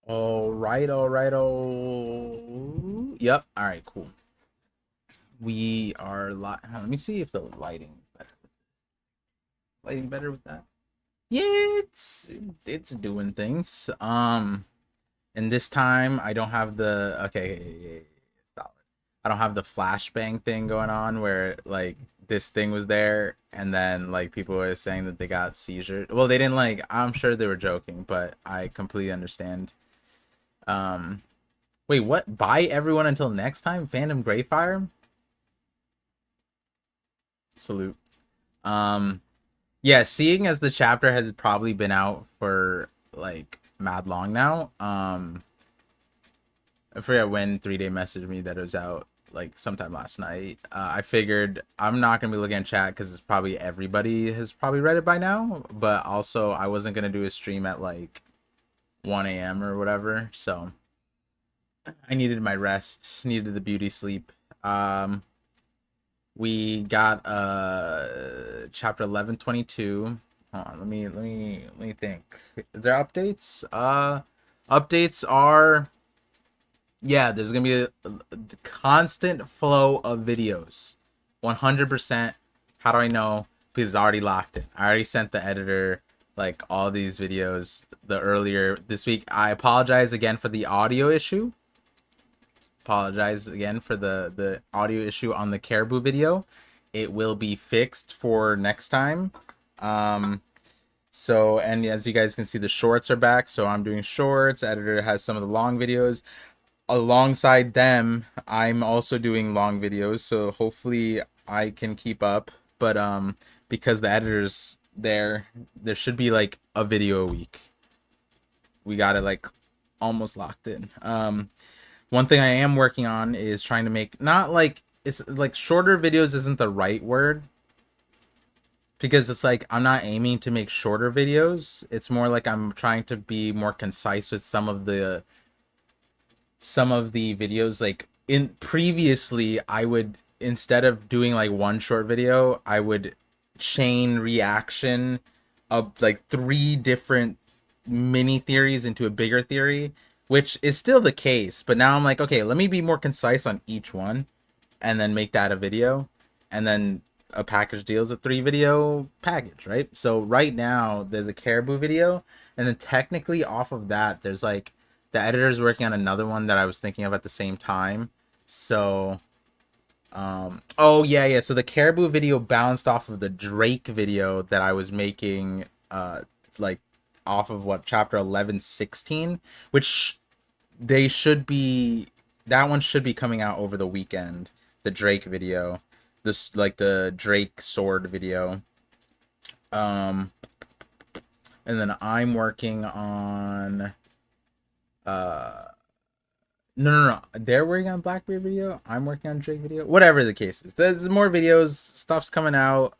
All right, all right, oh. Yep. All right, cool. We are let me see if the lighting is better. Lighting better with that? Yeah, it's doing things. And this time I don't have the okay, stop it. I don't have the flashbang thing going on where like this thing was there and then like people were saying that they got seizure. Well, they didn't like I'm sure they were joking, but I completely understand. Um Wait, what? Bye everyone until next time? Phantom Greyfire? Salute. Um yeah, seeing as the chapter has probably been out for like mad long now. I forget when 3 Day messaged me that it was out like sometime last night. I figured I'm not gonna be looking at chat because it's probably everybody has probably read it by now. But also I wasn't gonna do a stream at like 1 a.m. or whatever, so I needed my rest, needed the beauty sleep. We got chapter 1122. Hold on, let me think. Is there updates? Updates are yeah, there's gonna be a constant flow of videos. 100%. How do I know? Because it's already locked in. I already sent the editor like all these videos the earlier this week. I apologize again for the audio issue. Apologize again for the audio issue on the caribou video. It will be fixed for next time. So, and as you guys can see, the shorts are back, so I'm doing shorts. Editor has some of the long videos. Alongside them, I'm also doing long videos, so hopefully I can keep up. But because the editor's there should be like a video a week. We got it like almost locked in. One thing I am working on is trying to make not like it's like shorter videos isn't the right word because it's like I'm not aiming to make shorter videos. It's more like I'm trying to be more concise with some of the videos. Like in previously I would, instead of doing like one short video, I would chain reaction of like three different mini theories into a bigger theory, which is still the case. But now I'm like, okay, let me be more concise on each one and then make that a video. And then a package deal is a 3 video package, right? So right now there's a caribou video. And then technically off of that, there's like the editor is working on another one that I was thinking of at the same time. So oh yeah, so the caribou video bounced off of the Drake video that I was making like off of what chapter 1116, which they should be, that one should be coming out over the weekend. The Drake video, this like the Drake sword video. Um and then I'm working on uh no. They're working on Blackbeard video. I'm working on Drake video. Whatever the case is, there's more videos. Stuff's coming out.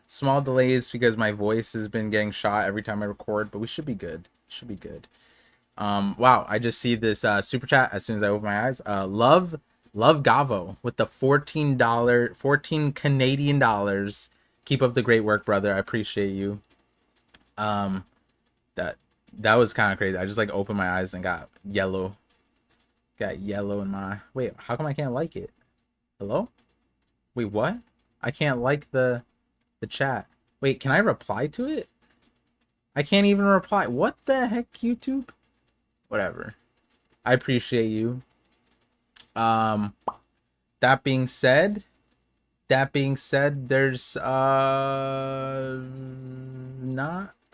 Small delays because my voice has been getting shot every time I record, but we should be good. Should be good. Wow, I just see this super chat as soon as I open my eyes. Love Gavo with the $14 Canadian dollars. Keep up the great work, brother. I appreciate you. Um, that that was kind of crazy. I just like opened my eyes and got yellow. Got yellow in my... Wait, how come I can't like it? Hello? Wait, what? I can't like the chat. Wait, can I reply to it? I can't even reply. What the heck, YouTube? Whatever. I appreciate you. That being said, there's not,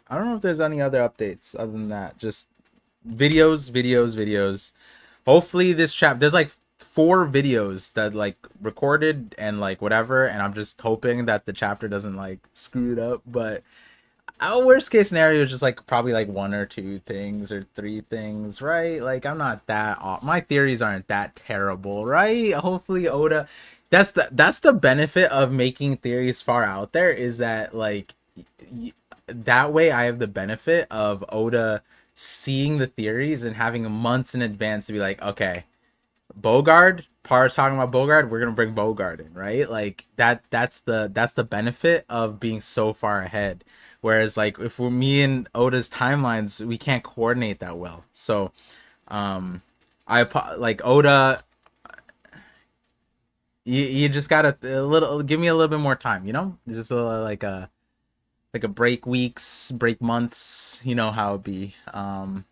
I don't know if there's any other updates other than that. Just videos. Hopefully this chap, there's like 4 videos that like recorded and like whatever, and I'm just hoping that the chapter doesn't like screw it up. But our worst case scenario is just like probably like 1 or 2 things or 3 things, right? Like I'm not that off. My theories aren't that terrible, right? Hopefully Oda, that's the benefit of making theories far out there, is that like that way I have the benefit of Oda seeing the theories and having months in advance to be like, okay, Bogard, Par's talking about Bogard, we're gonna bring Bogard in, right? Like that's the benefit of being so far ahead. Whereas like if we're me and Oda's timelines, we can't coordinate that well. So like Oda, you just gotta a little give me a little bit more time, you know? Just a little, like a break weeks, break months, you know how it be. And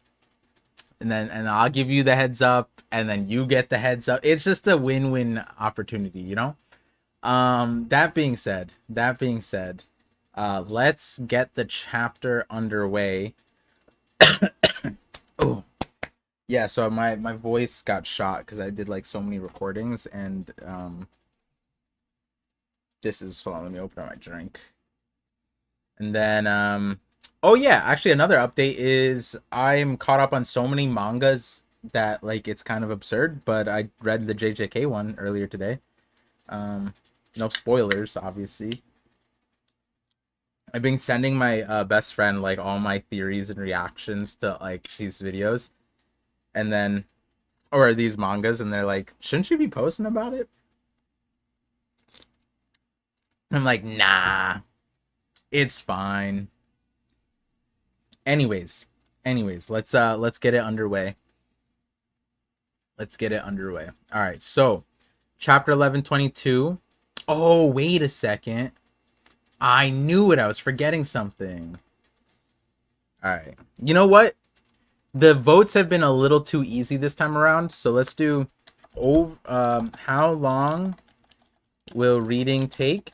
I'll give you the heads up, and then you get the heads up. It's just a win-win opportunity, you know? That being said, let's get the chapter underway. Oh, yeah, so my voice got shot because I did like so many recordings, and this is, hold on, let me open up my drink. And then oh yeah, actually another update is I'm caught up on so many mangas that like it's kind of absurd, but I read the JJK one earlier today. No spoilers, obviously. I've been sending my best friend like all my theories and reactions to like these videos, and then or these mangas, and they're like, shouldn't you be posting about it? I'm like, nah, it's fine. Anyways, let's get it underway. All right, so chapter 1122. Oh, wait a second. I knew it. I was forgetting something. All right. You know what? The votes have been a little too easy this time around, so let's do how long will reading take?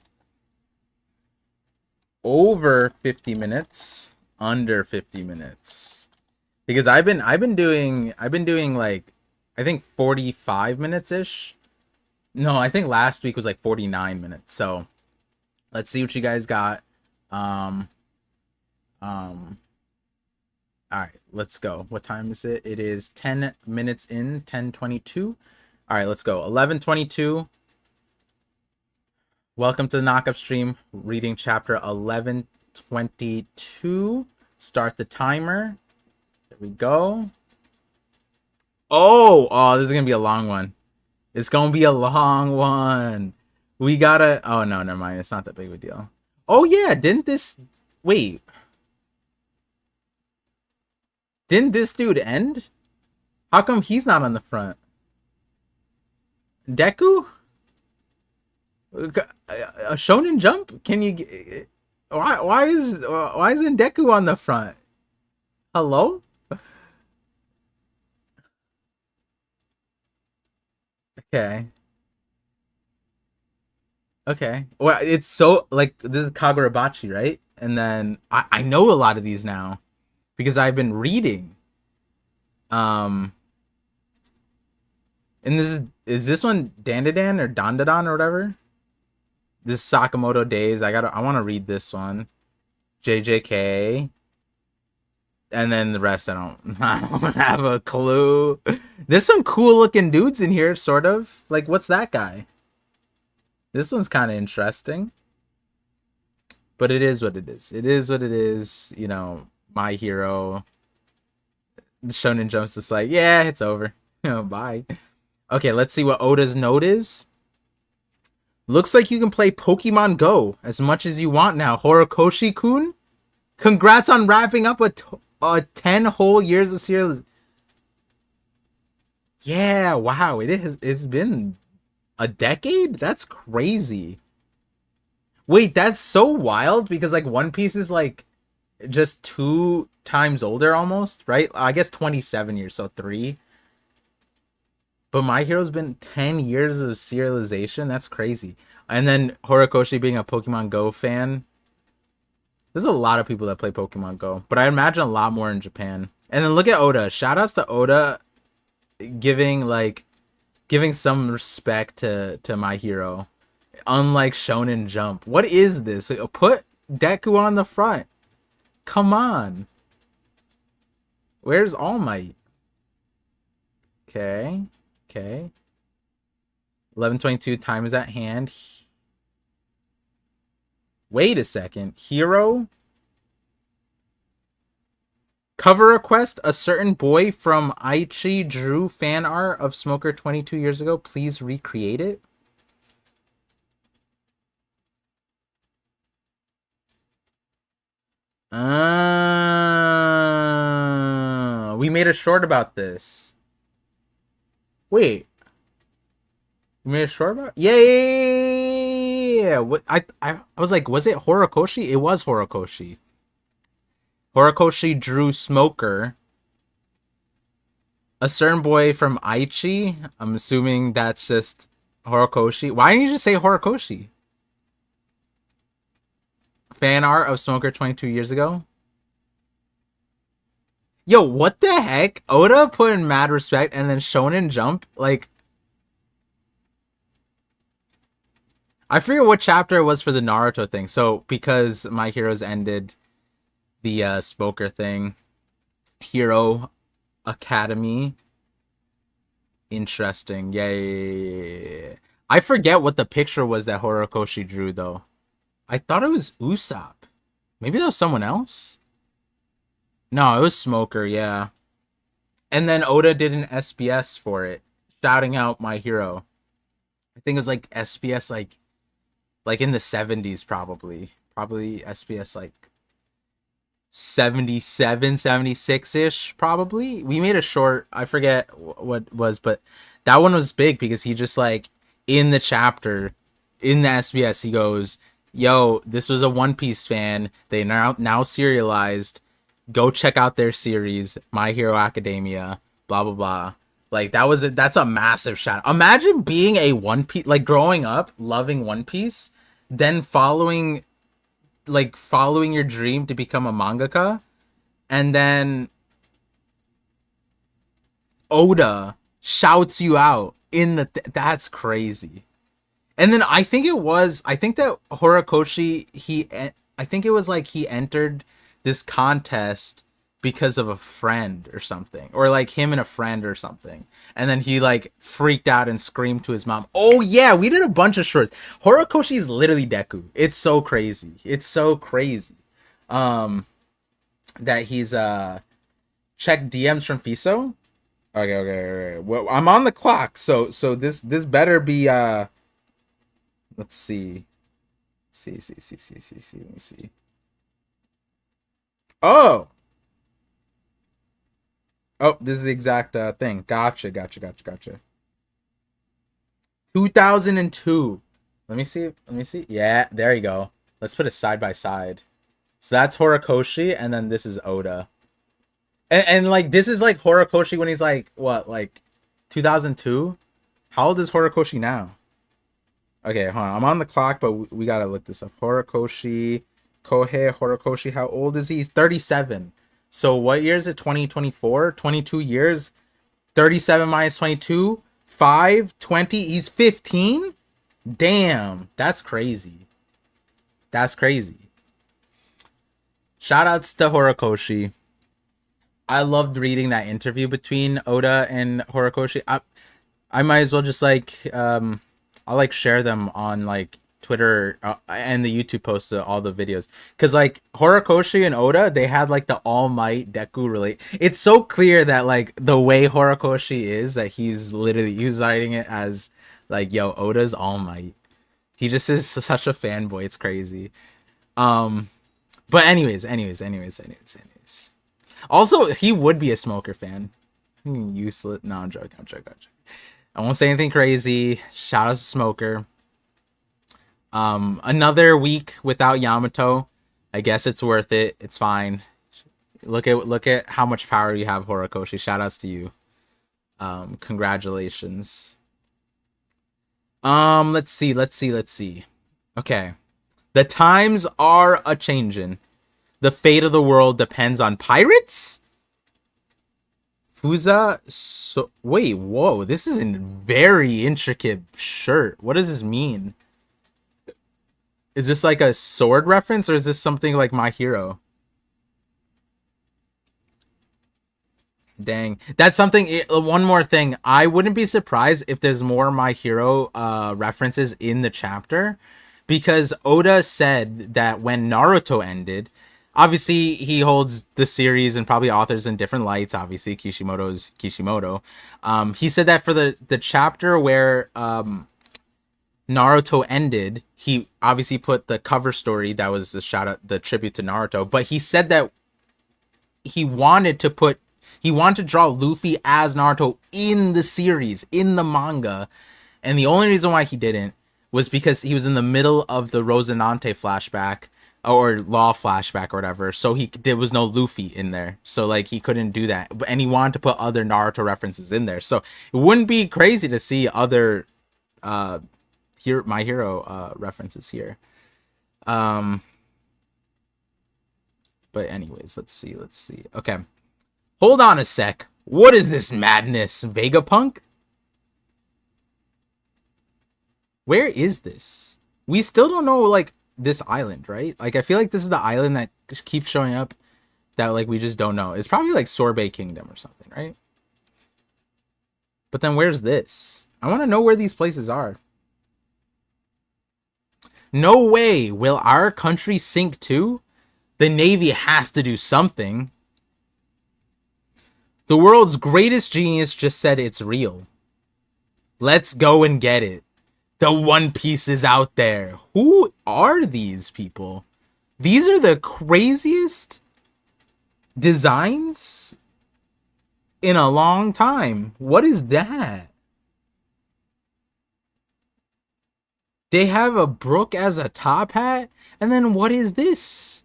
Over 50 minutes, under 50 minutes. Because I've been doing like I think 45 minutes ish. No, I think last week was like 49 minutes. So let's see what you guys got. All right, let's go. What time is it? It is 10 minutes in, 10:22. All right, let's go. 11:22. Welcome to the Knockup stream. Reading chapter 1122. Start the timer. There we go. Oh, this is gonna be a long one. It's gonna be a long one. We gotta. Oh no, never mind. It's not that big of a deal. Oh yeah, wait? Didn't this dude end? How come he's not on the front? Deku? A Shonen Jump? Can you? Why isn't Deku on the front? Hello? Okay. Okay. Well, it's so like this is Kagurabachi, right? And then I know a lot of these now because I've been reading. And is this one Dandadan or Dandadan or whatever? This Sakamoto Days. I want to read this one. JJK. And then the rest I don't have a clue. There's some cool looking dudes in here, sort of. Like, what's that guy? This one's kind of interesting. But it is what it is. It is what it is. You know, My Hero. The Shonen Jump's just like, yeah, it's over. You know, bye. Okay, let's see what Oda's note is. Looks like you can play Pokemon Go as much as you want now, Horikoshi-kun. Congrats on wrapping up a 10 whole years of series. Yeah, wow. It's been a decade? That's crazy. Wait, that's so wild because like One Piece is like just 2 times older almost, right? I guess 27 years, so 3. But My Hero's been 10 years of serialization. That's crazy. And then Horikoshi being a Pokemon Go fan. There's a lot of people that play Pokemon Go, but I imagine a lot more in Japan. And then look at Oda. Shout outs to Oda giving some respect to My Hero. Unlike Shonen Jump. What is this? Put Deku on the front. Come on. Where's All Might? Okay. 11:22, time is at hand. Wait a second. Hero? Cover request. A certain boy from Aichi drew fan art of Smoker 22 years ago. Please recreate it. We made a short about this. Wait, we made a short about? Yeah, yeah, yeah, yeah. What I was like, was it Horikoshi? It was Horikoshi. Horikoshi drew Smoker, a certain boy from Aichi. I'm assuming that's just Horikoshi. Why didn't you just say Horikoshi? Fan art of Smoker 22 years ago. Yo, what the heck? Oda put in mad respect and then Shonen Jump, like, I forget what chapter it was for the Naruto thing. So because My Heroes ended the Smoker thing, Hero Academy. Interesting. Yeah, yeah, yeah, yeah. I forget what the picture was that Horikoshi drew though. I thought it was Usopp. Maybe that was someone else. No, it was Smoker. Yeah. And then Oda did an SBS for it, shouting out My Hero. I think it was like SBS like in the 70s probably SBS like 77, 76-ish probably. We made a short, I forget what it was, but that one was big because he just like in the chapter in the SBS he goes, yo, this was a One Piece fan, they now serialized, go check out their series My Hero Academia, blah blah blah. Like that's a massive shout. Imagine being a One Piece, like growing up loving One Piece, then following your dream to become a mangaka, and then Oda shouts you out in the that's crazy. And then I think that Horikoshi, I think it was like he entered this contest because of a friend or something, or like him and a friend or something, and then he like freaked out and screamed to his mom. Oh yeah, we did a bunch of shorts. Horikoshi is literally Deku. It's so crazy. It's so crazy. Um, that he's checked DMs from Fiso. Okay. Well, I'm on the clock, so this better be let's see. See. Let me see. Oh, this is the exact thing. Gotcha. 2002. Let me see. Yeah, there you go. Let's put it side by side. So that's Horikoshi, and then this is Oda. And like this is like Horikoshi when he's like what, like 2002? How old is Horikoshi now? Okay, hold on. I'm on the clock, but we gotta look this up. Horikoshi, Kohei Horikoshi. How old is he? He's 37. So what year is it? 2024? 22 years? 37 minus 22? 5? 20? He's 15? Damn, that's crazy. That's crazy. Shout outs to Horikoshi. I loved reading that interview between Oda and Horikoshi. I might as well just like I'll like share them on like Twitter and the YouTube posts of all the videos, because like Horikoshi and Oda, they had like the All Might Deku relate. It's so clear that like the way Horikoshi is, that he's writing it as like, yo, Oda's All Might. He just is such a fanboy. It's crazy. But anyways. Also, he would be a Smoker fan. Useless. No, I'm joking. I won't say anything crazy. Shout out to Smoker. Another week without Yamato. I guess it's worth it. It's fine. Look at how much power you have, Horikoshi. Shout outs to you. Congratulations. Let's see. Okay. The times are a changin'. The fate of the world depends on pirates? Fuza, so wait, whoa, this is a very intricate shirt. What does this mean? Is this like a sword reference, or is this something like My Hero? Dang, that's something. One more thing, I wouldn't be surprised if there's more My Hero references in the chapter, because Oda said that when Naruto ended, obviously he holds the series and probably authors in different lights. Obviously Kishimoto's Kishimoto. He said that for the chapter where Naruto ended, he obviously put the cover story that was the shout out, the tribute to Naruto, but he said that he wanted to put, he wanted to draw Luffy as Naruto in the series, in the manga, and the only reason why he didn't was because he was in the middle of the Rosinante flashback or Law flashback or whatever, so there was no Luffy in there, so like he couldn't do that, and he wanted to put other Naruto references in there, so it wouldn't be crazy to see other My Hero references here. But anyways, let's see. Okay, hold on a sec. What is this madness? Vegapunk? Where is this? We still don't know, like, this island, right? Like, I feel like this is the island that keeps showing up that, like, we just don't know. It's probably, like, Sorbet Kingdom or something, right? But then where's this? I want to know where these places are. No way will our country sink too? The Navy has to do something. The world's greatest genius just said it's real. Let's go and get it. The One Piece is out there. Who are these people? These are the craziest designs in a long time. What is that? They have a brook as a top hat? And then what is this?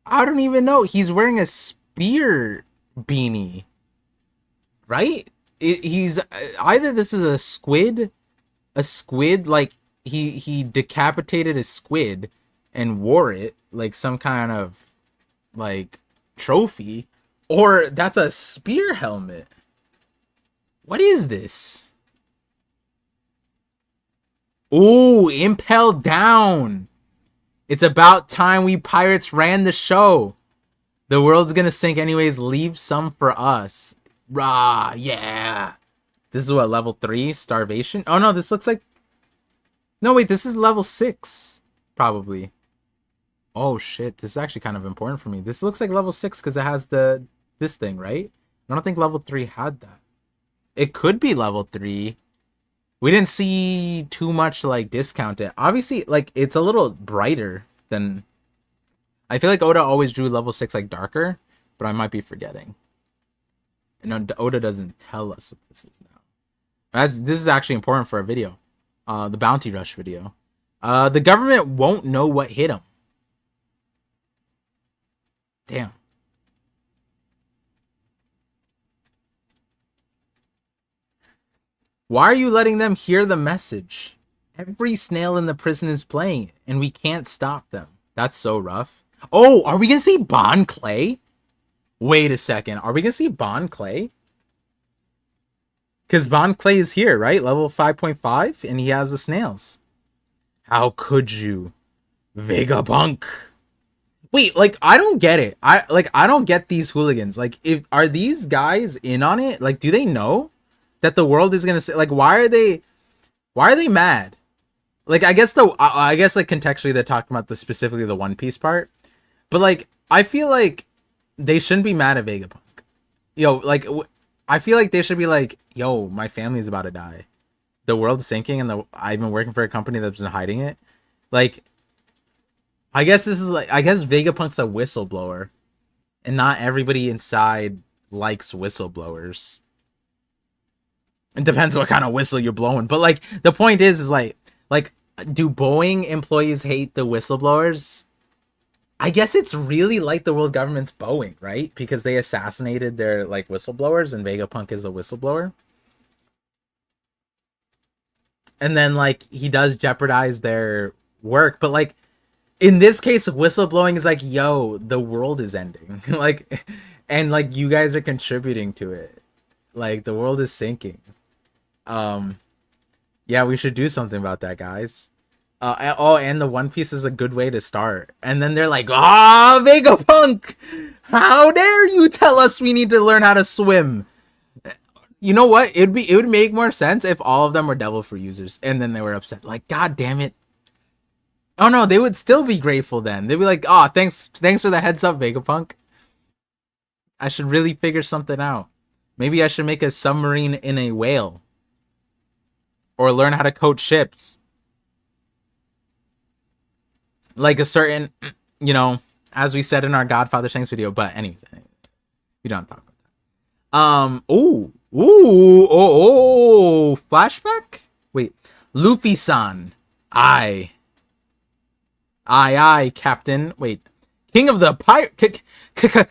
I don't even know. He's wearing a spear beanie. Right? He's either this is a squid, like he decapitated a squid and wore it like some kind of like trophy, or that's a spear helmet. What is this? Ooh, impel down. It's about time we pirates ran the show. The world's gonna sink anyways. Leave some for us. Rah, yeah. This is what, level 3? Starvation? Oh no, this looks like... No, wait, this is level 6. Probably. Oh shit, this is actually kind of important for me. This looks like level 6 because it has this thing, right? I don't think level 3 had that. It could be level 3. We didn't see too much like discounted. Obviously, like it's a little brighter than... I feel like Oda always drew level 6 like darker, but I might be forgetting. And Oda doesn't tell us what this is now. This is actually important for a video. The Bounty Rush video. The government won't know what hit them. Damn. Why are you letting them hear the message? Every snail in the prison is playing it, and we can't stop them. That's so rough. Oh, are we gonna see Bon Clay? Wait a second. Are we gonna see Bon Clay? Because Bon Clay is here, right? Level 5.5, and he has the snails. How could you? Vegapunk. Wait, like, I don't get it. I don't get these hooligans. Like, are these guys in on it? Like, do they know that the world is gonna say, like, why are they mad? Like, I guess like contextually they're talking about specifically the One Piece part, but like I feel like they shouldn't be mad at Vegapunk. Yo, like I feel like they should be like, yo, my family's about to die, the world's sinking, and I've been working for a company that's been hiding it. Like, I guess Vegapunk's a whistleblower, and not everybody inside likes whistleblowers. It depends what kind of whistle you're blowing. But like the point is like do Boeing employees hate the whistleblowers? I guess it's really like the world government's Boeing, right? Because they assassinated their like whistleblowers, and Vegapunk is a whistleblower. And then like he does jeopardize their work, but like in this case, whistleblowing is like, yo, the world is ending. Like, and like you guys are contributing to it. Like the world is sinking. Yeah, we should do something about that, guys. And the One Piece is a good way to start. And then they're like, ah, Vegapunk, how dare you tell us we need to learn how to swim? You know what? It would make more sense if all of them were Devil Fruit users, and then they were upset. Like, god damn it. Oh no, they would still be grateful then. They'd be like, oh, thanks for the heads up, Vegapunk. I should really figure something out. Maybe I should make a submarine in a whale. Or learn how to coach ships. like a certain, you know, as we said in our Godfather Shanks video. But anyways, we don't talk about that. Flashback. Wait, Luffy-san. I, Captain. Wait, King of the Pirate. King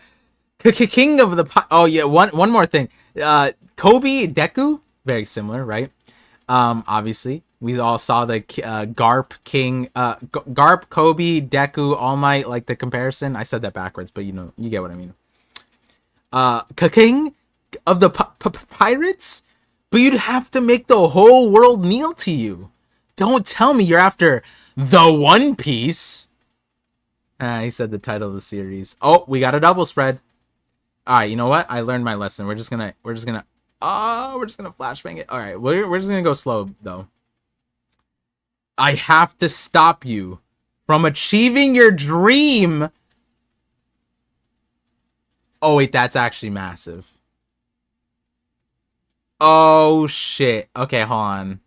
of the. Oh yeah, one more thing. Kobe Deku, very similar, right? Obviously, we all saw the Garp King, Garp, Kobe, Deku, All Might, like the comparison. I said that backwards, but you know, you get what I mean. King of the pirates, but you'd have to make the whole world kneel to you. Don't tell me you're after the One Piece. He said the title of the series. Oh, we got a double spread. All right, you know what? I learned my lesson. We're just gonna flashbang it. All right, we're just gonna go slow though. I have to stop you from achieving your dream. Oh wait, that's actually massive. Oh shit. Okay, hold on.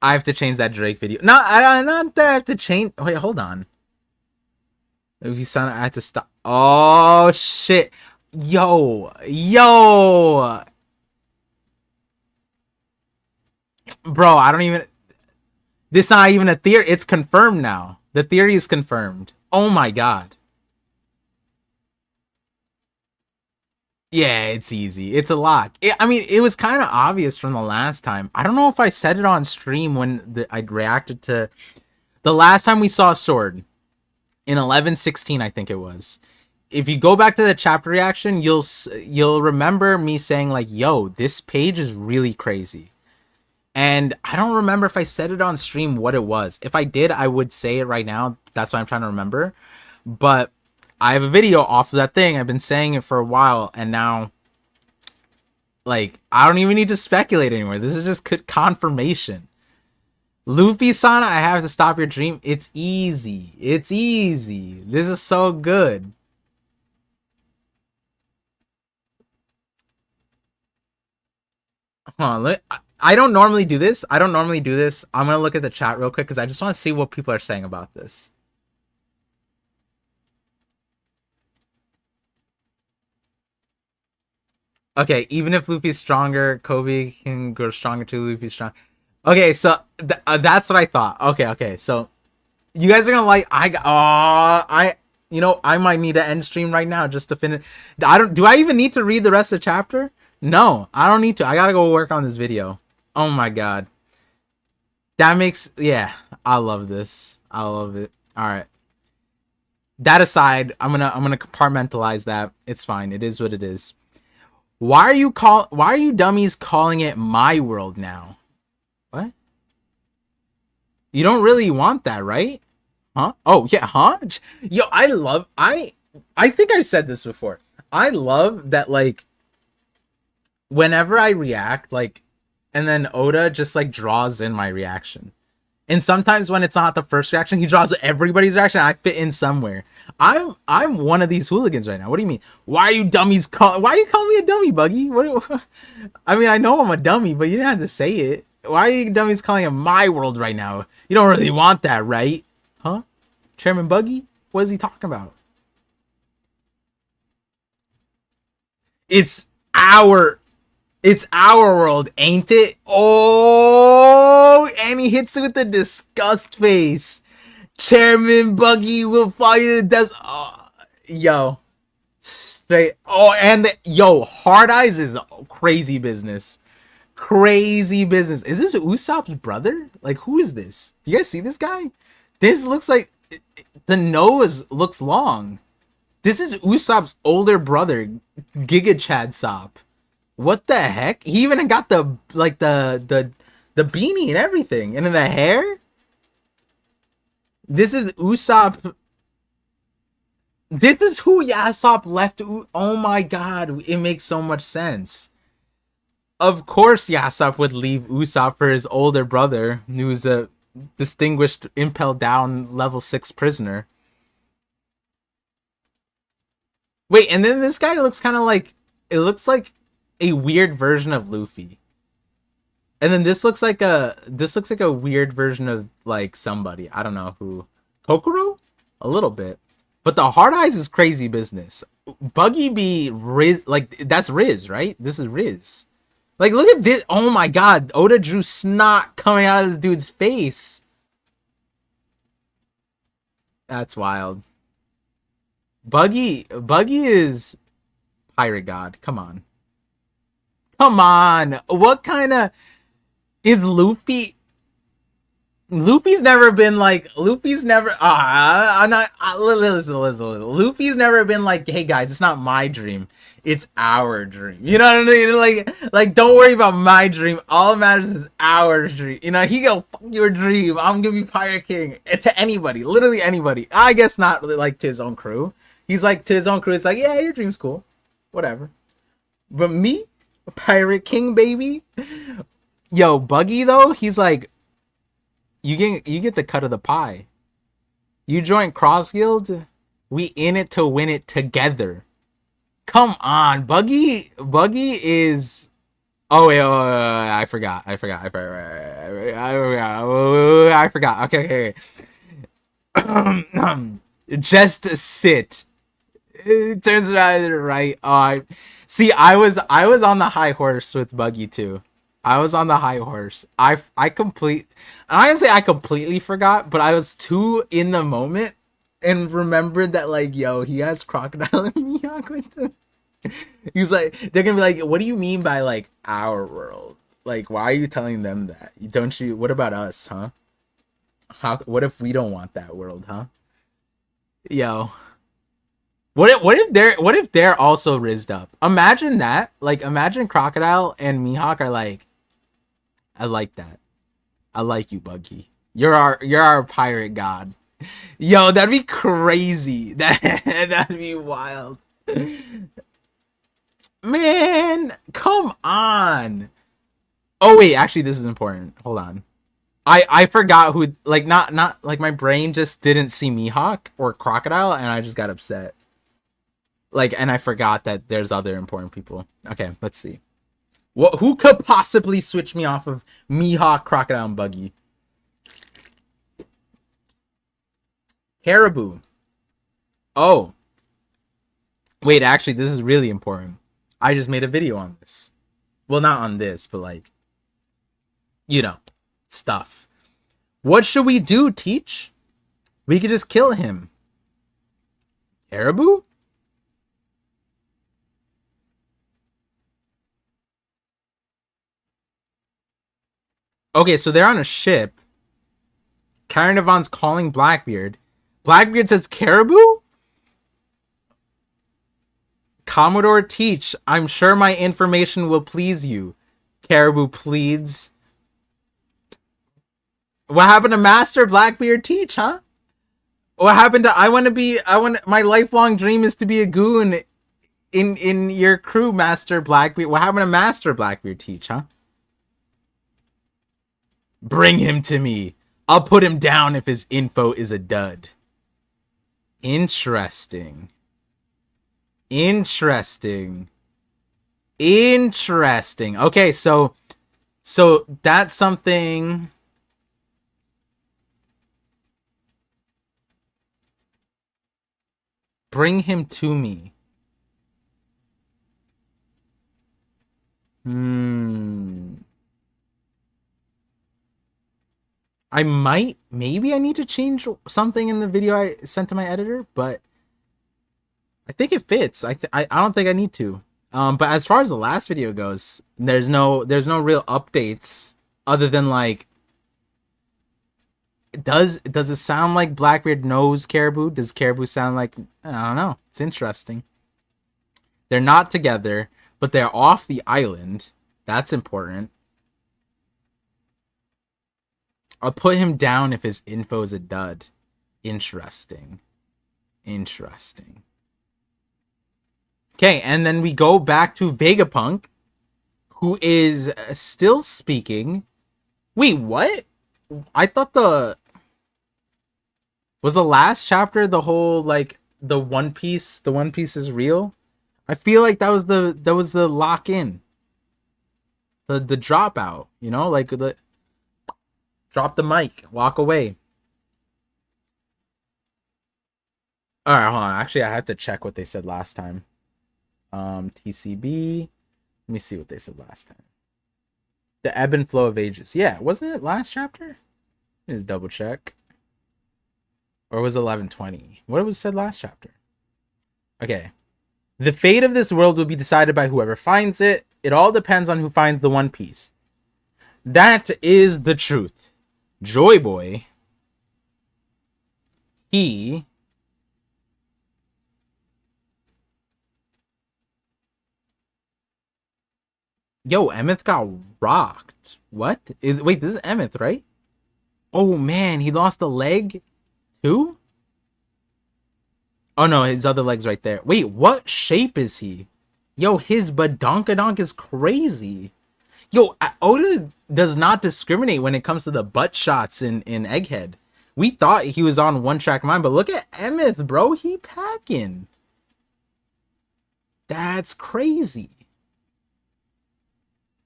I have to change that Drake video. No, I not that I have to change. Wait, hold on. If you sound, I have to stop. Oh shit. Yo. Bro, I don't even. This is not even a theory. It's confirmed now. The theory is confirmed. Oh my god. Yeah, it's easy. It's a lock. I mean, it was kind of obvious from the last time. I don't know if I said it on stream when I reacted to the last time we saw Sword in 11:16, I think it was. If you go back to the chapter reaction, you'll remember me saying like, "Yo, this page is really crazy." And I don't remember if I said it on stream what it was. If I did, I would say it right now. That's what I'm trying to remember. But I have a video off of that thing. I've been saying it for a while, and now, like, I don't even need to speculate anymore. This is just confirmation. Luffy-san, I have to stop your dream. It's easy. It's easy. This is so good. Hold on, I don't normally do this. I'm gonna look at the chat real quick because I just want to see what people are saying about this. Okay, even if Luffy's stronger, Kobe can grow stronger too. Luffy's strong. Okay, so that's what I thought. Okay, so you guys are gonna like. I might need to end stream right now just to finish. Do I even need to read the rest of the chapter? No, I don't need to. I gotta go work on this video. Oh my god. That makes, yeah, I love this. I love it. All right. That aside, I'm gonna compartmentalize that. It's fine. It is what it is. Why are you dummies calling it my world now? What? You don't really want that, right? Huh? Oh, yeah, huh? Yo, I think I've said this before. I love that, like, whenever I react, like, and then Oda just like draws in my reaction. And sometimes when it's not the first reaction, he draws everybody's reaction. I fit in somewhere. I'm one of these hooligans right now. What do you mean? Why are you dummies why are you calling me a dummy, Buggy? I mean, I know I'm a dummy, but you didn't have to say it. Why are you dummies calling it my world right now? You don't really want that, right? Huh? Chairman Buggy? What is he talking about? It's our world, ain't it? Oh, and he hits it with the disgust face. Chairman Buggy will fly you to death. Oh, yo, straight. Oh, and Hard Eyes is crazy business. Crazy business. Is this Usopp's brother? Like, who is this? You guys see this guy? This looks like the nose looks long. This is Usopp's older brother, Giga Chad Sop. What the heck? He even got the beanie and everything, and then the hair. This is Usopp. This is who Yasop left. Oh my god, it makes so much sense. Of course, Yasop would leave Usopp for his older brother, who's a distinguished impel down level 6 prisoner. Wait, and then this guy looks kind of like, it looks like a weird version of Luffy. And then this looks like a weird version of like somebody. I don't know who. Kokoro? A little bit. But the hard eyes is crazy business. Buggy be Riz, like that's Riz, right? This is Riz. Like look at this. Oh my god. Oda drew snot coming out of this dude's face. That's wild. Buggy is pirate god. Come on. Come on. What kind of is Luffy? Luffy's never been like Luffy's never I'm not listen. Luffy's never been like, hey guys, it's not my dream, it's our dream. You know what I mean? Like don't worry about my dream. All that matters is our dream. You know, he go, fuck your dream. I'm gonna be Pirate King. To anybody, literally anybody. I guess not really like to his own crew. He's like to his own crew, it's like, yeah, your dream's cool. Whatever. But me, Pirate King, baby. Yo, Buggy though, he's like, you get the cut of the pie. You join Cross Guild, we in it to win it together. Come on, Buggy is. Oh wait, I forgot. Okay. Just sit. It turns out right. See, I was on the high horse with Buggy too. I was on the high horse. I completely forgot, but I was too in the moment and remembered that like, yo, he has Crocodile and Mihawk with him. He was like, they're gonna be like, what do you mean by like our world? Like, why are you telling them that? Don't you? What about us, huh? What if we don't want that world, huh? Yo. What if they're also rizzed up? Imagine that. Like, imagine Crocodile and Mihawk are like, I like that. I like you, Buggy. You're our pirate god. Yo, that'd be crazy. That'd be wild. Man, come on. Oh wait, actually this is important. Hold on. I forgot who, like, not like my brain just didn't see Mihawk or Crocodile and I just got upset. Like, and I forgot that there's other important people. Okay, let's see. Who could possibly switch me off of Mihawk, Crocodile, and Buggy? Caribou. Oh. Wait, actually, this is really important. I just made a video on this. Well, not on this, but like, you know, stuff. What should we do, Teach? We could just kill him. Caribou? Okay, so they're on a ship. Carnarvon's calling Blackbeard. Blackbeard says, Caribou? Commodore Teach, I'm sure my information will please you. Caribou pleads. What happened to Master Blackbeard Teach, huh? What happened to my lifelong dream is to be a goon in your crew, Master Blackbeard. What happened to Master Blackbeard Teach, huh? Bring him to me. I'll put him down if his info is a dud. Interesting. Okay, so that's something. Bring him to me. Maybe I need to change something in the video I sent to my editor, but I think it fits. I don't think I need to. But as far as the last video goes, there's no real updates other than like, does it sound like Blackbeard knows Caribou? Does Caribou sound like, I don't know. It's interesting. They're not together, but they're off the island. That's important. I'll put him down if his info is a dud. Interesting. Okay, and then we go back to Vegapunk, who is still speaking. Wait, what? I thought was the last chapter the whole like the One Piece is real? I feel like that was the lock in. the dropout, you know, like the drop the mic, walk away. All right, hold on. Actually, I have to check what they said last time. TCB. Let me see what they said last time. The ebb and flow of ages. Yeah, wasn't it last chapter? Let me just double check. Or was it 1120? What was said last chapter? Okay. The fate of this world will be decided by whoever finds it. It all depends on who finds the One Piece. That is the truth. Joy Boy, he Yo, Emeth got rocked. What? Wait, this is Emeth, right? Oh man, he lost a leg too? Oh no, his other leg's right there. Wait, what shape is he? Yo, his badonkadonk is crazy. Yo, Oda does not discriminate when it comes to the butt shots in Egghead. We thought he was on One Track Mind, but look at Emeth, bro. He packing. That's crazy.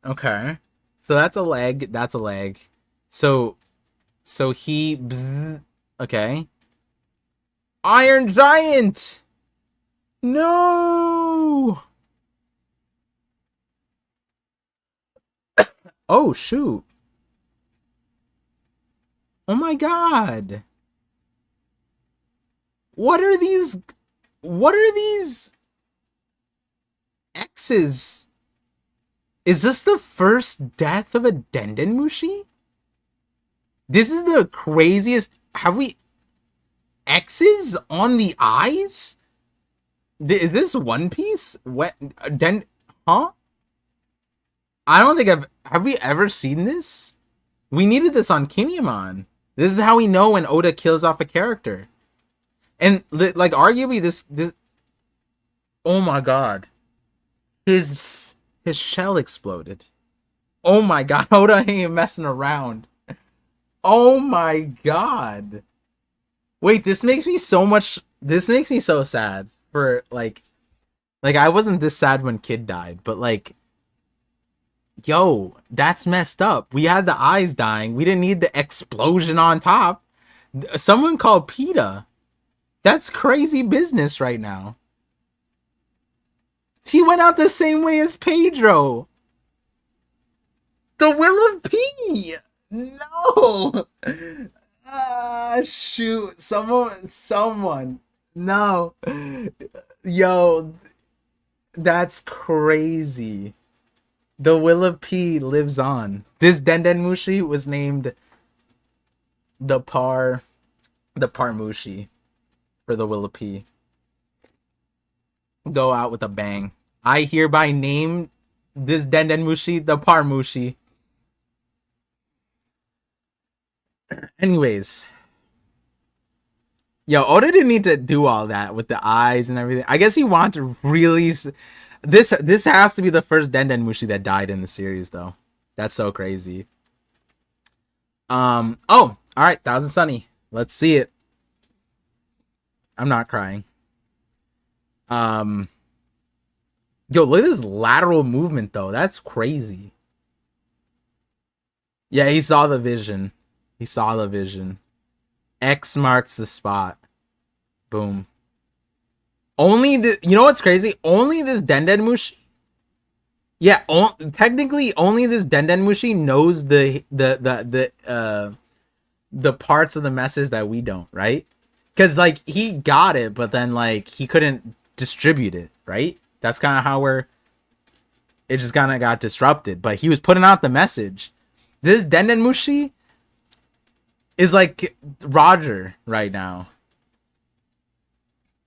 Okay. So that's a leg. That's a leg. So he... Okay. Iron Giant! No! Oh, shoot. Oh my god. What are these X's? Is this the first death of a Dendenmushi? This is the craziest. Have we X's on the eyes? Is this One Piece? What? Huh? I don't think have we ever seen this? We needed this on Kinemon. This is how we know when Oda kills off a character. And like arguably this oh my god. His shell exploded. Oh my god, Oda ain't messing around. Oh my god. Wait, this makes me so sad for like I wasn't this sad when Kid died, but like yo, that's messed up. We had the eyes dying. We didn't need the explosion on top. Someone called PETA. That's crazy business right now. He went out the same way as Pedro. The Will of P. No. Shoot. Someone. No. Yo. That's crazy. The Will of P lives on. This Dendenmushi was named the Parmushi for the Will of P. Go out with a bang. I hereby name this Dendenmushi the Parmushi. Anyways. Yo, Oda didn't need to do all that with the eyes and everything. I guess he wanted to release... This has to be the first Dendenmushi that died in the series, though. That's so crazy. Oh, all right, Thousand Sunny. Let's see it. I'm not crying. Yo, look at this lateral movement, though. That's crazy. Yeah, he saw the vision. He saw the vision. X marks the spot. Boom. You know what's crazy? Only this Dendenmushi. Yeah, technically only this Dendenmushi knows the parts of the message that we don't, right? Because like he got it, but then like he couldn't distribute it, right? That's kind of how it just kind of got disrupted. But he was putting out the message. This Dendenmushi is like Roger right now.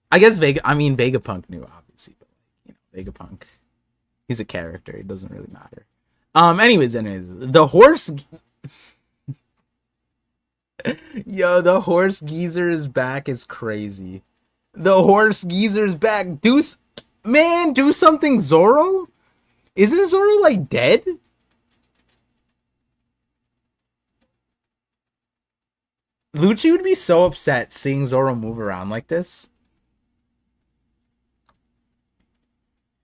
I guess Vegapunk knew, obviously, but you know, Vegapunk, he's a character. It doesn't really matter. Anyways, the horse. Yo, the horse geezer's back is crazy. The horse geezer's back. Do something, Zoro. Isn't Zoro like dead? Lucci would be so upset seeing Zoro move around like this.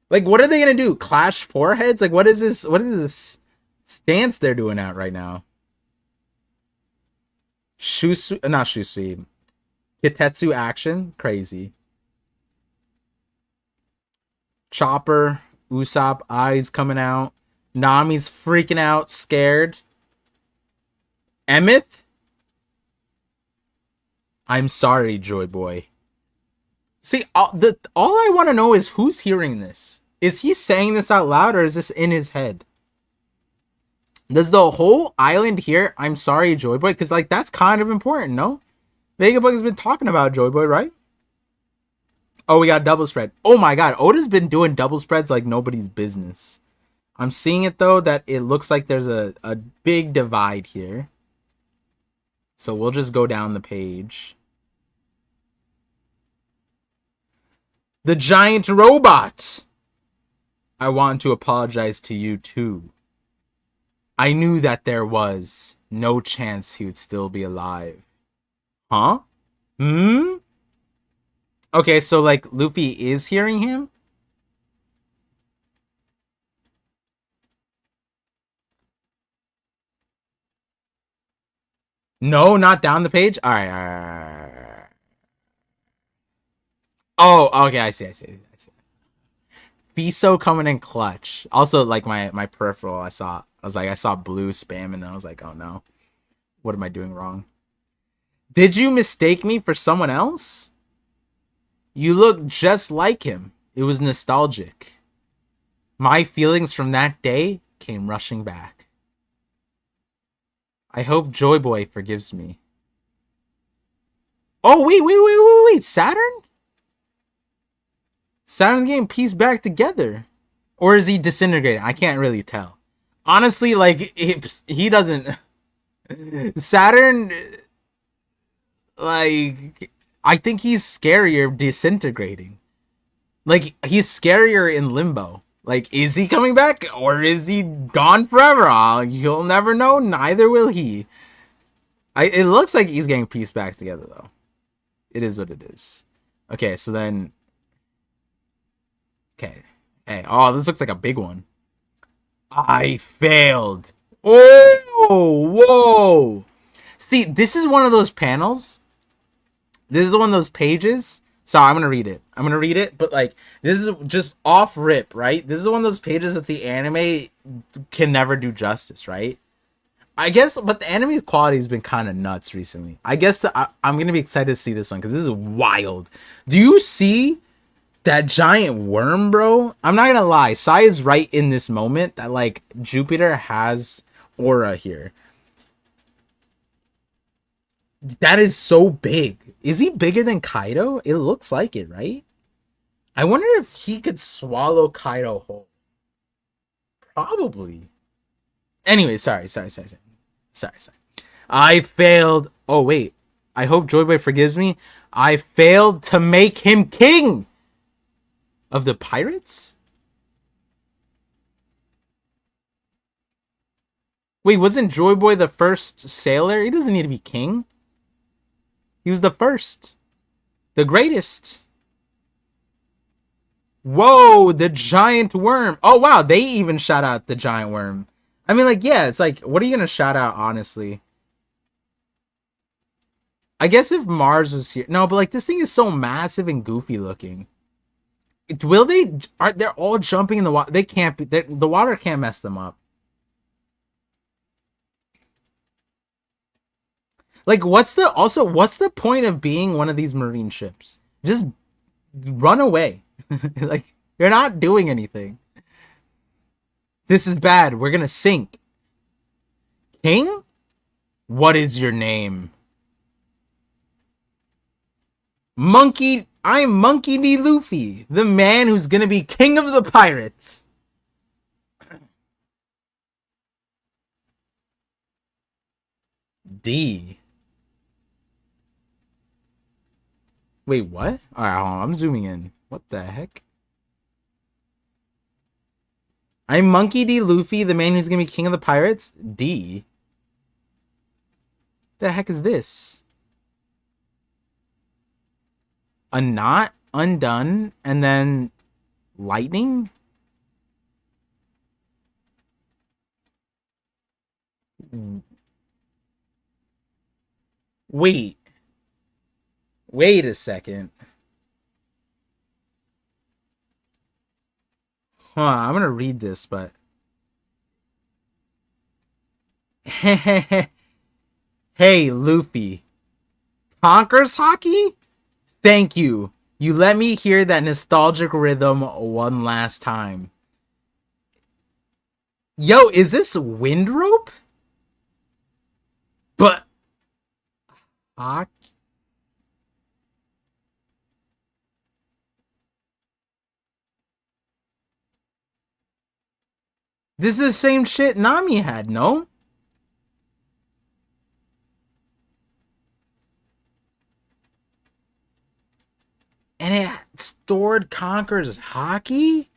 Like, what are they gonna do? Clash foreheads? Like, what is this? What is this? stance they're doing out right now. Shusui, not Shusui. Kitetsu action, crazy. Chopper, Usopp, eyes coming out. Nami's freaking out, scared. Emmet? I'm sorry, Joy Boy. See, all I want to know is who's hearing this. Is he saying this out loud or is this in his head? Does the whole island hear, I'm sorry, Joy Boy? Because, like, that's kind of important, no? Vegabug has been talking about Joy Boy, right? Oh, we got double spread. Oh my god, Oda's been doing double spreads like nobody's business. I'm seeing it, though, that it looks like there's a big divide here. So we'll just go down the page. The giant robot! I want to apologize to you, too. I knew that there was no chance he would still be alive. Huh? Hmm? Okay, so, like, Luffy is hearing him? No, not down the page? Alright. Oh, okay, I see. Fiso coming in clutch. Also, like, my peripheral, I saw blue spam, and I was like, oh no. What am I doing wrong? Did you mistake me for someone else? You look just like him. It was nostalgic. My feelings from that day came rushing back. I hope Joy Boy forgives me. Oh, wait. Saturn? Saturn's getting pieced back together. Or is he disintegrating? I can't really tell. Honestly, like, he doesn't... Saturn... Like... I think he's scarier disintegrating. Like, he's scarier in limbo. Like, is he coming back? Or is he gone forever? You'll never know. Neither will he. It looks like he's getting pieced back together, though. It is what it is. Okay, so then... Okay. Hey, oh, this looks like a big one. I failed. Oh, whoa. See, this is one of those panels. This is one of those pages. Sorry, I'm going to read it. But, like, this is just off rip, right? This is one of those pages that the anime can never do justice, right? I guess, but the anime's quality has been kind of nuts recently. I guess I'm going to be excited to see this one because this is wild. Do you see that giant worm, bro? I'm not going to lie. Sai is right in this moment that, like, Jupiter has aura here. That is so big. Is he bigger than Kaido? It looks like it, right? I wonder if he could swallow Kaido whole. Probably. Anyway, sorry. I failed. Oh, wait. I hope Joy Boy forgives me. I failed to make him king of the pirates? Wait, wasn't Joy Boy the first sailor? He doesn't need to be king. He was the first. The greatest. Whoa, the giant worm. Oh, wow. They even shout out the giant worm. I mean, like, yeah, it's like, what are you going to shout out, honestly? I guess if Mars was here. No, but, like, this thing is so massive and goofy looking. Will they? They're all jumping in the water. They can't be. The water can't mess them up. Like, what's the point of being one of these marine ships? Just run away. Like, you're not doing anything. This is bad. We're gonna sink. King? What is your name? Monkey. I'm Monkey D. Luffy, the man who's gonna be king of the pirates. D. Wait, what? Alright, hold on. I'm zooming in. What the heck? I'm Monkey D. Luffy, the man who's gonna be king of the pirates. D. The heck is this? A knot undone and then lightning? Wait. Wait a second. Hold on, I'm gonna read this, but hey, Luffy. Conquers hockey? Thank you. You let me hear that nostalgic rhythm one last time. Yo, is this Windrope? But hockey? This is the same shit Nami had, no? And it stored Conquer's hockey?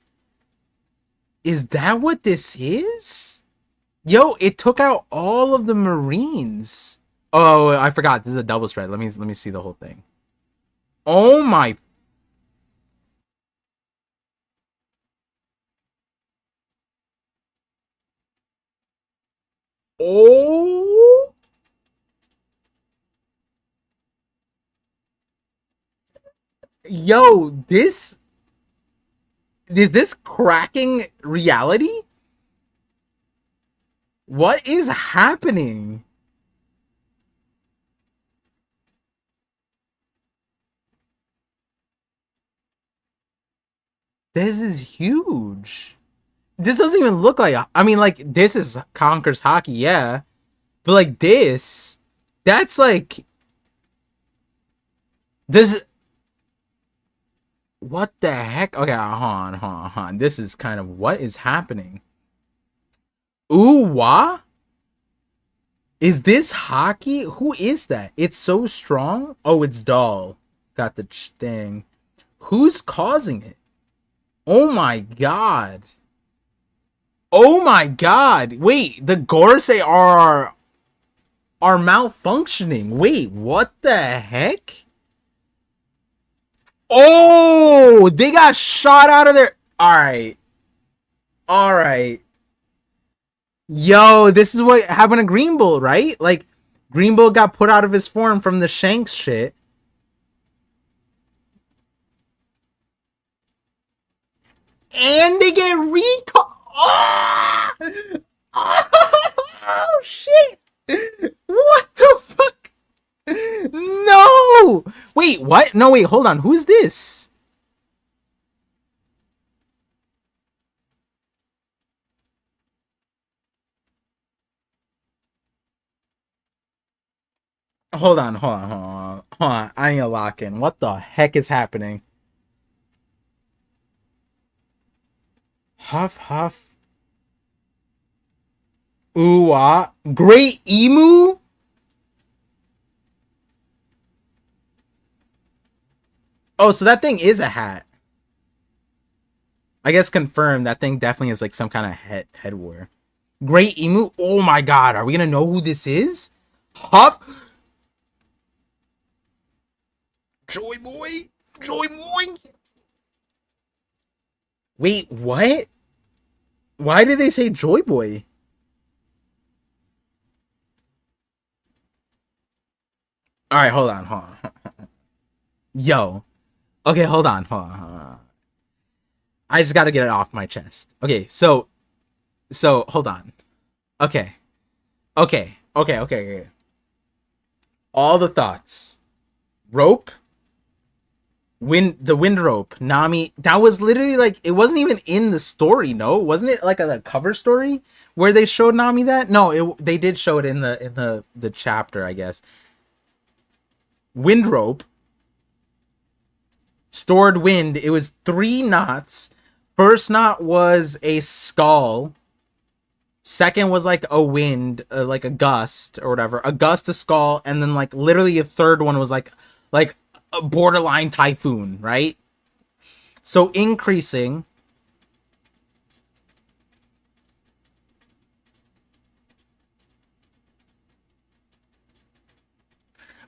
Is that what this is? Yo, it took out all of the Marines. Oh, I forgot. This is a double spread. Let me see the whole thing. Oh my. Oh. Yo, this is this cracking reality? What is happening? This is huge. This doesn't even look like. I mean, like, this is Conquer's hockey, yeah. But, like, that's like. This. What the heck? Okay, hold on. This is kind of what is happening. Ooh, wah? Is this hockey? Who is that? It's so strong. Oh, it's dull. Got the thing. Who's causing it? Oh my god. Oh my god. Wait, the Gorosei are malfunctioning. Wait, what the heck? Oh, they got shot out of their. Alright. Alright. Yo, this is what happened to Green Bull, right? Like, Green Bull got put out of his form from the Shanks shit. And they get recall. Oh! Oh, shit. What the fuck? No! Wait, what? No, wait, hold on. Who's this? Hold on. I need to lock in. What the heck is happening? Huff, huff. Ooh, ah. Great Emu? Oh, so that thing is a hat. I guess confirmed. That thing definitely is like some kind of headwear. Great Emu? Oh my god. Are we gonna know who this is? Huff? Joy Boy? Joy Boy? Wait, what? Why did they say Joy Boy? Alright, hold on. Yo. Okay, hold on. I just gotta get it off my chest. Okay, so hold on. Okay. All the thoughts. Rope, the wind rope, Nami. That was literally like, it wasn't even in the story. No, wasn't it like a cover story where they showed Nami that? No, they did show it in the chapter, I guess. Wind rope, stored wind. It was 3 knots. First knot was a skull. Second was like a wind, like a gust or whatever. A gust, a skull, and then like literally a third one was like a borderline typhoon, right? So increasing.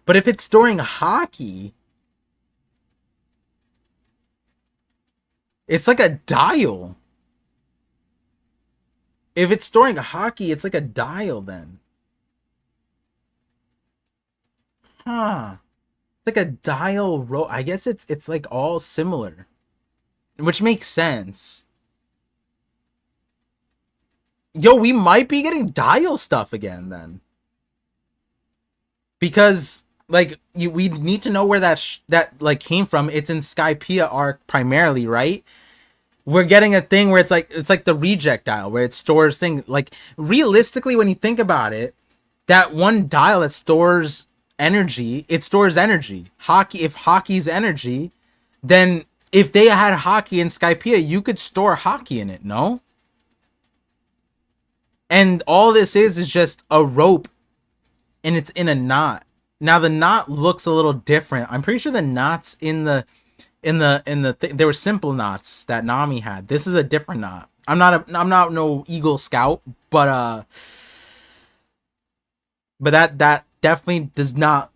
But if it's storing hockey, it's like a dial. If it's storing hockey, it's like a dial then. Huh. It's like a dial rope. I guess it's like all similar, which makes sense. Yo, we might be getting dial stuff again then, because like we need to know where that like came from. It's in Skypiea arc primarily, right? We're getting a thing where it's like the reject dial where it stores things. Like realistically, when you think about it, that one dial that stores energy, it stores energy. Hockey, if hockey's energy, then if they had hockey in Skypiea, you could store hockey in it, no? And all this is just a rope, and it's in a knot. Now the knot looks a little different. I'm pretty sure the knots in the there were simple knots that Nami had. This is a different knot. I'm not no Eagle Scout, but that definitely does not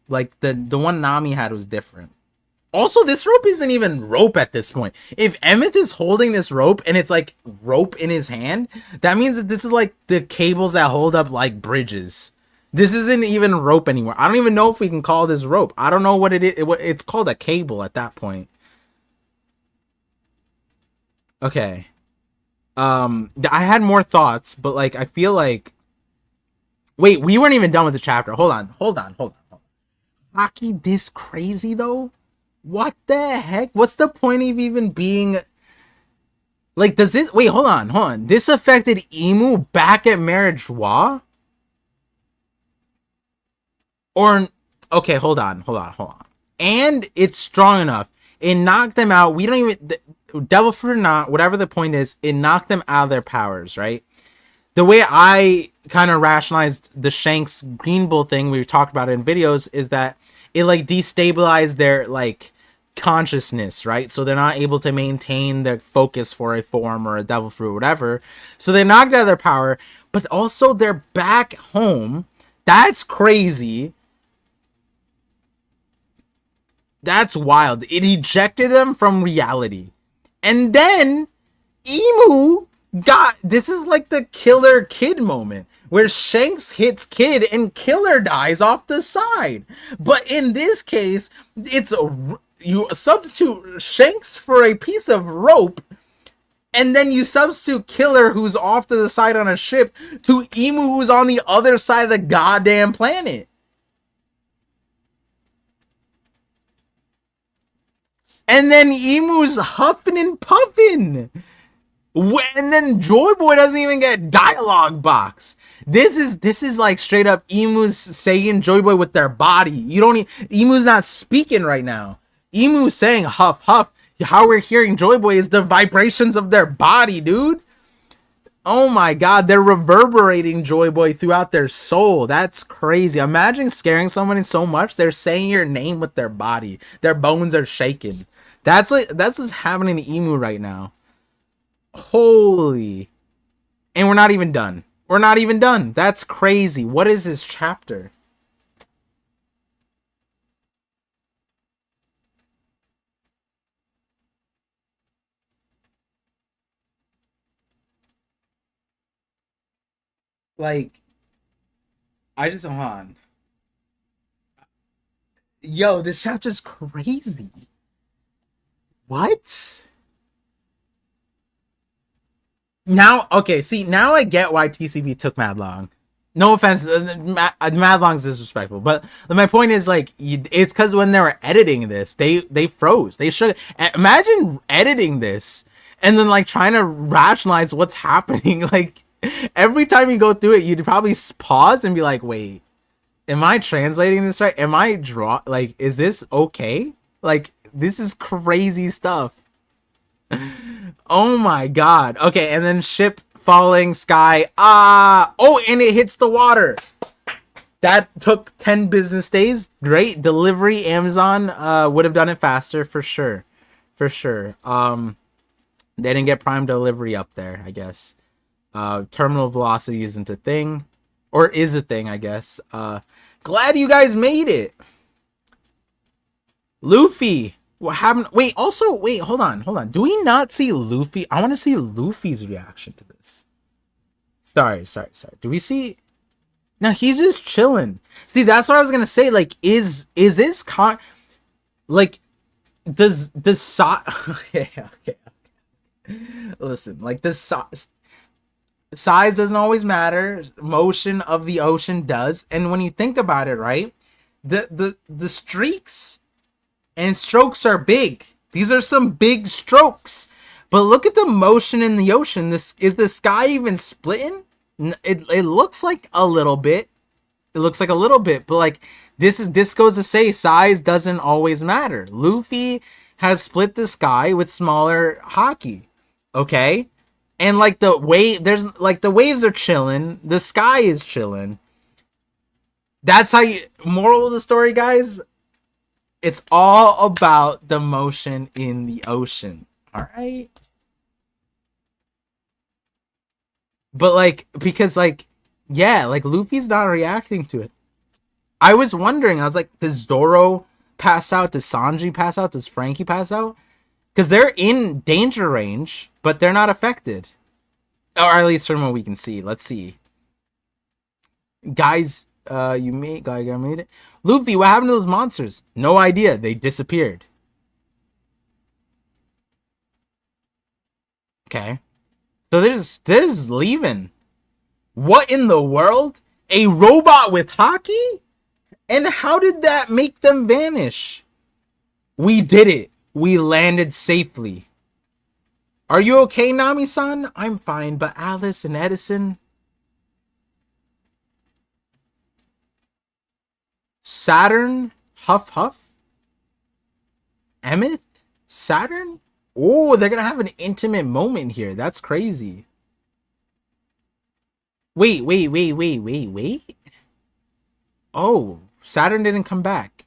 like the one Nami had was different. Also, this rope isn't even rope at this point. If Emmett is holding this rope and it's like rope in his hand, that means that this is like the cables that hold up like bridges. This isn't even rope anymore. I don't even know if we can call this rope. I don't know what it is. It's called a cable at that point. Okay. I had more thoughts, but like I feel like, wait, we weren't even done with the chapter. Hold on. Hockey this crazy though? What the heck? What's the point of even being like, does this, wait, hold on. This affected Emu back at Marriage Joie? Or, okay, hold on. And it's strong enough. It knocked them out. We don't even, Devil Fruit or not, whatever the point is, it knocked them out of their powers, right? The way I kind of rationalized the Shanks Green Bull thing, we talked about it in videos, is that it like destabilized their like consciousness, right? So they're not able to maintain their focus for a form or a devil fruit or whatever. So they're knocked out of their power, but also they're back home. That's crazy. That's wild. It ejected them from reality. And then Emu got, this is like the Killer Kid moment where Shanks hits Kid and Killer dies off the side. But in this case, it's you substitute Shanks for a piece of rope, and then you substitute Killer, who's off to the side on a ship, to Emu, who's on the other side of the goddamn planet. And then Emu's huffing and puffing. And then Joy Boy doesn't even get dialogue box. This is like straight up Emu's saying Joy Boy with their body. You don't Emu's not speaking right now. Emu's saying huff huff. How we're hearing Joy Boy is the vibrations of their body, dude. Oh my god, they're reverberating Joy Boy throughout their soul. That's crazy. Imagine scaring somebody so much they're saying your name with their body. Their bones are shaking. That's what's happening to Emu right now. Holy. And we're not even done. That's crazy. What is this chapter? Like, I just, hold on. Yo, this chapter's crazy. What? Now, okay, see, now I get why TCB took mad long. No offense, mad long's disrespectful, but my point is, like, it's because when they were editing this, they froze. They should imagine editing this and then like trying to rationalize what's happening. Like every time you go through it, you'd probably pause and be like, wait, am I translating this right? Am I like, is this okay? Like, this is crazy stuff. Oh my god. Okay, and then ship falling, sky. Oh, and it hits the water. That took 10 business days. Great delivery. Amazon would have done it faster for sure. For sure. They didn't get Prime delivery up there, I guess. Terminal velocity isn't a thing. Or is a thing, I guess. Glad you guys made it. Luffy. What happened? Wait, also, wait, hold on. Do we not see Luffy? I want to see Luffy's reaction to this. Sorry. Do we see Now he's just chilling. See, that's what I was gonna say. Like, is this like, does okay, okay. Listen, like, this size doesn't always matter. Motion of the ocean does. And when you think about it, right, the streaks and strokes are big. These are some big strokes. But look at the motion in the ocean. This is the sky even splitting? It looks like a little bit. It looks like a little bit, but like, this goes to say size doesn't always matter. Luffy has split the sky with smaller hockey. Okay? And like the waves are chilling, the sky is chilling. That's how you, moral of the story, guys, it's all about the motion in the ocean. All right? But like, because like, yeah, like Luffy's not reacting to it. I was wondering, I was like, does Zoro pass out? Does Sanji pass out? Does Frankie pass out? Because they're in danger range, but they're not affected. Or at least from what we can see. Let's see. Guys, I made it. Luffy, what happened to those monsters? No idea. They disappeared. Okay. So they're just leaving. What in the world? A robot with hockey? And how did that make them vanish? We did it. We landed safely. Are you okay, Nami-san? I'm fine, but Alice and Edison? Saturn? Huff Huff? Emmett? Saturn? Oh, they're gonna have an intimate moment here. That's crazy. Wait. Oh, Saturn didn't come back.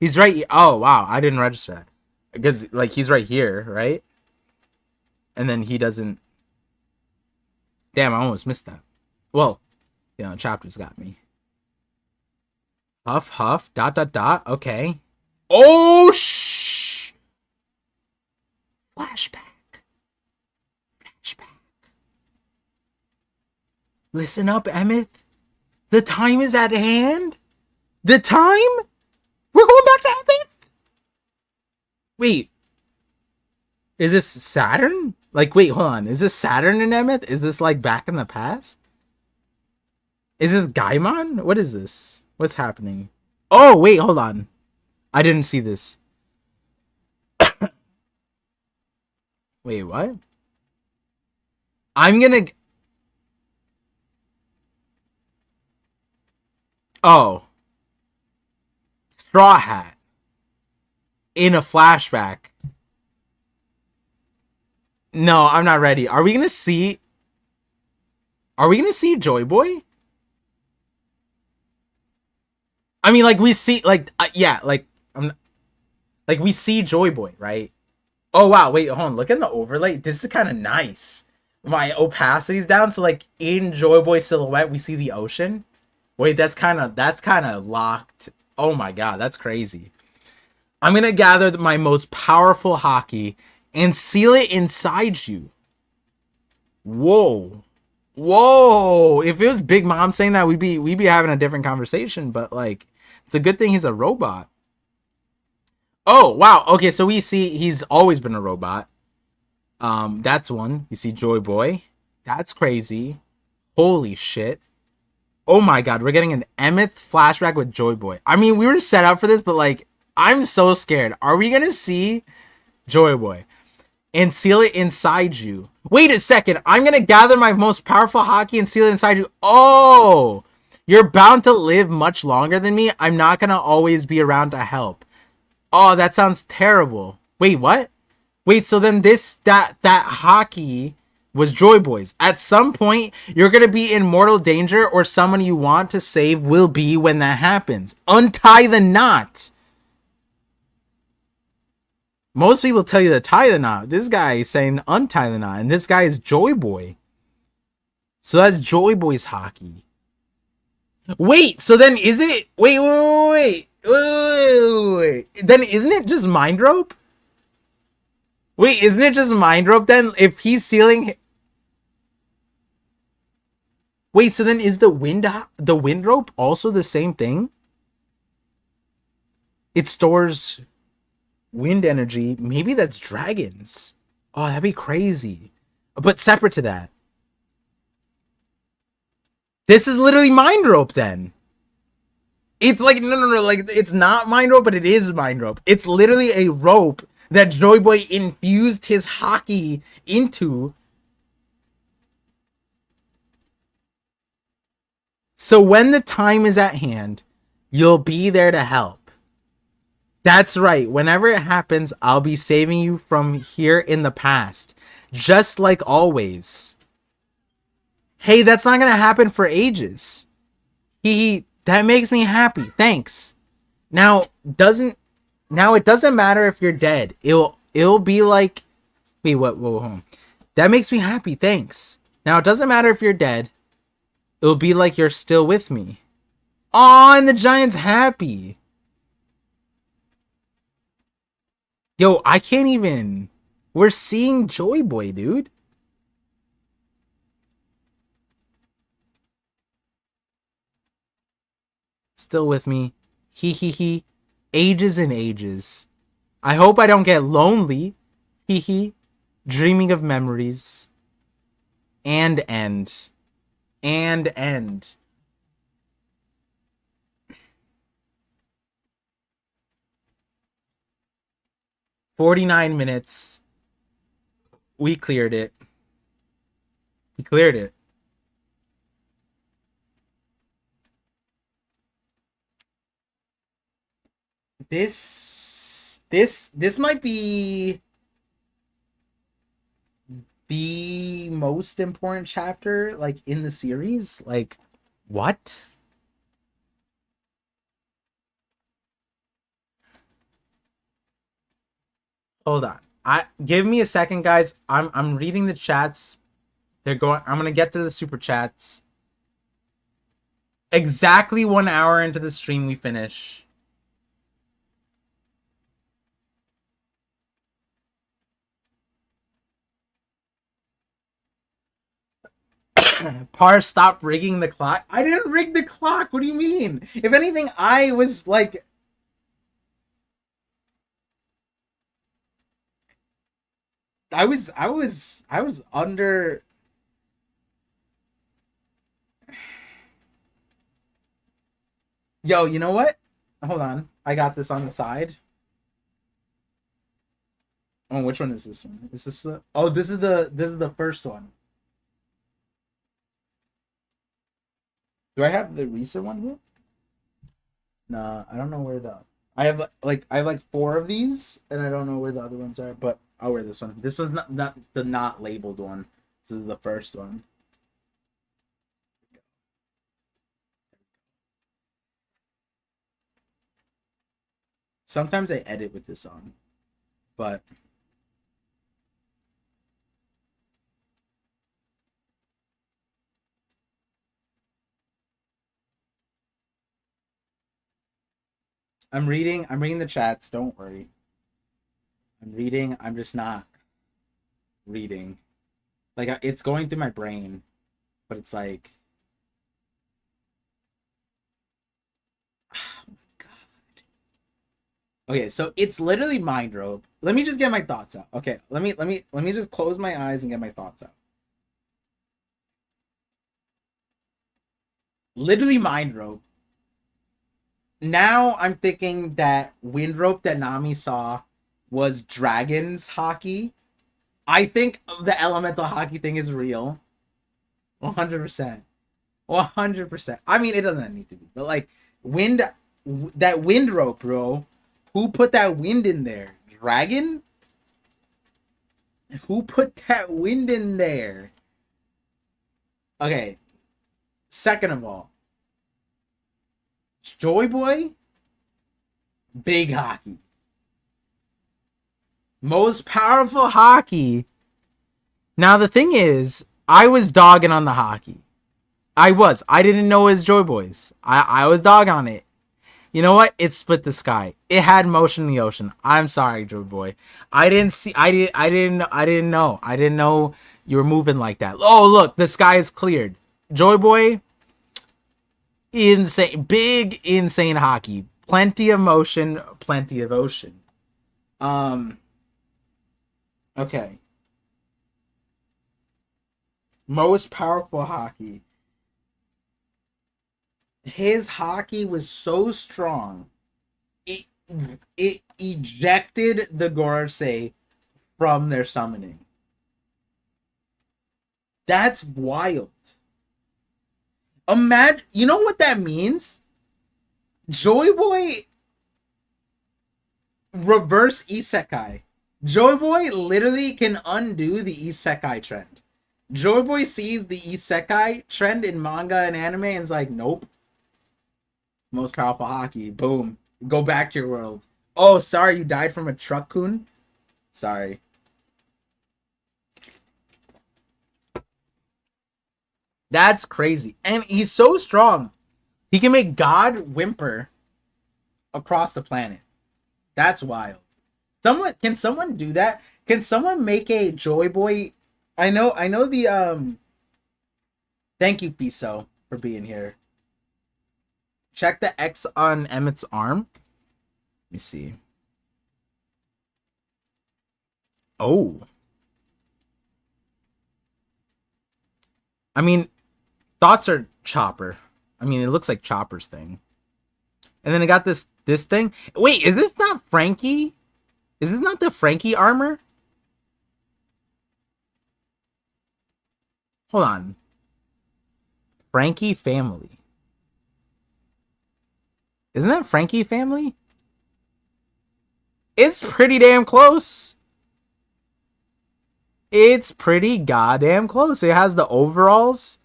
He's right. Oh, wow. I didn't register that. Because, like, he's right here, right? And then he doesn't. Damn, I almost missed that. Well, you know, chapters got me. Huff, huff, ... Okay. Oh, shh. Flashback. Listen up, Emmett. The time is at hand. The time? We're going back to Emmett? Wait. Is this Saturn? Like, wait, hold on. Is this Saturn and Emmett? Is this like back in the past? Is this Gaimon? What is this? What's happening? Oh, wait, hold on. I didn't see this. Wait, what? I'm gonna... Oh. Straw Hat. In a flashback. No, I'm not ready. Are we gonna see... Are we gonna see Joy Boy? I mean, like, we see, like, yeah, like, like, we see Joy Boy, right? Oh, wow, wait, hold on, look at the overlay. This is kind of nice. My opacity's down, so, like, in Joy Boy silhouette, we see the ocean. Wait, that's kind of locked. Oh my god, that's crazy. I'm gonna gather my most powerful hockey and seal it inside you. Whoa. Whoa. If it was Big Mom saying that, we'd be having a different conversation, but, like, it's a good thing he's a robot. Oh, wow. Okay, so we see he's always been a robot. That's one. You see Joy Boy. That's crazy. Holy shit. Oh my god, we're getting an Emmett flashback with Joy Boy. I mean, we were set up for this, but, like, I'm so scared. Are we gonna see Joy Boy and seal it inside you? Wait a second. I'm gonna gather my most powerful hockey and seal it inside you. Oh, you're bound to live much longer than me. I'm not gonna always be around to help. Oh, that sounds terrible. Wait, what? Wait, so then that hockey was Joy Boy's. At some point, you're going to be in mortal danger, or someone you want to save will be when that happens. Untie the knot. Most people tell you to tie the knot. This guy is saying untie the knot, and this guy is Joy Boy. So that's Joy Boy's hockey. Wait, so then is it... Wait. Then isn't it just Mind Rope? Wait, isn't it just Mind Rope then? If he's sealing... Wait, so then is the wind rope also the same thing? It stores wind energy. Maybe that's dragons. Oh, that'd be crazy. But separate to that, this is literally mind rope then. It's like no, like it's not mind rope, but it is mind rope. It's literally a rope that Joy Boy infused his hockey into. So when the time is at hand, you'll be there to help. That's right. Whenever it happens, I'll be saving you from here in the past. Just like always. Hey, that's not gonna happen for ages. That makes me happy. Thanks. Now it doesn't matter if you're dead. It'll be like, wait, what? Whoa, hold on. That makes me happy. Thanks. Now it doesn't matter if you're dead. It'll be like you're still with me. Aw, and the giant's happy. Yo, I can't even. We're seeing Joy Boy, dude. Still with me. He. Ages and ages. I hope I don't get lonely. He. Dreaming of memories. And end. And end. $49. We cleared it. We cleared it. This might be the most important chapter, like, in the series. Like, what? Hold on. Give me a second, guys. I'm reading the chats. I'm gonna get to the super chats. Exactly 1 hour into the stream, we finish. Par, stop rigging the clock. I didn't rig the clock. What do you mean? If anything, I was like, I was under. Yo, you know what? Hold on. I got this on the side. Oh, which one is this one? Is this oh, this is the first one. Do I have the recent one here? Nah, I don't know where I have like 4 of these, and I don't know where the other ones are, but I'll wear this one. This was not the not labeled one. This is the first one. Sometimes I edit with this on, but I'm reading the chats, don't worry. I'm reading, I'm just not reading. Like, it's going through my brain, but it's like, oh my god. Okay, so it's literally mind rope. Let me just get my thoughts out. Okay, let me just close my eyes and get my thoughts out. Literally mind rope. Now I'm thinking that wind rope that Nami saw was dragons hockey. I think the elemental hockey thing is real. 100%. 100%. I mean, it doesn't need to be, but like, that wind rope, bro. Who put that wind in there? Dragon? Who put that wind in there? Okay. Second of all, Joy Boy, big hockey. Most powerful hockey. Now, the thing is, I was dogging on the hockey. I didn't know it was Joy Boy's. I was dogging on it. You know what? It split the sky. It had motion in the ocean. I'm sorry, Joy Boy. I didn't know. I didn't know you were moving like that. Oh, look, the sky is cleared. Joy Boy, insane, big, insane hockey. Plenty of motion, plenty of ocean. Um, okay. Most powerful hockey. His hockey was so strong, it it ejected the Gorosei from their summoning. That's wild. Imagine, you know what that means? Joy Boy reverse isekai. Joy Boy literally can undo the isekai trend. Joy Boy sees the isekai trend in manga and anime and is like, nope. Most powerful hockey. Boom. Go back to your world. Oh, sorry, you died from a truck kun? Sorry. That's crazy. And he's so strong. He can make God whimper across the planet. That's wild. Someone do that? Can someone make a Joy Boy? I know the thank you, Piso, for being here. Check the X on Emmett's arm. Let me see. Oh. I mean, thoughts are Chopper. I mean, it looks like Chopper's thing. And then I got this thing. Wait, is this not Frankie? Is this not the Frankie armor? Hold on. Frankie family. Isn't that Frankie family? It's pretty damn close. It's pretty goddamn close. It has the overalls.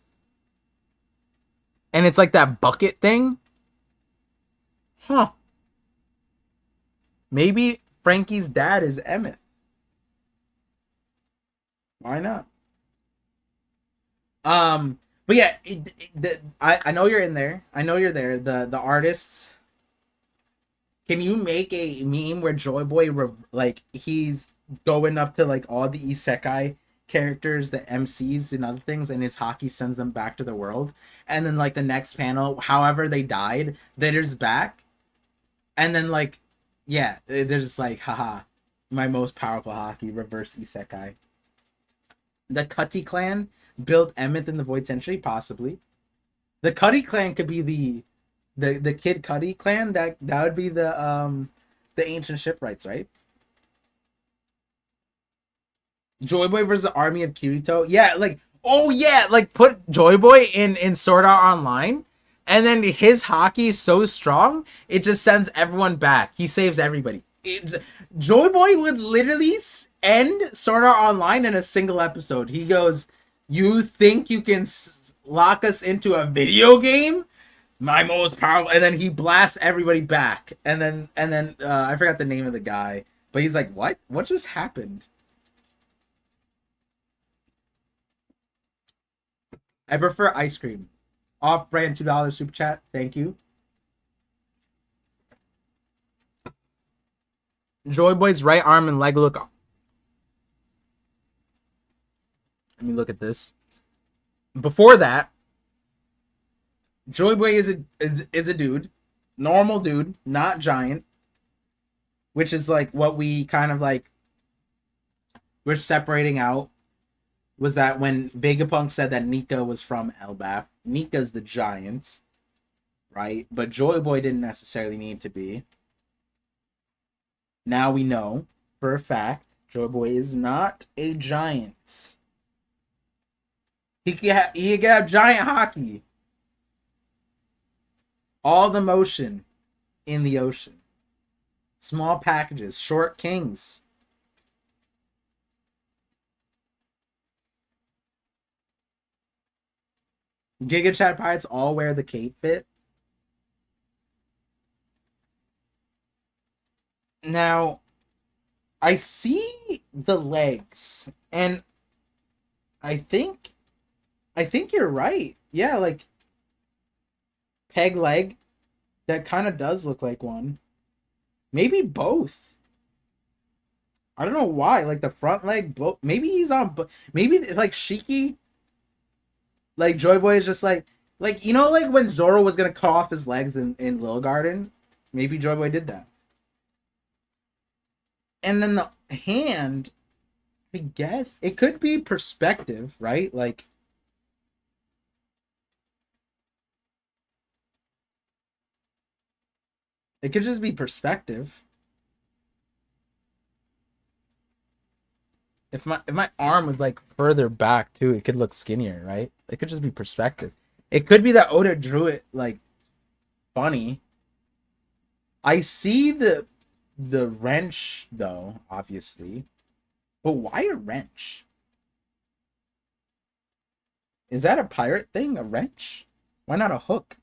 And it's like that bucket thing. Huh. Maybe Frankie's dad is Emmett. Why not? But yeah, I know you're in there. I know you're there. The artists. Can you make a meme where Joy Boy like he's going up to like all the isekai characters, the MCs and other things, and his hockey sends them back to the world, and then like the next panel, however they died, they're just back, and then like, yeah, they're just like, haha, my most powerful hockey reverse isekai. The Cutty clan built Emmett in the Void Century, possibly. The Cuddy clan could be the Kid Cudi clan. That would be the ancient shipwrights, right? Joy Boy versus the army of Kirito. Yeah, like, oh yeah, like put Joy Boy in Sword Art Online, and then his hockey is so strong it just sends everyone back. He saves everybody. Joy Boy would literally end Sword Art Online in a single episode. He goes, "You think you can lock us into a video game? My most powerful," and then he blasts everybody back. And then I forgot the name of the guy, but he's like, "What? What just happened?" I prefer ice cream. Off brand $2 super chat. Thank you. Joy Boy's right arm and leg look. Let me look at this. Before that, Joy Boy is a dude, normal dude, not giant, which is like what we kind of like. We're separating out. Was that when Vegapunk said that Nika was from Elbaf? Nika's the giant, right? But Joy Boy didn't necessarily need to be. Now we know for a fact Joy Boy is not a giant. He can have giant hockey. All the motion in the ocean. Small packages, short kings. Giga Chat Pirates all wear the cape fit. Now, I see the legs, and I think you're right. Yeah, like peg leg. That kind of does look like one. Maybe both. I don't know why. Like the front leg, both. Maybe he's on. Maybe it's like Shiki. Like Joy Boy is just like you know, like when Zoro was gonna cut off his legs in Little Garden, maybe Joy Boy did that. And then the hand, I guess it could be perspective, right? Like it could just be perspective. If my arm was like further back too, it could look skinnier, right? It could just be perspective. It could be that Oda drew it like funny. I see the wrench though, obviously. But why a wrench? Is that a pirate thing? A wrench? Why not a hook?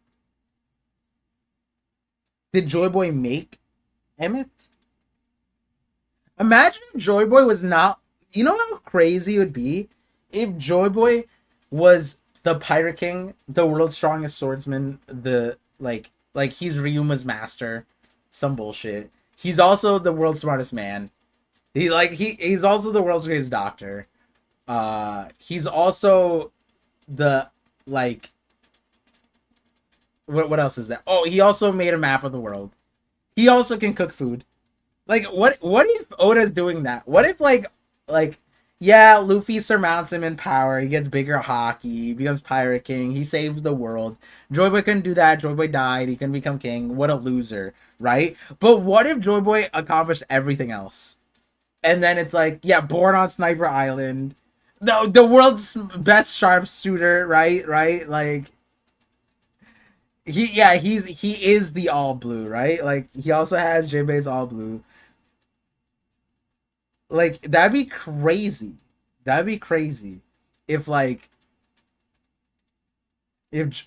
Did Joy Boy make Emmett? Imagine if Joy Boy was not. You know how crazy it would be if Joy Boy was the Pirate King, the world's strongest swordsman, the like he's Ryuma's master, some bullshit. He's also the world's smartest man. He's also the world's greatest doctor. He's also the like what else is that? Oh, he also made a map of the world. He also can cook food. Like what if Oda's doing that? What if like yeah, Luffy surmounts him in power, he gets bigger hockey, he becomes Pirate King, he saves the world. Joy Boy couldn't do that, Joy Boy died, he couldn't become king. What a loser, right? But what if Joy Boy accomplished everything else? And then it's like, yeah, born on Sniper Island. The world's best sharpshooter, right? Right? Like he is the all blue, right? Like he also has Jinbei's all blue. Like that'd be crazy. That'd be crazy if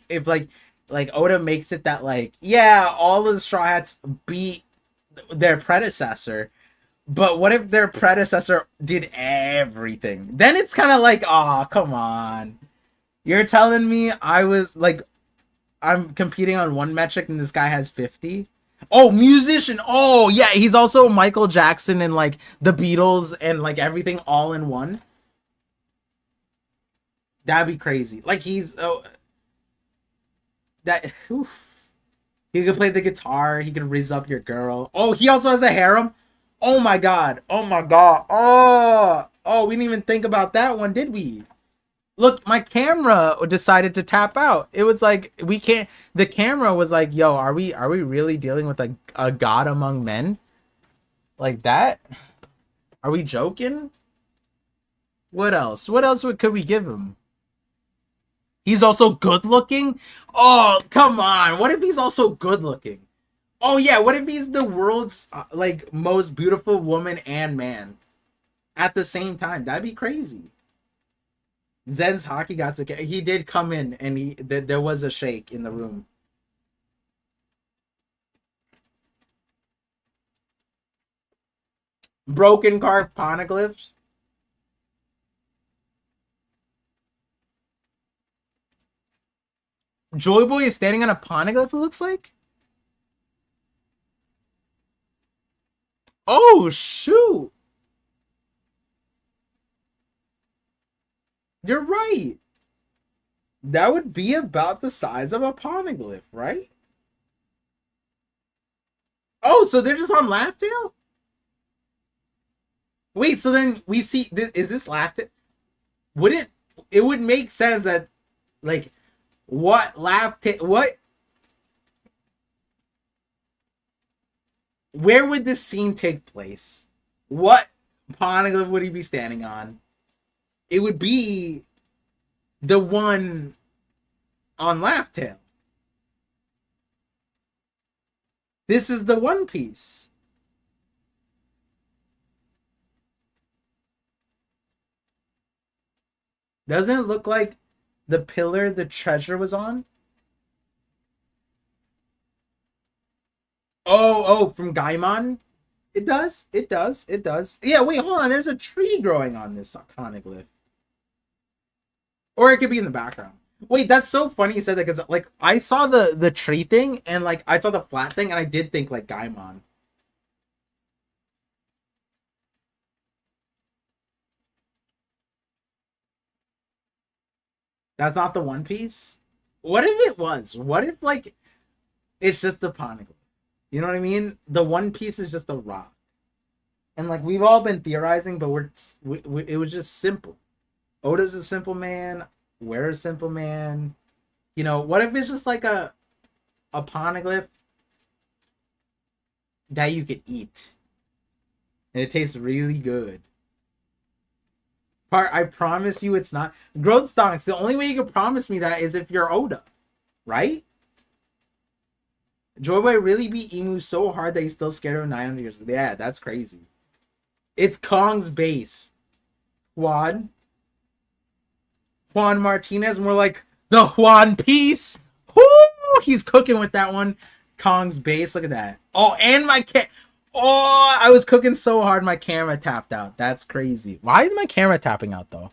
if like Oda makes it that like yeah, all of the Straw Hats beat their predecessor, but what if their predecessor did everything? Then it's kind of like, oh, come on. You're telling me I was like I'm competing on one metric and this guy has 50? Oh, musician. Oh, yeah, he's also Michael Jackson and like the Beatles and like everything all in one. That'd be crazy. Like he's oh that oof. He could play the guitar, he could riz up your girl. Oh, he also has a harem. Oh my god. Oh my god. Oh, we didn't even think about that one, did we? Look, my camera decided to tap out. It was like we can't. The camera was like, "Yo, are we really dealing with a god among men like that? Are we joking? What else? What else could we give him? He's also good looking. Oh, come on! What if he's also good looking? Oh yeah, what if he's the world's like most beautiful woman and man at the same time? That'd be crazy. Zen's hockey got to. He did come in, and there was a shake in the room. Broken carved poneglyphs. Joy Boy is standing on a poneglyph. It looks like. Oh shoot! You're right. That would be about the size of a poneglyph, right? Oh, so they're just on Laughdale? Wait, so then we see is this Laughdale? Wouldn't it would make sense that like what where would this scene take place? What poneglyph would he be standing on? It would be the one on Laughdale. This is the One Piece. Doesn't it look like the pillar the treasure was on? Oh, from Gaimon? It does. It does. It does. Yeah, wait, hold on. There's a tree growing on this poneglyph. Or it could be in the background. Wait, that's so funny you said that because like I saw the tree thing and like I saw the flat thing and I did think like Gaimon. That's not the One Piece? What if it was? What if, like, it's just a poneglyph? You know what I mean? The One Piece is just a rock. And, like, we've all been theorizing, but it was just simple. Oda's a simple man. We're a simple man. You know, what if it's just like a poneglyph that you could eat? And it tastes really good. I promise you it's not. Growth stonks, the only way you can promise me that is if you're Oda. Right? Joyboy really beat Emu so hard that he's still scared of 900 years. Yeah, that's crazy. It's Kong's base. Juan Martinez, more like the Juan Piece. Whoo! He's cooking with that one. Kong's base. Look at that. Oh, and my Oh, I was cooking so hard my camera tapped out. That's crazy. Why is my camera tapping out though?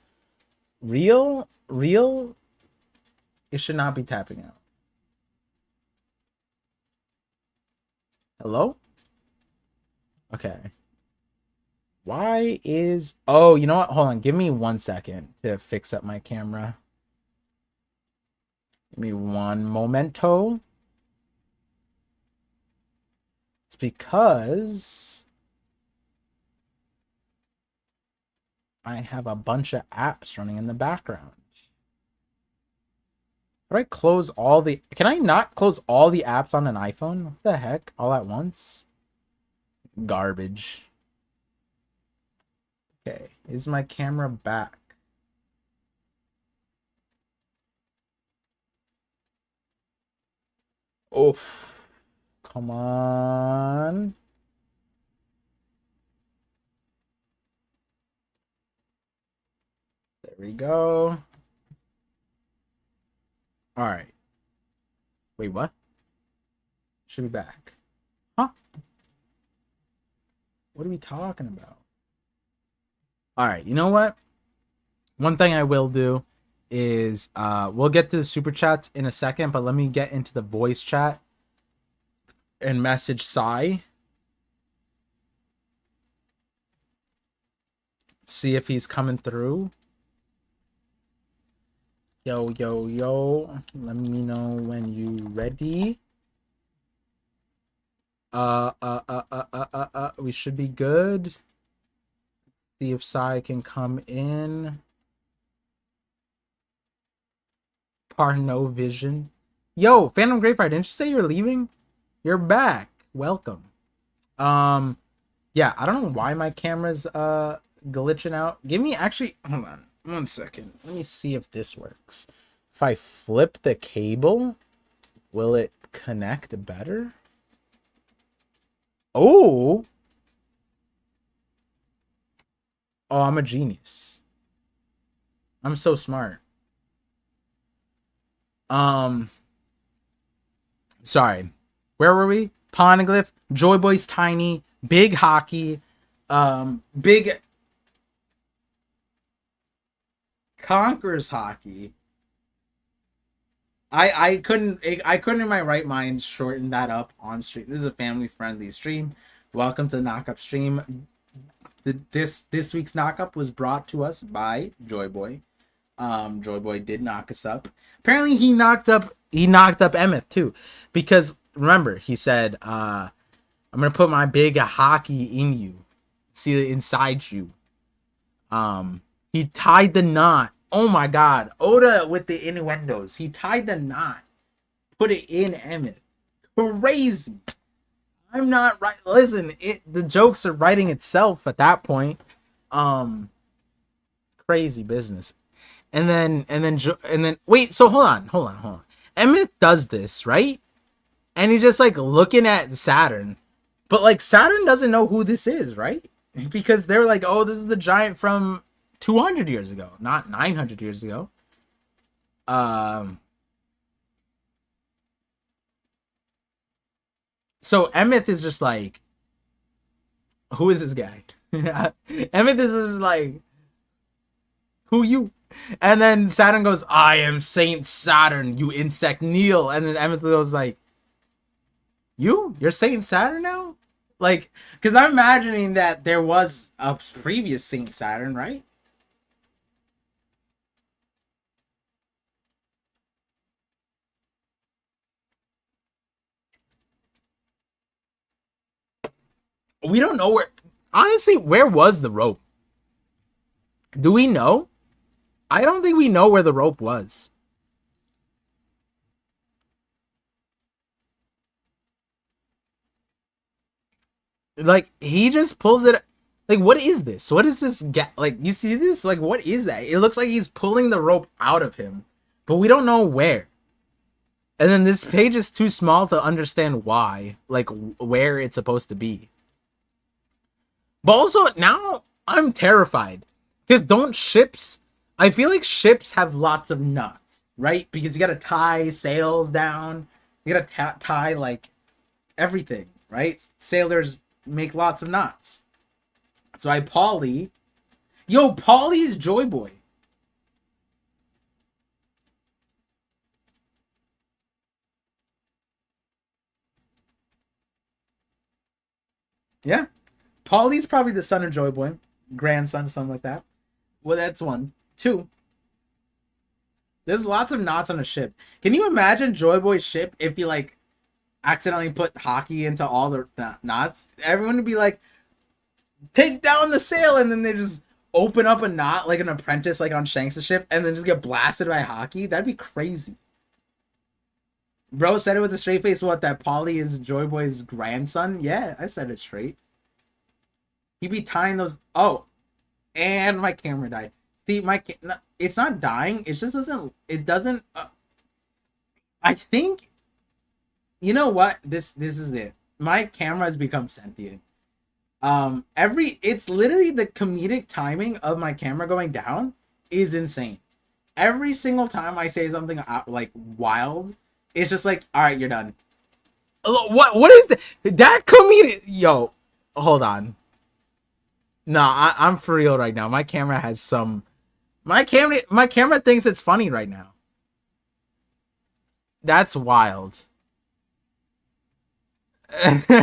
Real? It should not be tapping out. Hello? Okay. Why is... Oh, you know what? Hold on. Give me 1 second to fix up my camera. Give me one momento. It's because I have a bunch of apps running in the background. How do I close all the... Can I not close all the apps on an iPhone? What the heck? All at once? Garbage. Okay. Is my camera back? Oof. Come on. There we go. All right. Wait, what? Should be back. Huh? What are we talking about? All right. You know what? One thing I will do is we'll get to the super chats in a second, but let me get into the voice chat and message Sai. See if he's coming through. Yo. Let me know when you ready. We should be good. See if Sai can come in. ParVision. Yo, Phantom Grapefire, didn't you say you're leaving? You're back. Welcome. Yeah, I don't know why my camera's glitching out. Give me actually, hold on 1 second. Let me see if this works. If I flip the cable, will it connect better? Oh, I'm a genius. I'm so smart. Sorry. Where were we? Poneglyph, Joyboy's tiny, big hockey, big Conquerors hockey. I couldn't in my right mind shorten that up on stream. This is a family friendly stream. Welcome to the Knockup stream. This week's knockup was brought to us by Joyboy. Joyboy did knock us up. Apparently he knocked up Emmett too, because remember he said I'm gonna put my big hockey in you, see it inside you. He tied the knot. Oh my god, Oda with the innuendos. He tied the knot, put it in Emmett. Crazy. I'm not right. Listen, the jokes are writing itself at that point. Crazy business. And then wait, so hold on. Emmett does this, right? And he's just like looking at Saturn. But like Saturn doesn't know who this is, right? Because they're like, oh, this is the giant from 200 years ago, not 900 years ago. So Emmett is just like, who is this guy? Emmett is just like, who you? And then Saturn goes, I am Saint Saturn, you insect, kneel. And then Emmett goes like, you're Saint Saturn now? Like, because I'm imagining that there was a previous Saint Saturn, right? We don't know where. Honestly, where was the rope? Do we know? I don't think we know where the rope was. Like he just pulls it. Like what is this? What is this? Like you see this? Like what is that? It looks like he's pulling the rope out of him, but we don't know where. And then this page is too small to understand why, like where it's supposed to be. But also now I'm terrified because don't ships? I feel like ships have lots of knots, right? Because you gotta tie sails down, you gotta tie like everything, right? Sailors make lots of knots. So I Polly, yo, Polly's Joy Boy. Yeah, Polly's probably the son of Joy Boy, grandson, something like that. Well, that's one. Two. There's lots of knots on a ship. Can you imagine Joy Boy's ship if he like accidentally put hockey into all the knots? Everyone would be like, take down the sail, and then they just open up a knot like an apprentice, like on Shanks' ship, and then just get blasted by hockey. That'd be crazy. Bro said it with a straight face. What, that Polly is Joy Boy's grandson? Yeah, I said it straight. He'd be tying those. Oh, and my camera died. See, it's not dying. It just doesn't. It doesn't. I think. You know what? This is it. My camera has become sentient. It's literally the comedic timing of my camera going down is insane. Every single time I say something like wild, it's just like, all right, you're done. What is that comedic? Yo, hold on. No, I'm for real right now. My camera has some. My camera thinks it's funny right now. That's wild.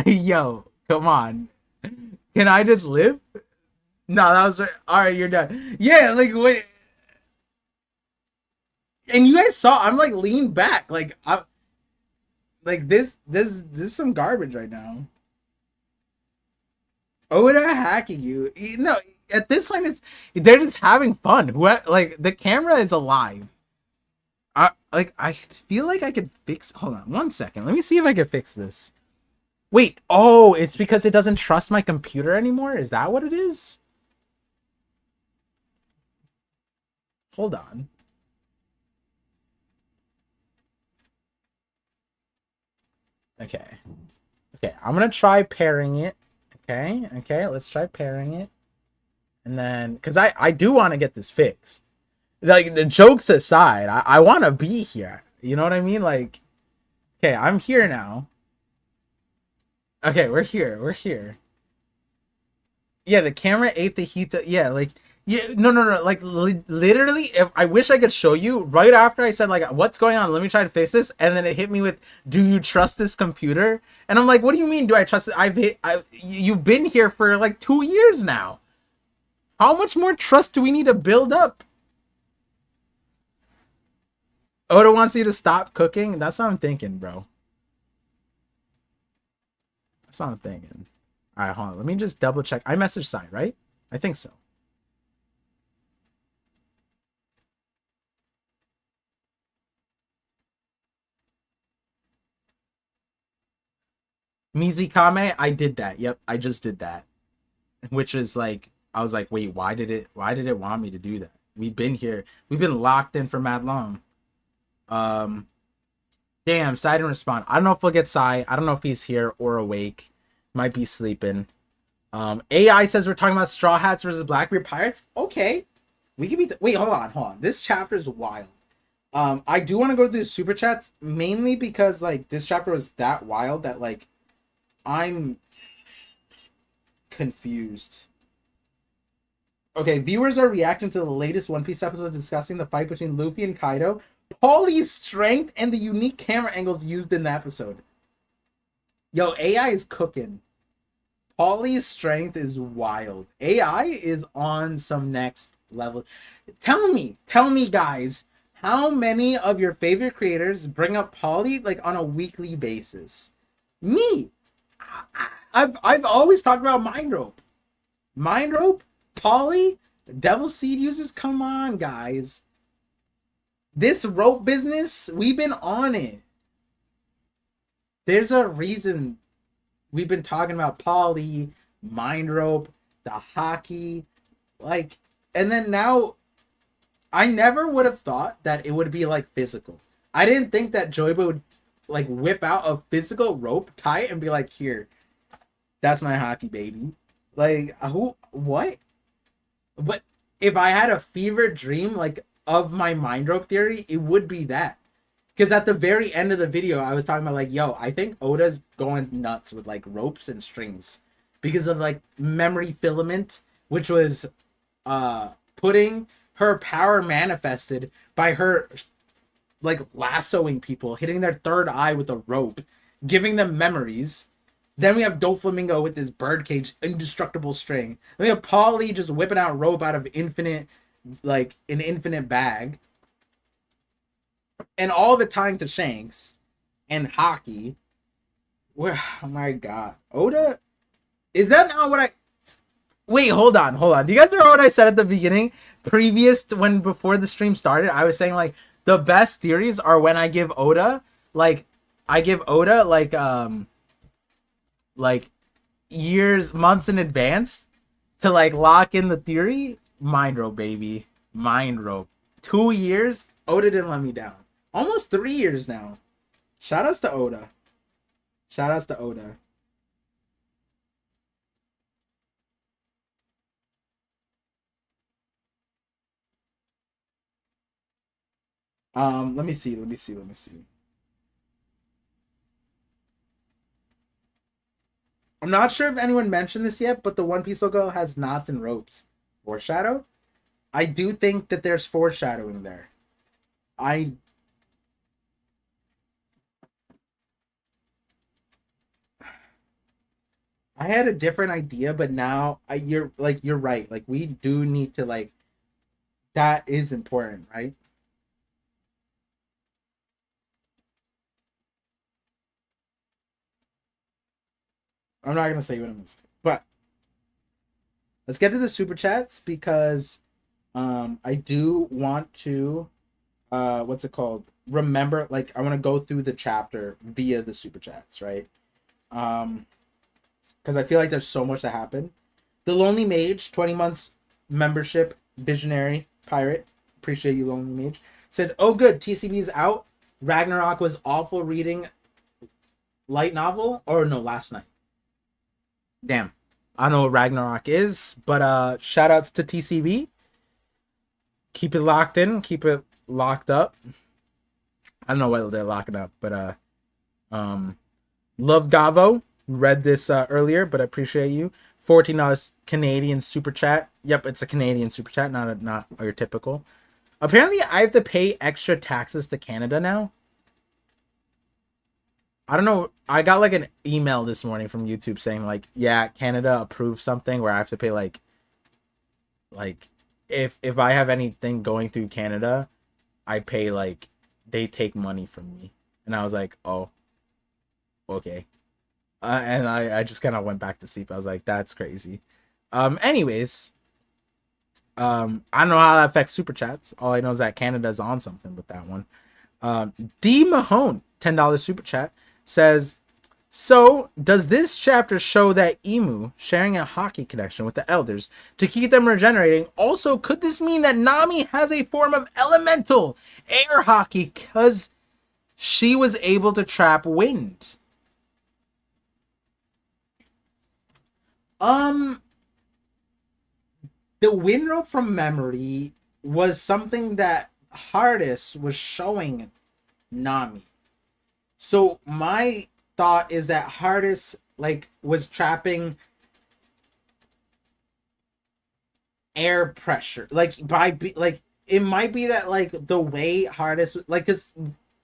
Yo, come on. Can I just live? No, that was all right. You're done. Yeah, like wait. And you guys saw I'm like leaned back, like I like this is some garbage right now. Oh, they're hacking you. You know, at this point, they're just having fun. Like the camera is alive. I feel like I could fix. Hold on, 1 second. Let me see if I can fix this. Wait. Oh, it's because it doesn't trust my computer anymore. Is that what it is? Hold on. Okay. Okay. I'm gonna try pairing it. Okay. Okay. Let's try pairing it. And then, because I do want to get this fixed. Like, the jokes aside, I want to be here. You know what I mean? Like, okay, I'm here now. Okay, we're here. We're here. Yeah, the camera ate the heat. Yeah, like, yeah, no, no, no. Like, literally, if I wish I could show you right after I said, like, what's going on? Let me try to fix this. And then it hit me with, do you trust this computer? And I'm like, what do you mean, do I trust it? You've been here for like 2 years now. How much more trust do we need to build up? Oda wants you to stop cooking. That's what I'm thinking, bro. That's what I'm thinking. All right, hold on. Let me just double check. I messaged Sai, right? I think so. Mizukame, I did that. Yep, I just did that. Which is like, I was like, wait, why did it want me to do that? We've been here. We've been locked in for mad long. Um, Damn, Sai didn't respond. I don't know if we'll get Sai. I don't know if he's here or awake. Might be sleeping. AI says we're talking about Straw Hats versus Blackbeard Pirates. Okay. We can be. Wait, hold on. This chapter is wild. I do want to go through the super chats mainly because like this chapter was that wild that like I'm confused. Okay, viewers are reacting to the latest One Piece episode discussing the fight between Luffy and Kaido, Paulie's strength, and the unique camera angles used in the episode. Yo, AI is cooking. Paulie's strength is wild. AI is on some next level. Tell me, guys, how many of your favorite creators bring up Paulie like on a weekly basis? Me. I've always talked about mind rope, poly, devil seed users. Come on, guys. This rope business, we've been on it. There's a reason we've been talking about poly, mind rope, the hockey, like, and then now I never would have thought that it would be like physical. I didn't think that Joyba would like whip out a physical rope, tie it, and be like, "Here, that's my hockey, baby." Like, who? What? But if I had a fever dream like of my mind rope theory, it would be that. Because at the very end of the video, I was talking about like, yo, I think Oda's going nuts with like ropes and strings because of like memory filament, which was putting her power manifested by her like lassoing people, hitting their third eye with a rope, giving them memories. Then we have Doflamingo with this birdcage indestructible string. Then we have Polly just whipping out rope out of infinite, like an infinite bag. And all of it tying to Shanks and hockey. Where, oh my god. Oda? Is that not what I... Wait, hold on. Do you guys remember what I said at the beginning? Before the stream started, I was saying like, the best theories are when I give Oda, like years, months in advance to like lock in the theory. Mind rope, baby. Mind rope. 2 years, Oda didn't let me down. Almost 3 years now. Shoutouts to Oda. Let me see. I'm not sure if anyone mentioned this yet, but the One Piece logo has knots and ropes. Foreshadow? I do think that there's foreshadowing there. I had a different idea, but now you're right. Like we do need to like that is important, right? I'm not gonna say what I'm gonna say, but let's get to the super chats because I do want to what's it called? Remember, like I want to go through the chapter via the super chats, right? Because I feel like there's so much to happen. The Lonely Mage, 20 months membership, visionary pirate. Appreciate you, Lonely Mage. Said, "Oh, good, TCB's out. Ragnarok was awful reading light novel, or no, last night. Damn, I don't know what Ragnarok is, but shout outs to TCB. Keep it locked in, keep it locked up. I don't know whether they're locking up, but Love Gavo read this earlier, but I appreciate you. $14 Canadian super chat. Yep, it's a Canadian super chat, not your typical. Apparently, I have to pay extra taxes to Canada now. I don't know. I got like an email this morning from YouTube saying like, yeah, Canada approved something where I have to pay like if I have anything going through Canada, I pay like they take money from me. And I was like, oh, okay. And I just kind of went back to sleep. I was like, that's crazy. Anyways, I don't know how that affects super chats. All I know is that Canada's on something with that one. D Mahone, $10 super chat, says, so does this chapter show that Emu sharing a hockey connection with the elders to keep them regenerating? Also, could this mean that Nami has a form of elemental air hockey because she was able to trap wind? The wind rope from memory was something that Hardis was showing Nami. So my thought is that Hardis like was trapping air pressure, like by like it might be that like the way Hardis like because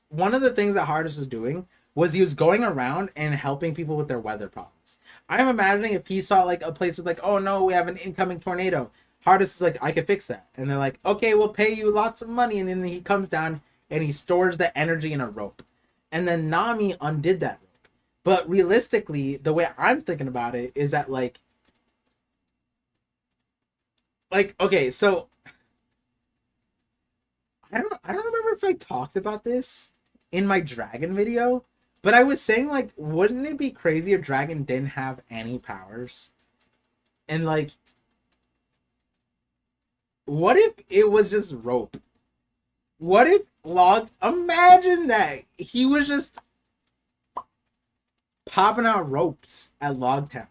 one of the things that Hardis was doing was he was going around and helping people with their weather problems. I'm imagining if he saw like a place with like, oh no, we have an incoming tornado. Hardis is like, I can fix that, and they're like, okay, we'll pay you lots of money, and then he comes down and he stores the energy in a rope. And then Nami undid that rope. But realistically, the way I'm thinking about it is that okay, so I don't remember if I talked about this in my dragon video, but I was saying like wouldn't it be crazy if dragon didn't have any powers? And like what if it was just rope? What if Log imagine that he was just popping out ropes at Logtown.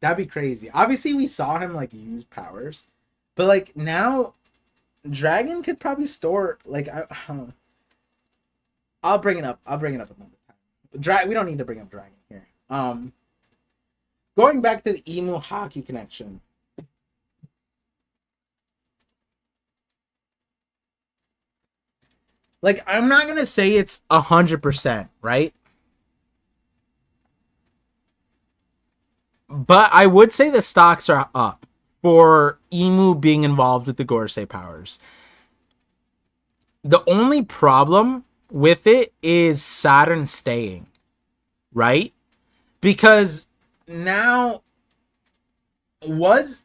That'd be crazy. Obviously we saw him like use powers, but like now Dragon could probably store like I'll bring it up. I'll bring it up another time. We don't need to bring up Dragon here. Going back to the Emu hockey connection. Like I'm not gonna say it's 100%, right? But I would say the stocks are up for Emu being involved with the Gorsei powers. The only problem with it is Saturn staying, right? Because now because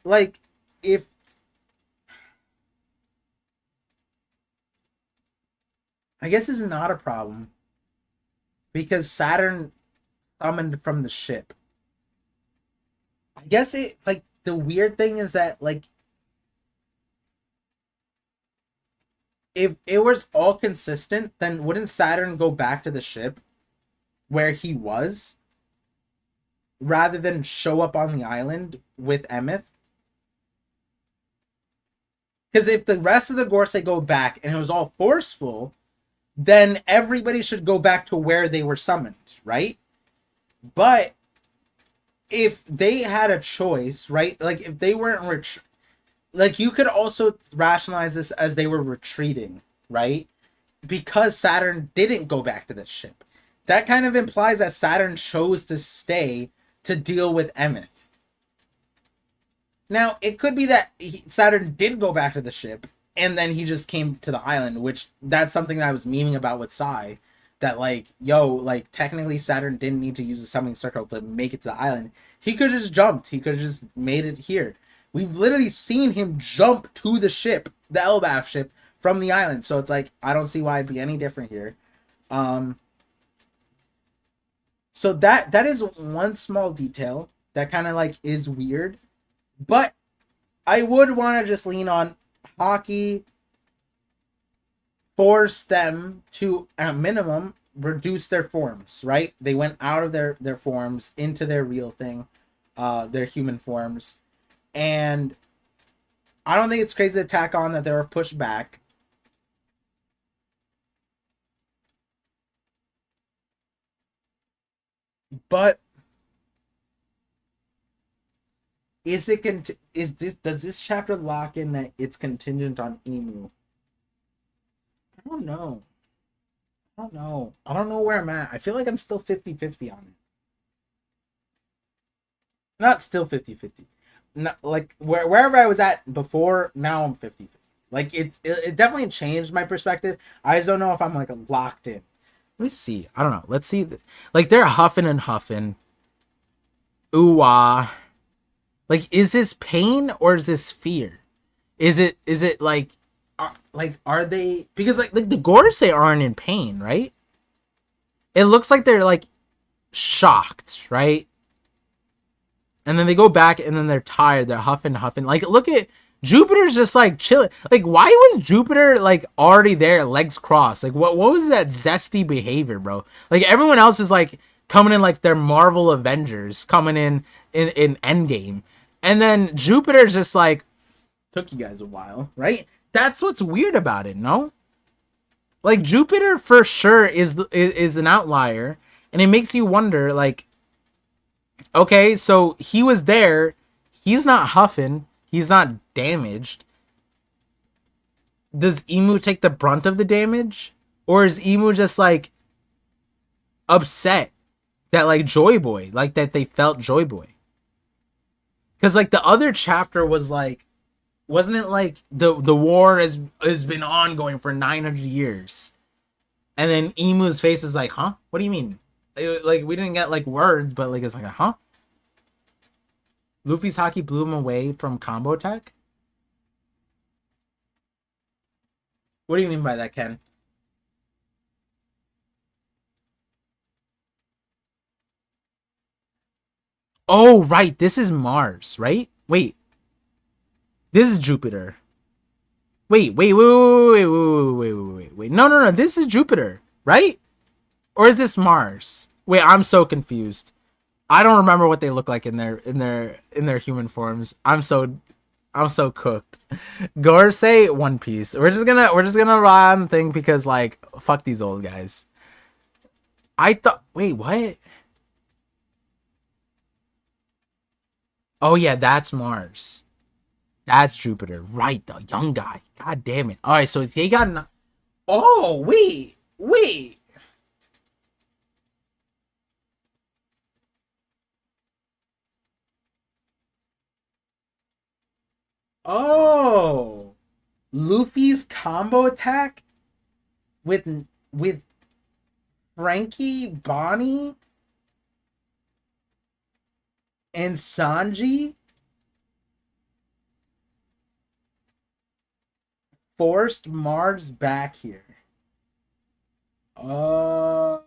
like if I guess is not a problem because Saturn summoned from the ship. I guess it like the weird thing is that like if it was all consistent, then wouldn't Saturn go back to the ship where he was rather than show up on the island with Emeth? Because if the rest of the Gorsei go back and it was all forceful, then everybody should go back to where they were summoned, right? But if they had a choice, right? Like if they weren't like you could also rationalize this as they were retreating, right? Because Saturn didn't go back to the ship. That kind of implies that Saturn chose to stay to deal with Emeth. Now, it could be that Saturn did go back to the ship and then he just came to the island, which that's something that I was meaning about with Sai. That like, yo, like technically Saturn didn't need to use the summoning circle to make it to the island. He could have just jumped. He could have just made it here. We've literally seen him jump to the ship, the Elbaf ship, from the island. So it's like, I don't see why it'd be any different here. So that is one small detail that kind of like is weird. But I would want to just lean on hockey, force them to, at a minimum, reduce their forms, right? They went out of their forms into their real thing, their human forms. And I don't think it's crazy to tack on that they were pushed back. But does this chapter lock in that it's contingent on Emu? I don't know. I don't know where I'm at. I feel like I'm still 50-50 on it. Not still 50-50. Not like wherever I was at before, now I'm 50-50. Like it definitely changed my perspective. I just don't know if I'm like locked in. Let me see. I don't know. Let's see. Like they're huffing and huffing. Ooh ah. Like, is this pain or is this fear? Is it like are they, because like the Gorsei aren't in pain, right? It looks like they're like shocked, right? And then they go back and then they're tired. They're huffing. Like, look at Jupiter's just like chilling. Like, why was Jupiter like already there, legs crossed? Like, what was that zesty behavior, bro? Like, everyone else is like coming in like they're Marvel Avengers coming in Endgame. And then Jupiter's just like, took you guys a while, right? That's what's weird about it, no? Like, Jupiter for sure is an outlier. And it makes you wonder, like, okay, so he was there. He's not huffing. He's not damaged. Does Emu take the brunt of the damage? Or is Emu just, like, upset that, like, Joy Boy, like, that they felt Joy Boy? Because, like, the other chapter was, like, wasn't it, like, the war has been ongoing for 900 years? And then Emu's face is like, huh? What do you mean? Like, we didn't get like words, but like, it's like, huh? Luffy's hockey blew him away from combo tech? What do you mean by that, Ken? Oh, right. This is Mars, right? Wait. This is Jupiter. Wait. No. This is Jupiter, right? Or is this Mars? Wait, I'm so confused. I don't remember what they look like in their human forms. I'm so cooked. Gorsei One Piece. We're just gonna rely on the thing because like fuck these old guys. I thought wait, what? Oh yeah, that's Mars. That's Jupiter. Right, the young guy. God damn it. Alright, so they got oh wait. Oh, Luffy's combo attack with Frankie, Bonnie, and Sanji forced Mars back here. Oh,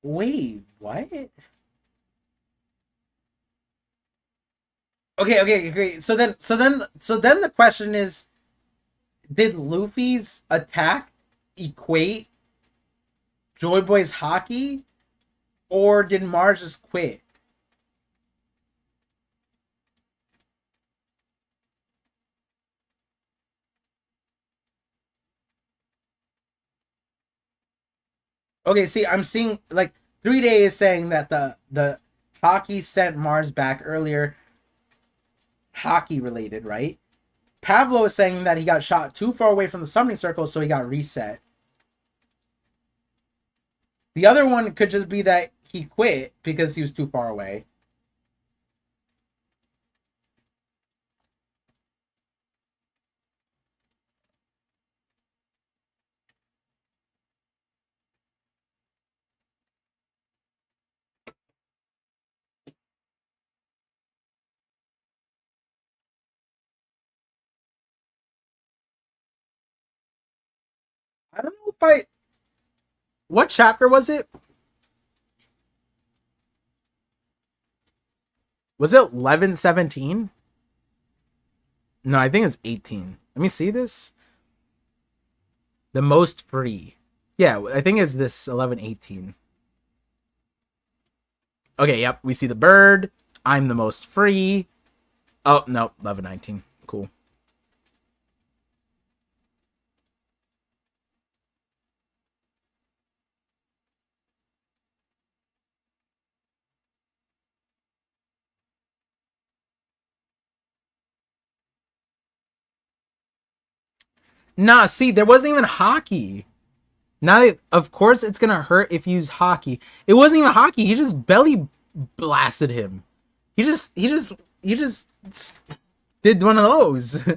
wait, what? Okay. So then the question is, did Luffy's attack equate Joy Boy's hockey, or did Mars just quit? Okay, see, I'm seeing like 3 days saying that the hockey sent Mars back earlier, hockey related, right? Pavlo is saying that he got shot too far away from the summoning circle, so he got reset. The other one could just be that he quit because he was too far away. I don't know if I. What chapter was it? Was it 11-17? No, I think it's 18. Let me see this. The most free. Yeah, I think it's this 11-18. Okay, yep. We see the bird. I'm the most free. Oh, no. 11-19. Cool. Nah, see, there wasn't even hockey. Now, of course, it's gonna hurt if you use hockey. It wasn't even hockey. He just belly blasted him. He just did one of those.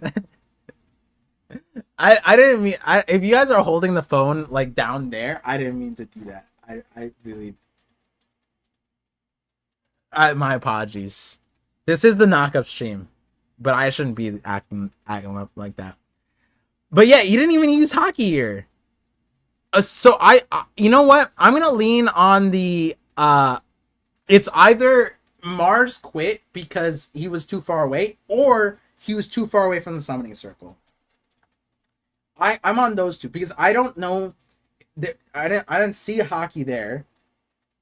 I didn't mean. If you guys are holding the phone like down there, I didn't mean to do that. I really. My apologies. This is the knockup stream, but I shouldn't be acting up like that. But yeah, you didn't even use hockey here. So you know what? I'm gonna lean on the It's either Mars quit because he was too far away, or he was too far away from the summoning circle. I'm on those two because I don't know. I didn't see hockey there,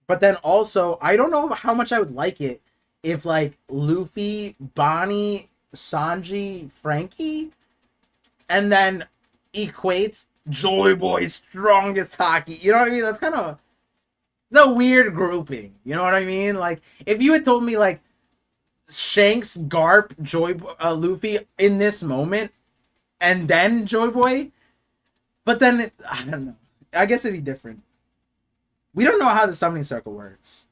but then also I don't know how much I would like it if like Luffy, Bonnie, Sanji, Frankie, and then equates Joy Boy's strongest hockey. You know what I mean? That's kind of it's a weird grouping. You know what I mean? Like if you had told me like Shanks, Garp, Luffy in this moment, and then Joy Boy, but then I don't know. I guess it'd be different. We don't know how the summoning circle works.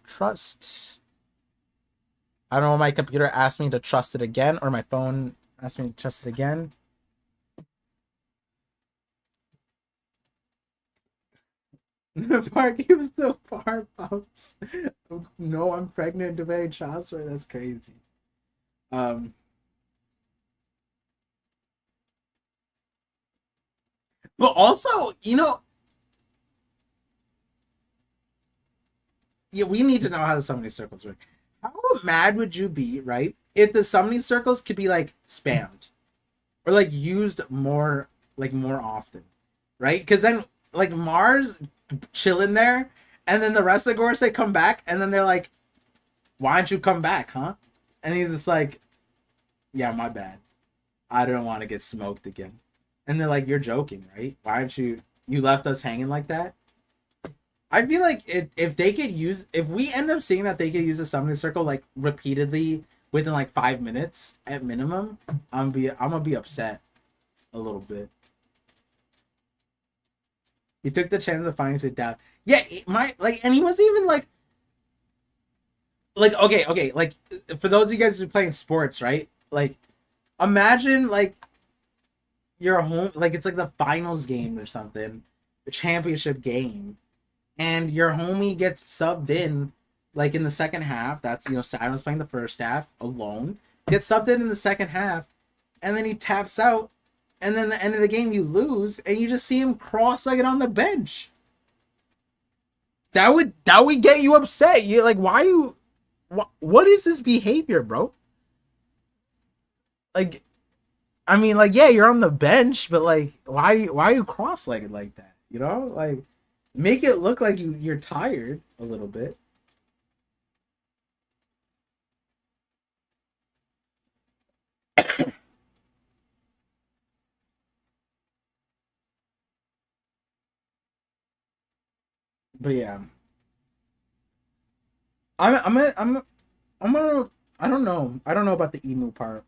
Trust. I don't know. My computer asked me to trust it again, or my phone Ask me to trust it again. The park was the far pops. No, I'm pregnant to pay child support. That's crazy. Um, but also, yeah, we need to know how the summoning circles work. How mad would you be, right, if the summoning circles could be like spammed or like used more often, right? Because then like Mars chilling there, and then the rest of the Gorse come back, and then they're like, "Why don't you come back, huh?" And he's just like, "Yeah, my bad. I don't want to get smoked again." And they're like, "You're joking, right? Why aren't you left us hanging like that?" I feel like if they could use, if we end up seeing that they could use a summoning circle like repeatedly within like 5 minutes at minimum, I'm gonna be upset a little bit. He took the chance of finding it down. Yeah, and he wasn't even like okay, like for those of you guys who are playing sports, right? Like, imagine like you're home, like it's like the finals game or something, a championship game, and your homie gets subbed in like in the second half. That's Saturn's playing the first half alone, gets subbed in the second half, and then he taps out, and then the end of the game you lose, and you just see him cross-legged on the bench. That would get you upset. You like, why you what is this behavior, bro? Like, I mean, like, yeah, you're on the bench, but like, why are you cross-legged like that? Like, make it look like you're tired a little bit. But yeah, I'm gonna I don't know about the emu part.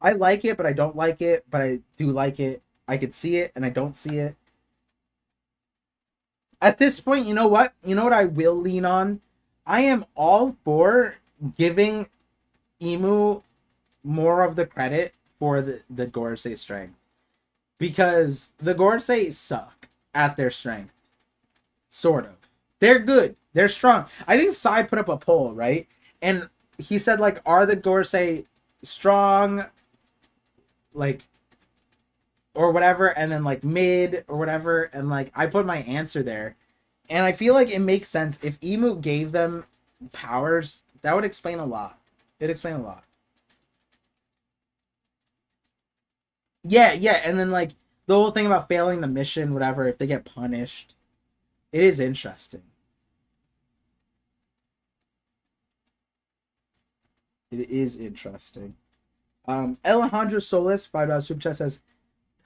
I like it, but I don't like it, but I do like it. I could see it and I don't see it. At this point, you know what? You know what I will lean on? I am all for giving emu more of the credit for the Gorsei strength. Because the Gorsei suck at their strength. Sort of. They're good. They're strong. I think Sai put up a poll, right? And he said, like, are the Gorsei strong, like, or whatever, and then like mid or whatever, and like I put my answer there. And I feel like it makes sense. If Emu gave them powers, that would explain a lot. It'd explain a lot. Yeah, yeah, and then like the whole thing about failing the mission, whatever, if they get punished. It is interesting. It is interesting. Alejandro Solis, $5 super chat says,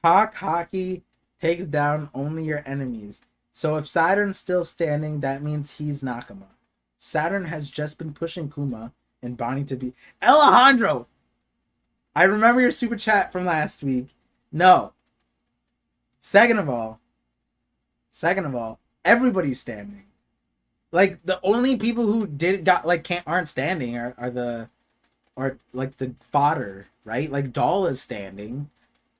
Cock hockey takes down only your enemies. So if Saturn's still standing, that means he's Nakama. Saturn has just been pushing Kuma and Bonnie to be Alejandro. I remember your super chat from last week. No. Second of all, everybody's standing. Like the only people who aren't standing are like the fodder, right? Like Doll is standing.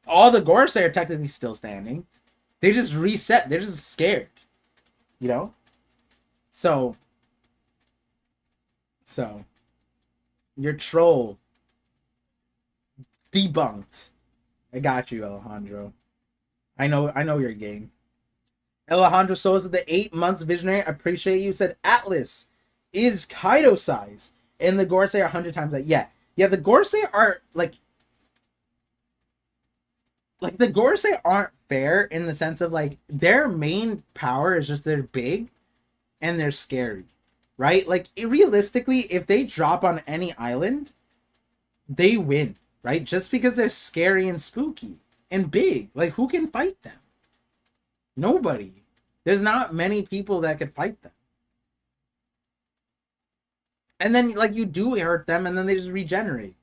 All the Gorsei are technically still standing. They just reset. They're just scared. You know? So your troll debunked. I got you, Alejandro. I know your game. Alejandro Souza, the 8 months visionary. I appreciate you. Said Atlas is Kaido size, and the Gorsei are 100 times that. Yeah, the Gorsei are like the Gorsei aren't fair in the sense of like their main power is just they're big and they're scary, right? Like realistically, if they drop on any island, they win, right? Just because they're scary and spooky and big. Like who can fight them? Nobody. There's not many people that could fight them. And then like you do hurt them and then they just regenerate.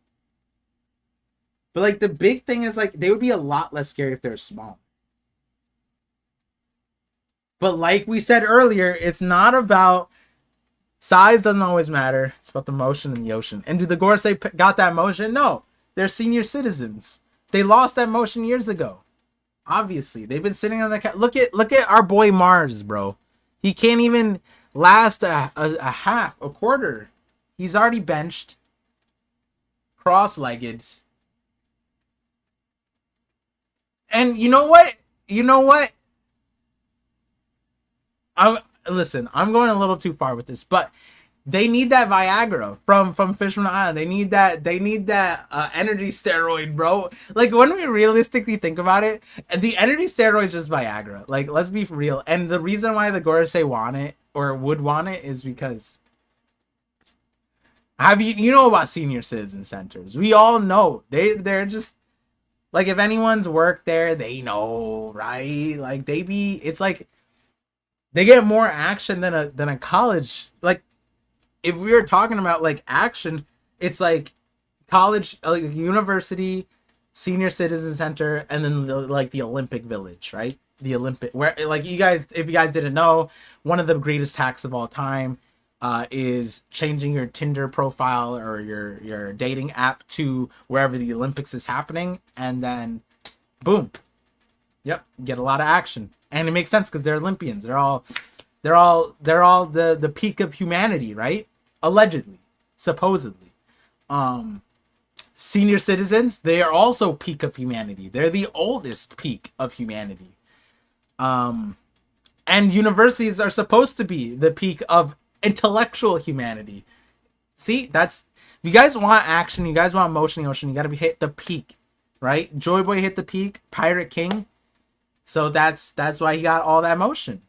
But like the big thing is like they would be a lot less scary if they're small. But like we said earlier, it's not about size, doesn't always matter. It's about the motion in the ocean. And do the Gorsei got that motion? No. They're senior citizens. They lost that motion years ago. Obviously, they've been sitting on the look at our boy Mars, bro. He can't even last a quarter. He's already benched, cross-legged. And you know what? Listen, I'm going a little too far with this, but they need that Viagra from Fishman Island. They need that energy steroid, bro. Like, when we realistically think about it, the energy steroid is just Viagra. Like, let's be real. And the reason why the Gorosei want it or would want it is because you know about senior citizen centers? We all know they're just like, if anyone's worked there, they know, right? Like, it's like they get more action than a college. Like, if we were talking about like action, it's like college, like university, senior citizen center, and then the Olympic Village, right? The Olympic, where, like, if you guys didn't know, one of the greatest hacks of all time is changing your Tinder profile or your dating app to wherever the Olympics is happening, and then boom, yep, get a lot of action. And it makes sense because they're Olympians. They're all the peak of humanity, right? Allegedly, supposedly. Senior citizens, they are also peak of humanity. They're the oldest peak of humanity. And universities are supposed to be the peak of intellectual humanity. See, if you guys want action, you guys want motion, you gotta hit the peak, right? Joy Boy hit the peak, Pirate King. So that's why he got all that motion.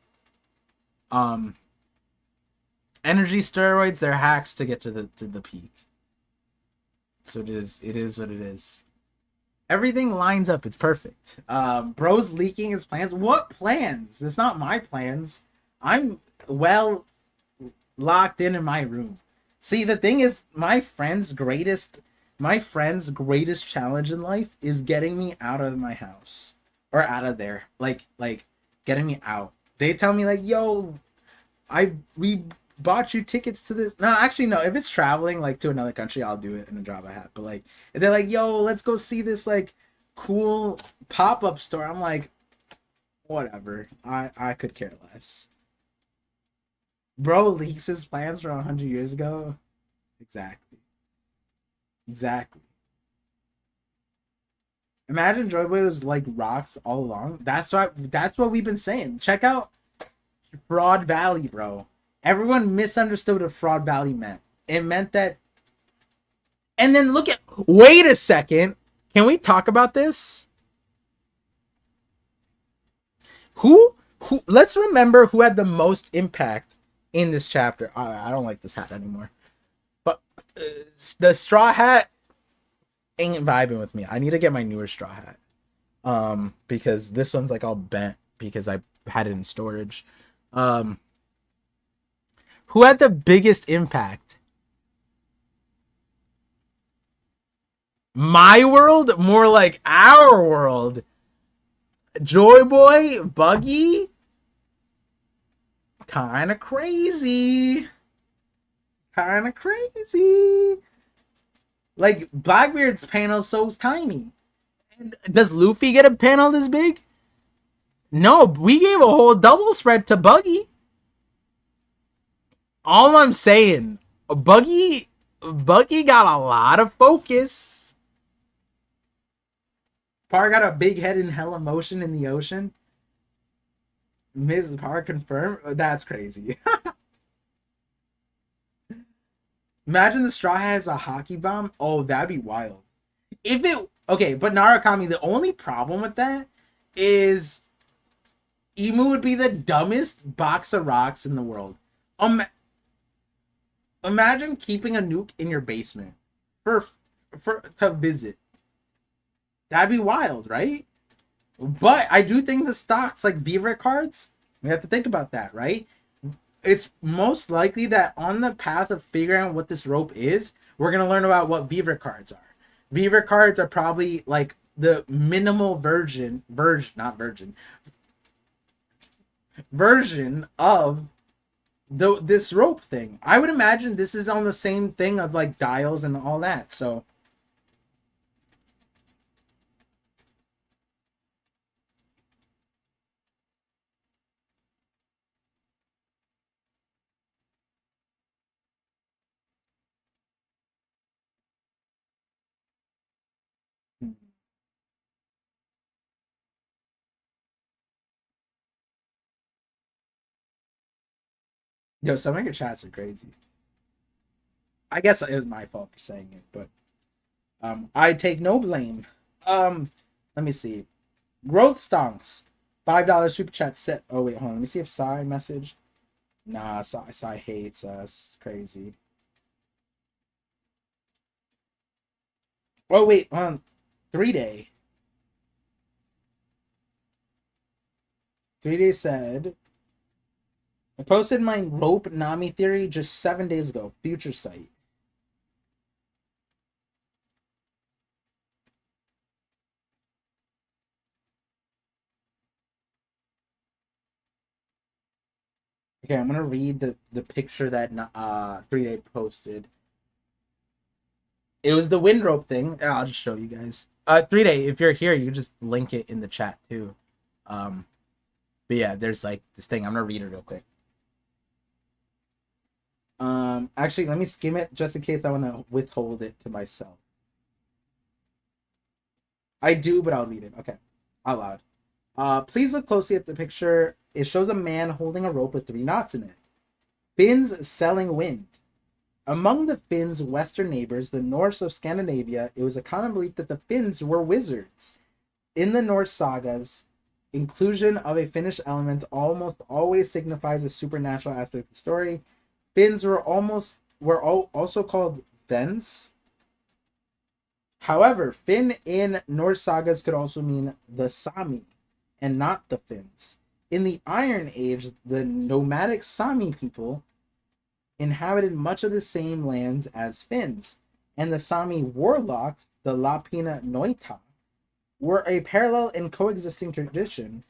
Energy steroids, they're hacks to get to the peak. So it is what it is. Everything lines up. It's perfect. Bro's leaking his plans. What plans? It's not my plans. I'm well locked in my room. See, the thing is, my friend's greatest challenge in life is getting me out of my house or out of there. Like getting me out. They tell me like, yo, we bought you tickets to this. No, actually, no. If it's traveling like to another country, I'll do it in a drop a hat. But like, if they're like, yo, let's go see this like cool pop-up store, I'm like, whatever. I could care less. Bro leaks his plans from 100 years ago. Exactly. Imagine Joy Boy was like rocks all along. That's what we've been saying. Check out Fraud Valley, bro. Everyone misunderstood what Fraud Valley meant. It meant that. And then wait a second. Can we talk about this? Who let's remember who had the most impact in this chapter. I don't like this hat anymore. But the straw hat ain't vibing with me. I need to get my newer straw hat. Because this one's like all bent because I had it in storage. Who had the biggest impact? My world? More like our world. Joy Boy? Buggy? Kinda crazy. Like, Blackbeard's panel so tiny. And does Luffy get a panel this big? No, we gave a whole double spread to Buggy. All I'm saying, Buggy got a lot of focus. Par got a big head in hella motion in the ocean. Ms. Par confirmed? That's crazy. Imagine the straw has a hockey bomb. Oh, that'd be wild. Okay, but Narukami, the only problem with that is Emu would be the dumbest box of rocks in the world. Imagine keeping a nuke in your basement to visit. That'd be wild, right? But I do think the stocks like Vivre cards, we have to think about that, right? It's most likely that on the path of figuring out what this rope is, we're going to learn about what Vivre cards are. Vivre cards are probably like the minimal version of this rope thing. I would imagine this is on the same thing of like dials and all that. So Yo, some of your chats are crazy. I guess it was my fault for saying it, but I take no blame. Let me see. Growth stonks. $5 super chat set. Oh wait, hold on. Let me see if Sai messaged. Nah, Sai hates us. It's crazy. Oh wait, 3 day. 3 day said, I posted my rope Nami theory just 7 days ago. Future site. Okay, I'm gonna read the picture that 3 day posted. It was the wind rope thing. I'll just show you guys. 3 day, if you're here, you can just link it in the chat too. But yeah, there's like this thing. I'm gonna read it real quick. Actually, let me skim it just in case I want to withhold it to myself. I do, but I'll read it. Okay, out loud. Please look closely at the picture. It shows a man holding a rope with 3 knots in it. Finns selling wind. Among the Finns' western neighbors, the Norse of Scandinavia, it was a common belief that the Finns were wizards. In the Norse sagas, inclusion of a Finnish element almost always signifies a supernatural aspect of the story. Finns were also called Vens. However, Finn in Norse sagas could also mean the Sami and not the Finns. In the Iron Age, the nomadic Sami people inhabited much of the same lands as Finns, and the Sami warlocks, the Lapina Noita, were a parallel and coexisting tradition.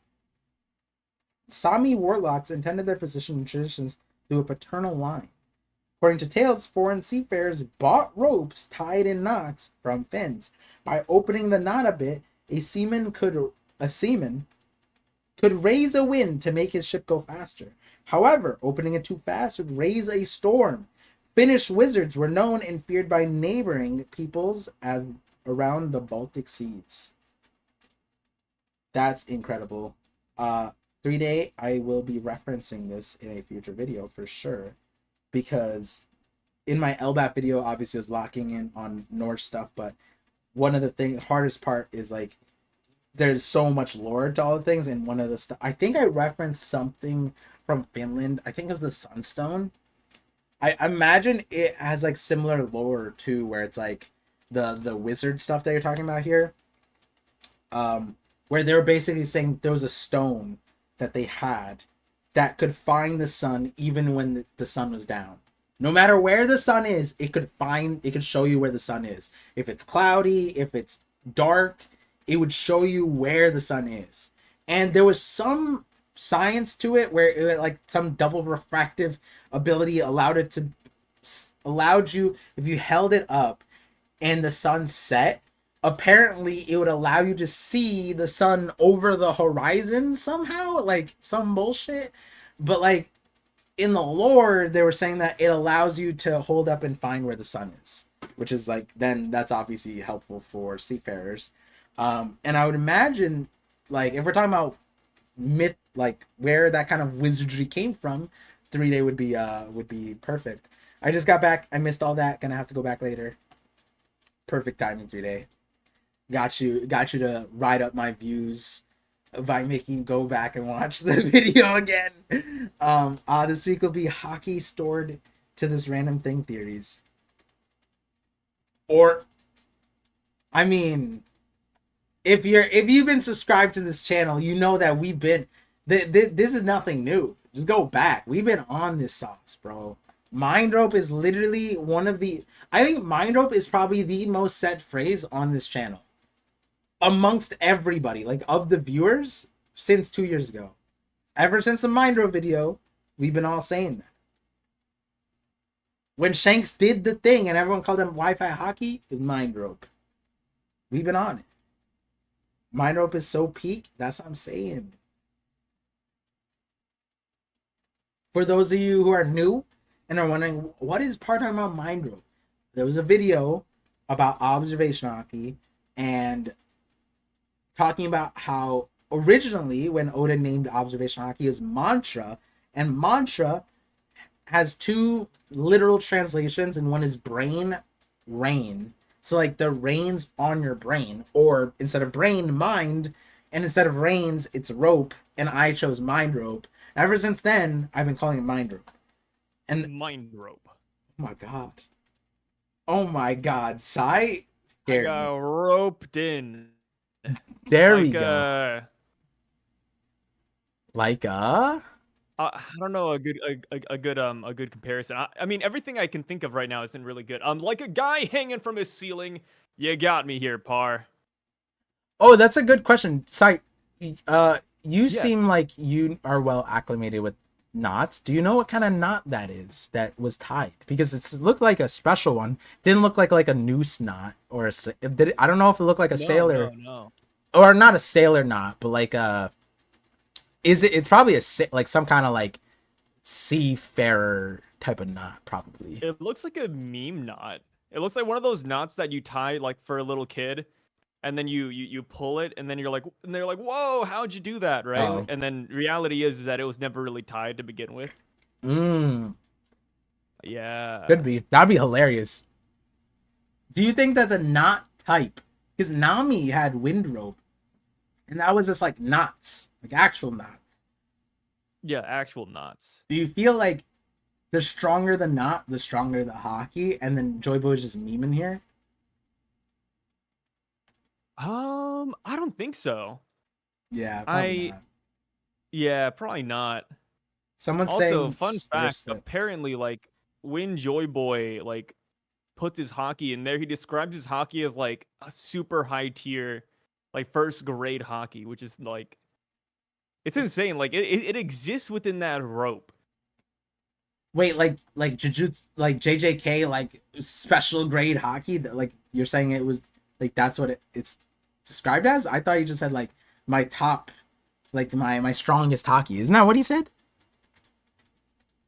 Sami warlocks intended their position and traditions through a paternal line. According to tales, foreign seafarers bought ropes tied in knots from Finns. By opening the knot a bit, a seaman could raise a wind to make his ship go faster. However, opening it too fast would raise a storm. Finnish wizards were known and feared by neighboring peoples as around the Baltic Seas. That's incredible. 3 day, I will be referencing this in a future video for sure, because in my LBAP video, obviously, I was locking in on Norse stuff, but one of the hardest part is like there's so much lore to all the things, and one of the stuff I think I referenced something from Finland. I think it was the Sunstone. I imagine it has like similar lore too, where it's like the wizard stuff that you're talking about here. Where they were basically saying there was a stone that they had that could find the sun even when the sun was down. No matter where the sun is, it could show you where the sun is. If it's cloudy, if it's dark, it would show you where the sun is. And there was some science to it where it like some double refractive ability allowed you, if you held it up and the sun set, apparently it would allow you to see the sun over the horizon somehow, like some bullshit. But like in the lore, they were saying that it allows you to hold up and find where the sun is, which is like, then that's obviously helpful for seafarers. And I would imagine, like, if we're talking about myth, like where that kind of wizardry came from, 3 day would be perfect. I just got back. I missed all that. Gonna have to go back later. Perfect timing, 3 day. Got you to ride up my views by making go back and watch the video again. This week will be hockey stored to this random thing theories. Or, I mean, if you've been subscribed to this channel, you know that we've been. This is nothing new. Just go back. We've been on this sauce, bro. Mind rope is literally one of the. I think mind rope is probably the most said phrase on this channel amongst everybody, like of the viewers, since 2 years ago. Ever since the mind rope video, we've been all saying that. When Shanks did the thing and everyone called him Wi-Fi hockey, is mind rope. We've been on it. Mind rope is so peak. That's what I'm saying. For those of you who are new and are wondering, what is part-time about mind rope? There was a video about observation hockey and talking about how originally when Oda named observation hockey as mantra, and mantra has two literal translations, and one is brain, rain. So like the rain's on your brain, or instead of brain, mind, and instead of reins, it's rope, and I chose mind rope. Ever since then, I've been calling it mind rope. And Mind rope. oh my god. Oh my god. Sai I scared got me. roped in. There Like we go. Like I don't know a good comparison. I mean everything I can think of right now isn't really good. Like a guy hanging from his ceiling. You got me here, Par. Oh, that's a good question. Sai, you Yeah. seem like you are well acclimated with knots. Do you know what kind of knot that is that was tied? Because it looked like a special one. Didn't look like a noose knot or did it, I don't know if it looked like a No, no, sailor no. or not a sailor knot, but like a is it? It's probably like some kind of like seafarer type of knot, probably. It looks like a meme knot. It looks like one of those knots that you tie like for a little kid, and then you pull it, and then you're like, and they're like, "Whoa, how'd you do that?" Right? Oh, And then reality is that it was never really tied to begin with. mm, could Yeah. be. That'd be hilarious. Do you think that the knot type, because Nami had wind rope, and that was just like knots, like actual knots. Yeah, actual knots. Do you feel like the stronger the knot, the stronger the hockey, and then Joy Boy is just memeing here? I don't think so. Yeah, probably I not. Yeah, probably not. Someone's Also, saying fun fact, Scarce. apparently like when Joy Boy like puts his hockey in there, he describes his hockey as like a super high tier, like first grade hockey, which is like it's insane. Like it exists within that rope. Wait, like Jujutsu, like JJK, like special grade hockey. Like you're saying it was like that's what it's described as. I thought you just said like my top, like my strongest hockey. Isn't that what he said?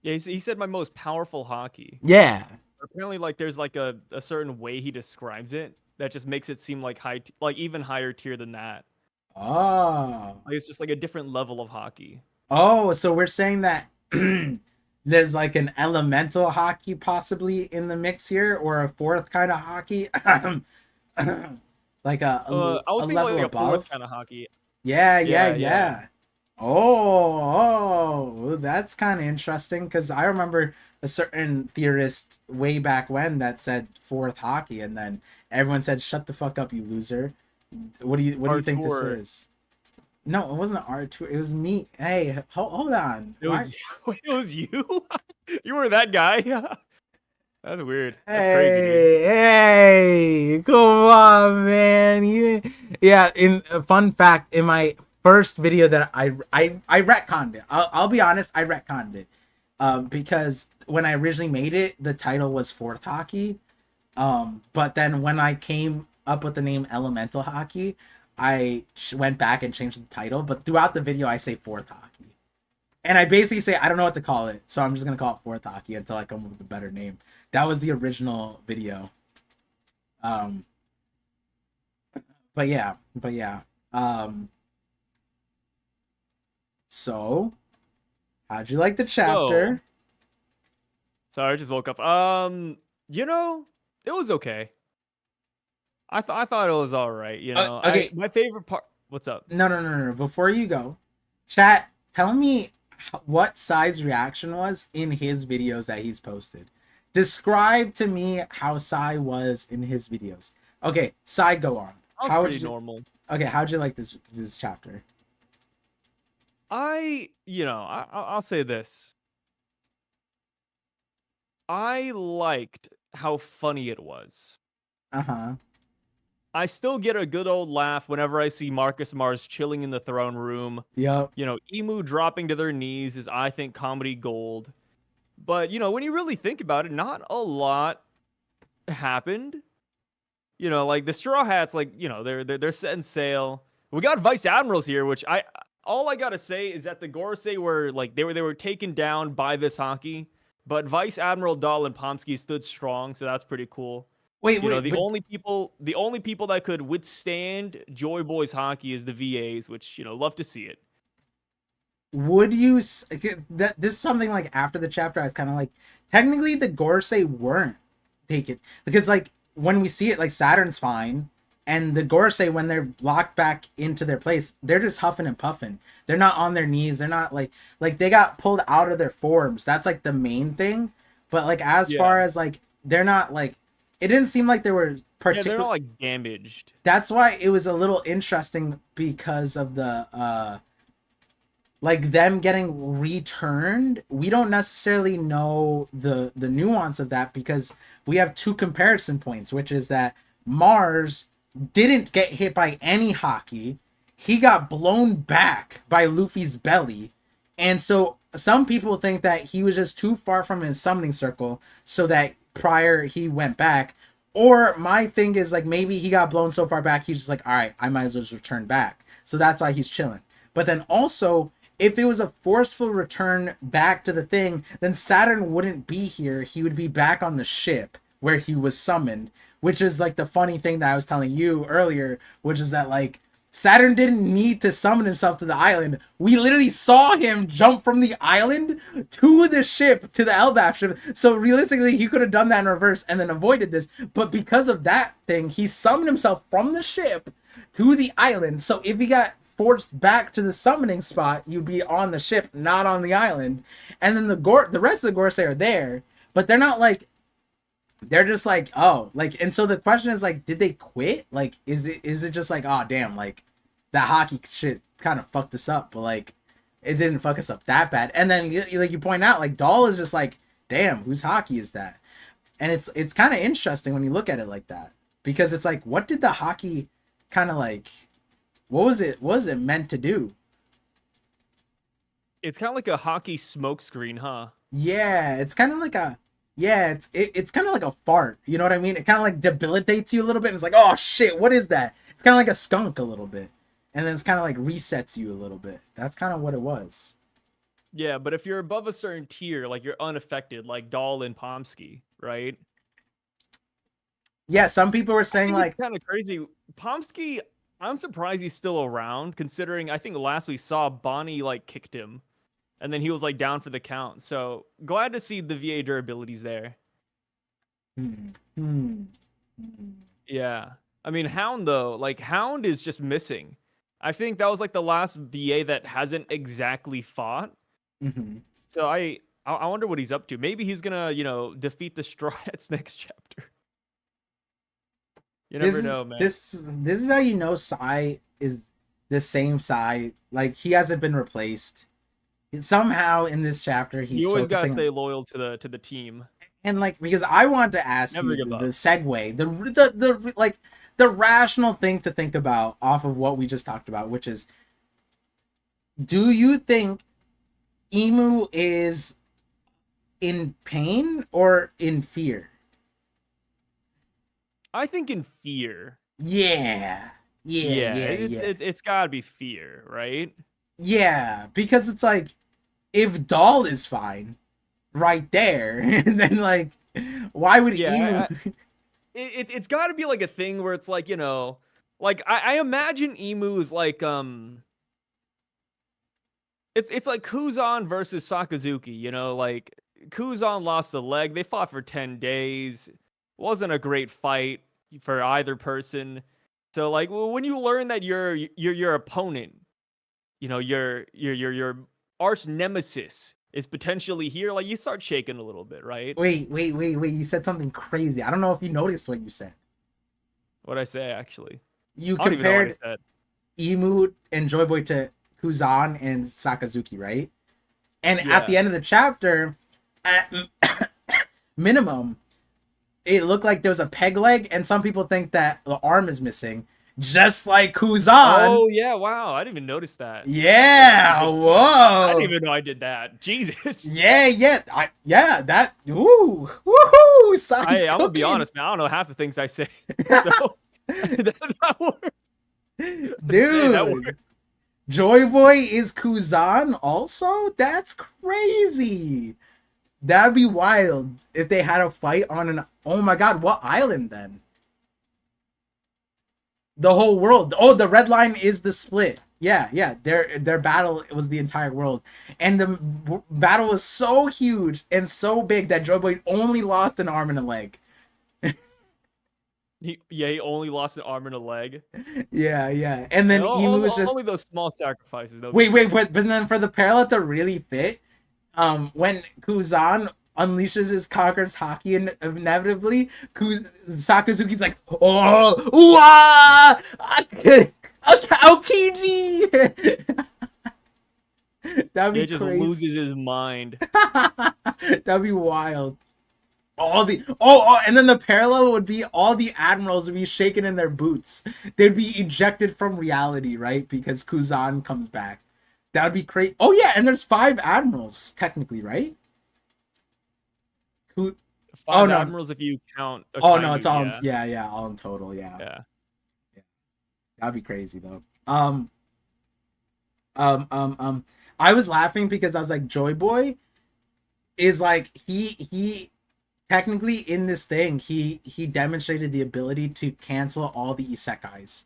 Yeah, he said my most powerful hockey. Yeah. Apparently, like there's like a certain way he describes it that just makes it seem like like even higher tier than that. Oh. Like it's just like a different level of hockey. Oh, so we're saying that there's like an elemental hockey possibly in the mix here, or a fourth kind of hockey, like I a was thinking level like a fourth above. kind of hockey. Yeah, yeah, Yeah, yeah. yeah. Oh, that's kind of interesting because I remember a certain theorist way back when that said fourth hockey, and then everyone said, "Shut the fuck up, you loser." What do you think this Artur. is? No, it wasn't Artur. It was me. Hey, hold on. It Why? was it was you? You were that guy? That's weird. That's crazy, dude. Hey, hey, come on, man. Yeah, in a fun fact, in my first video that I retconned it. I'll be honest, I retconned it. Because when I originally made it, the title was Fourth Hockey. But then when I came up with the name Elemental Hockey, I went back and changed the title. But throughout the video, I say Fourth Hockey. And I basically say I don't know what to call it, so I'm just gonna call it Fourth Hockey until I come up with a better name. That was the original video. Um, but yeah. Um, so how'd you like the So, chapter? sorry, I just woke up. You know, it was okay. I thought it was all right, you know. I Okay, my favorite part. What's up? no. Before you go, chat, tell me what Sai's reaction was in his videos that he's posted. Describe to me how Sai was in his videos. Okay, Sai, go on. I was How would pretty you? normal. Okay, how'd you like this chapter? I'll say this. I liked how funny it was. Uh huh. I still get a good old laugh whenever I see Marcus Mars chilling in the throne room. Yep. You know, Emu dropping to their knees is, I think, comedy gold. But, you know, when you really think about it, not a lot happened. You know, like the Straw Hats, like, you know, they're setting sail. We got Vice Admirals here, which all I gotta say is that the Gorosei were like they were taken down by this hockey, but Vice Admiral Dahl and Pomsky stood strong, so that's pretty cool. Wait, You know, wait, but the only people that could withstand Joy Boys hockey is the VAs, which, you know, love to see it. would you that this is something like after the chapter I was kind of like, technically the Gorsei weren't taken, because like when we see it, like Saturn's fine, and the Gorsei, when they're locked back into their place, they're just huffing and puffing. They're not on their knees. They're not like they got pulled out of their forms. That's like the main thing. But like as far as like, they're not like, it didn't seem like they were Yeah, they're not like damaged. That's why it was a little interesting, because of the like them getting returned. We don't necessarily know the nuance of that, because we have two comparison points, which is that Mars didn't get hit by any hockey. He got blown back by Luffy's belly. And so some people think that he was just too far from his summoning circle, so that prior he went back. Or my thing is like, maybe he got blown so far back, he's just like, all right, I might as well just return back. So that's why he's chilling. But then also, if it was a forceful return back to the thing, then Saturn wouldn't be here. He would be back on the ship where he was summoned, which is like the funny thing that I was telling you earlier, which is that like Saturn didn't need to summon himself to the island. We literally saw him jump from the island to the ship, to the Elbaf ship. So realistically, he could have done that in reverse and then avoided this. But because of that thing, he summoned himself from the ship to the island. So if he got forced back to the summoning spot, you'd be on the ship, not on the island. And then the rest of the Gorsei are there, but they're not like, they're just like, oh, like, and so the question is like, did they quit? Like, is it just like, oh damn, like that hockey shit kind of fucked us up, but like it didn't fuck us up that bad. And then like you point out, like Doll is just like, damn, whose hockey is that? And it's kind of interesting when you look at it like that, because it's like, what did the hockey kind of like, what was it meant to do? It's kind of like a hockey smokescreen, huh? Yeah, it's kind of like a, yeah, it's kind of like a fart. You know what I mean? It kind of like debilitates you a little bit. And it's like, oh shit, what is that? It's kind of like a skunk a little bit, and then it's kind of like resets you a little bit. That's kind of what it was. Yeah, but if you're above a certain tier, like you're unaffected, like Dahl and Pomsky, right? Yeah, some people were saying like, kind of crazy. Pomsky, I'm surprised he's still around, considering I think last we saw Bonnie like kicked him, and then he was like down for the count. So glad to see the VA durabilities there. Yeah, I mean Hound though, like Hound is just missing. I think that was like the last VA that hasn't exactly fought. So I wonder what he's up to. Maybe he's gonna, defeat the Straw Hats next chapter. You never know, man. This is how you know Sai is the same Sai. Like he hasn't been replaced. Somehow in this chapter he's You always gotta stay loyal to the team. And like, because I wanted to ask Never you give up. the segue, the like the rational thing to think about off of what we just talked about, which is, do you think Emu is in pain or in fear? I think in fear. Yeah. It's gotta be fear, right? Yeah, because it's like, if Doll is fine right there, and then like, why would Emu? It's got to be like a thing where it's like, like I imagine Emu is like it's like Kuzan versus Sakazuki, like Kuzan lost a leg. They fought for 10 days. Wasn't a great fight for either person. So like when you learn that your opponent, your arch nemesis is potentially here, like you start shaking a little bit, right? Wait, you said something crazy. I don't know if you noticed what you said. What'd I say, actually? You compared Emu and Joy Boy to Kuzan and Sakazuki, right? And at the end of the chapter, at minimum, it looked like there was a peg leg, and some people think that the arm is missing, just like Kuzan. Oh yeah, wow! I didn't even notice that. Yeah, whoa! I didn't even know I did that. Jesus. Yeah. That. Ooh, woohoo! Hey, I'm gonna be honest, man. I don't know half the things I say. So, that works. Dude, that works. Joy Boy is Kuzan also? That's crazy. That'd be wild if they had a fight on an... Oh my god, what island then? The whole world. Oh, the red line is the split. Yeah. Their battle was the entire world, and the battle was so huge and so big that Joy Boy only lost an arm and a leg. He only lost an arm and a leg. Yeah. And then And Emu was only just those small sacrifices. No wait, big deal. but then for the parallel to really fit, when Kuzan unleashes his Conqueror's Haki and inevitably Sakazuki's like, oh, Aokiji. That'd He be just crazy. loses his mind. That'd be wild. And then the parallel would be all the admirals would be shaken in their boots. They'd be ejected from reality, right? Because Kuzan comes back. That would be crazy. Oh yeah, and there's 5 admirals technically, right? Ku- Five no. admirals if you count. Oh no, it's all yeah. all in total, yeah. Yeah. That'd be crazy though. I was laughing because I was like, Joy Boy is like he technically in this thing he demonstrated the ability to cancel all the isekais.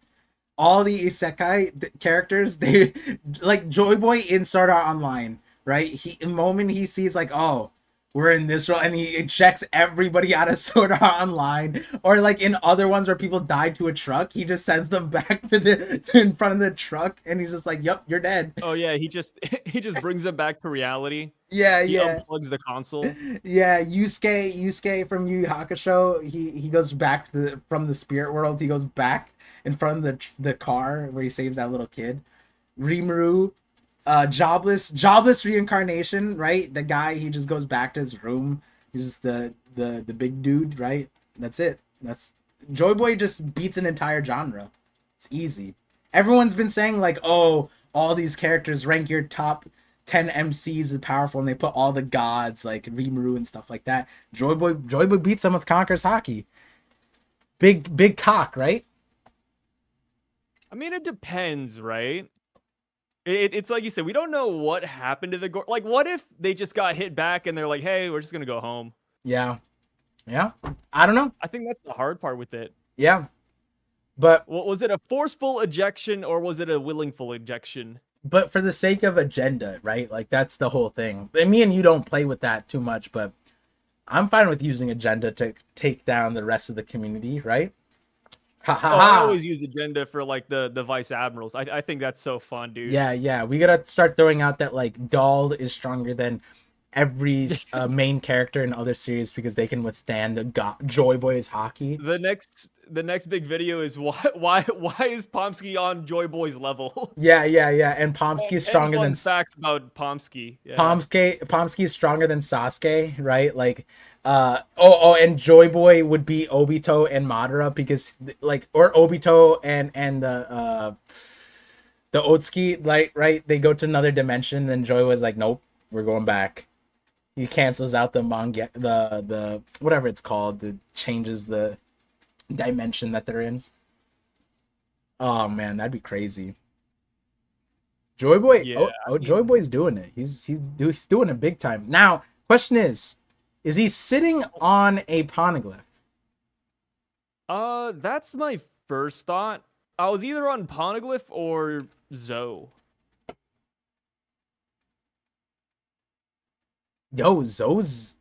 All the characters, they like Joy Boy in Sword Art Online, right? The moment he sees like, oh, we're in this role, and he ejects everybody out of Sword Art Online, or like in other ones where people died to a truck, he just sends them back to in front of the truck, and he's just like, "Yep, you're dead." Oh yeah, he just brings them back to reality. Yeah. He unplugs the console. Yeah, Yusuke from Yu Yu Hakusho, he goes back to from the spirit world. He goes back in front of the car where he saves that little kid. Rimuru, jobless reincarnation, right? The guy, he just goes back to his room. He's just the big dude, right? That's it. That's Joy Boy just beats an entire genre. It's easy. Everyone's been saying like, oh, all these characters rank your top 10 MCs as powerful, and they put all the gods like Rimuru and stuff like that. Joy Boy beats them with Conqueror's Haki. Big cock, right? I mean, it depends, right? It's like you said, we don't know what happened to the gore. Like, what if they just got hit back and they're like, "Hey, we're just gonna go home." Yeah. I don't know. I think that's the hard part with it. Yeah, but Was it a forceful ejection or was it a willingful ejection? for the sake of agenda, right? Like that's the whole thing. And me and you don't play with that too much, but I'm fine with using agenda to take down the rest of the community, right? I always use agenda for like the vice admirals. I think that's so fun, dude. Yeah. We gotta start throwing out that like Doll is stronger than every main character in other series because they can withstand the Joy Boy's Haki. The next big video is why is Pomsky on Joy Boy's level? Yeah. And Pomsky's stronger than facts about Pomsky. Yeah. Pomsky's stronger than Sasuke, right? Like, and Joy Boy would be Obito and Madara because like, or Obito and the Otsuki, like, right? They go to another dimension. Then Joy was like, nope, we're going back. He cancels out the manga, the whatever it's called, that changes the dimension that they're in. Oh man, that'd be crazy. Joy Boy, Yeah, Joy Boy's doing it. He's doing it big time. Now, question is he sitting on a poneglyph? That's my first thought. I was either on Poneglyph or Zoe. Yo, Zoe's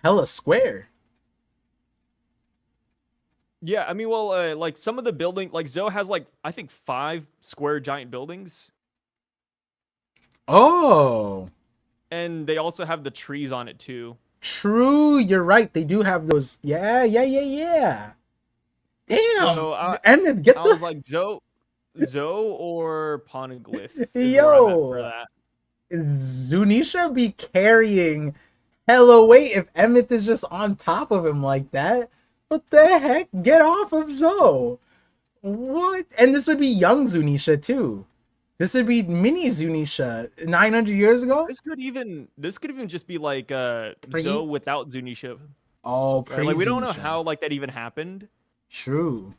hella square. Yeah, I mean, well, like some of the building, like Zoe has like I think 5 square giant buildings, Oh, and they also have the trees on it too. true. You're right. They do have those. Yeah. Damn. So And get I the was like Zoe or Poneglyph. Is Yo. where I'm at for that. Zunisha be carrying hella weight if Emmett is just on top of him like that. What the heck? Get off of Zoe. What? And this would be young Zunisha too. This would be mini Zunisha 900 years ago. This could even just be like Pre- Zoe without Zunisha. Oh, Right? Like we don't know pre-Zunisha. how like that even happened. True.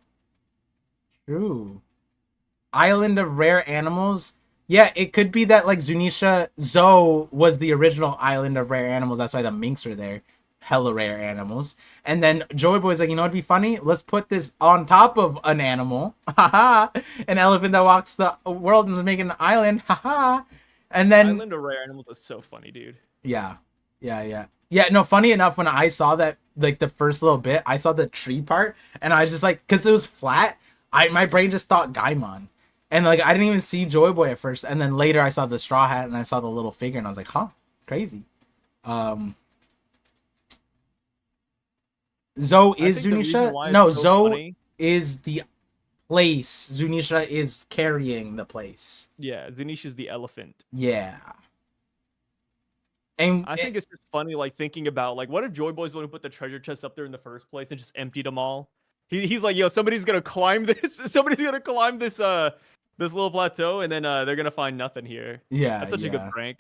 Island of Rare Animals. Yeah, it could be that like Zoe was the original Island of Rare Animals. That's why the minks are there. hella rare animals. And then Joey Boy's like, you know what'd be funny? Let's put this on top of an animal. Haha. An elephant that walks the world and make an island. Haha. And then Island of Rare Animals was so funny, dude. yeah. Yeah, no, funny enough, when I saw that, like, the first little bit, I saw the tree part, and I was just like, because it was flat, my brain just thought Gaimon. And, like, I didn't even see Joy Boy at first, and then later I saw the straw hat, and I saw the little figure, and I was like, huh, crazy. Zoe is Zunisha? No, so Zoe funny, is the place. Zunisha is carrying the place. yeah, Zunisha's the elephant. Yeah. And I think it's just funny, like, thinking about, like, what if Joy Boy's the one who put the treasure chest up there in the first place and just emptied them all? He's like, yo, somebody's gonna climb this. Somebody's gonna climb this this little plateau, and then they're gonna find nothing here. yeah, That's such a good prank.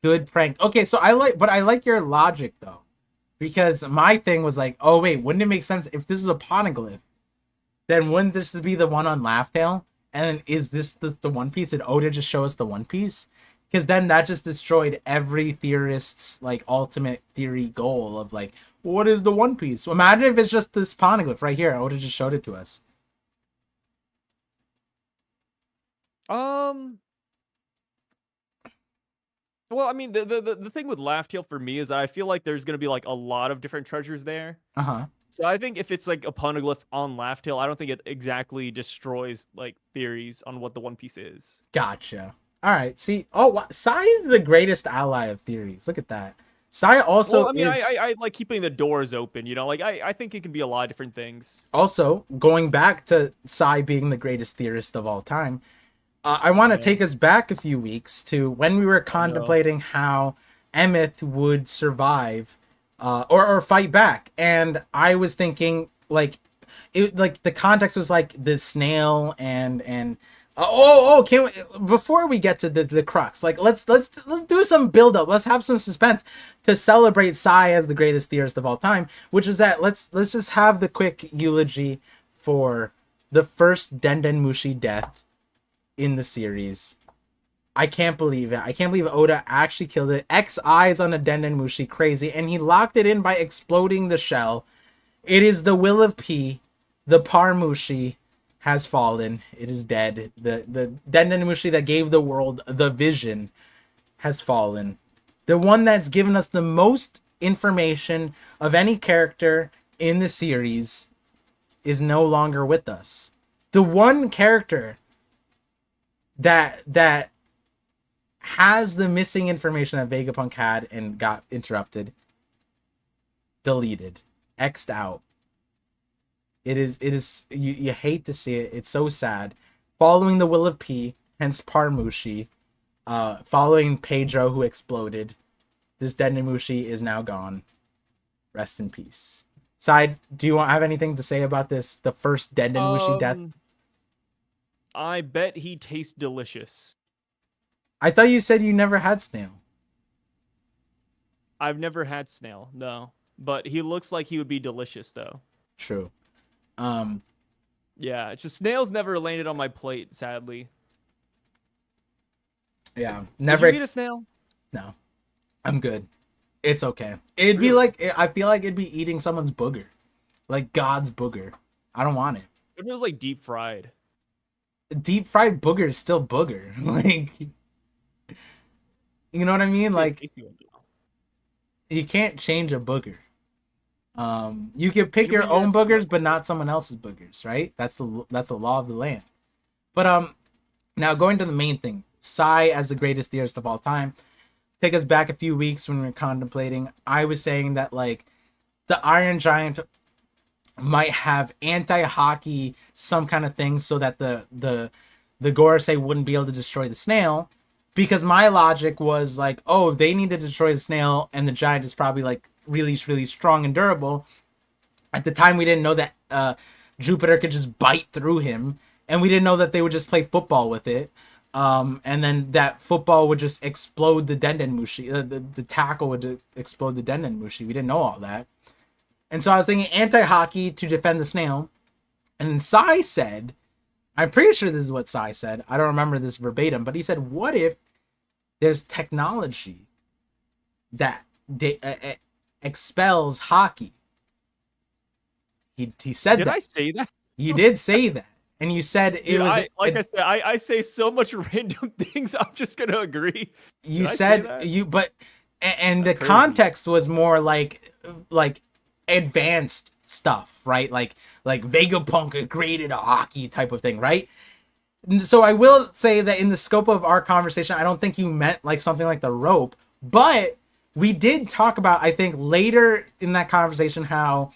Good prank. Okay, so I like your logic though, because my thing was like, oh wait, wouldn't it make sense if this is a poneglyph? Then wouldn't this be the one on Laugh-Tale? And is this the One Piece? Did Oda just show us the One Piece? Because then that just destroyed every theorist's like ultimate theory goal of like, what is the One Piece? Imagine if it's just this poneglyph right here. Oda just showed it to us. Well, I mean, the thing with Laugh-Tale for me is that I feel like there's gonna be like a lot of different treasures there. Uh-huh. So I think if it's like a poneglyph on Laugh-Tale, I don't think it exactly destroys like theories on what the One Piece is. Gotcha. All right. See, Sai is the greatest ally of theories. Look at that. Sai also Well, I mean, is I like keeping the doors open, you know? Like, I think it can be a lot of different things. also going back to Sai being the greatest theorist of all time. I want to take us back a few weeks to when we were contemplating how Emeth would survive or fight back. And I was thinking like the context was like the snail and can we, before we get to the crux, like let's do some build up. Let's have some suspense to celebrate Sai as the greatest theorist of all time, which is that let's just have the quick eulogy for the first Denden Mushi death in the series. I can't believe it. I can't believe Oda actually killed it. X eyes on a Denden Mushi, crazy, and he locked it in by exploding the shell. It is the will of P. The Parmushi has fallen. It is dead. The Denden Mushi that gave the world the vision has fallen. The one that's given us the most information of any character in the series is no longer with us. The one character that has the missing information that Vegapunk had and got interrupted, deleted, X'd out. It is you hate to see it. It's so sad. Following the will of P, hence Parmushi, following Pedro who exploded, this Dendemushi is now gone. Rest in peace. Side, do you have anything to say about this? The first Dendemushi death? I bet he tastes delicious. I thought you said you never had snail. I've never had snail, no. But he looks like he would be delicious, though. True. Yeah, it's just snails never landed on my plate, sadly. Yeah, never. Did you eat a snail? No, I'm good. It's okay. It'd be like, I feel like it'd be eating someone's booger, like God's booger. I don't want it. It was like deep fried. Deep fried booger is still booger. Like, you know what I mean? Like, you can't change a booger. You can pick your own boogers, but not someone else's boogers, right? That's the law of the land. But now going to the main thing, Sai as the greatest theorist of all time. Take us back a few weeks when we were contemplating. I was saying that like the Iron Giant might have anti-hockey some kind of thing so that the Gorosei wouldn't be able to destroy the snail, because my logic was like, oh, they need to destroy the snail and the giant is probably like really strong and durable. At the time we didn't know that Jupiter could just bite through him, and we didn't know that they would just play football with it, and then that football would just explode the Denden Mushi, the tackle would explode the Denden Mushi. We didn't know all that. And so I was thinking anti-hockey to defend the snail. And then Sai said, I'm pretty sure this is what Sai said. I don't remember this verbatim, but he said, what if there's technology that expels hockey. He said Did that. I say that? You did say that, and you said it Dude, was. I said, I say so much random things. I'm just gonna agree. You Did I say said that? you, but and That's the crazy. context was more like advanced stuff, right? Like Vegapunk created a hockey type of thing, right? So I will say that in the scope of our conversation, I don't think you meant like something like the rope, but we did talk about, I think later in that conversation, how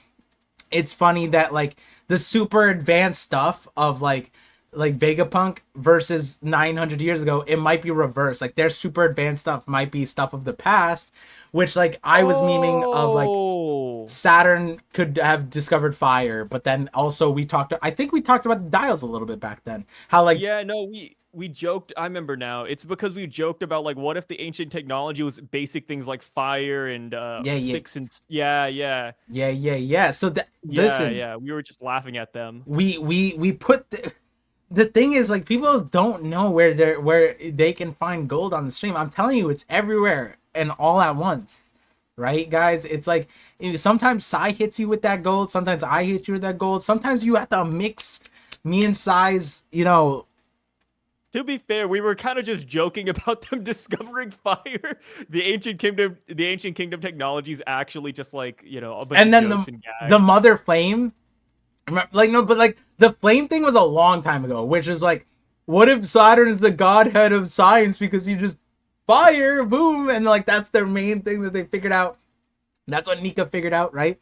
it's funny that like the super advanced stuff of like Vegapunk versus 900 years ago, it might be reversed. Like their super advanced stuff might be stuff of the past, which like I was memeing of like Oh, Saturn could have discovered fire, but then also I think we talked about the dials a little bit back then. How like yeah, no, we joked. I remember now. It's because we joked about like, what if the ancient technology was basic things like fire and yeah, yeah, sticks and yeah, yeah, yeah. So that yeah, listen, yeah. We were just laughing at them. we put the thing is like people don't know where they can find gold on the stream. I'm telling you, it's everywhere and all at once, right, guys? It's like sometimes Sai hits you with that gold, sometimes I hit you with that gold, sometimes you have to mix me and Sai's, To be fair, we were kind of just joking about them discovering fire. The ancient kingdom technology is actually just like, a bunch and of then jokes and the gags. mother flame. Like no, but like the flame thing was a long time ago, which is like, what if Saturn is the godhead of science because you just fire, boom, and like that's their main thing that they figured out. That's what Nika figured out, right?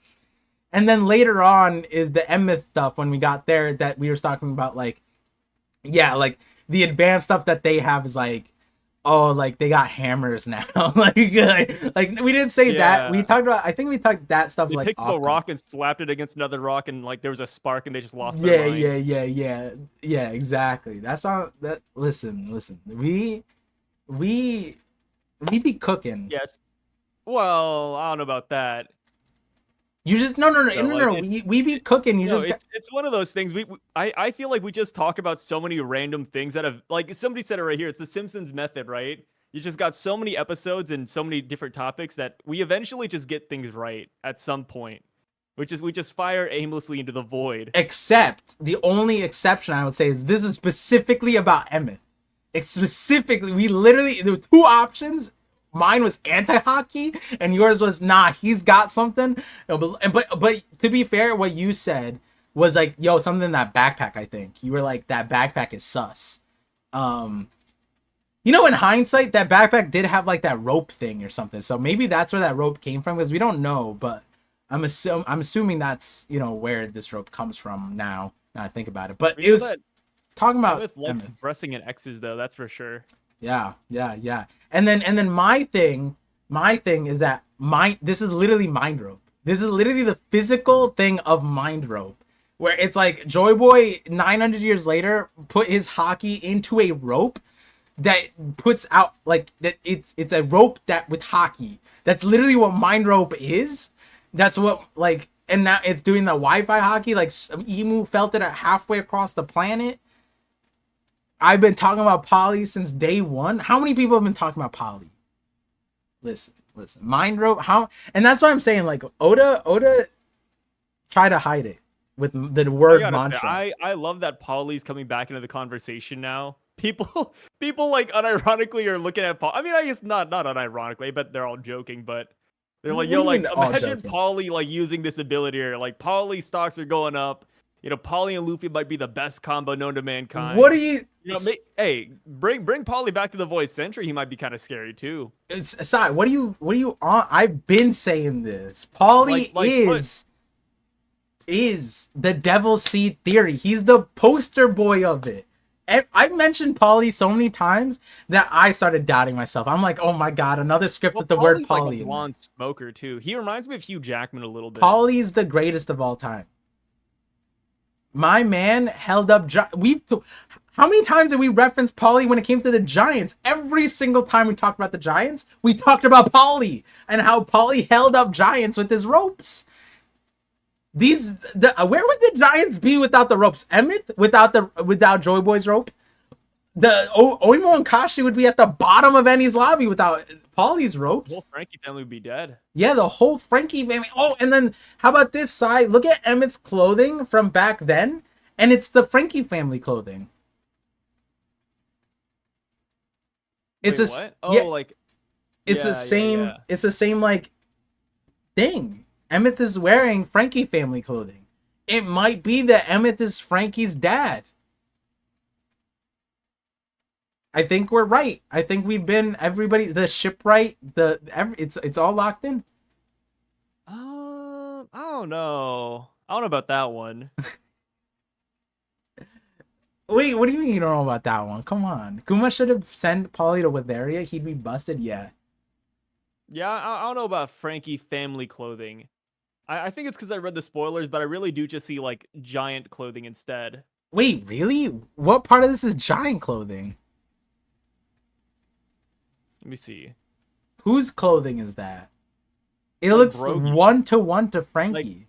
And then later on is the Emeth stuff when we got there that we were talking about, like, yeah, like the advanced stuff that they have is like, oh, like they got hammers now. like we didn't say that. We Yeah. talked about, I think we talked that stuff They like picked up a off. rock and slapped it against another rock, and like there was a spark, and they just lost their Yeah, mind. yeah, exactly. That's all that listen. We we be cooking. Yes. Well, I don't know about that. You just no no no no No, no like no. We be cooking. You no, just got it's one of those things. I feel like we just talk about so many random things that have, like, somebody said it right here. It's the Simpsons method, right? You just got so many episodes and so many different topics that we eventually just get things right at some point. Which is we just fire aimlessly into the void. except the only exception I would say is this is specifically about Emmett. It's specifically we literally there were two options. Mine was anti-hockey and yours was nah, he's got something. But to be fair, what you said was like, yo, something in that backpack, I think. You were like, that backpack is sus. Um in hindsight, that backpack did have like that rope thing or something. So maybe that's where that rope came from because we don't know, but I'm assuming that's, where this rope comes from now. Now I think about it. But We it know was that talking about Emmett likes Emmett. dressing in X's though, that's for sure. Yeah. And then my thing is that this is literally mind rope. This is literally the physical thing of mind rope. Where it's like Joy Boy 900 years later put his hockey into a rope that puts out like that it's a rope that with hockey. That's literally what mind rope is. That's what like and now it's doing the Wi-Fi hockey. Like Emu felt it at halfway across the planet. I've been talking about Poly since day one. How many people have been talking about Poly? Listen. Mind rope. How? And that's what I'm saying. Like Oda try to hide it with the I word gotta say, mantra. I love that Polly's coming back into the conversation now. People like unironically are looking at Paul. I mean, I guess not unironically, but they're all joking. But they're like, What yo, do you mean like they're all imagine joking? Polly like using this ability, or like Polly stocks are going up. Polly and Luffy might be the best combo known to What mankind. do you? Hey, bring Polly back to the Void Century. He might be kind of scary too. Aside, what do you on? I've been saying this. Paulie Put is the Devil's Seed theory. He's the poster boy of it. I've mentioned Paulie so many times that I started doubting myself. I'm like, oh my god, another script Well, with the word Polly's like a Paulie in there. blonde smoker too. He reminds me of Hugh Jackman a little bit. Paulie's the greatest of all time. My man held up. How many times did we reference Paulie when it came to the Giants? Every single time we talked about the Giants, we talked about Paulie and how Paulie held up Giants with his ropes. Where would the Giants be without the ropes? Emmett without Joy Boy's rope. Oimo and Kashi would be at the bottom of Any's lobby without Paulie's ropes. The whole Frankie family would be dead. Yeah, the whole Frankie family. Oh, and then how about this side? Look at Emmett's clothing from back then, and it's the Frankie family clothing. It's Wait, a what? Oh, yeah, like it's the yeah, same. yeah. It's the same like thing. Emmett is wearing Frankie family clothing. It might be that Emmett is Frankie's dad. I think we're right. I think we've been everybody the shipwright. It's all locked in. I don't know. I don't know about that one. Wait, what do you mean you don't know about that one? Come on. Kuma should have sent Paulie to Witheria. He'd be busted. Yeah. Yeah, I don't know about Frankie family clothing. I think it's because I read the spoilers, but I really do just see like giant clothing instead. Wait, really? What part of this is giant clothing? Let me see. Whose clothing is that? It Like looks Brogy. 1-to-1 to Frankie.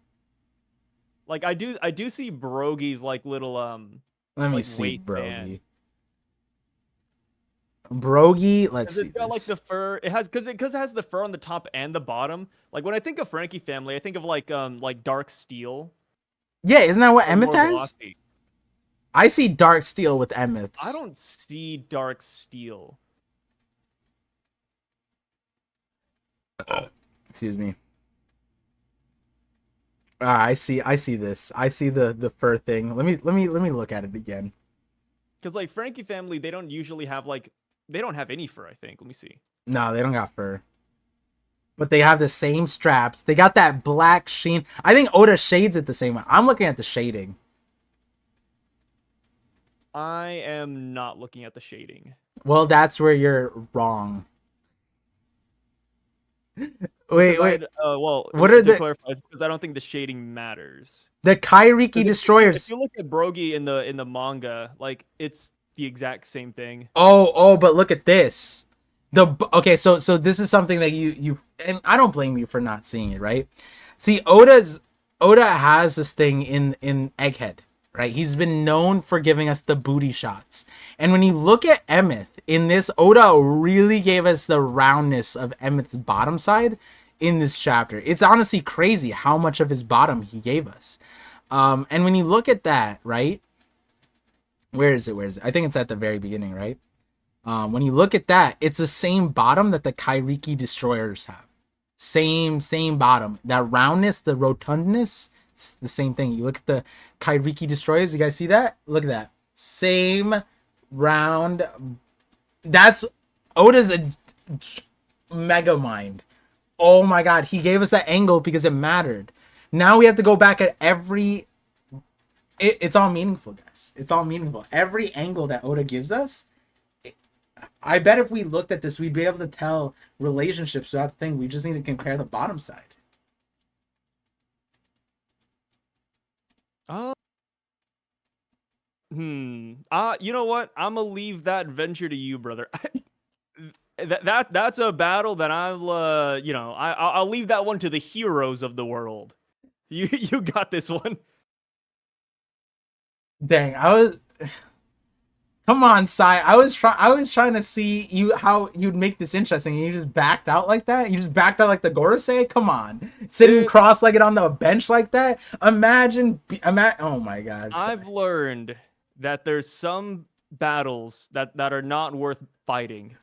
Like I do see Brogy's like little Let me like, see, waistband. Brogy, let's 'Cause see it's got like this. the fur. It has because it has the fur on the top and the bottom. Like when I think of Frankie family, I think of like dark steel. Yeah, isn't that what Or Emmett more has? glossy. I see dark steel with Emmett's. I don't see dark steel. Excuse me. I see this. I see the fur thing. Let me look at it again. Because like Frankie family, they don't usually have they don't have any fur. I think. Let me see. No, they don't got fur. But they have the same straps. They got that black sheen. I think Oda shades it the same way. I'm looking at the shading. I am not looking at the shading. Well, that's where you're wrong. Wait. Well, What are to the clarify, it's because I don't think the shading matters. Kairiki If destroyers? you look at Brogy in the manga, like it's the exact same thing. Oh, but look at this. Okay, so this is something that you and I don't blame you for not seeing it, right? See, Oda has this thing in Egghead, right? He's been known for giving us the booty shots. And when you look at Emmett in this, Oda really gave us the roundness of Emmett's bottom side in this chapter. It's honestly crazy how much of his bottom he gave us. And when you look at that, right? Where is it? I think it's at the very beginning, right? When you look at that, it's the same bottom that the Kairiki destroyers have. Same bottom. That roundness, the rotundness, it's the same thing. You look at the Kairiki destroyers, you guys see that? Look at that. Same round. That's Oda's a mega mind. Oh my god, he gave us that angle because it mattered. Now we have to go back at every it's all meaningful, guys. It's all meaningful. Every angle that Oda gives us, I bet if we looked at this, we'd be able to tell relationships throughout the thing. We just need to compare the bottom side. You know what? I'm gonna leave that venture to you, brother. That's a battle that I'll leave that one to the heroes of the world. You got this one. Dang, come on, Sai. I was trying to see how you'd make this interesting, and you just backed out like that. You just backed out like the Gorosei. Come on, sitting cross-legged on the bench like that. Imagine. Oh my God. Sai. I've learned that there's some battles that are not worth fighting.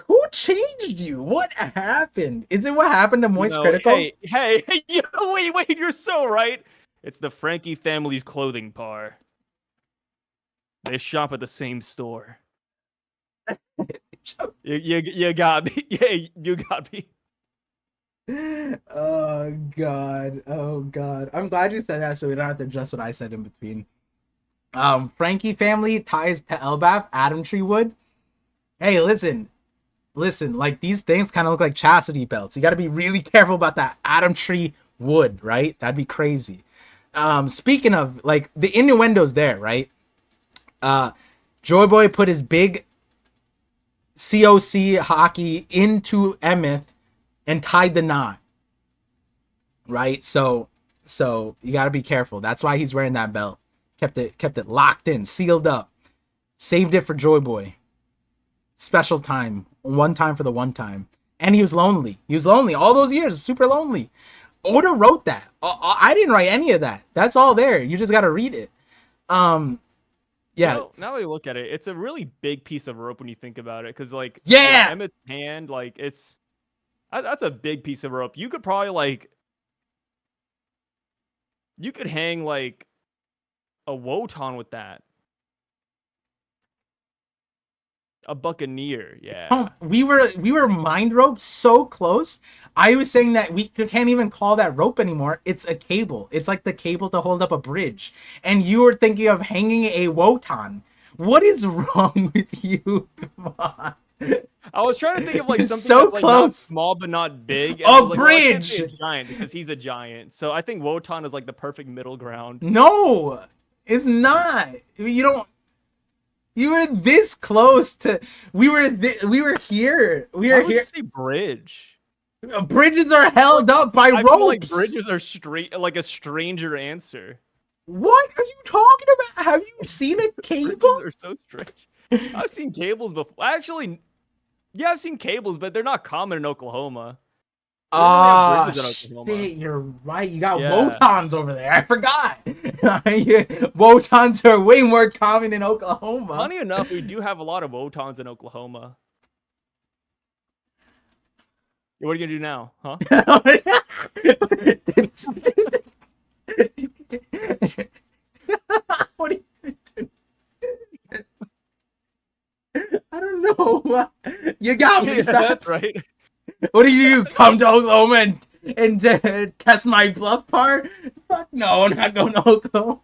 Who changed you? What happened? Is it what happened to Moist Critical? Hey, wait, you're so right. It's the Frankie family's clothing par. They shop at the same store. You got me. Yeah, you got me. Oh God. I'm glad you said that so we don't have to adjust what I said in between. Frankie family ties to Elbaf, Adam Tree Wood. Hey, listen, like these things kind of look like chastity belts. You got to be really careful about that Adam Tree Wood, right? That'd be crazy. Speaking of, like, the innuendo's there, right? Joy Boy put his big COC hockey into Emmett and tied the knot, right? So you got to be careful. That's why he's wearing that belt. Kept it locked in, sealed up. Saved it for Joy Boy. Special time. One time for the one time. And he was lonely. He was lonely all those years. Super lonely. Oda wrote that. I didn't write any of that. That's all there. You just got to read it. Yeah. Now that you look at it, it's a really big piece of rope when you think about it. Because, like, Yeah. Emmett's hand, like, that's a big piece of rope. You could probably, like, you could hang, like, a Wotan with that. A Buccaneer, yeah. We were mind roped so close. I was saying that we can't even call that rope anymore. It's a cable. It's like the cable to hold up a bridge. And you were thinking of hanging a Wotan. What is wrong with you? Come on. I was trying to think of like something so that's like close. not small but not big. A like, bridge. Well, a giant because he's a giant. So I think Wotan is like the perfect middle ground. No, it's not. You don't. You were this close to. We were here. We were Why would here. you say bridge? Bridges are held up by I ropes. feel like bridges are straight, like a stranger answer. What are you talking about? Have you seen a cable? Bridges are so strange. I've seen cables before. Actually, yeah, I've seen cables, but they're not common in Oklahoma. Ah, shit, you're right. You got Wotans over there. I forgot. Wotans are way more common in Oklahoma. Funny enough, we do have a lot of Wotans in Oklahoma. What are you gonna do now, huh? What are you doing? I don't know. You got me. Yeah, that's right. What do you do? Come to Oklahoma and test my bluff part? Fuck no, I'm not going to Oklahoma.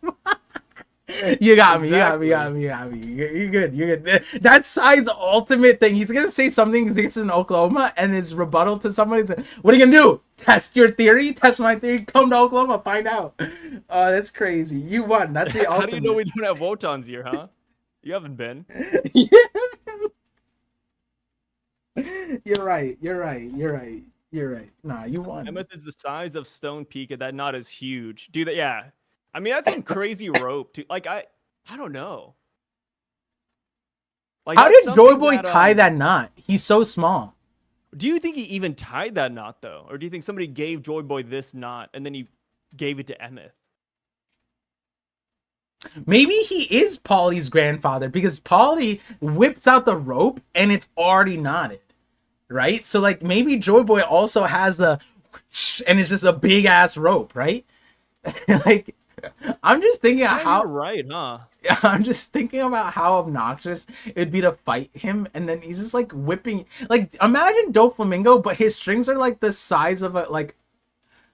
You got me. Exactly. You got me. You're good. You're good. That's Sai's ultimate thing. He's gonna say something because he's in Oklahoma, and his rebuttal to somebody is, "What are you gonna do? Test your theory? Test my theory? Come to Oklahoma, find out." That's crazy. You won. That's the ultimate. How do you know we don't have Wotans here, huh? You haven't been. Yeah. You're right. Nah, you won. Emmett is the size of Stone Peak, and that knot is huge. Dude, yeah. I mean, that's some crazy rope, too. Like, I don't know. Like, how did Joy Boy tie that knot? He's so small. Do you think he even tied that knot, though? Or do you think somebody gave Joy Boy this knot, and then he gave it to Emmett? Maybe he is Paulie's grandfather, because Paulie whips out the rope, and it's already knotted. Right? So, like, maybe Joy Boy also has the... and it's just a big-ass rope, right? Like... I'm just thinking how you're right, huh? I'm just thinking about how obnoxious it'd be to fight him, and then he's just like whipping. Like, imagine Doflamingo, but his strings are like the size of a like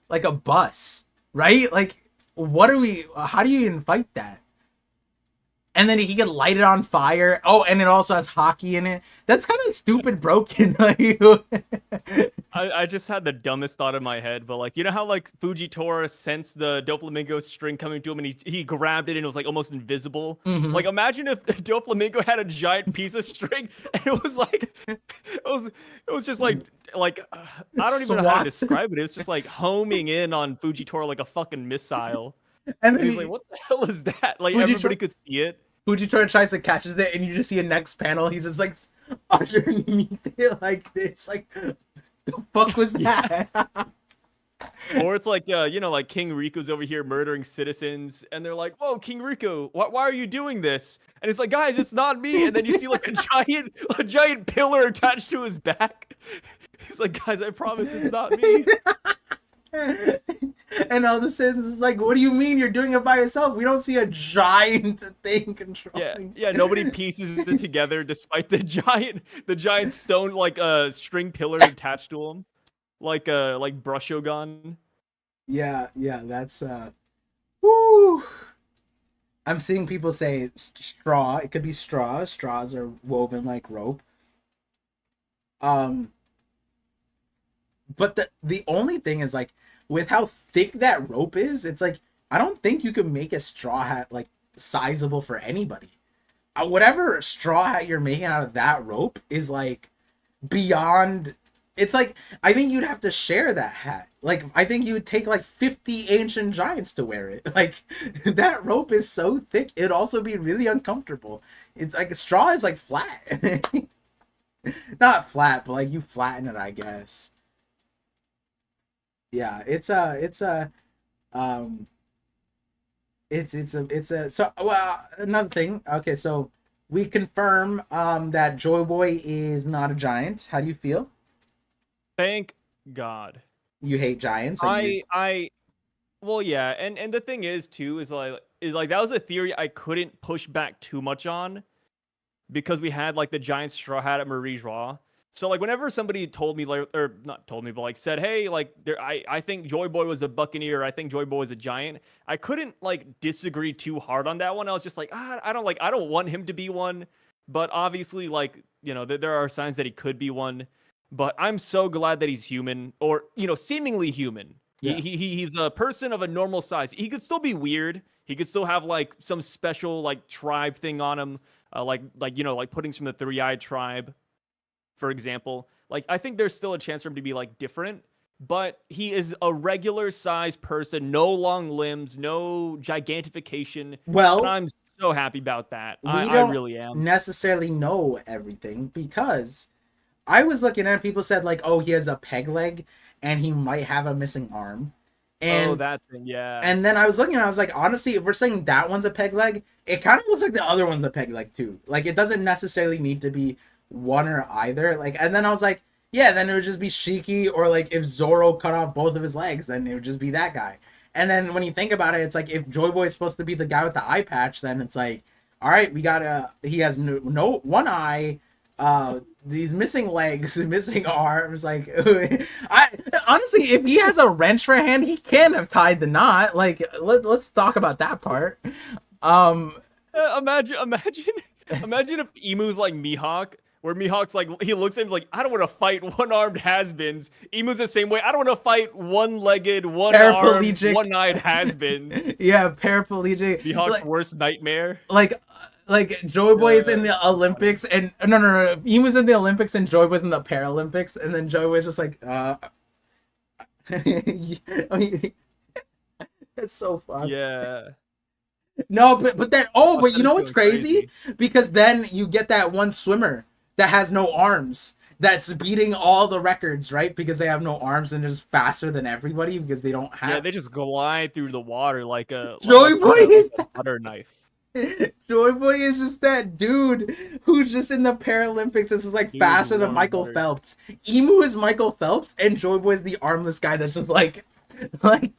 a bus, right? Like, what are we? How do you even fight that? And then he can light it on fire. Oh, and it also has hockey in it. That's kind of stupid broken. I just had the dumbest thought in my head, but like, you know how like Fujitora sensed the Doflamingo string coming to him, and he grabbed it and it was like almost invisible. Mm-hmm. Like, imagine if Doflamingo had a giant piece of string and it was like, it was just like I don't even know how to describe it. It's just like homing in on Fujitora like a fucking missile. And he's like, what the hell is that? Like, everybody could see it. Fujitora tries to catch it, and you just see a next panel. He's just like underneath it like this. Like, the fuck was that? Or it's like, like King Riku's over here murdering citizens, and they're like, "Whoa, King Riku, why are you doing this?" And it's like, "Guys, it's not me." And then you see like a giant pillar attached to his back. He's like, "Guys, I promise it's not me." And all the citizens is like, "What do you mean you're doing it by yourself? We don't see a giant thing controlling." Yeah. Nobody pieces it together, despite the giant stone like string pillar attached to him, like Brushogun. Yeah, that's woo. I'm seeing people say straw. It could be straw. Straws are woven like rope. But the only thing is, like, with how thick that rope is, it's like, I don't think you can make a straw hat like sizable for anybody. Whatever straw hat you're making out of that rope is like beyond It's like, I think you'd have to share that hat. Like, I think you would take like 50 ancient giants to wear it. Like, that rope is so thick, it'd also be really uncomfortable. It's like straw is like flat. Not flat, but like you flatten it, I guess. Yeah, um, so well, another thing. Okay, so we confirm that Joy Boy is not a giant. How do you feel? Thank God. You hate giants? And you... Well, yeah, and the thing is too is like that was a theory I couldn't push back too much on because we had like the giant straw hat at Marie Joie. So like whenever somebody told me like or not told me but like said, hey, like I think Joy Boy was a Buccaneer, I think Joy Boy was a giant, I couldn't like disagree too hard on that one. I was just like, I don't want him to be one, but obviously like, you know, there are signs that he could be one. But I'm so glad that he's human, or, you know, seemingly human. Yeah. He's a person of a normal size. He could still be weird. He could still have like some special like tribe thing on him, like you know, like puddings from the three-eyed tribe, for example. Like I think there's still a chance for him to be like different, but he is a regular size person, no long limbs, no gigantification. Well, and I'm so happy about that. I really am. Necessarily know everything because I was looking at it, people said like, oh, he has a peg leg and he might have a missing arm. And, that thing, yeah. And then I was looking and I was like, honestly, if we're saying that one's a peg leg, it kind of looks like the other one's a peg leg too. Like it doesn't necessarily need to be one or either. Like, and then I was like, yeah, then it would just be Shiki, or like if Zoro cut off both of his legs, then it would just be that guy. And then when you think about it, it's like if Joy Boy is supposed to be the guy with the eye patch, then it's like, all right, he has no one eye, these missing legs, missing arms. Like, I honestly, if he has a wrench for a hand, he can have tied the knot. Like, let's talk about that part. Imagine if Emu's like Mihawk, where Mihawk's like, he looks at him like, I don't want to fight one-armed has-beens. Emu's the same way. I don't want to fight one-legged, one-armed, one-eyed has-beens. Yeah, paraplegic. Mihawk's worst nightmare. Like Joy Boy is in the Olympics, and no. Emu's in the Olympics and Joy Boy's in the Paralympics, and then Joy Boy's just like, That's so fun. Yeah. No, but then but you know what's crazy? Because then you get that one swimmer that has no arms that's beating all the records, right? Because they have no arms and they're just faster than everybody because they don't have. Yeah, they just glide through the water like a Joy Boy is a butter knife. Joy Boy is just that dude who's just in the Paralympics. This is like faster than Michael Phelps. Emu is Michael Phelps, and Joy Boy is the armless guy that's just like fucking.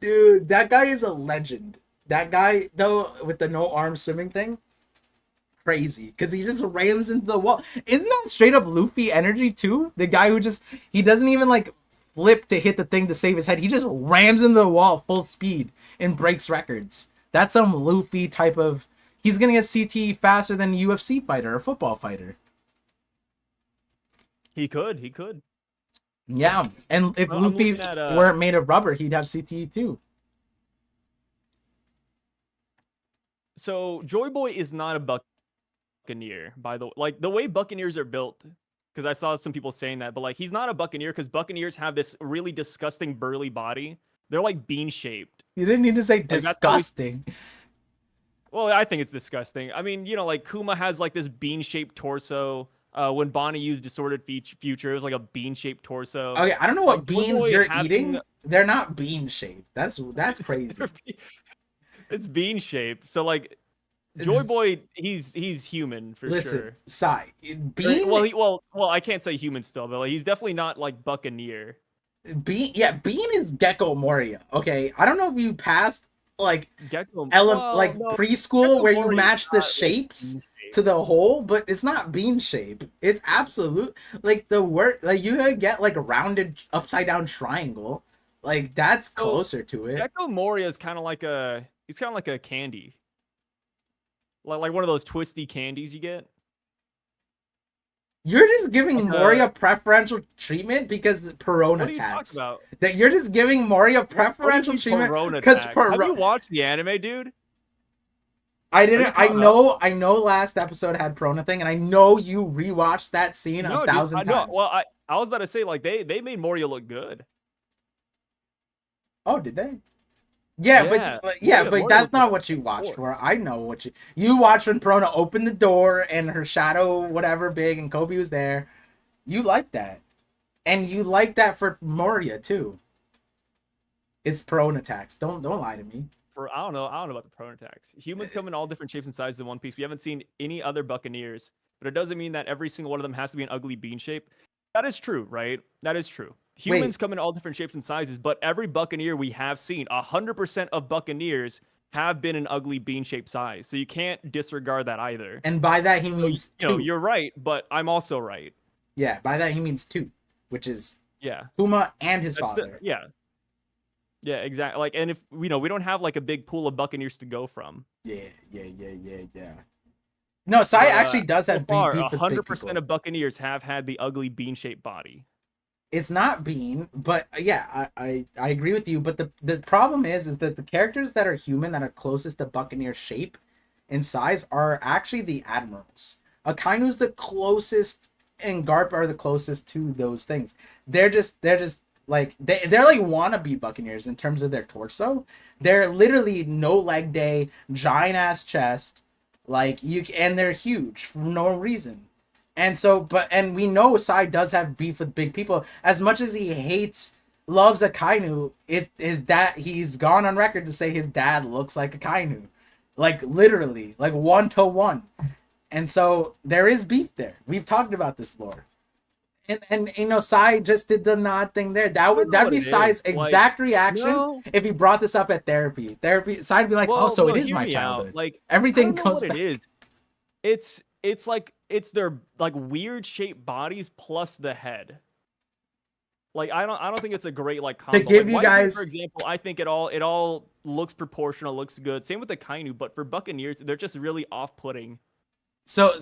Dude, that guy is a legend. That guy though, with the no arm swimming thing, crazy. Because he just rams into the wall. Isn't that straight up Luffy energy too? The guy who he doesn't even like flip to hit the thing to save his head. He just rams into the wall full speed and breaks records. That's some Luffy type of. He's gonna get CT faster than a UFC fighter or football fighter. He could. Yeah, and if Luffy weren't made of rubber, he'd have CTE too. So Joy Boy is not a Buccaneer, by the way. Like the way Buccaneers are built, because I saw some people saying that, but like he's not a Buccaneer because Buccaneers have this really disgusting burly body. They're like bean shaped. You didn't need to say disgusting. Well, I think it's disgusting. I mean, you know, like Kuma has like this bean shaped torso. When Bonnie used Distorted Future, it was like a bean-shaped torso. Okay, I don't know what beans you're eating. They're not bean-shaped. That's crazy. It's bean-shaped. So like, Joy Boy, he's human for sure. Listen, Sai, bean. Well, I can't say human still, but like, he's definitely not like Buccaneer. Bean is Gecko Moria. Okay, I don't know if you passed like preschool Gecko where Moria you match the shapes to the whole, but it's not bean shape. It's absolute like the word like you could get like a rounded upside down triangle. Like that's closer to it. Gecko Moria is kind of like a candy. Like one of those twisty candies you get. You're just giving Moria preferential treatment because Perona tax. What are you talking about? That you're just giving Moria preferential treatment because Have you watched the anime, dude? I Are you didn't. I caught up? know. I know. Last episode had Prona thing, and I know you rewatched that scene No, a dude, thousand no. times. Well, I was about to say like they made Moria look good. Oh, did they? Yeah, Yeah, but yeah, Moria but looked that's like not a what you watched force. for. I know what you watched when Prona opened the door and her shadow, whatever big, and Kobe was there. You like that, and you like that for Moria too. It's prone attacks. Don't lie to me. I don't know about the prone attacks. Humans come in all different shapes and sizes in One Piece. We haven't seen any other Buccaneers, but it doesn't mean that every single one of them has to be an ugly bean shape. That is true, right? That is true. Humans come in all different shapes and sizes, but every Buccaneer we have seen, 100% of Buccaneers have been an ugly bean shaped size. So you can't disregard that either. And by that he So, means you know, two. you're right, but I'm also right. Yeah, by that he means two, which is Yeah. Kuma and his That's father. yeah. Yeah, exactly. Like, and if we don't have like a big pool of Buccaneers to go from. Yeah. No, Sai But, actually does so have far, beef with big 100% people. of Buccaneers have had the ugly bean-shaped body. It's not Bean, but yeah, I agree with you. But the problem is that the characters that are human that are closest to Buccaneer shape and size are actually the admirals. Akainu's the closest, and Garp are the closest to those things. They're just like they're like wannabe Buccaneers in terms of their torso. They're literally no leg day, giant ass chest, like and they're huge for no reason. And so, and we know Sai does have beef with big people. As much as he loves Akainu, he's gone on record to say his dad looks like Akainu. Like, literally. Like, 1-to-1. And so, there is beef there. We've talked about this lore. And you know, Sai just did the nod thing there. That'd be Sai's exact reaction if he brought this up at therapy. Sai'd be like, well, so it is my childhood. Like, everything comes back. It is. It's like it's their like weird shaped bodies plus the head. Like I don't think it's a great like combo. To give like, you guys, for example, I think it all looks proportional, looks good. Same with the Kainu, but for Buccaneers, they're just really off-putting. So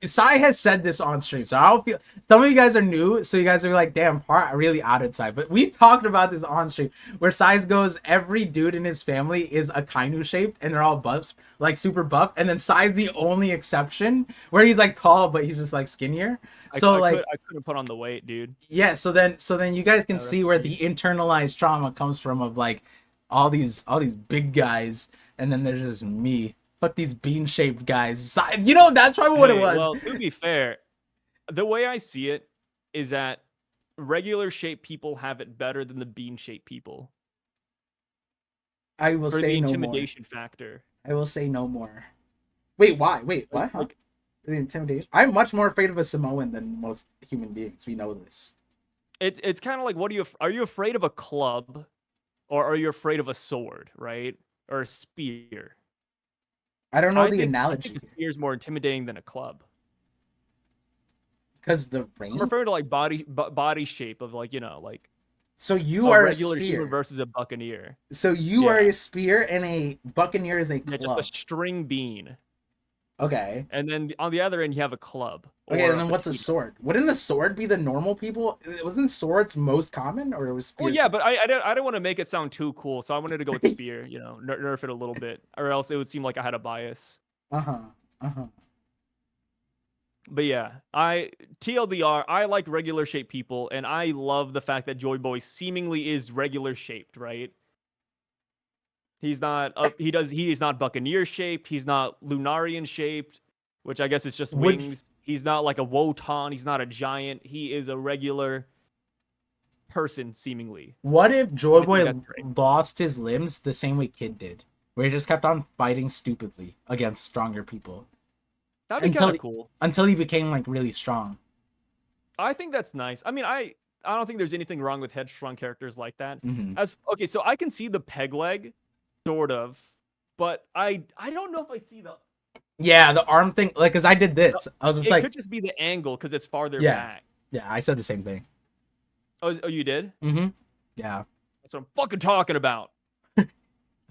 Sai has said this on stream, so I don't feel some of you guys are new, so you guys are like, damn, I really outed Sai. But we talked about this on stream where Sai goes, every dude in his family is Akainu shaped and they're all buffs, like super buff, and then Sai's the only exception where he's like tall but he's just like skinnier. So I couldn't put on the weight, dude. Yeah, so then you guys can see where the internalized trauma comes from of like all these big guys, and then there's just me. Fuck these bean-shaped guys. You know, that's probably what it was. Well, to be fair, the way I see it is that regular-shaped people have it better than the bean-shaped people. I will say no more. For the intimidation factor. I will say no more. Wait, why? Wait, what? Like, the intimidation? I'm much more afraid of a Samoan than most human beings. We know this. It's kind of like, are you afraid of a club, or are you afraid of a sword, right? Or a spear? I don't know the analogy. I think a spear is more intimidating than a club. Because the range? I'm referring to like body shape of like, you know, like. So you are a regular spear human versus a Buccaneer. So you are a spear and a Buccaneer is a club. Yeah, just a string bean. Okay. And then on the other end you have a club. Okay, and then what's a sword? Wouldn't a sword be the normal people? Wasn't swords most common, or it was spear? Well, yeah, but I don't want to make it sound too cool, so I wanted to go with spear. You know, nerf it a little bit, or else it would seem like I had a bias. But yeah, TLDR, I like regular shaped people, and I love the fact that Joy Boy seemingly is regular shaped, right? He's not he is not Buccaneer shaped, he's not Lunarian shaped, which I guess is just wings. He's not like a Wotan, he's not a giant, he is a regular person seemingly. What if Joy Boy lost his limbs the same way Kid did, where he just kept on fighting stupidly against stronger people? That'd be kind of cool. Until he became like really strong. I think that's nice. I mean, I don't think there's anything wrong with headstrong characters like that. Mm-hmm. Okay, so I can see the peg leg, sort of, but I don't know if I see the. Yeah, the arm thing, like, cause I did this. I was just like, it could just be the angle because it's farther back. Yeah, I said the same thing. Oh, you did? Mm-hmm. Yeah. That's what I'm fucking talking about.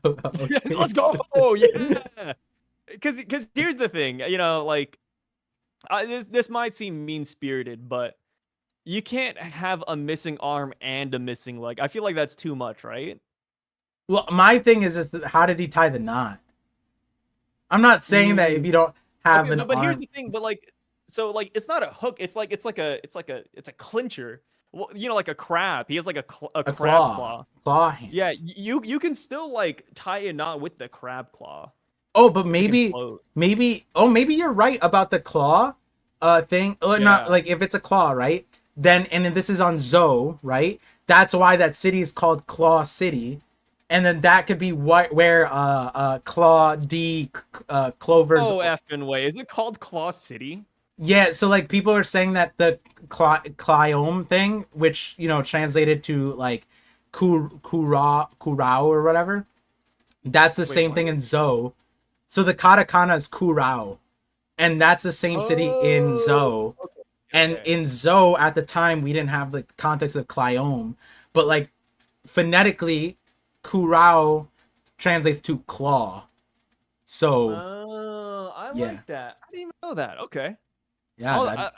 Okay. Yes, let's go. Oh yeah. Because here's the thing, you know, like this might seem mean-spirited, but you can't have a missing arm and a missing leg. I feel like that's too much, right? Well, my thing is how did he tie the knot? I'm not saying that if you don't have Okay, an but here's arm. the thing. But like, so like, it's not a hook. It's a clincher. Well, you know, like a crab. He has like a A crab claw. claw. Claw hand. Yeah, you can still like tie a knot with the crab claw. Oh, but If you can maybe, close. maybe you're right about the claw thing. Not Yeah. like if it's a claw, right? Then and then this is on Zoe, right? That's why that city is called Claw City. And then that could be what where Claw D Clover's. Oh, effing way. Is it called Claw City? Yeah, so like people are saying that the Cliome thing, which you know translated to like Kurao or whatever, that's the Wait, same what? thing in Zoe. So the katakana is Kurao, and that's the same city in Zoe. Oh, okay. And Okay. in Zoe at the time we didn't have the context of Cliome, but like phonetically, Kurao translates to claw. So Oh, I yeah. like that. I didn't even know that. Okay. yeah, Oh, that,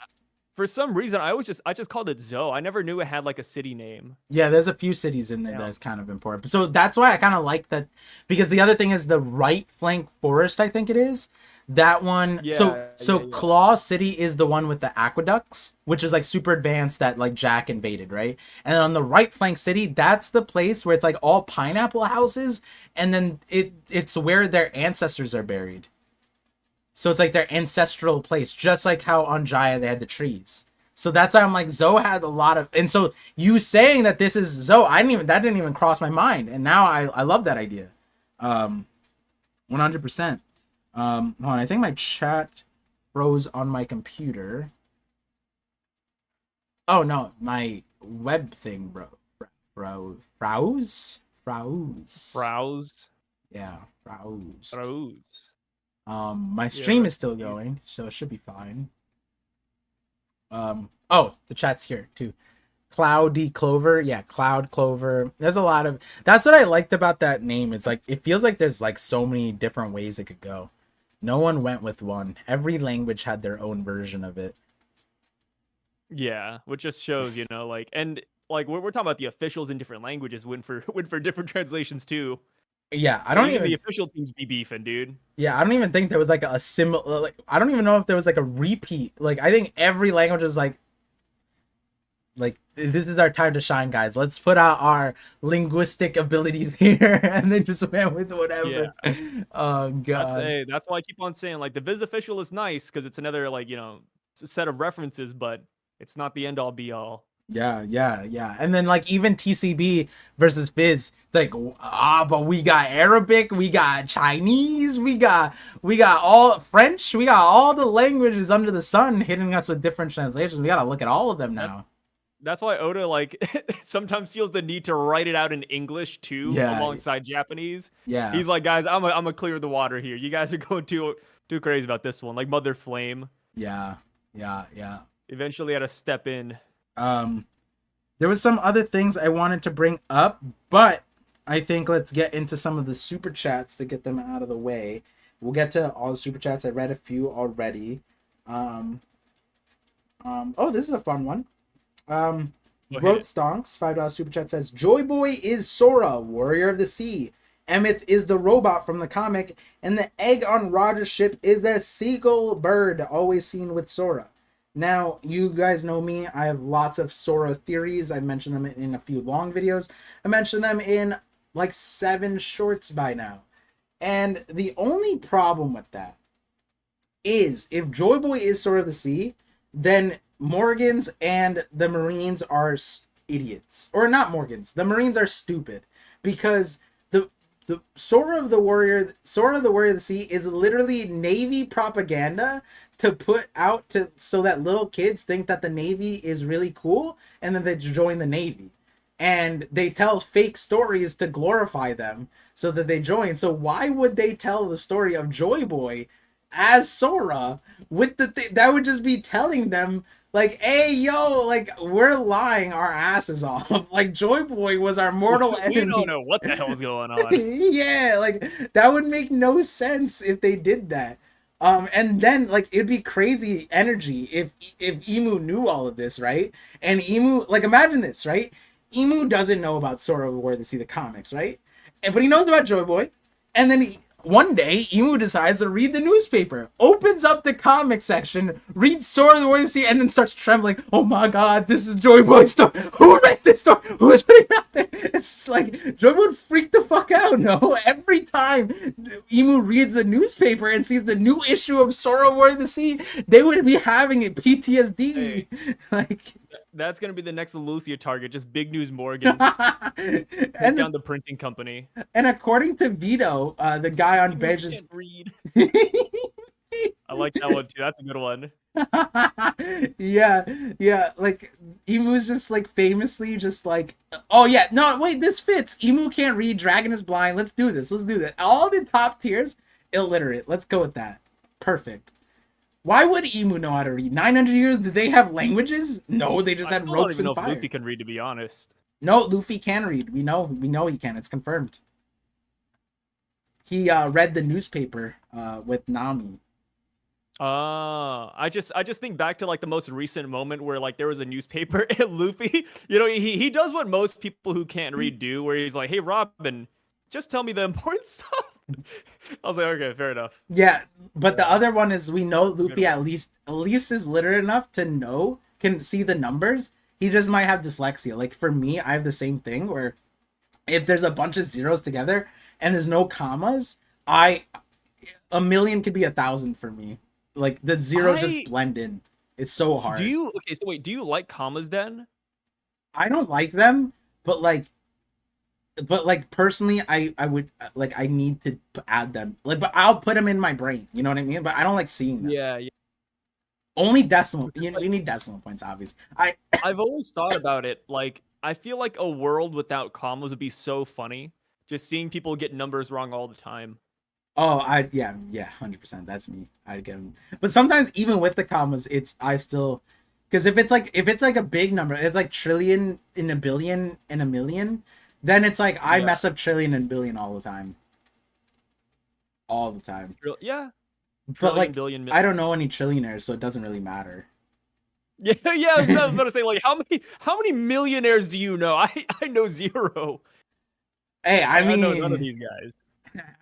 for some reason, I just called it Zoe. I never knew it had like a city name. yeah, there's a few cities in there Yeah. that's kind of important. So that's why I kind of like that, because the other thing is the right flank forest, I think it is. That one. Yeah, So yeah. Claw City is the one with the aqueducts, which is like super advanced that like Jack invaded, right? And on the right flank city, that's the place where it's like all pineapple houses, and then it's where their ancestors are buried. So it's like their ancestral place, just like how on Jaya they had the trees. So that's why I'm like Zoe had a lot of, and so you saying that this is Zoe, that didn't even cross my mind, and now I love that idea, 100%. Hold on, I think my chat froze on my computer. Oh no, my web thing, bro. Browse. Browse. Yeah, browse. Browse. My stream Yeah, is still going, so it should be fine. Oh, the chat's here too. Cloudy Clover, yeah, Cloud Clover. There's a lot of. That's what I liked about that name. It's like it feels like there's like so many different ways it could go. No one went with one. Every language had their own version of it. Yeah, which just shows, you know, like, and like we're talking about the officials in different languages went for went for different translations too. Yeah, I So don't even even. the official teams be beefing, dude. Yeah, I don't even think there was like a similar. Like, I don't even know if there was like a repeat. Like, I think every language is like this is our time to shine, guys. Let's put out our linguistic abilities here, and then just went with whatever. Yeah. Oh god. That's why I keep on saying like the Viz official is nice because it's another like, you know, set of references, but it's not the end all be all. Yeah. And then like even TCB versus Fizz, it's like but we got Arabic, we got Chinese, we got all French, we got all the languages under the sun hitting us with different translations. We gotta look at all of them now. That's why Oda like sometimes feels the need to write it out in English too, Yeah. alongside Japanese. Yeah. He's like, guys, I'm gonna clear the water here. You guys are going too crazy about this one. Like Mother Flame. Yeah. Eventually had to step in. There was some other things I wanted to bring up, but I think let's get into some of the super chats to get them out of the way. We'll get to all the super chats. I read a few already. Oh, this is a fun one. Growth Stonks, $5 super chat says, Joy Boy is Sora, Warrior of the Sea. Emmett is the robot from the comic, and the egg on Roger's ship is the seagull bird, always seen with Sora. Now, you guys know me. I have lots of Sora theories. I mentioned them in a few long videos. I mentioned them in like 7 shorts by now. And the only problem with that is if Joy Boy is Sora of the Sea, then Morgans and the Marines are idiots. Or not Morgans. The Marines are stupid. Because the Sora of the Warrior of the Sea is literally Navy propaganda to put out so that little kids think that the Navy is really cool and then they join the Navy. And they tell fake stories to glorify them so that they join. So why would they tell the story of Joy Boy as Sora with that would just be telling them like, hey, yo, like, we're lying our asses off. Like, Joy Boy was our mortal enemy. We don't know what the hell's going on. Yeah, like, that would make no sense if they did that. And then, like, it'd be crazy energy if Emu knew all of this, right? And Emu, like, imagine this, right? Emu doesn't know about Sora of the War to see the comics, right? But he knows about Joy Boy. And then One day, Emu decides to read the newspaper, opens up the comic section, reads Sora the Warrior of the Sea, and then starts trembling. Oh my god, this is Joy Boy's story. Who read this story? Who's putting it out there? It's like, Joy would freak the fuck out, no? Every time Emu reads the newspaper and sees the new issue of Sora Warrior of the Sea, they would be having it PTSD. Hey. Like... That's gonna be the next Lucia target, just Big News Morgans. And down the printing company. And according to Vito, the guy on Bench's read. I like that one too. That's a good one. yeah. Like Emu is just like famously just like, oh yeah, no wait, this fits. Emu can't read. Dragon is blind. Let's do this. All the top tiers, illiterate. Let's go with that. Perfect. Why would Emu know how to read? 900 years? Did they have languages? No, they just had ropes and fire. I don't even know if Luffy can read, to be honest. No, Luffy can read. We know he can. It's confirmed. He read the newspaper with Nami. I just think back to like the most recent moment where like there was a newspaper and Luffy, you know, he does what most people who can't read do, where he's like, hey Robin, just tell me the important stuff. I was like, okay, fair enough. Yeah, but the other one is we know Luffy at least is literate enough to can see the numbers. He just might have dyslexia. Like for me, I have the same thing where if there's a bunch of zeros together and there's no commas, a million could be 1,000 for me. Like the zeros just blend in. It's so hard. Do you like commas then? I don't like them, but like personally, I would like, I need to add them. Like, but I'll put them in my brain. You know what I mean? But I don't like seeing them. Yeah. Only decimal. You need decimal points, obviously. I've always thought about it. Like, I feel like a world without commas would be so funny. Just seeing people get numbers wrong all the time. Oh, yeah, 100%. That's me. I'd get them. But sometimes even with the commas, because if it's like a big number, it's like trillion in a billion in a million. Then it's like I mess up trillion and billion all the time. All the time. Yeah. But like, billion, I don't know any trillionaires, so it doesn't really matter. Yeah. I was about to say, like, how many millionaires do you know? I know 0. Hey, I mean, know none of these guys.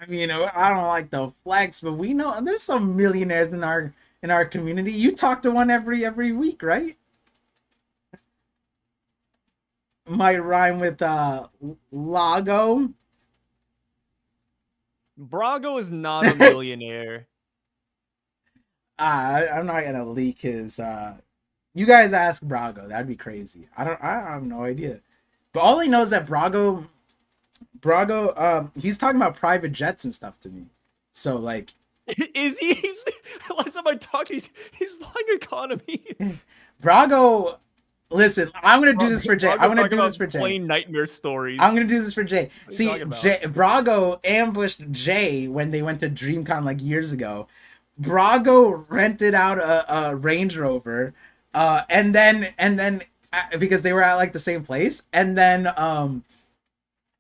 I mean, I don't like the flex, but we know there's some millionaires in our community. You talk to one every week, right? Might rhyme with Lago. Brago is not a millionaire. I'm not gonna leak his. You guys ask Brago. That'd be crazy. I have no idea. But all I know is that Brago, he's talking about private jets and stuff to me. So like, is he? Last time I talked, he's flying economy. Brago. Listen, I'm gonna do this for Jay. I'm gonna do this for Jay. Plain nightmare stories. I'm gonna do this for Jay. See, Brago ambushed Jay when they went to DreamCon like years ago. Brago rented out a Range Rover, and then because they were at like the same place, and then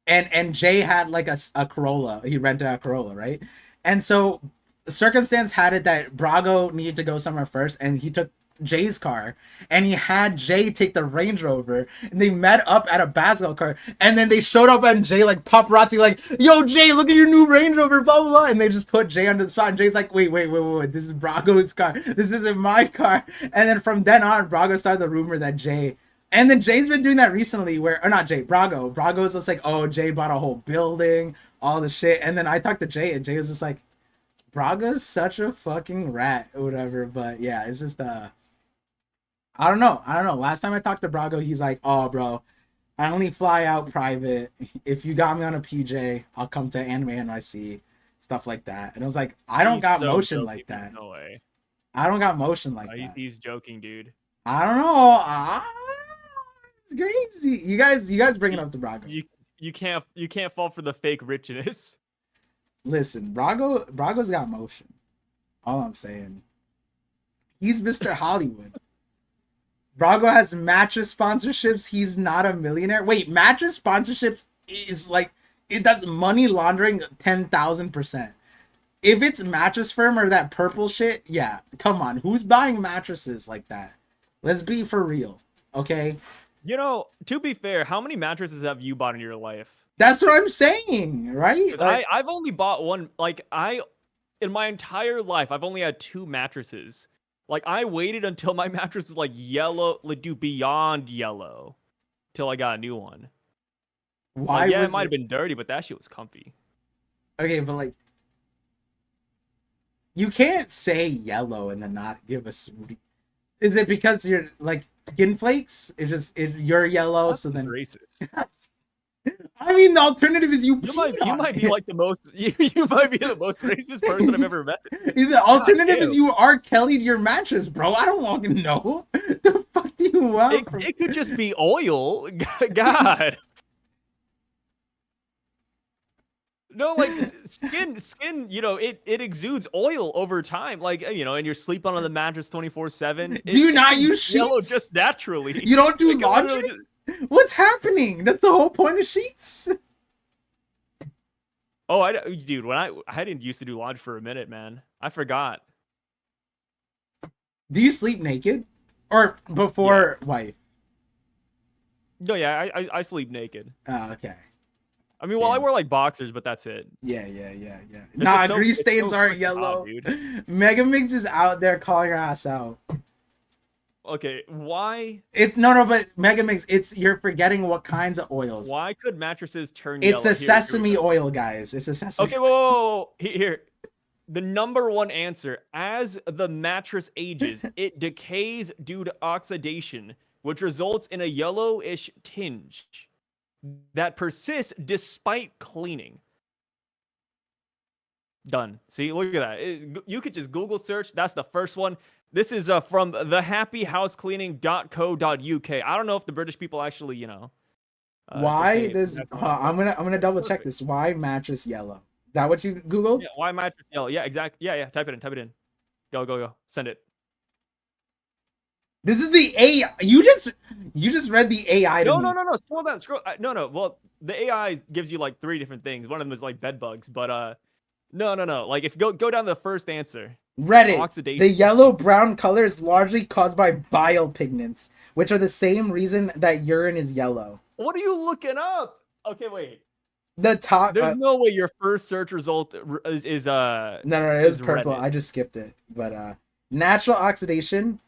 and Jay had like a Corolla. He rented a Corolla, right? And so circumstance had it that Brago needed to go somewhere first, and he took Jay's car, and he had Jay take the Range Rover, and they met up at a basketball court, and then they showed up on Jay like paparazzi, like, yo Jay, look at your new Range Rover, blah blah blah, and they just put Jay under the spot, and Jay's like, wait, this is Brago's car, this isn't my car. And then from then on, Brago started the rumor that Jay, and then Jay's been doing that recently, Brago's just like, oh, Jay bought a whole building, all the shit. And then I talked to Jay, and Jay was just like, Braga's such a fucking rat or whatever. But yeah, it's just I don't know. Last time I talked to Brago, he's like, oh, bro, I only fly out private. If you got me on a PJ, I'll come to Anime NYC, stuff like that. And I was like, I don't got motion like that. No way. I don't got motion like that. He's joking, dude. I don't know. It's crazy. You guys bringing up the Brago. You can't fall for the fake richness. Listen, Brago's got motion. All I'm saying. He's Mr. Hollywood. Brago has mattress sponsorships. He's not a millionaire. Wait, mattress sponsorships is like, it does money laundering 10,000%. If it's Mattress Firm or that purple shit, yeah, come on. Who's buying mattresses like that? Let's be for real, okay? You know, to be fair, how many mattresses have you bought in your life? That's what I'm saying, right? Because I've only bought one. Like in my entire life, I've only had 2 mattresses. Like I waited until my mattress was like yellow, like dude, beyond yellow, till I got a new one. Why Like, yeah, was it might have been dirty, but that shit was comfy. Okay, but like, you can't say yellow and then not give us. Is it because you're like skin flakes? You're yellow, That's so then. racist. I mean, the alternative is you. You might be like the most you might be the most racist person I've ever met. The alternative is damn. you R. Kelly'd your mattress, bro. I don't want to know. The fuck do you want? It could just be oil. God. No, like skin, you know, it exudes oil over time. Like, you know, and you're sleeping on the mattress 24/7. Do you not use yellow sheets? just naturally? You don't do It can literally laundry? What's happening? That's the whole point of sheets. Oh, dude, when I didn't used to do laundry for a minute, man. I forgot. Do you sleep naked? Or before wife? No, yeah, I sleep naked. Oh, okay. I mean, well, I wear like boxers, but that's it. Yeah. It's Nah, just so- grease it's so stains aren't freaking yellow. hot, dude. Megamix is out there calling her ass out. Okay, why But Megamix, you're forgetting what kinds of oils. could mattresses turn It's yellow? a sesame oil, guys. It's a sesame. Okay, whoa. Here. The number one answer: as the mattress ages, it decays due to oxidation, which results in a yellowish tinge that persists despite cleaning. Done. See, look at that. You could just Google search. That's the first one. This is from thehappyhousecleaning.co.uk. I don't know if the British people actually, you know. Why does I'm gonna double check this. Why mattress yellow? Is that what you Googled? Yeah, why mattress yellow? Yeah, exactly. Yeah. Type it in. Go. Send it. This is the AI. You just read the AI to No. me. Scroll down. No. Well, the AI gives you like 3 different things. One of them is like bed bugs, but no. Like if you go down to the first answer. Reddit. Oxidation. The yellow-brown color is largely caused by bile pigments, which are the same reason that urine is yellow. What are you looking up? Okay, wait. The top. There's no way your first search result is No. It was purple. Reddit. I just skipped it. But natural oxidation.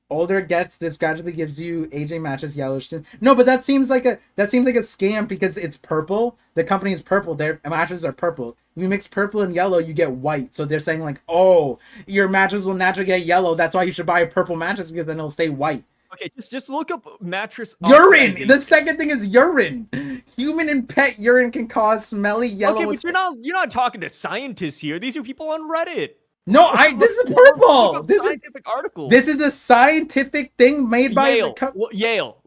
Older it gets, this gradually gives you aging mattress yellowish tint. No, but that seems like a scam because it's purple. The company is purple. Their mattresses are purple. If you mix purple and yellow, you get white. So they're saying like, oh, your mattress will naturally get yellow. That's why you should buy a purple mattress because then it'll stay white. Okay, just look up mattress. Urine. oxidation. The second thing is urine. Human and pet urine can cause smelly yellow. Okay, but you're not talking to scientists here. These are people on Reddit. No, this is purple. This is scientific article. This is the scientific thing made by Yale. the Yale.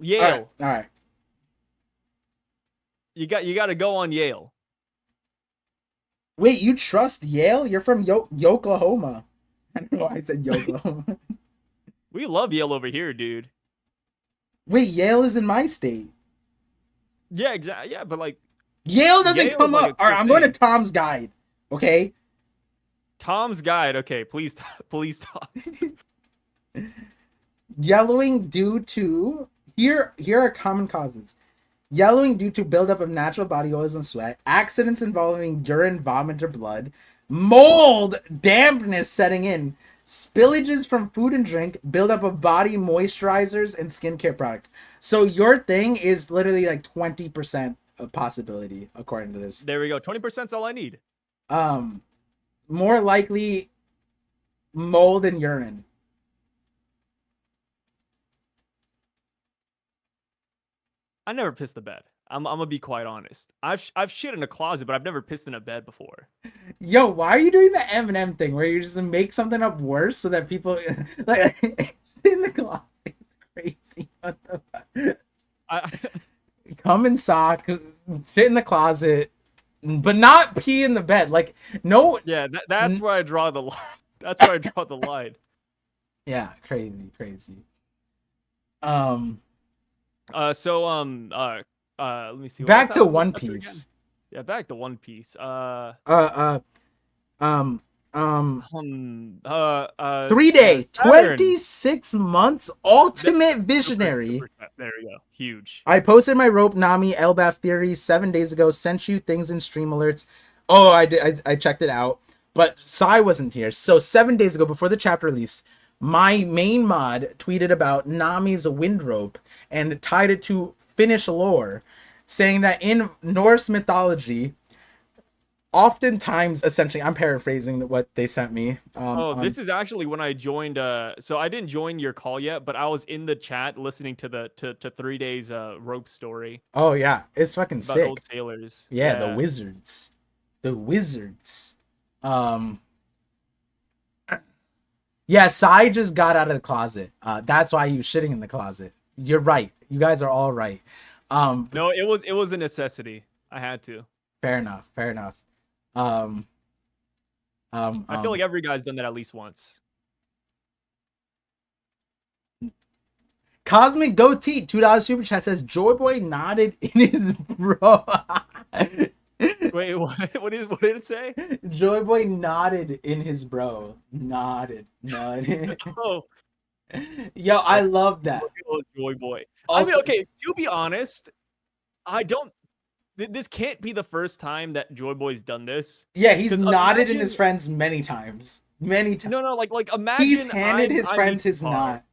All right. You got to go on Yale. Wait, you trust Yale? You're from Yoklahoma. I don't know why I said Yoklahoma. We love Yale over here, dude. Wait, Yale is in my state. Yeah, exactly. Yeah, but like Yale doesn't Yale's come like up. All right, I'm going to Tom's Guide. Okay. Tom's Guide. Okay, please stop. Yellowing due to here are common causes. Yellowing due to buildup of natural body oils and sweat, accidents involving urine, vomit, or blood, mold, dampness setting in, spillages from food and drink, buildup of body moisturizers and skincare products. So your thing is literally like 20% of possibility, according to this. There we go. 20% is all I need. More likely mold and urine. I never pissed the bed. I'm gonna be quite honest. I've shit in a closet, but I've never pissed in a bed before. Yo, why are you doing the Eminem thing where you just make something up worse so that people like in the closet? It's crazy. What the fuck? Come in sock, shit in the closet, but not pee in the bed. Like no. Yeah, that's where I draw the line. That's where I draw the line. Yeah, crazy. Let me see. Back to One Piece. Yeah, back to One Piece. 3 day, Saturn. 26 months, ultimate visionary. There we go. Huge. I posted my rope Nami Elbaf theory 7 days ago. Sent you things in stream alerts. Oh, I did. I checked it out, but Sai wasn't here. So 7 days ago, before the chapter release, my main mod tweeted about Nami's wind rope and tied it to Finnish lore, saying that in Norse mythology, oftentimes, essentially, I'm paraphrasing what they sent me. This is actually when I joined. So I didn't join your call yet, but I was in the chat listening to the to 3 days rope story Oh yeah, it's fucking about sick. old sailors. Yeah, the wizards. The wizards. Yeah, Sai just got out of the closet. That's why he was shitting in the closet. You're right. You guys are all right. No, it was a necessity. I had to. Fair enough. Fair enough. I feel like every guy's done that at least once. Cosmic Goatee, $2 super chat says Joy Boy nodded in his bro. Wait, what did it say? Joy Boy nodded in his bro. Nodded. Oh, Yo, I love that. Joy Boy. Also, I mean, okay, to be honest, I don't. This can't be the first time that Joy Boy's done this. yeah, he's nodded in imagine- his friends many times. Many times. No, like imagine He's handed his I'm friends you, his Par.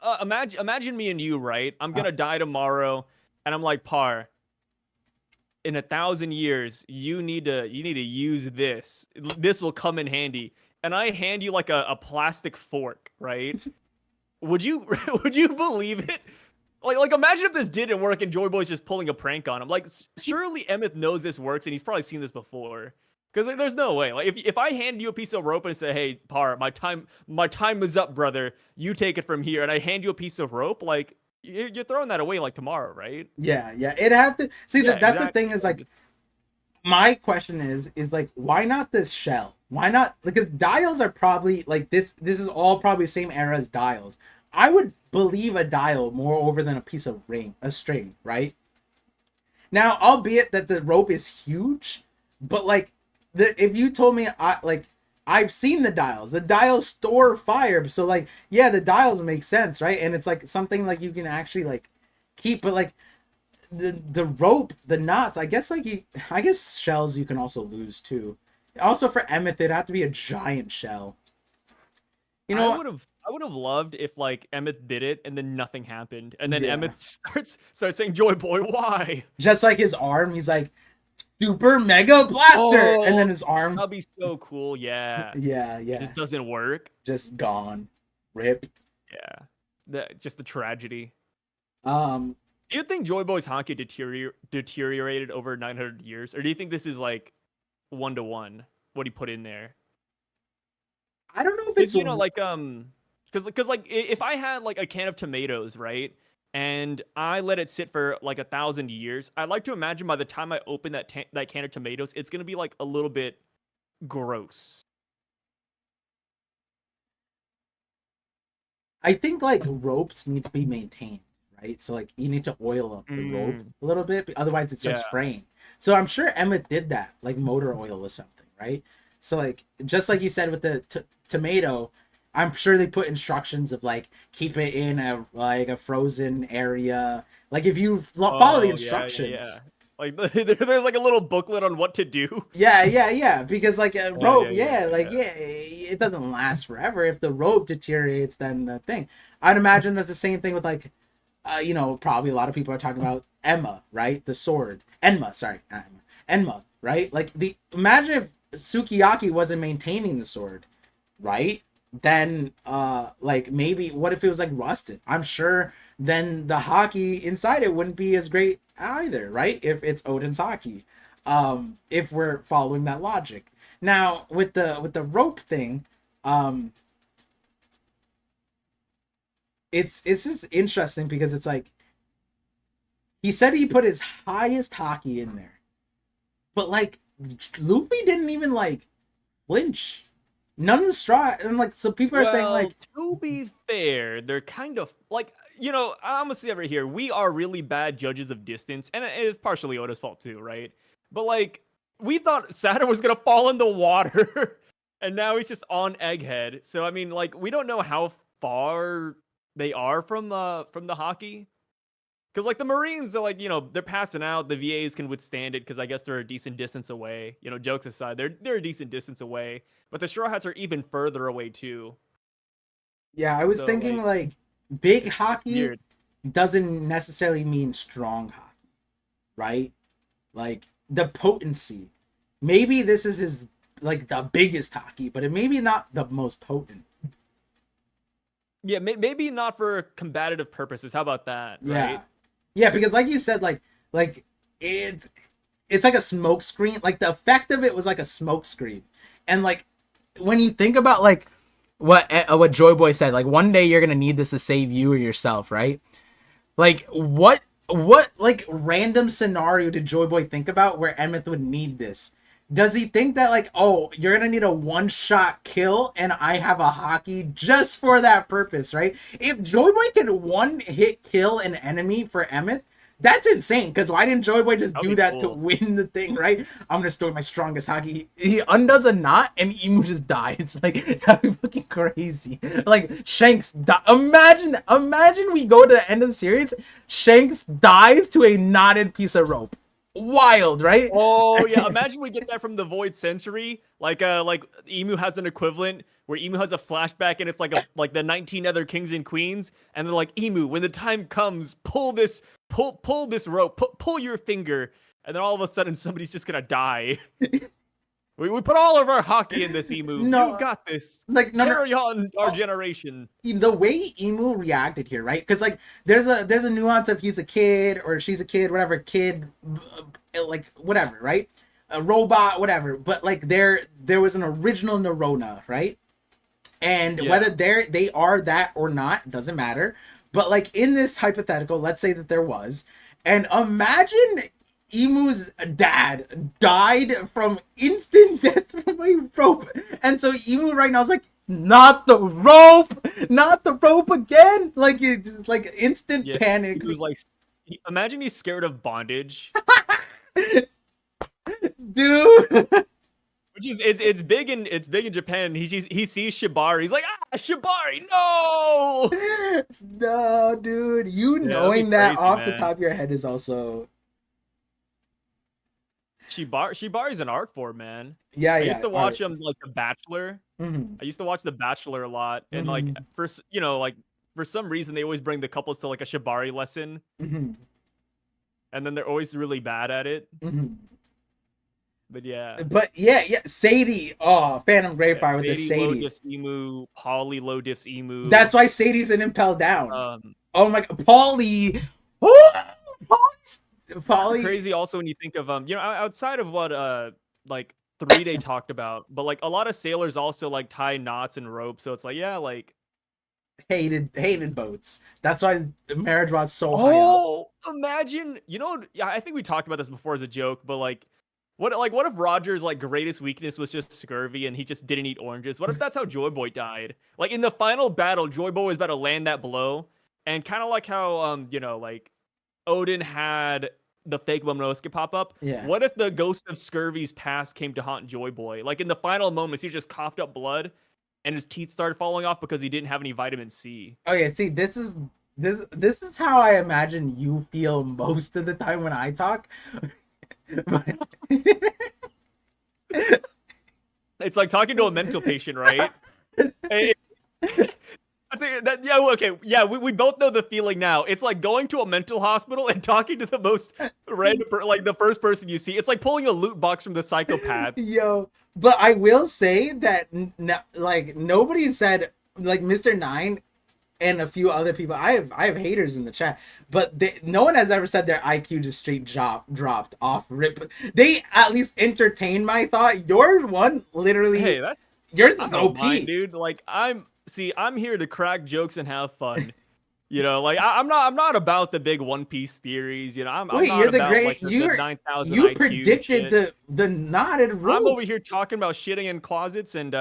knot. Imagine me and you, right? I'm gonna die tomorrow, and I'm like, Par. In 1,000 years, you need to use this. This will come in handy. And I hand you like a plastic fork, right? Would you believe it? Like imagine if this didn't work and Joy Boy's just pulling a prank on him. Like surely Emmett knows this works and he's probably seen this before. Because there's no way. Like if I hand you a piece of rope and say, "Hey, Par, my time is up, brother. You take it from here," and I hand you a piece of rope, like you're throwing that away like tomorrow, right? Yeah. It have to see Yeah, that. That's exactly. the thing is like, my question is like, why not this shell? Why not? Because dials are probably like this. This is all probably the same era as dials. I would believe a dial more over than a piece of a string, right? Now, albeit that the rope is huge, but like, if you told me, I've seen the dials. The dials store fire, so like, yeah, the dials make sense, right? And it's like something like you can actually like keep, but like the rope, the knots. I guess shells you can also lose too. Also for Emmett, it'd have to be a giant shell. You know, I would have loved if like Emmett did it and then nothing happened, and then Yeah. Emmett starts saying, "Joy Boy, why?" just like his arm, he's like super mega blaster, and then his arm, That'd be so cool. Yeah, yeah, it just doesn't work. just gone, rip. Yeah, just the tragedy. Um, Do you think Joy Boy's hockey deteriorated over 900 years, or do you think this is like 1-to-1 what he put in there? I don't know if Because it's like because like if I had like a can of tomatoes, right, and I let it sit for like 1,000 years, I'd like to imagine by the time I open that can of tomatoes, it's gonna be like a little bit gross. I think like ropes need to be maintained, right? So like you need to oil up the rope a little bit, otherwise it starts Yeah. fraying. So I'm sure Emmett did that, like motor oil or something, right? So like just like you said with the tomato, I'm sure they put instructions of like keep it in a frozen area. Like if you follow the instructions. Yeah. Like there's like a little booklet on what to do. Yeah. Because like a rope, yeah. it doesn't last forever. If the rope deteriorates, then the thing. I'd imagine that's the same thing with like, probably a lot of people are talking about Emma, right? The sword, Enma, sorry, not Emma, Enma, right? Like imagine if Sukiyaki wasn't maintaining the sword, right? Then like maybe what if it was like rusted? I'm sure then the hockey inside it wouldn't be as great either, right? If it's Odin's hockey, if we're following that logic. Now with the rope thing, it's just interesting because it's like he said he put his highest hockey in there, but like Luffy didn't even like flinch. None of the straw, and like so people are saying like, to be fair, they're kind of like, I'm gonna say over here, we are really bad judges of distance, and it is partially Oda's fault too, right? But like we thought Saturn was gonna fall in the water and now he's just on Egghead. So I mean, like, we don't know how far they are from the hockey. Because, like, the Marines are, like, you know, they're passing out. The VAs can withstand it because I guess they're a decent distance away. You know, jokes aside, they're a decent distance away. But the Straw Hats are even further away, too. Yeah, I was So, thinking, like, big it's hockey weird. doesn't necessarily mean strong hockey, right? Like, the potency. Maybe this is his, like, the biggest hockey, but it maybe not the most potent. Yeah, maybe not for combative purposes. How about that, Yeah. right? Yeah, because like you said, like it's like a smoke screen. Like, the effect of it was like a smoke screen. And, like, when you think about, like, what Joy Boy said, like, one day you're gonna need this to save you or yourself, right? Like, what like random scenario did Joy Boy think about where Emmett would need this? Does he think that, like, oh, you're gonna need a one-shot kill and I have a hockey just for that purpose, right? If Joy Boy can one-hit kill an enemy for Emmett, that's insane. Because why didn't Joy Boy just That'd do be that to cool. win the thing, right? I'm gonna store my strongest hockey. He undoes a knot and Emu just dies. Like, that'd be fucking crazy. Like, Shanks imagine we go to the end of the series, Shanks dies to a knotted piece of rope. Wild, right? Oh yeah, imagine we get that from the Void Century. Like Emu has an equivalent where Emu has a flashback and it's like the 19 other kings and queens, and they're like, Emu, when the time comes, pull this rope, pull your finger, and then all of a sudden somebody's just gonna die. We put all of our hockey in this, Emu. No, You got this. like, no. Carry on our generation. The way Emu reacted here, right? Because, like, there's a nuance of he's a kid or she's a kid, whatever, kid, like, whatever, right? A robot, whatever. But, like, there was an original Neurona, right? And Yeah. whether they are that or not doesn't matter. But, like, in this hypothetical, let's say that there was, and imagine Emu's dad died from instant death from a rope. And so Emu right now is like, not the rope again. Like, it's like instant panic. He was like, imagine he's scared of bondage. Dude. Which is it's big in Japan. He sees Shibari. He's like, Shibari, no. No, dude. You knowing that off the top of your head is also. Shibari's an art form, man. Yeah, I yeah. used to watch him like The Bachelor. Mm-hmm. I used to watch The Bachelor a lot, and like for some reason they always bring the couples to like a Shibari lesson, Mm-hmm. and then they're always really bad at it. Mm-hmm. But yeah. Sadie. Oh, Phantom Greyfire with the Sadie. Low diffs emu, Polly low diffs emu. That's why Sadie's an Impel Down. Oh my god, Polly. Polly. Crazy also when you think of outside of what like 3-Day talked about, but like a lot of sailors also like tie knots and ropes, so it's like like hated boats. That's why marriage was so high up. Imagine, I think we talked about this before as a joke, but like what if Roger's like greatest weakness was just scurvy and he just didn't eat oranges? What if that's how Joy Boy died? Like in the final battle, Joy Boy was about to land that blow, and kind of like how like Odin had the fake Momonosuke pop up. Yeah. What if the ghost of Scurvy's past came to haunt Joy Boy? Like in the final moments, he just coughed up blood and his teeth started falling off because he didn't have any vitamin C. Okay, see, this is how I imagine you feel most of the time when I talk. It's like talking to a mental patient, right? I'd say that, yeah, okay, yeah, we both know the feeling now. It's like going to a mental hospital and talking to the most random, like the first person you see. It's like pulling a loot box from the psychopath. Yo, but I will say that like nobody said, like Mr. Nine and a few other people. I have haters in the chat, but no one has ever said their IQ just straight dropped off rip. They at least entertained my thought. Your one literally. Hey, yours is I OP, don't mind, dude. Like I'm here to crack jokes and have fun. Like I'm not about the big One Piece theories. I'm not you're the about great. like the 9,000 you IQ predicted shit. the knotted rope. I'm over here talking about shitting in closets and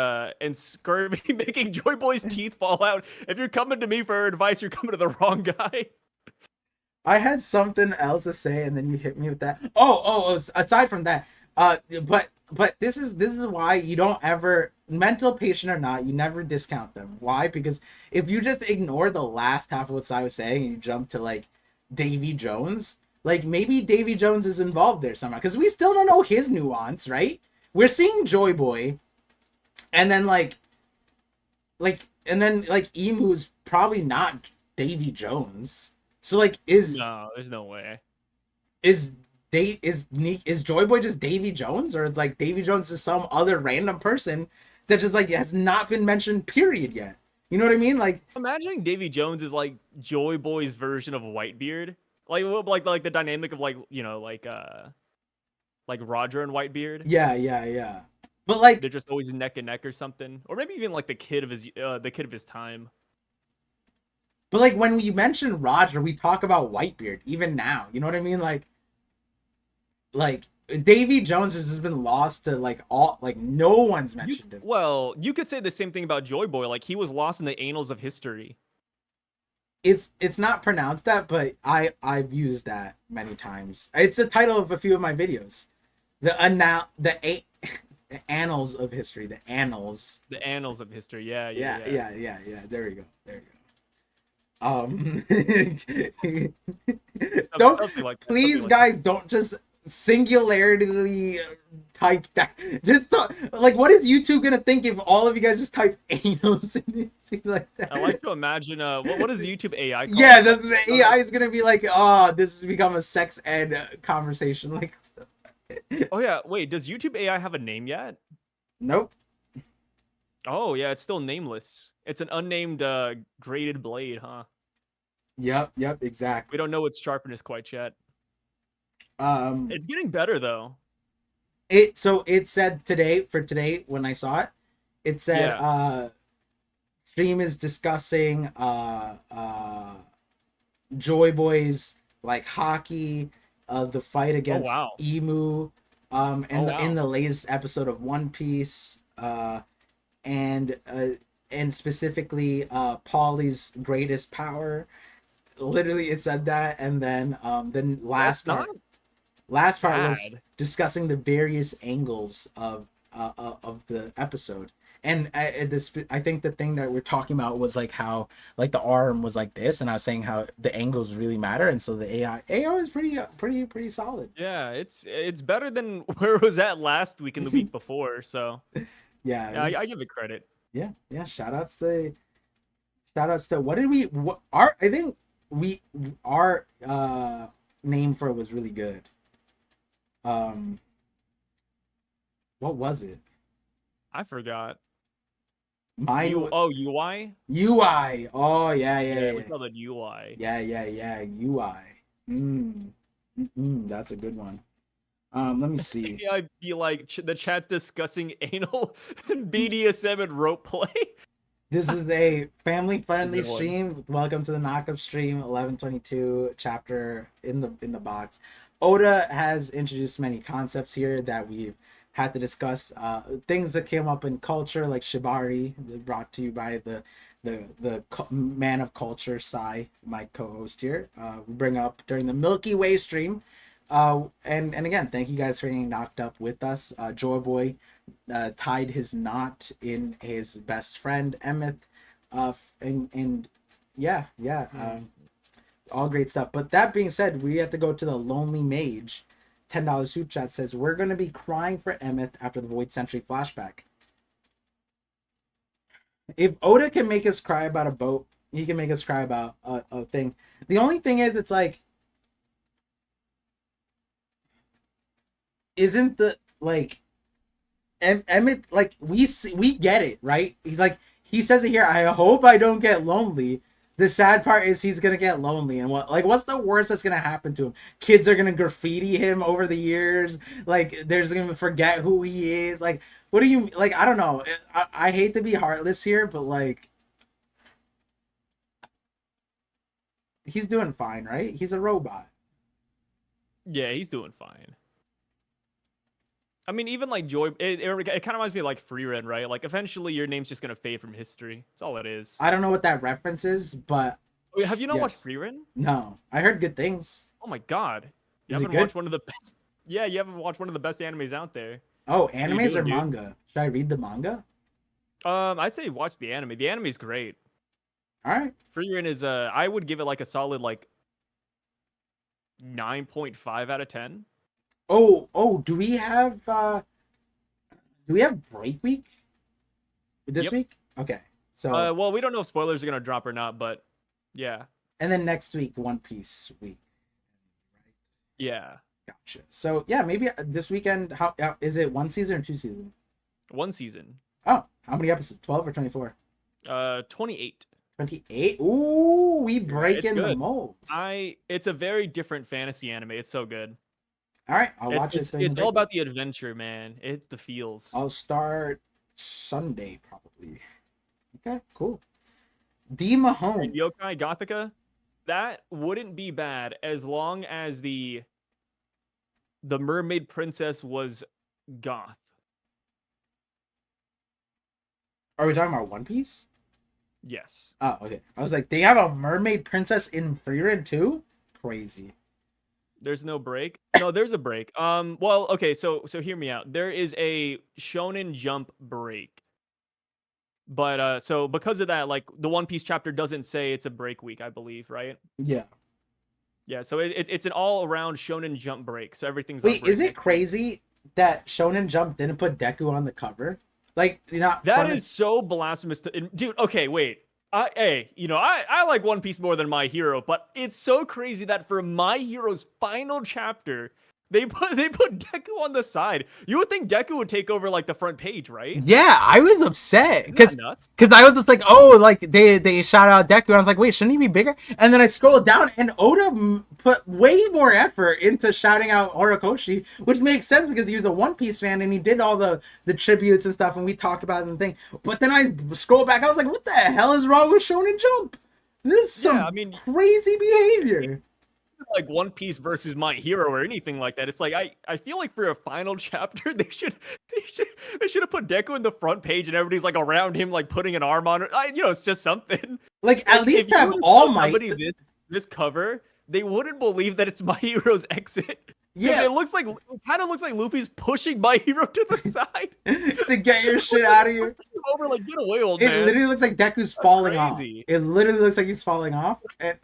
scurvy making Joy Boy's teeth fall out. If you're coming to me for advice, you're coming to the wrong guy. I had something else to say, and then you hit me with that. Oh, aside from that, but this is why you don't ever mental patient or not, you never discount them. Why? Because if you just ignore the last half of what I was saying and you jump to like Davy Jones, like maybe Davy Jones is involved there somehow because we still don't know his nuance, right? We're seeing Joy Boy, and then like Emu's probably not Davy Jones. So like No, there's no way. is Joy Boy just Davy Jones, or it's like Davy Jones is some other random person that just like has not been mentioned period yet? You know what I mean? Like Imagining Davy Jones is like Joy Boy's version of Whitebeard. Like the dynamic of like Roger and Whitebeard. yeah. But like They're just always neck and neck or something, or maybe even like the kid of his time. But like when we mention Roger, we talk about Whitebeard even now. You know what I mean? Like Davy Jones has just been lost to like no one's mentioned him. Well, you could say the same thing about Joy Boy. Like he was lost in the annals of history. It's not pronounced that, but I've used that many times. It's the title of a few of my videos. The annals of history. The annals. The annals of history. Yeah. There we go. Please, guys, don't just singularly type that. Just like, what is YouTube gonna think if all of you guys just type annals in history like that? I like to imagine what is YouTube AI called? Yeah, the AI is gonna be like, oh, this has become a sex ed conversation. Like, oh yeah, wait, does YouTube AI have a name yet? Nope. Oh yeah, it's still nameless. It's an unnamed graded blade, huh? Yep, exactly. We don't know its sharpness quite yet. It's getting better though. It said today when I saw it, it said stream is discussing Joy Boy's like hockey, the fight against Emu, in the latest episode of One Piece, and specifically Polly's greatest power. Literally, it said that, and then last part was discussing the various angles of the episode. And I think the thing that we're talking about was like how like the arm was like this, and I was saying how the angles really matter, and so the AI is pretty solid. Yeah, it's better than where it was at last week and the week before. So yeah, I give it credit. Yeah. Shout outs to our name for it was really good. What was it? I forgot. UI. Oh yeah. We call it UI. Yeah. UI. That's a good one. Let me see. Yeah, I'd be like the chat's discussing anal and BDSM and rope play. This is a family-friendly stream. Welcome to the Knockup stream, 1122 chapter in the box. Oda has introduced many concepts here that we've had to discuss. Things that came up in culture, like Shibari, brought to you by the man of culture, Sai, my co-host here. We bring up during the Milky Way stream. And again, thank you guys for getting knocked up with us. Joy Boy tied his knot in his best friend Emmett, and all great stuff. But that being said, we have to go to the Lonely Mage. $10 super chat says we're gonna be crying for Emmett after the Void Century flashback. If Oda can make us cry about a boat, he can make us cry about a thing. The only thing is, it's like, isn't the like Emmett, like we get it, right? He says it here, I hope I don't get lonely. The sad part is he's gonna get lonely, and what's the worst that's gonna happen to him? Kids are gonna graffiti him over the years, like they're just gonna forget who he is. Like, what do you like? I don't know. I hate to be heartless here, but like, he's doing fine, right? He's a robot. Yeah, he's doing fine. I mean, even like Joy, it kind of reminds me of like Free Red, right? Like, eventually your name's just gonna fade from history. That's all it is. I don't know what that reference is, but wait, have you not watched Free Red? No, I heard good things. Oh my god, you haven't watched one of the best. Yeah, you haven't watched one of the best animes out there. Oh, animes or manga? Should I read the manga? I'd say watch the anime. The anime's great. All right. Frieren is I would give it like a solid like 9.5 out of 10. Oh, do we have break week this Yep. week? Okay. So Well, we don't know if spoilers are gonna drop or not, but yeah, and then next week One Piece week. yeah, Gotcha. So yeah, maybe this weekend. How is it? One season or two season? one season. Oh, how many episodes? 12 or 24? 28. 28. Ooh, we break it's in the good. mold. It's a very different fantasy anime. It's so good. All right, I'll watch it. It's all about the adventure, man. It's the feels. I'll start Sunday probably. Okay, cool. D Mahone. And Yokai Gothica, that wouldn't be bad as long as the mermaid princess was goth. Are we talking about One Piece? Yes. Oh, okay. I was like, they have a mermaid princess in Frieren too? Crazy. There's no break. No, there's a break. Well, okay, so hear me out. There is a Shonen Jump break. But so because of that, like the One Piece chapter doesn't say it's a break week, I believe, right? Yeah. Yeah, so it's an all-around Shonen Jump break. So everything's Wait, is it crazy that Shonen Jump didn't put Deku on the cover? Like, not that is so blasphemous dude, okay, wait. I like One Piece more than My Hero, but it's so crazy that for My Hero's final chapter, they put Deku on the side. You would think Deku would take over like the front page, right? Yeah, I was upset Isn't because that nuts? I was just like, oh, like they shout out Deku. And I was like, wait, shouldn't he be bigger? And then I scrolled down, and Oda put way more effort into shouting out Horikoshi, which makes sense because he was a One Piece fan and he did all the tributes and stuff, and we talked about it and thing. But then I scrolled back, I was like, what the hell is wrong with Shonen Jump? This is some crazy behavior. Like One Piece versus My Hero or anything like that. It's like I feel like for a final chapter they should have put Deku in the front page and everybody's like around him like putting an arm on it. It's just something. Like at least have All Might. This cover, they wouldn't believe that it's My Hero's exit. Yeah, it kind of looks like Luffy's pushing My Hero to the side to get your shit out of here. Over, like, get away, old man. It literally looks like Deku's falling off. It literally looks like he's falling off, and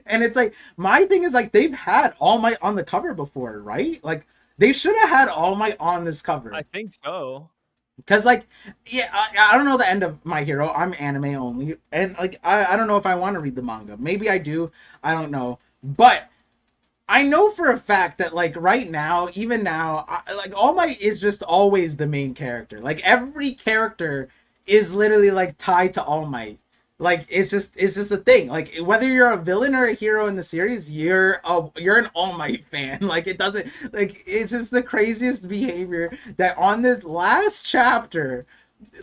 it's like my thing is like they've had All Might on the cover before, right? Like they should have had All Might on this cover. I think so. Because like, yeah, I don't know the end of My Hero. I'm anime only, and like I don't know if I want to read the manga. Maybe I do. I don't know, but I know for a fact that like right now, even now, like All Might is just always the main character. Like every character is literally like tied to All Might. Like it's just a thing. Like whether you're a villain or a hero in the series, you're an All Might fan. Like it doesn't, like it's just the craziest behavior that on this last chapter,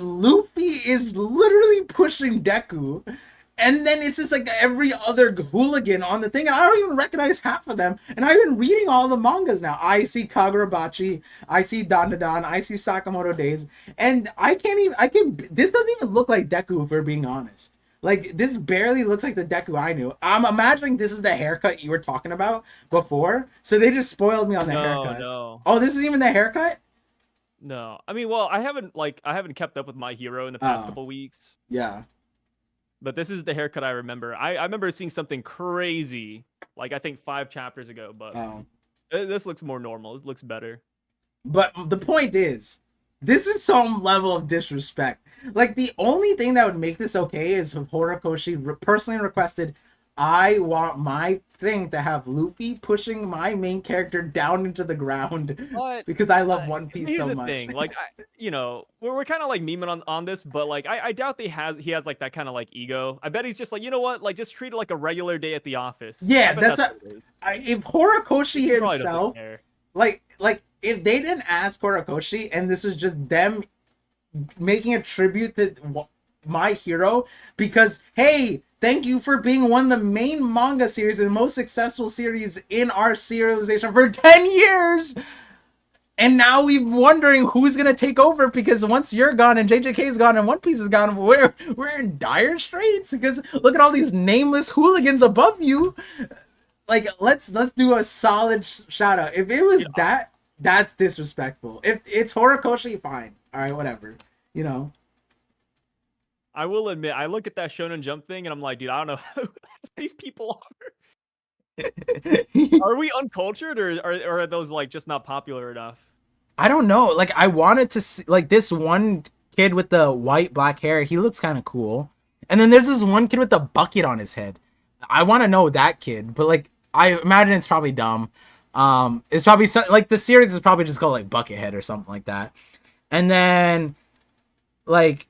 Luffy is literally pushing Deku. And then it's just like every other hooligan on the thing, and I don't even recognize half of them. And I've been reading all the mangas now. I see Kagurabachi, I see Dandadan, I see Sakamoto Days, and this doesn't even look like Deku, if we're being honest. Like, this barely looks like the Deku I knew. I'm imagining this is the haircut you were talking about before, so they just spoiled me on the haircut. No. Oh, this is even the haircut? No. I mean, well, I haven't kept up with My Hero in the past couple weeks. Yeah. But this is the haircut I remember. I remember seeing something crazy, like I think 5 chapters ago, but this looks more normal. This looks better. But the point is, this is some level of disrespect. Like, the only thing that would make this okay is if Horikoshi personally requested, I want my thing to have Luffy pushing my main character down into the ground because I love One Piece so much. Thing. Like, we're kind of like memeing on this, but like I doubt he has like that kind of like ego. I bet he's just like, you know what, like just treat it like a regular day at the office. Yeah, that's what if Horikoshi himself, like if they didn't ask Horikoshi and this was just them making a tribute to My Hero because, hey, thank you for being one of the main manga series and the most successful series in our serialization for 10 years. And now we're wondering who's going to take over because once you're gone and JJK's gone and One Piece is gone, we're in dire straits because look at all these nameless hooligans above you. Like, let's do a solid shout out. If it was that's disrespectful. If it's Horikoshi, fine. All right, whatever. I will admit, I look at that Shonen Jump thing and I'm like, dude, I don't know who these people are. Are we uncultured or are those like just not popular enough? I don't know. Like, I wanted to see, like, this one kid with the white black hair. He looks kind of cool. And then there's this one kid with the bucket on his head. I want to know that kid, but like, I imagine it's probably dumb. It's probably like the series is probably just called like Buckethead or something like that. And then, like,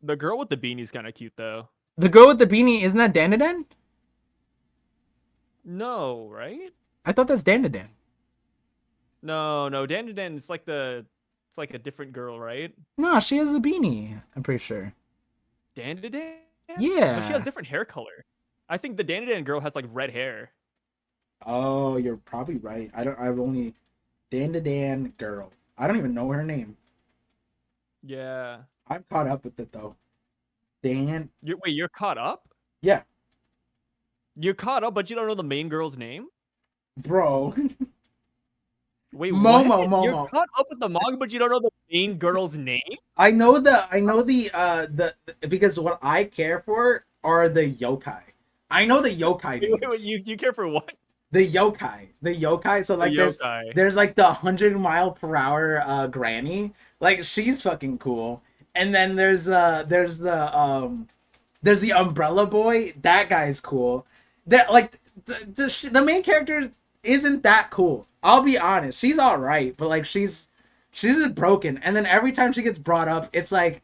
The girl with the beanie's kind of cute though. the girl with the beanie, isn't that Dandadan? No, right? I thought that's Dandadan. No, Dan it's like a different girl, right? No, she has the beanie. I'm pretty sure. Dan? Yeah. No, she has different hair color. I think the Dan girl has like red hair. Oh, you're probably right. I've only Dandadan girl. I don't even know her name. Yeah. I'm caught up with it though. Dan. You're caught up? Yeah, You're caught up, but you don't know the main girl's name? bro. Wait, Momo, what? You're Momo. caught up with the manga, but you don't know the main girl's name? I know the because what I care for are the yokai. I know the yokai Wait, names. you care for what? The yokai. So like The yokai. there's like the 100-mile-per-hour granny. Like, she's fucking cool. And then there's the umbrella boy. That guy's cool. That like the main character isn't that cool. I'll be honest. She's all right, but like she's broken. And then every time she gets brought up, it's like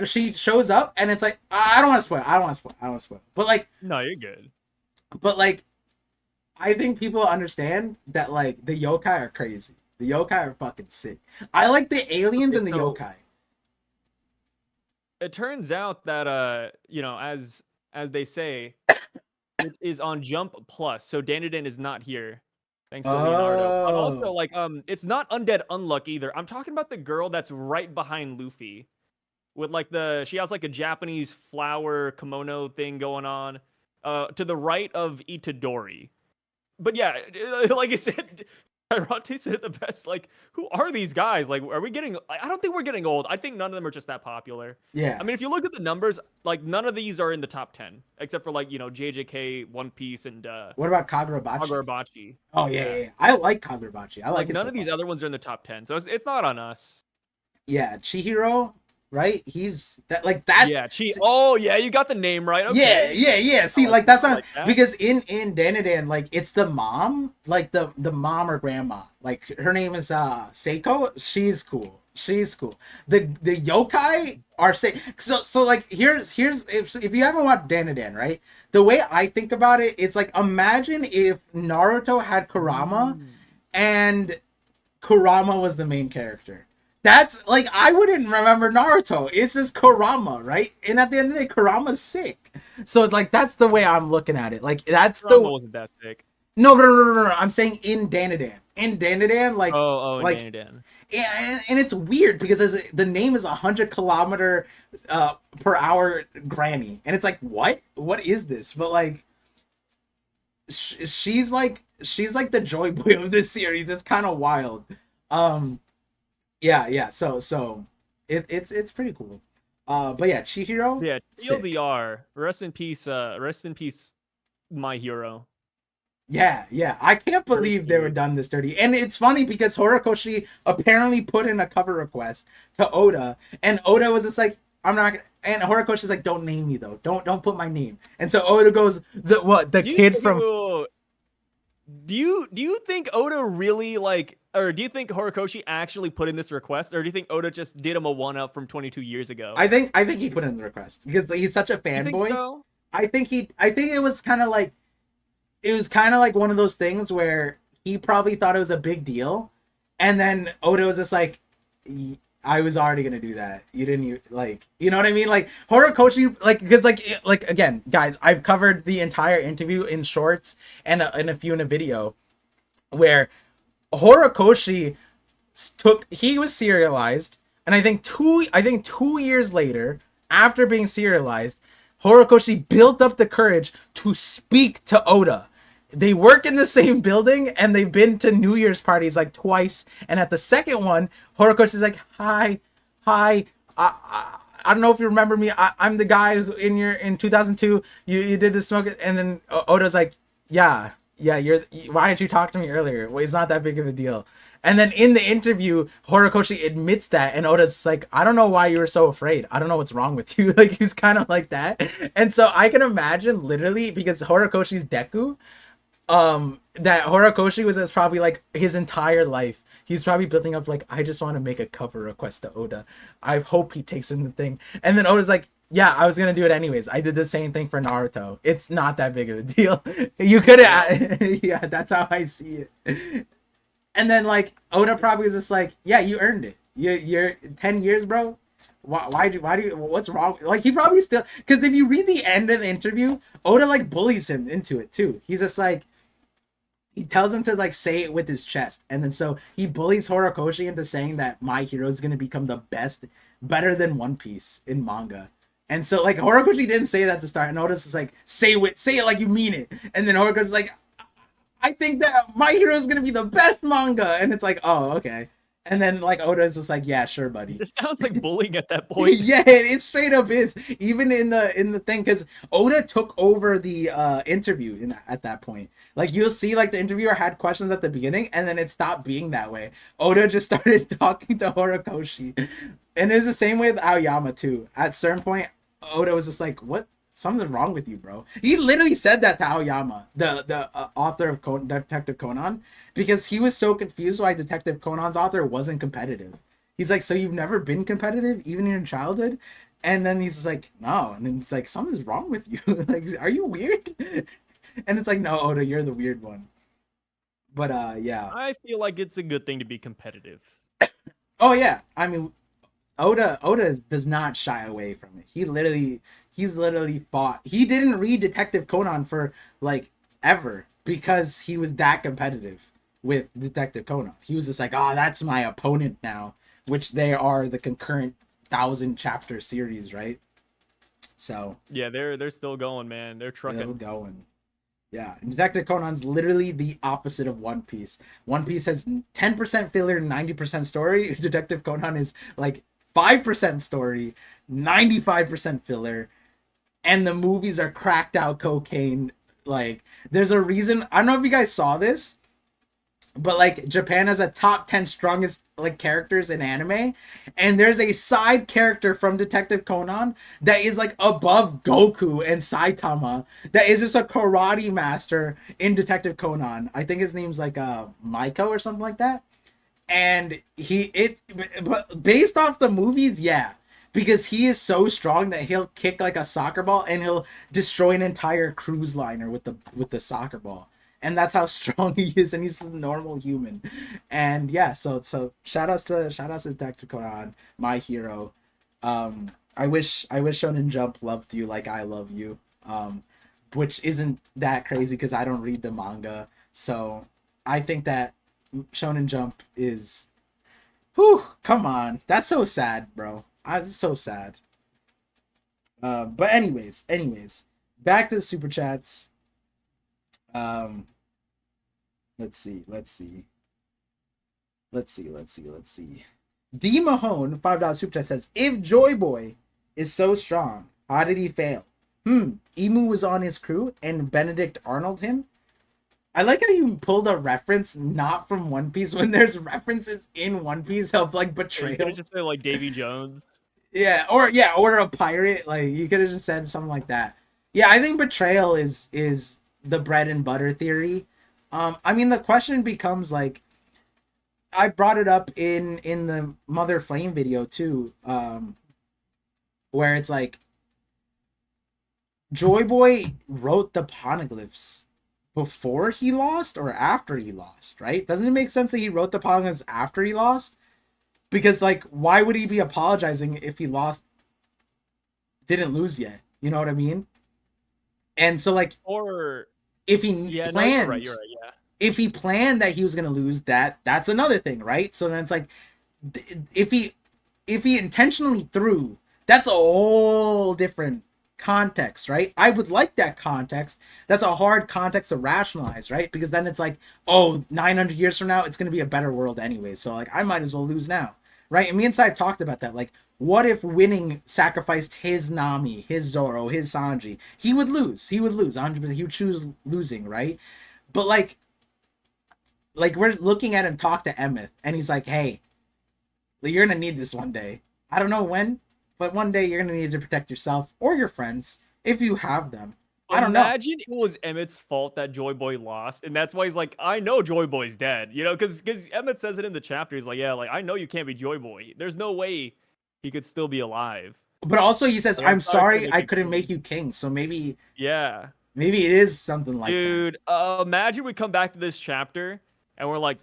she shows up and it's like, I don't want to spoil. But like, No, you're good. but like, I think people understand that like the yokai are crazy. The yokai are fucking sick. I like the aliens and the So- yokai. It turns out that as they say, it is on Jump Plus. So Dandadan is not here. Thanks to Leonardo. But also, Oh. like, it's not Undead Unluck either. I'm talking about the girl that's right behind Luffy. With like she has like a Japanese flower kimono thing going on. To the right of Itadori. But yeah, like I said, Hirate said it the best. Like, who are these guys? Like, are we getting? I don't think we're getting old. I think none of them are just that popular. Yeah. I mean, if you look at the numbers, like none of these are in the top 10, except for like JJK, One Piece, and What about Kagurabachi? Kagurabachi. Oh yeah. I like Kagurabachi. I like Like it none so of these far. other ones are in the top 10, so it's not on us. Yeah, Chihiro, right? He's that like that's Yeah, Oh yeah, you got the name right. Okay. Yeah. See, I like that's not like that. because in Danadan, like it's the mom, like the mom or grandma. Like her name is Seiko. She's cool. The yokai are so like here's if you haven't watched Danadan, right? The way I think about it, it's like imagine if Naruto had Kurama and Kurama was the main character. That's like I wouldn't remember Naruto. It's just Kurama, right? And at the end of the day, Kurama's sick. So it's like that's the way I'm looking at it. Like that's Kurama wasn't that sick. no. I'm saying in Danadan. In Danadan, like like Dandadan. and it's weird because the name is 100-kilometer per hour granny, and it's like what is this? But like she's like the joy boy of this series. It's kind of wild. Yeah. So it's pretty cool. But yeah, Chihiro. Yeah, sick. TLDR. Rest in peace, my hero. Yeah. I can't believe they were done this dirty. And it's funny because Horikoshi apparently put in a cover request to Oda, and Oda was just like, I'm not gonna, and Horikoshi's like, don't name me though. Don't put my name. And so Oda goes, the kid from Do you think Oda really or do you think Horikoshi actually put in this request, or do you think Oda just did him a one-up from 22 years ago? I think he put in the request because he's such a You think fanboy. so? I think it was kind of like one of those things where he probably thought it was a big deal, and then Oda was just like, I was already gonna do that. You didn't like, you know what I mean? Like Horikoshi, like because like again, guys, I've covered the entire interview in shorts and a few in a video, where Horikoshi he was serialized, and I think 2 years later, after being serialized, Horikoshi built up the courage to speak to Oda. They work in the same building, and they've been to New Year's parties like twice. And at the second one, Horikoshi's like, "Hi, I don't know if you remember me. I'm the guy who in 2002 you did the smoke, and then Oda's like, yeah, why didn't you talk to me earlier? Well, it's not that big of a deal. And then in the interview, Horikoshi admits that, and Oda's like, I don't know why you were so afraid. I don't know what's wrong with you. Like, he's kind of like that. And so I can imagine, literally, because Horikoshi's Deku, that Horikoshi was probably like his entire life. He's probably building up like, I just want to make a cover request to Oda. I hope he takes in the thing. And then Oda's like, yeah, I was gonna do it anyways. I did the same thing for Naruto. It's not that big of a deal. You could have, yeah, that's how I see it. And then like Oda probably was just like, yeah, you earned it. You're 10 years, bro. Why do you, what's wrong? Like, he probably still, because if you read the end of the interview, Oda like bullies him into it too. He's just like, he tells him to like say it with his chest, and then so he bullies Horikoshi into saying that My Hero is gonna become the best, better than One Piece in manga. And so like Horikoshi didn't say that to start, and Oda's just like, say it like you mean it. And then Horikoshi's like, I think that My Hero is gonna be the best manga, and it's like, oh, okay. And then like Oda's just like, yeah, sure, buddy. It sounds like bullying at that point. Yeah, it straight up is. Even in the thing, because Oda took over the interview at that point. Like, you'll see like the interviewer had questions at the beginning, and then it stopped being that way. Oda just started talking to Horikoshi, and it's the same way with Aoyama too. At a certain point, Oda was just like, what? Something's wrong with you, bro. He literally said that to Aoyama, the author of Detective Conan, because he was so confused why Detective Conan's author wasn't competitive. He's like, so you've never been competitive, even in your childhood? And then he's just like, no. And then it's like, something's wrong with you. Like, are you weird? And it's like, no, Oda, you're the weird one. But yeah. I feel like it's a good thing to be competitive. Oh yeah. I mean, Oda does not shy away from it. He's literally fought. He didn't read Detective Conan for like ever because he was that competitive with Detective Conan. He was just like, oh, that's my opponent now, which they are the concurrent 1,000 chapter series, right? So yeah, they're still going, man. They're trucking. Still going. Yeah, and Detective Conan's literally the opposite of One Piece. One Piece has 10% filler, 90% story. Detective Conan is like 5% story, 95% filler, and the movies are cracked out cocaine. Like, there's a reason. I don't know if you guys saw this, but like Japan has a top 10 strongest like characters in anime, and there's a side character from Detective Conan that is like above Goku and Saitama, that is just a karate master in Detective Conan. I think his name's like Maiko or something like that. And but based off the movies, yeah, because he is so strong that he'll kick like a soccer ball and he'll destroy an entire cruise liner with the soccer ball. And that's how strong he is, and he's a normal human. And yeah, so shout outs to Detective Conan, My Hero. I wish Shonen Jump loved you like I love you. Which isn't that crazy because I don't read the manga. So I think that Shonen Jump is, whew, come on. That's so sad, bro. It's so sad. But anyways, back to the super chats. Let's see. D Mahone, $5 super chat says, if Joy Boy is so strong, how did he fail? Emu was on his crew and Benedict Arnold him. I like how you pulled a reference not from One Piece when there's references in One Piece of like betrayal. You could have just said like Davy Jones. Yeah, or a pirate. Like, you could have just said something like that. Yeah, I think betrayal is the bread and butter theory. I mean, the question becomes like, I brought it up in the Mother Flame video too, where it's like, Joy Boy wrote the poneglyphs before he lost or after he lost, right? Doesn't it make sense that he wrote the poneglyphs after he lost? Because like, why would he be apologizing if he didn't lose yet? You know what I mean? And so like, or if he planned, you're right, yeah. If he planned that he was gonna lose, that's another thing, right? So then it's like, if he intentionally threw, that's a whole different context, right? I would like that context. That's a hard context to rationalize, right? Because then it's like, oh, 900 years from now, it's gonna be a better world anyway. So like, I might as well lose now, right? And me and Sai talked about that. Like, What if winning sacrificed his Nami, his Zoro, his Sanji? He would lose. He would lose 100%. He would choose losing, right? But like we're looking at him talk to Emmett, and he's like, "Hey, you're gonna need this one day. I don't know when, but one day you're gonna need to protect yourself or your friends if you have them." I don't know. Imagine it was Emmett's fault that Joy Boy lost, and that's why he's like, I know Joy Boy's dead, you know, because Emmett says it in the chapter. He's like, yeah, like I know you can't be Joy Boy. There's no way he could still be alive. But also he says, Like, "I'm sorry I you couldn't king." make you king." So maybe Yeah, it is something like that. dude. Imagine we come back to this chapter and we're like,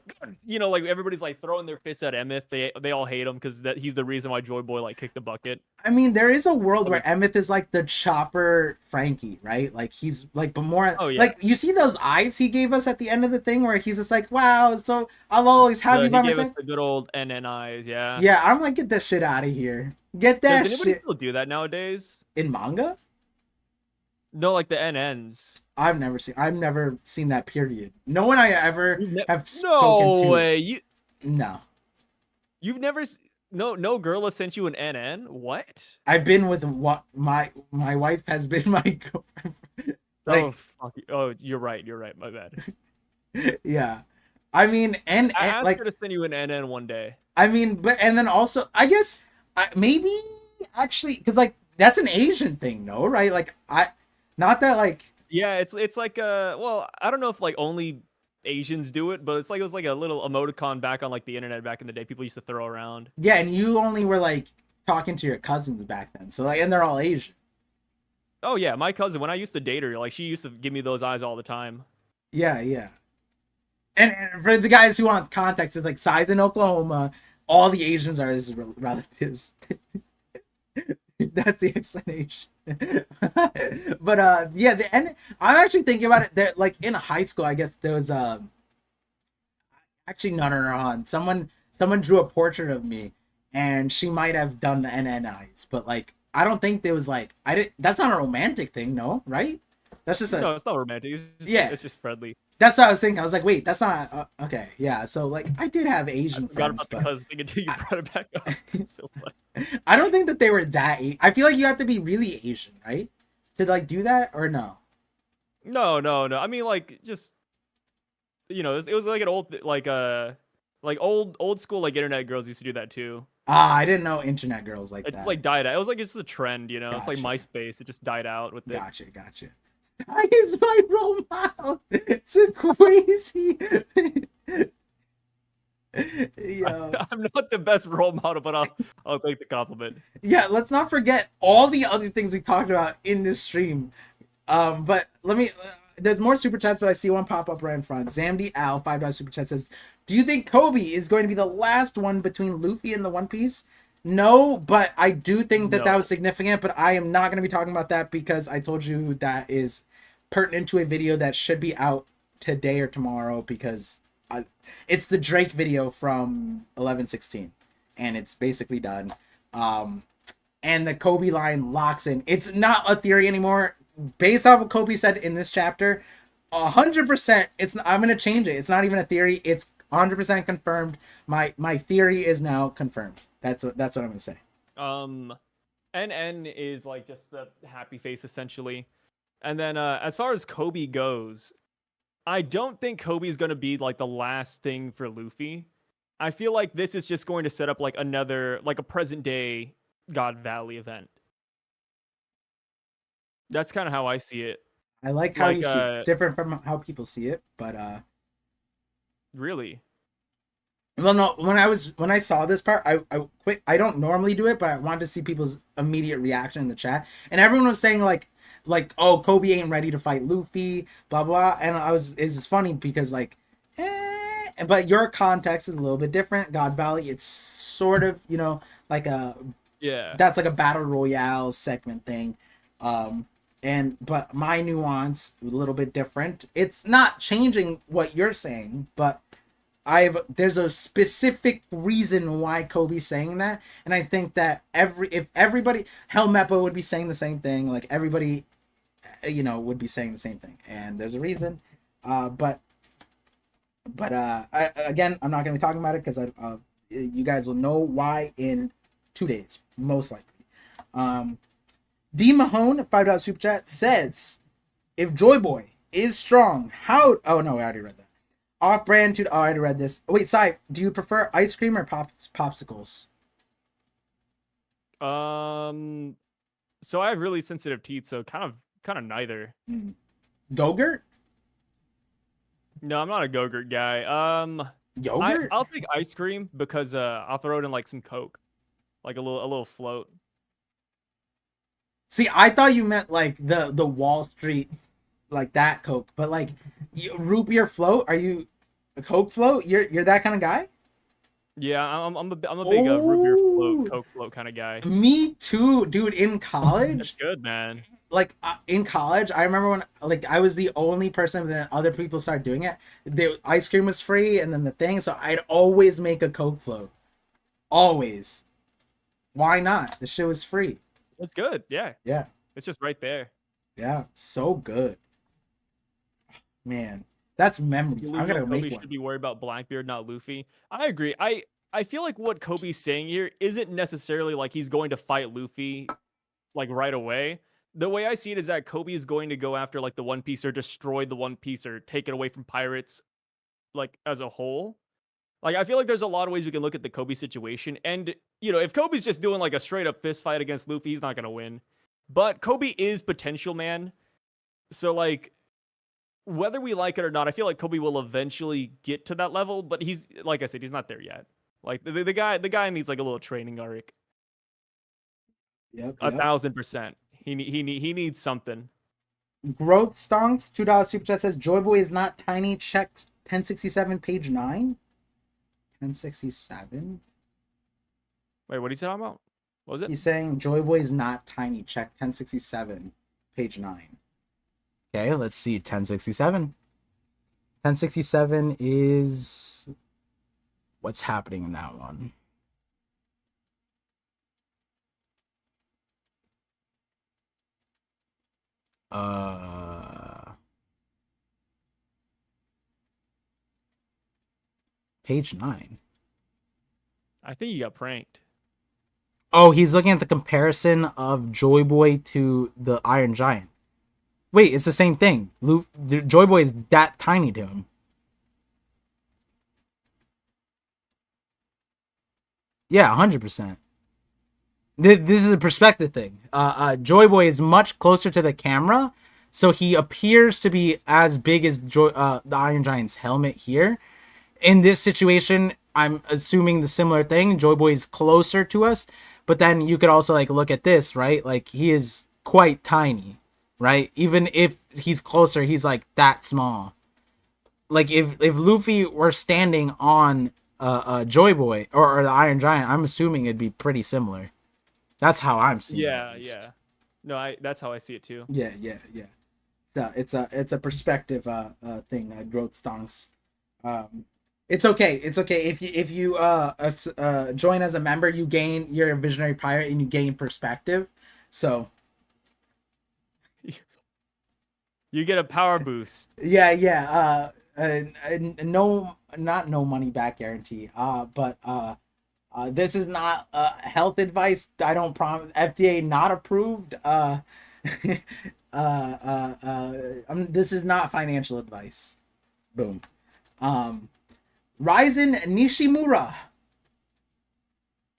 you know, like everybody's like throwing their fists at Emmett. They all hate him because that he's the reason why Joy Boy like kicked the bucket. I mean, there is a world where Emmett is like the Chopper Frankie, right? Like he's like, but more Oh, yeah. like you see those eyes he gave us at the end of the thing where he's just like, "Wow, so I'll always have you He by my gave us side." the good old NN eyes, yeah. Yeah, I'm like, get that shit out of here. Get that Does anybody shit still do that nowadays? in manga. No, like the NNs. I've never seen that. Period. No one I ever have No spoken to. way. No, You've never no girl has sent you an NN? What? I've been with what my wife has been my girlfriend. Like, Oh fuck. Oh, you're right. My bad. yeah. I mean, and I asked like her to send you an NN one day. I mean, but and then also, I guess maybe actually, because like that's an Asian thing, no, right? Like not that like Yeah, it's like well, I don't know if like only Asians do it, but it was like a little emoticon back on like the internet back in the day. People used to throw around. yeah, and you only were like talking to your cousins back then, so like, and they're all Asian. Oh yeah, my cousin when I used to date her, like she used to give me those eyes all the time. Yeah, yeah. And for the guys who want context, it's like size in Oklahoma, all the Asians are his relatives. That's the explanation. But yeah, and I'm actually thinking about it that like in high school, I guess there was actually no. Someone drew a portrait of me, and she might have done the NNIs, but like I don't think there was like I didn't. That's not a romantic thing, no, right? That's just No, it's not romantic. Yeah. It's just friendly. That's what I was thinking. I was like, wait, that's not okay. Yeah, so like I did have Asian I forgot friends, about the but cousin thing until you brought it back up. It's so funny. I don't think that they were that. I feel like you have to be really Asian, right, to like do that or no? No. I mean, like, just you know, it was like an old, like old school, like internet girls used to do that too. I didn't know internet girls like It that. just like died out. It was like just a trend, you know. It's like Gotcha. MySpace. It just died out with it. Gotcha. That is my role model. It's a crazy. Yo. I'm not the best role model, but I'll take the compliment. Yeah, let's not forget all the other things we talked about in this stream. But let me. There's more super chats, but I see one pop up right in front. Zamdi Al $5 super chat says, "Do you think Kobe is going to be the last one between Luffy and the One Piece?" No, but I do think that that was significant. But I am not going to be talking about that because I told you that is pertinent to a video that should be out today or tomorrow because it's the Drake video from 11/16, and it's basically done. And the Kobe line locks in. It's not a theory anymore. Based off what Kobe said in this chapter, 100%. I'm gonna change it. It's not even a theory. It's 100% confirmed. My theory is now confirmed. That's what I'm gonna say. NN is like just the happy face essentially, and then as far as Kobe goes, I don't think Kobe is gonna be like the last thing for Luffy. I feel like this is just going to set up like another like a present day God Valley event. That's kind of how I see it. I like how Like, you see it. It's different from how people see it, but Really? well, no. When I saw this part, I don't normally do it, but I wanted to see people's immediate reaction in the chat, and everyone was saying like, oh, Kobe ain't ready to fight Luffy, blah blah, and it's funny because like, but your context is a little bit different. God Valley, it's sort of like a that's like a battle royale segment thing, but my nuance a little bit different. It's not changing what you're saying, but there's a specific reason why Kobe's saying that, and I think that if everybody Helmeppo would be saying the same thing, like everybody would be saying the same thing, and there's a reason. But again, I'm not gonna be talking about it because you guys will know why in 2 days, most likely. D Mahone, $5 super chat, says, if Joy Boy is strong, how... Oh, no, I already read that. Off-brand to... Oh, I already read this. Oh, wait, Sai, do you prefer ice cream or popsicles? So I have really sensitive teeth, so kind of neither. Go-Gurt? No, I'm not a Go-Gurt guy. Yogurt? I'll take ice cream because I'll throw it in like some Coke, like a little float. See, I thought you meant like the Wall Street, like that Coke, but like root beer float. Are you a Coke float? You're that kind of guy? Yeah, I'm a big root beer float, Coke float kind of guy. Me too, dude. In That's college, good, man. like in college, I remember when like I was the only person that other people started doing it. The ice cream was free, and then the thing, so I'd always make a Coke float. Always. Why not? The shit was free. It's good. Yeah. Yeah. It's just right there. Yeah. So good. Man, that's memories. I'm gonna Kobe make one. should be worried about Blackbeard, not Luffy. I agree. I feel like what Kobe's saying here isn't necessarily like he's going to fight Luffy like right away. The way I see it is that Kobe is going to go after like the One Piece or destroy the One Piece or take it away from pirates like as a whole. Like I feel like there's a lot of ways we can look at the Kobe situation. And if Kobe's just doing like a straight up fist fight against Luffy, he's not gonna win. But Kobe is potential, man. So like whether we like it or not, I feel like Kobe will eventually get to that level, but he's like I said, he's not there yet. Like the guy needs like a little training arc. Yep. 1,000%. He needs something. Growth Stonks, $2 super chat says Joy Boy is not tiny. Check 1067 page 9. 1067. Wait, what are you talking about? What was it? He's saying Joy Boy is not tiny. Check 1067 page 9. Okay, let's see 1067. 1067 is what's happening in that one. Page 9. I think you got pranked. Oh, he's looking at the comparison of Joy Boy to the Iron Giant. Wait, it's the same thing. Joy Boy is that tiny to him. Yeah, 100%. This is a perspective thing. Joy Boy is much closer to the camera, so he appears to be as big as the Iron Giant's helmet here. In this situation, I'm assuming the similar thing. Joy Boy is closer to us, but then you could also like look at this, right? Like he is quite tiny, right? Even if he's closer, he's like that small. Like if Luffy were standing on Joy Boy or the Iron Giant, I'm assuming it'd be pretty similar. That's how I'm seeing it. Yeah. No, that's how I see it too. Yeah. So it's a perspective thing. Growth Stonks. It's okay. If you join as a member, you're a visionary pirate and you gain perspective. So you get a power boost. Yeah. No money back guarantee. But this is not health advice. I don't promise. FDA not approved. This is not financial advice. Boom. Ryzen Nishimura.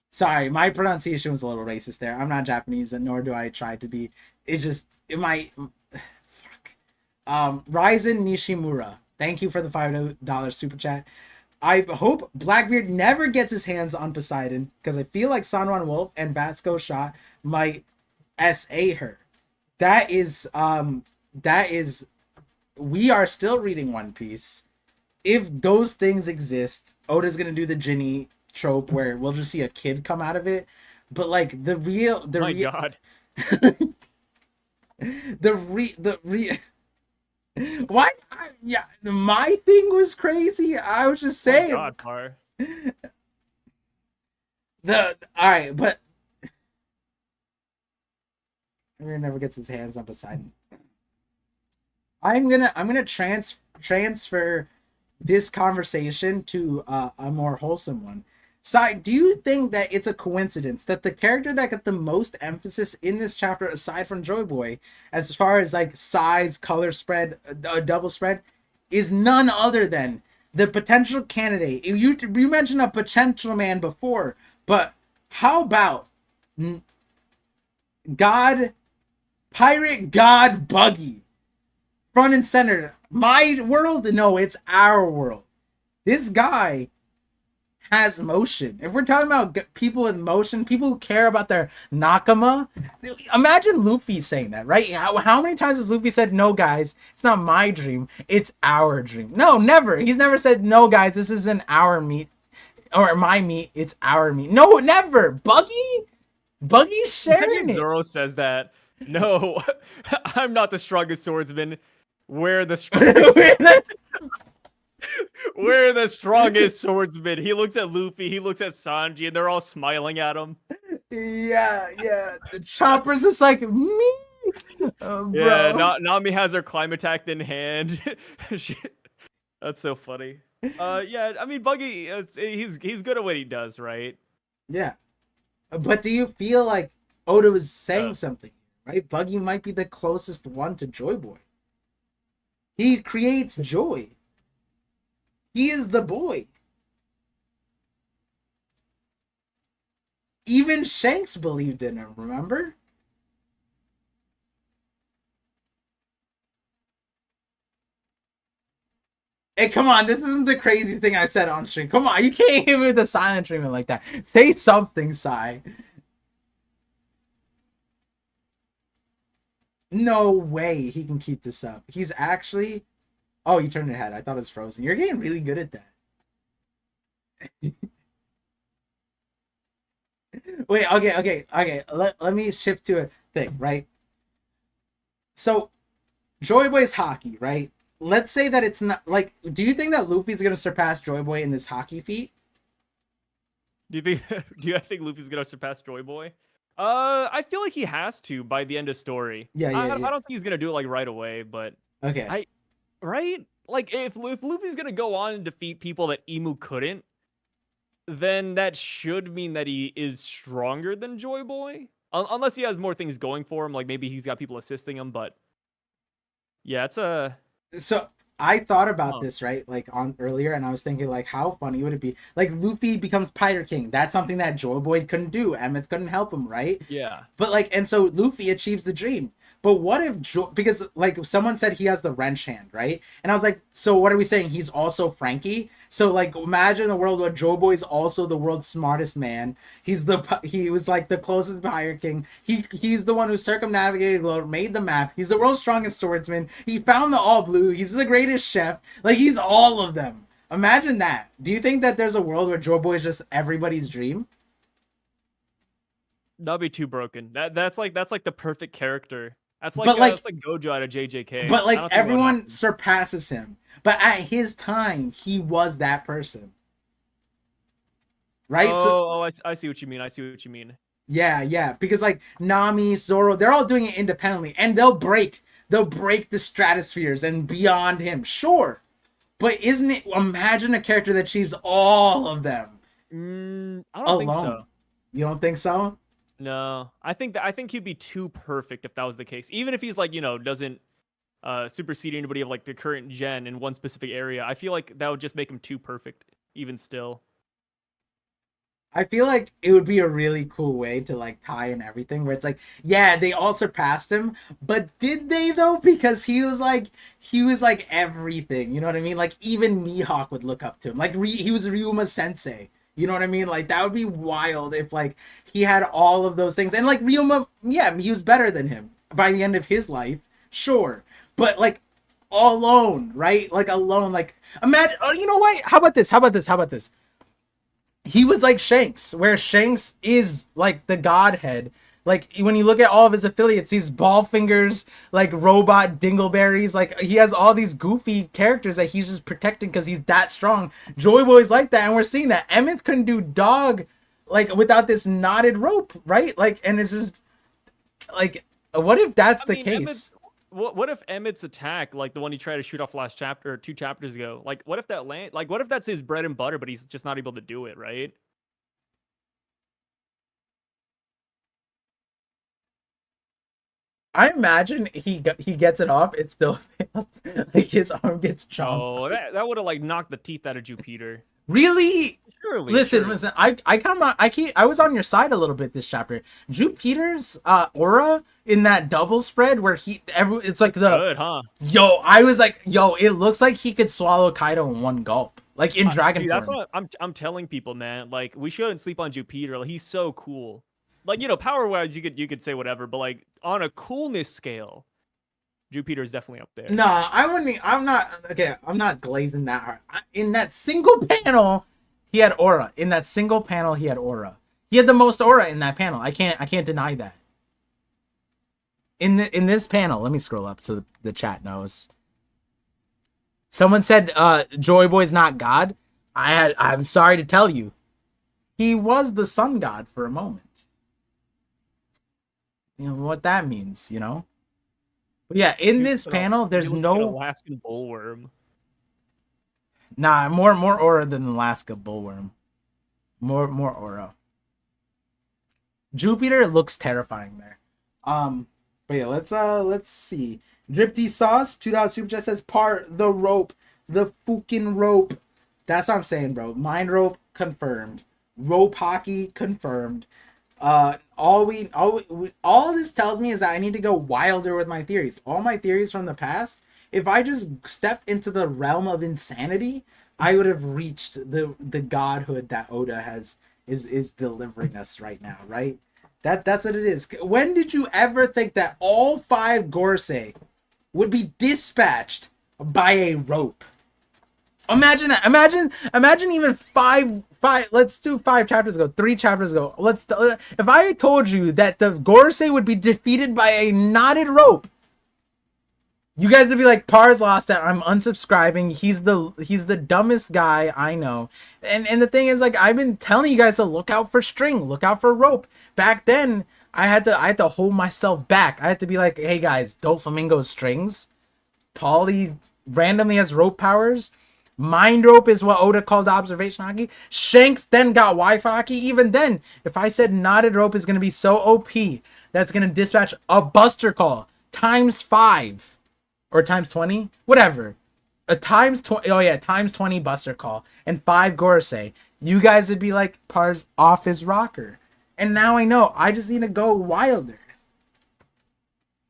Sorry, my pronunciation was a little racist there. I'm not Japanese, and nor do I try to be. It might. Fuck. Ryzen Nishimura. Thank you for the $5 super chat. I hope Blackbeard never gets his hands on Poseidon because I feel like Sanwan Wolf and Vasco Shot might SA her. That is. We are still reading One Piece. If those things exist, Oda's gonna do the Ginny trope where we'll just see a kid come out of it. But like God. Why? Yeah, my thing was crazy. I was just saying. Oh God, Par. Alright, but Amir never gets his hands on Poseidon. I'm gonna transfer this conversation to a more wholesome one. Sai, do you think that it's a coincidence that the character that got the most emphasis in this chapter, aside from Joy Boy, as far as like size, color spread, double spread, is none other than the potential candidate? You mentioned a potential man before, but how about God, pirate God Buggy, front and center? My world? No, it's our world. This guy has motion. If we're talking about people with motion, people who care about their nakama, imagine Luffy saying that, right? How many times has Luffy said, "No, guys, it's not my dream, it's our dream"? No, never. He's never said, "No, guys, this isn't our meat or my meat, it's our meat." No, never. Buggy's sharing Imagine it. Zoro says that. No, I'm not the strongest swordsman. We're the strongest. We're the strongest swordsman. He looks at Luffy, he looks at Sanji, and they're all smiling at him. Yeah. The Chopper's just like me. Yeah, Bro. Nami has her climb attack in hand. That's so funny. Yeah, I mean Buggy, he's good at what he does, right? Yeah. But do you feel like Oda was saying something, right? Buggy might be the closest one to Joy Boy. He creates joy. He is the boy. Even Shanks believed in him, remember? Hey, come on, this isn't the craziest thing I said on stream. Come on, you can't hit me with the silent treatment like that. Say something, Sai. No way he can keep this up. He's actually... Oh, you turned your head. I thought it was frozen. You're getting really good at that. Wait, okay. Let me shift to a thing, right? So, Joy Boy's hockey, right? Let's say that it's not... Like, do you think that Luffy's going to surpass Joy Boy in this hockey feat? Do you think Luffy's gonna surpass Joy Boy? I feel like he has to by the end of story. Yeah. I don't think he's gonna do it like right away, but Okay. right? Like if Luffy's gonna go on and defeat people that Emu couldn't, then that should mean that he is stronger than Joy Boy. Unless he has more things going for him, like maybe he's got people assisting him, but yeah, it's a... So I thought about this, right? Like on earlier, and I was thinking, like, how funny would it be? Like Luffy becomes Pirate King. That's something that Joy Boy couldn't do. Emmett couldn't help him, right? Yeah. But like, and so Luffy achieves the dream. But what if because like someone said he has the wrench hand, right? And I was like, so what are we saying? He's also Frankie? So like, imagine a world where Joy Boy's also the world's smartest man. He was like the closest Pirate King. He's the one who circumnavigated the globe, made the map. He's the world's strongest swordsman. He found the All Blue. He's the greatest chef. Like he's all of them. Imagine that. Do you think that there's a world where Joy Boy is just everybody's dream? That'd be too broken. That's like the perfect character. That's But, like, that's like Gojo out of JJK. But I like don't think it would everyone happen. surpasses him. But at his time, he was that person. Right? I see what you mean. I see what you mean. Yeah. Because like Nami, Zoro, they're all doing it independently. And they'll break the stratospheres and beyond him. Sure. But isn't it, imagine a character that achieves all of them I don't think alone. so. You don't think so? No, I think he'd be too perfect if that was the case. Even if he's like, doesn't supersede anybody of like the current gen in one specific area. I feel like that would just make him too perfect, even still. I feel like it would be a really cool way to like tie in everything where it's like, yeah, they all surpassed him, but did they though? Because he was like everything, you know what I mean? Like even Mihawk would look up to him. Like he was Ryuma's sensei. You know what I mean? Like that would be wild if like he had all of those things. And like Ryuma, yeah, he was better than him by the end of his life, sure. But like alone, right? Like alone, like imagine. Oh, you know what? How about this? He was like Shanks, where Shanks is like the godhead. Like when you look at all of his affiliates, these ball fingers, like robot dingleberries, like he has all these goofy characters that he's just protecting because he's that strong. Joy Boy's like that, and we're seeing that. Emmett couldn't do dog like without this knotted rope, right? Like, and it's just like, what if that's the case? What if Emmett's attack, like the one he tried to shoot off last chapter or 2 chapters ago, like what if that what if that's his bread and butter, but he's just not able to do it, right? I imagine he gets it off. It still fails. Like his arm gets chomped. Oh, that would have like knocked the teeth out of Jupiter. Really? Surely. Listen. I was on your side a little bit this chapter. Jupiter's aura in that double spread where it's like the Good, huh? yo. I was like, yo, it looks like he could swallow Kaido in one gulp, like in dragon Dude, form. that's what I'm telling people, man. Like we shouldn't sleep on Jupiter. Like, he's so cool. Like, you know, power wise, you could say whatever, but like on a coolness scale, Jupiter's definitely up there. Nah, I wouldn't. I'm not. Okay, I'm not glazing that hard. In that single panel, he had aura. In that single panel, he had aura. He had the most aura in that panel. I can't deny that. In this panel, let me scroll up so the chat knows. Someone said Joy Boy's not God. I'm sorry to tell you, he was the sun god for a moment. You know what that means, you know? But yeah, in this panel, there's no Alaskan bullworm. Nah, more aura than Alaska bullworm. More aura. Jupiter looks terrifying there. But yeah, let's see. Dripty Sauce, $2 super chat says the rope. The fucking rope. That's what I'm saying, bro. Mind rope confirmed. Rope hockey confirmed. All this tells me is that I need to go wilder with my theories. All my theories from the past, if I just stepped into the realm of insanity, I would have reached the godhood that Oda is delivering us right now, right? That's what it is. When did you ever think that all 5 Gorosei would be dispatched by a rope? Imagine that. Imagine even five. Let's do 5 chapters ago, 3 chapters ago. If I told you that the Gorosei would be defeated by a knotted rope, you guys would be like, Par's lost it. I'm unsubscribing. He's the dumbest guy I know. And the thing is, like, I've been telling you guys to look out for string, look out for rope. Back then, I had to hold myself back. I had to be like, hey guys, Doflamingo strings. Polly randomly has rope powers. Mind rope is what Oda called observation hockey. Shanks then got Wi-Fi hockey. Even then, if I said knotted rope is going to be so OP, that's going to dispatch a buster call times 5 or times 20, whatever. A times 20, oh yeah, times 20 buster call and 5 Gorosei. You guys would be like, Par's off his rocker. And now I know, I just need to go wilder.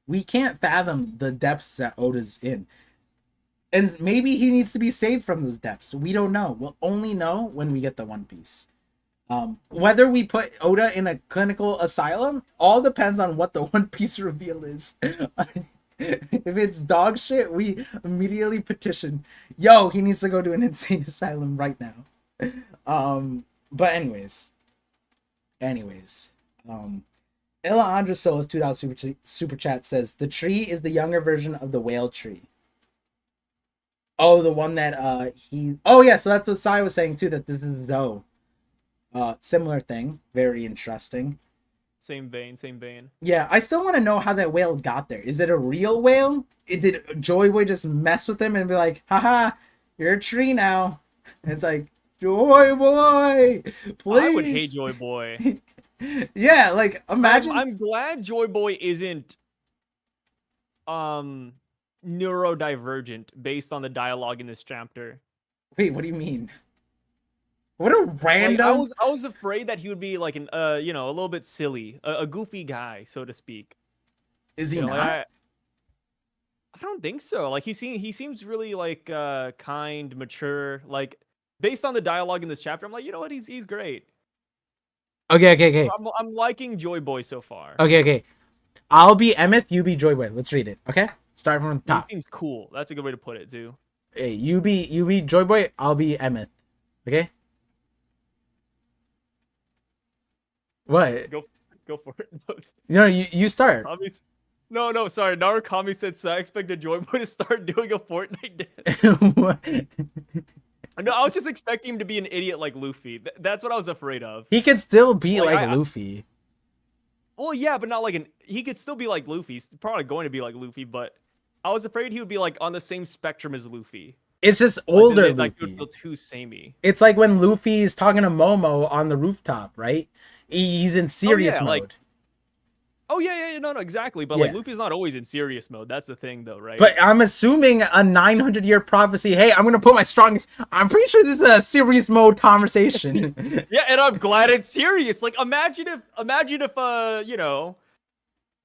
We can't fathom the depths that Oda's in. And maybe he needs to be saved from those depths. We don't know. We'll only know when we get the One Piece. Whether we put Oda in a clinical asylum, all depends on what the One Piece reveal is. If it's dog shit, we immediately petition, yo, he needs to go to an insane asylum right now. But anyways, Ella Andra Solis $2 super chat says the tree is the younger version of the whale tree. Oh, the one that oh yeah, so that's what Sai was saying too, that this is Zoe. Similar thing, very interesting. Same vein. Yeah, I still want to know how that whale got there. Is it a real whale? Did Joy Boy just mess with him and be like, haha, you're a tree now? And it's like, Joy Boy, please. I would hate Joy Boy. Yeah, like imagine. I'm glad Joy Boy isn't neurodivergent based on the dialogue in this chapter. Wait, what do you mean? What a random. Like, I was afraid that he would be like an a little bit silly, a goofy guy, so to speak. Is he not? Like, I don't think so. Like he seems really like kind, mature. Like based on the dialogue in this chapter, I'm like, you know what? He's great. Okay. I'm liking Joy Boy so far. Okay. I'll be Emmet, you be Joy Boy. Let's read it. Okay, start from the top. He seems cool. That's a good way to put it too. Hey, you be Joy Boy. I'll be Emmet. Okay. What? Go for it. No, you start. No, sorry. Narukami said so I expected Joy Boy to start doing a Fortnite dance. What? No, I was just expecting him to be an idiot like Luffy. That's what I was afraid of. He could still be like Luffy. Well, yeah, but not like he could still be like Luffy. He's probably going to be like Luffy, but I was afraid he would be like on the same spectrum as Luffy. It's just older Luffy. Like, it would feel too samey. It's like when Luffy's talking to Momo on the rooftop, right? He's in serious mode. Oh yeah, no, exactly. But Yeah. like Luffy's not always in serious mode. That's the thing, though, right? But I'm assuming a 900-year prophecy. Hey, I'm gonna put my strongest. I'm pretty sure this is a serious mode conversation. Yeah, and I'm glad it's serious. Like, imagine if,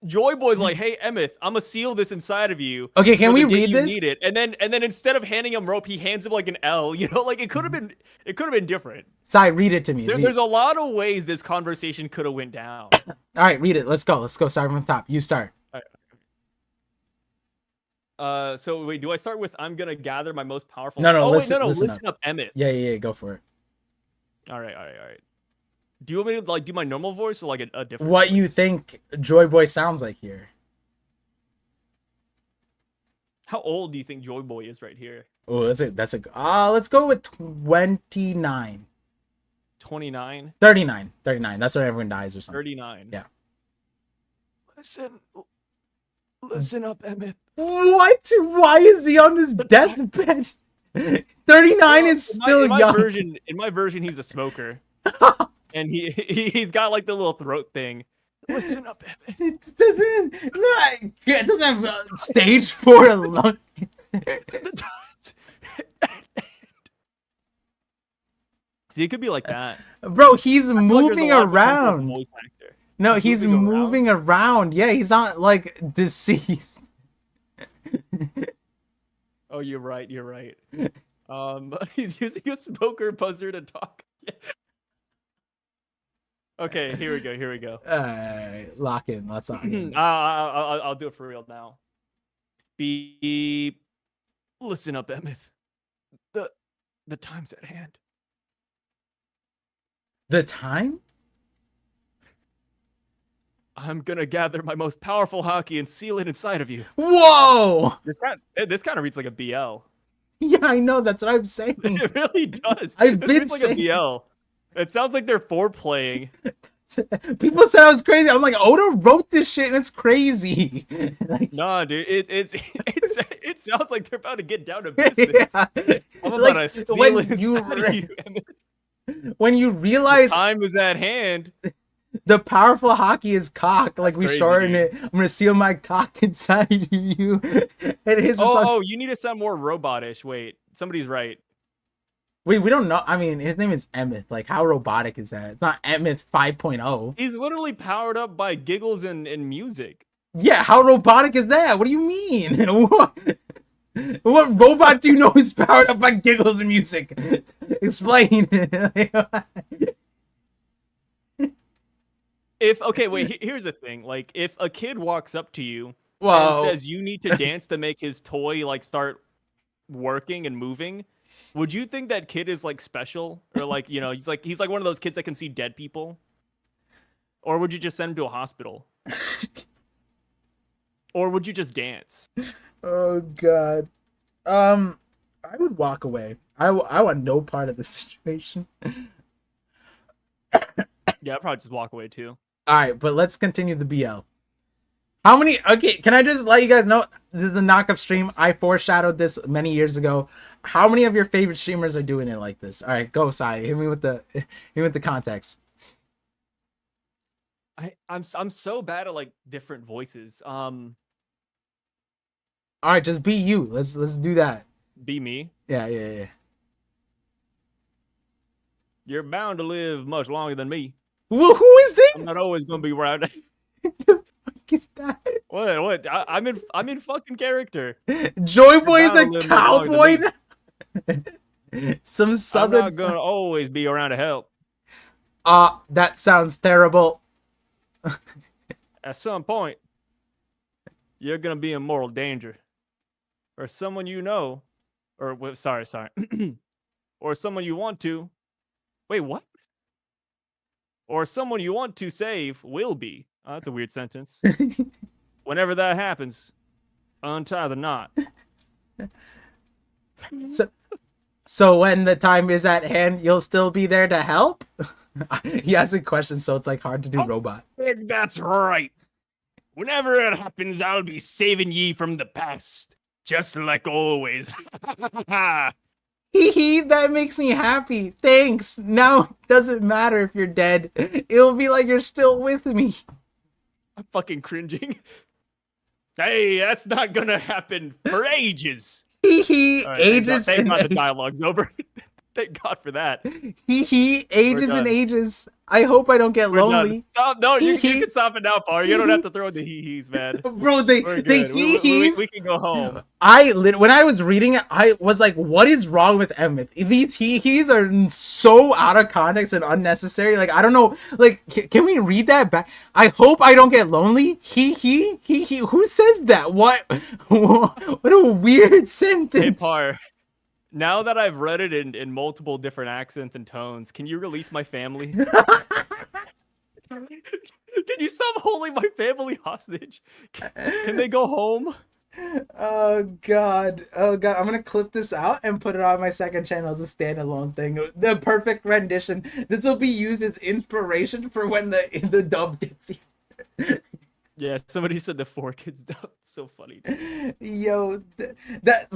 Joy Boy's like, "Hey, Emmett, I'm gonna seal this inside of you. Okay, can for we the day read you this? Need it." And then instead of handing him rope, he hands him like an L. Like it could have been different. Sai, read it to me. There's a lot of ways this conversation could have went down. All right, read it. Let's go. Start from the top. You start. So wait, do I start with I'm gonna gather my most powerful? No, listen listen up, Emmett. Yeah, go for it. All right. Do you want me to like do my normal voice or like a different? What voice? you think Joy Boy sounds like here? How old do you think Joy Boy is right here? Oh, let's go with 29. 29. 39. That's when everyone dies or something. 39. Yeah. Listen up, Emmett. What? Why is he on his deathbed? 39 is still young. In my version, he's a smoker, and he's got like the little throat thing. Listen up, Emmett. It doesn't have stage 4 lung. See, it could be like that. Bro, he's Like moving around. voice actor. No, he's moving around. Yeah, he's not like deceased. Oh, you're right. He's using a smoker buzzer to talk. Okay, here we go. Alright, lock in. Let's lock in. I'll do it for real now. Beep. Listen up, Emmett. The time's at hand. The time? I'm gonna gather my most powerful hockey and seal it inside of you. Whoa! This kind of reads like a BL. Yeah, I know. That's what I'm saying. It really does. I've It been reads like saying. a BL. It sounds like they're foreplaying. People said I was crazy. I'm like, Oda wrote this shit and it's crazy. Like, Nah, dude, it sounds like they're about to get down to business. yeah. I'm about Like, to seal when it inside of you. when you realize Time is at hand. the powerful hockey is cock, like That's we crazy, shorten dude. it. I'm gonna seal my cock inside you. And his Oh, you need to sound more robotish. Wait, somebody's right. Wait, we don't know. I mean, his name is Emmett. Like, how robotic is that? It's not Emmett 5.0. He's literally powered up by giggles and music. Yeah, how robotic is that? What do you mean? What robot do you know is powered up by giggles and music? Explain. Here's the thing. Like, if a kid walks up to you Whoa. and says you need to dance to make his toy like start working and moving, would you think that kid is like special, or like he's like one of those kids that can see dead people, or would you just send him to a hospital, or would you just dance? Oh god. I would walk away. I want no part of this situation. Yeah, I'd probably just walk away too. All right, but let's continue the BL. How many? Okay, can I just let you guys know this is the knock up stream? I foreshadowed this many years ago. How many of your favorite streamers are doing it like this? All right, go Sai. Hit me with the context. I'm so bad at like different voices. All right, just be you. Let's do that. Be me. Yeah. You're bound to live much longer than me. Who is this? I'm not always gonna be around. The fuck is that? What? I'm in fucking character. Joy Boy is bound to the live much longer cowboy. than Some I'm southern. not gonna always be around to help. That sounds terrible. At some point, you're gonna be in mortal danger, or someone you know, or sorry, or someone you want to. Wait, what? Or someone you want to save will be. Oh, that's a weird sentence. Whenever that happens, untie the knot. So when the time is at hand, you'll still be there to help? He has a question, so it's like hard to do robot. That's right. Whenever it happens, I'll be saving ye from the past, just like always. Hee, that makes me happy. Thanks. Now it doesn't matter if you're dead. It'll be like you're still with me. I'm fucking cringing. Hey, that's not gonna happen for ages. He All right, ages thank and God the ages. dialogue's over. Thank God for that. He ages and done. ages. I hope I don't get We're lonely. done. Stop. No, you Hee. can stop it now, Paul. You don't have to throw in the hee-hees, man. Bro, We're the good. he-he's. We can go home. When I was reading it, I was like, "What is wrong with Emmett? These he-he's are so out of context and unnecessary. Like, I don't know. Like, can we read that back? I hope I don't get lonely. He. Who says that? What? What a weird sentence. Hey, Par. Now that I've read it in multiple different accents and tones, can you release my family? Can you stop holding my family hostage? Can they go home? Oh god, I'm gonna clip this out and put it on my second channel as a standalone thing. The perfect rendition. This will be used as inspiration for when the dub gets here. Yeah, somebody said the 4 kids dub. So funny. Yo, that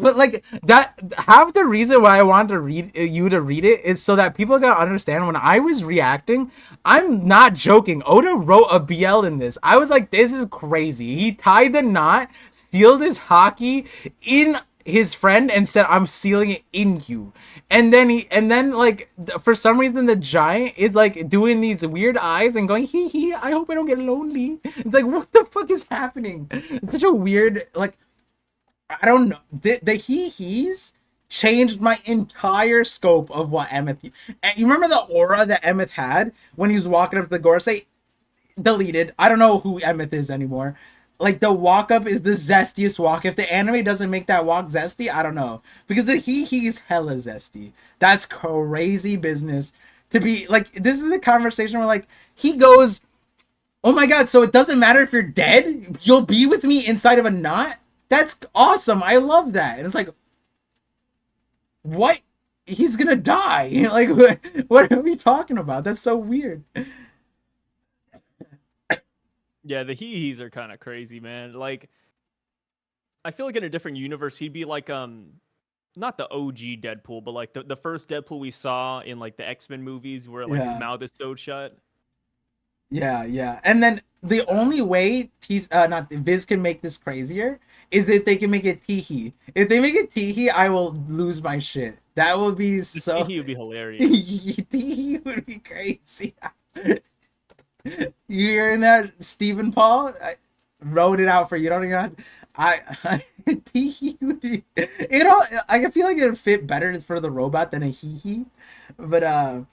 half the reason why I want to read you to read it is so that people can understand. When I was reacting, I'm not joking. Oda wrote a BL in this. I was like, this is crazy. He tied the knot, sealed his hockey in his friend, and said, I'm sealing it in you. And then like for some reason the giant is like doing these weird eyes and going hee, I hope I don't get lonely. It's like, what the fuck is happening? It's such a weird, like, I don't know. The he's changed my entire scope of what Emmett. And you remember the aura that Emmett had when he was walking up to the Gorsei? Deleted. I don't know who Emmett is anymore. Like, the walk up is the zestiest walk. If the anime doesn't make that walk zesty, I don't know. Because the he's hella zesty. That's crazy business. To be like, this is the conversation where like he goes, oh my god, so it doesn't matter if you're dead? You'll be with me inside of a knot? That's awesome. I love that. And it's like, what? He's gonna die. Like, what are we talking about? That's so weird. Yeah, the hee-hees are kind of crazy, man. Like, I feel like in a different universe, he'd be like, not the OG Deadpool, but like the first Deadpool we saw in like the X-Men movies where like his mouth is sewed shut. Yeah. And then the only way Viz can make this crazier is if they can make it Teehee. If they make it Teehee, I will lose my shit. That would be so. Teehee would be hilarious. Teehee would be crazy. You hearing that, Stephen Paul? I wrote it out for you. Don't even. Teehee would be. I feel like it'd fit better for the robot than a hee, but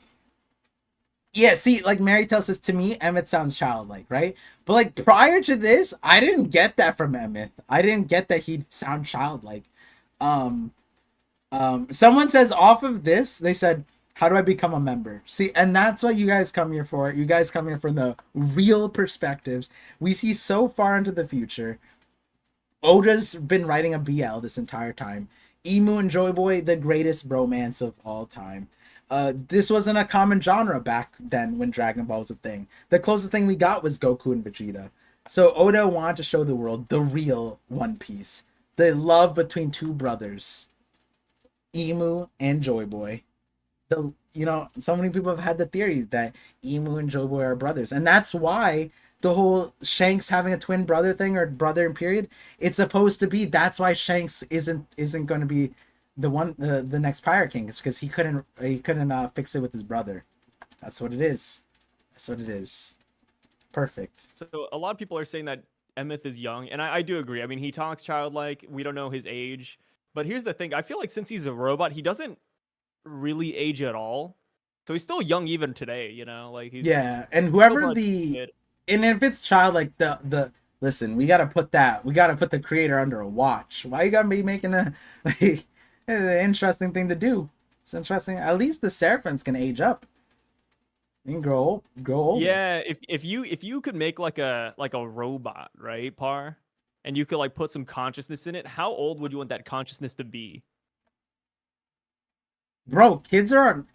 yeah, see, like Mary tells us, to me, Emmett sounds childlike, right? But like prior to this, I didn't get that from Emmett. I didn't get that he'd sound childlike. Someone says off of this, they said, how do I become a member? See, and that's what you guys come here for. You guys come here for the real perspectives. We see so far into the future. Oda's been writing a BL this entire time. Emu and Joy Boy, the greatest bromance of all time. This wasn't a common genre back then when Dragon Ball was a thing. The closest thing we got was Goku and Vegeta. So Oda wanted to show the world the real One Piece. The love between two brothers. Emu and Joy Boy. So many people have had the theory that Emu and Joy Boy are brothers. And that's why the whole Shanks having a twin brother thing, or brother in period, it's supposed to be, that's why Shanks isn't going to be the next Pirate King. Is because he couldn't fix it with his brother. That's what it is. Perfect. So a lot of people are saying that Emmett is young, and I do agree. I mean, he talks childlike. We don't know his age, but here's the thing. I feel like since he's a robot, he doesn't really age at all. So he's still young even today. Like he's and whoever and if it's childlike, the listen, we gotta put the creator under a watch. Why you gotta be making an interesting thing to do? It's interesting. At least the Seraphims can age up. You can grow old. Yeah, if you could make like a robot, right, Par, and you could like put some consciousness in it, how old would you want that consciousness to be? Bro, kids are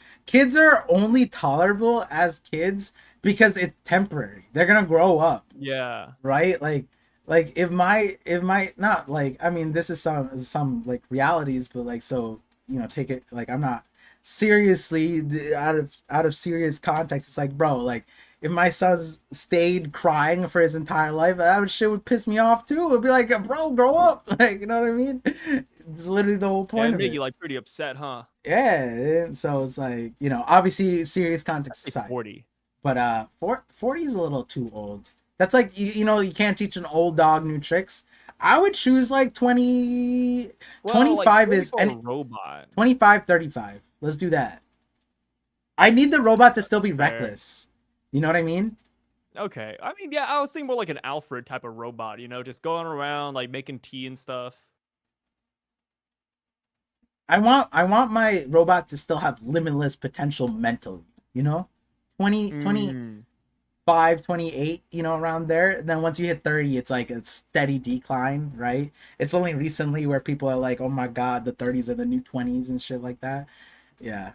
only tolerable as kids because it's temporary. They're gonna grow up. Yeah. Right? Like if my not like, I mean, this is some like realities, but like, so take it like, I'm not seriously out of serious context. It's like, bro, like if my son's stayed crying for his entire life, that shit would piss me off too. It'd be like, bro, grow up. Like, you know what I mean? It's literally the whole point And of make it. you like pretty upset, huh? Yeah. So it's like, obviously serious context It's aside. 40. But 40 is a little too old. That's like, you can't teach an old dog new tricks. I would choose like 20, Well, 25 like, is for a any robot. 25, 35. Let's do that. I need the robot to still be Fair. reckless. You know what I mean? Okay. I mean, yeah, I was thinking more like an Alfred type of robot, just going around like making tea and stuff. I want my robot to still have limitless potential mentally, 20, 25, 28, around there. Then once you hit 30, it's like a steady decline, right? It's only recently where people are like, oh my God, the 30s are the new 20s and shit like that. Yeah.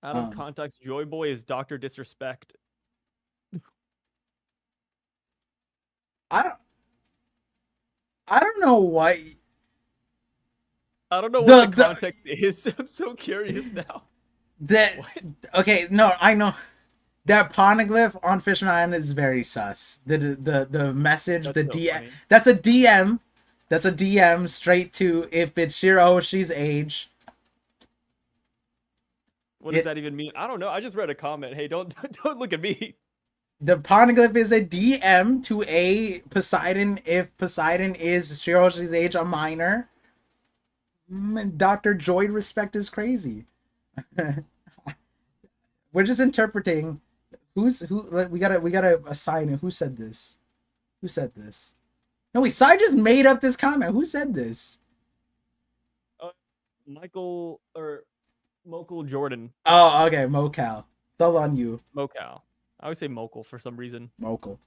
Out of context, Joy Boy is Dr. Disrespect. I don't know what. I don't know what the context is. I'm so curious now. Okay, no, I know that poneglyph on Fishman Island is very sus. The message, that's DM, funny. That's a DM. That's a DM straight to if it's Shirahoshi's age. What does that even mean? I don't know. I just read a comment. Hey, don't look at me. The poneglyph is a DM to a Poseidon if Poseidon is Shirahoshi's age, a minor. Dr. Joyd respect is crazy. We're just interpreting who. We gotta assign it. Who said this? No, Sai just made up this comment. Who said this? Michael or Mokal Jordan. Oh, okay, Mocal. It's all on you. Mocal. I always say Mokal for some reason. Mokal.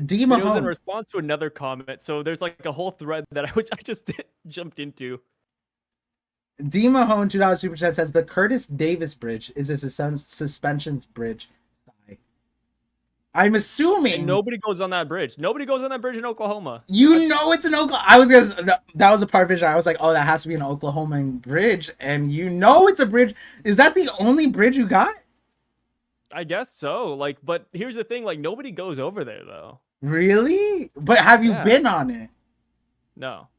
D Mahone. It was in response to another comment, so there's like a whole thread that I just jumped into. D Mahone $2 super chat says the Curtis Davis bridge is a suspension bridge. I'm assuming and nobody goes on that bridge. Nobody goes on that bridge in Oklahoma. It's an Oklahoma. I was gonna. That was a ParVision. I was like, oh, that has to be an Oklahoma bridge, and it's a bridge. Is that the only bridge you got? I guess so. Like, but here's the thing: like, nobody goes over there though. Really? But have you been on it? No.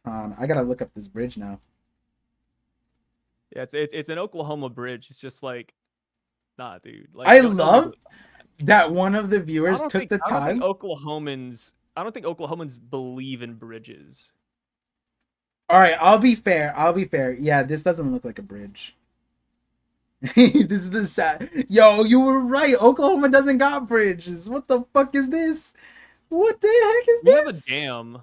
I gotta look up this bridge now. Yeah, it's an Oklahoma bridge. It's just like, nah, dude. Like, I love that one of the viewers took the time. I don't think Oklahomans believe in bridges. All right, I'll be fair. Yeah, this doesn't look like a bridge. This is the sad. Yo, you were right. Oklahoma doesn't got bridges. What the fuck is this? What the heck is this? We have a dam.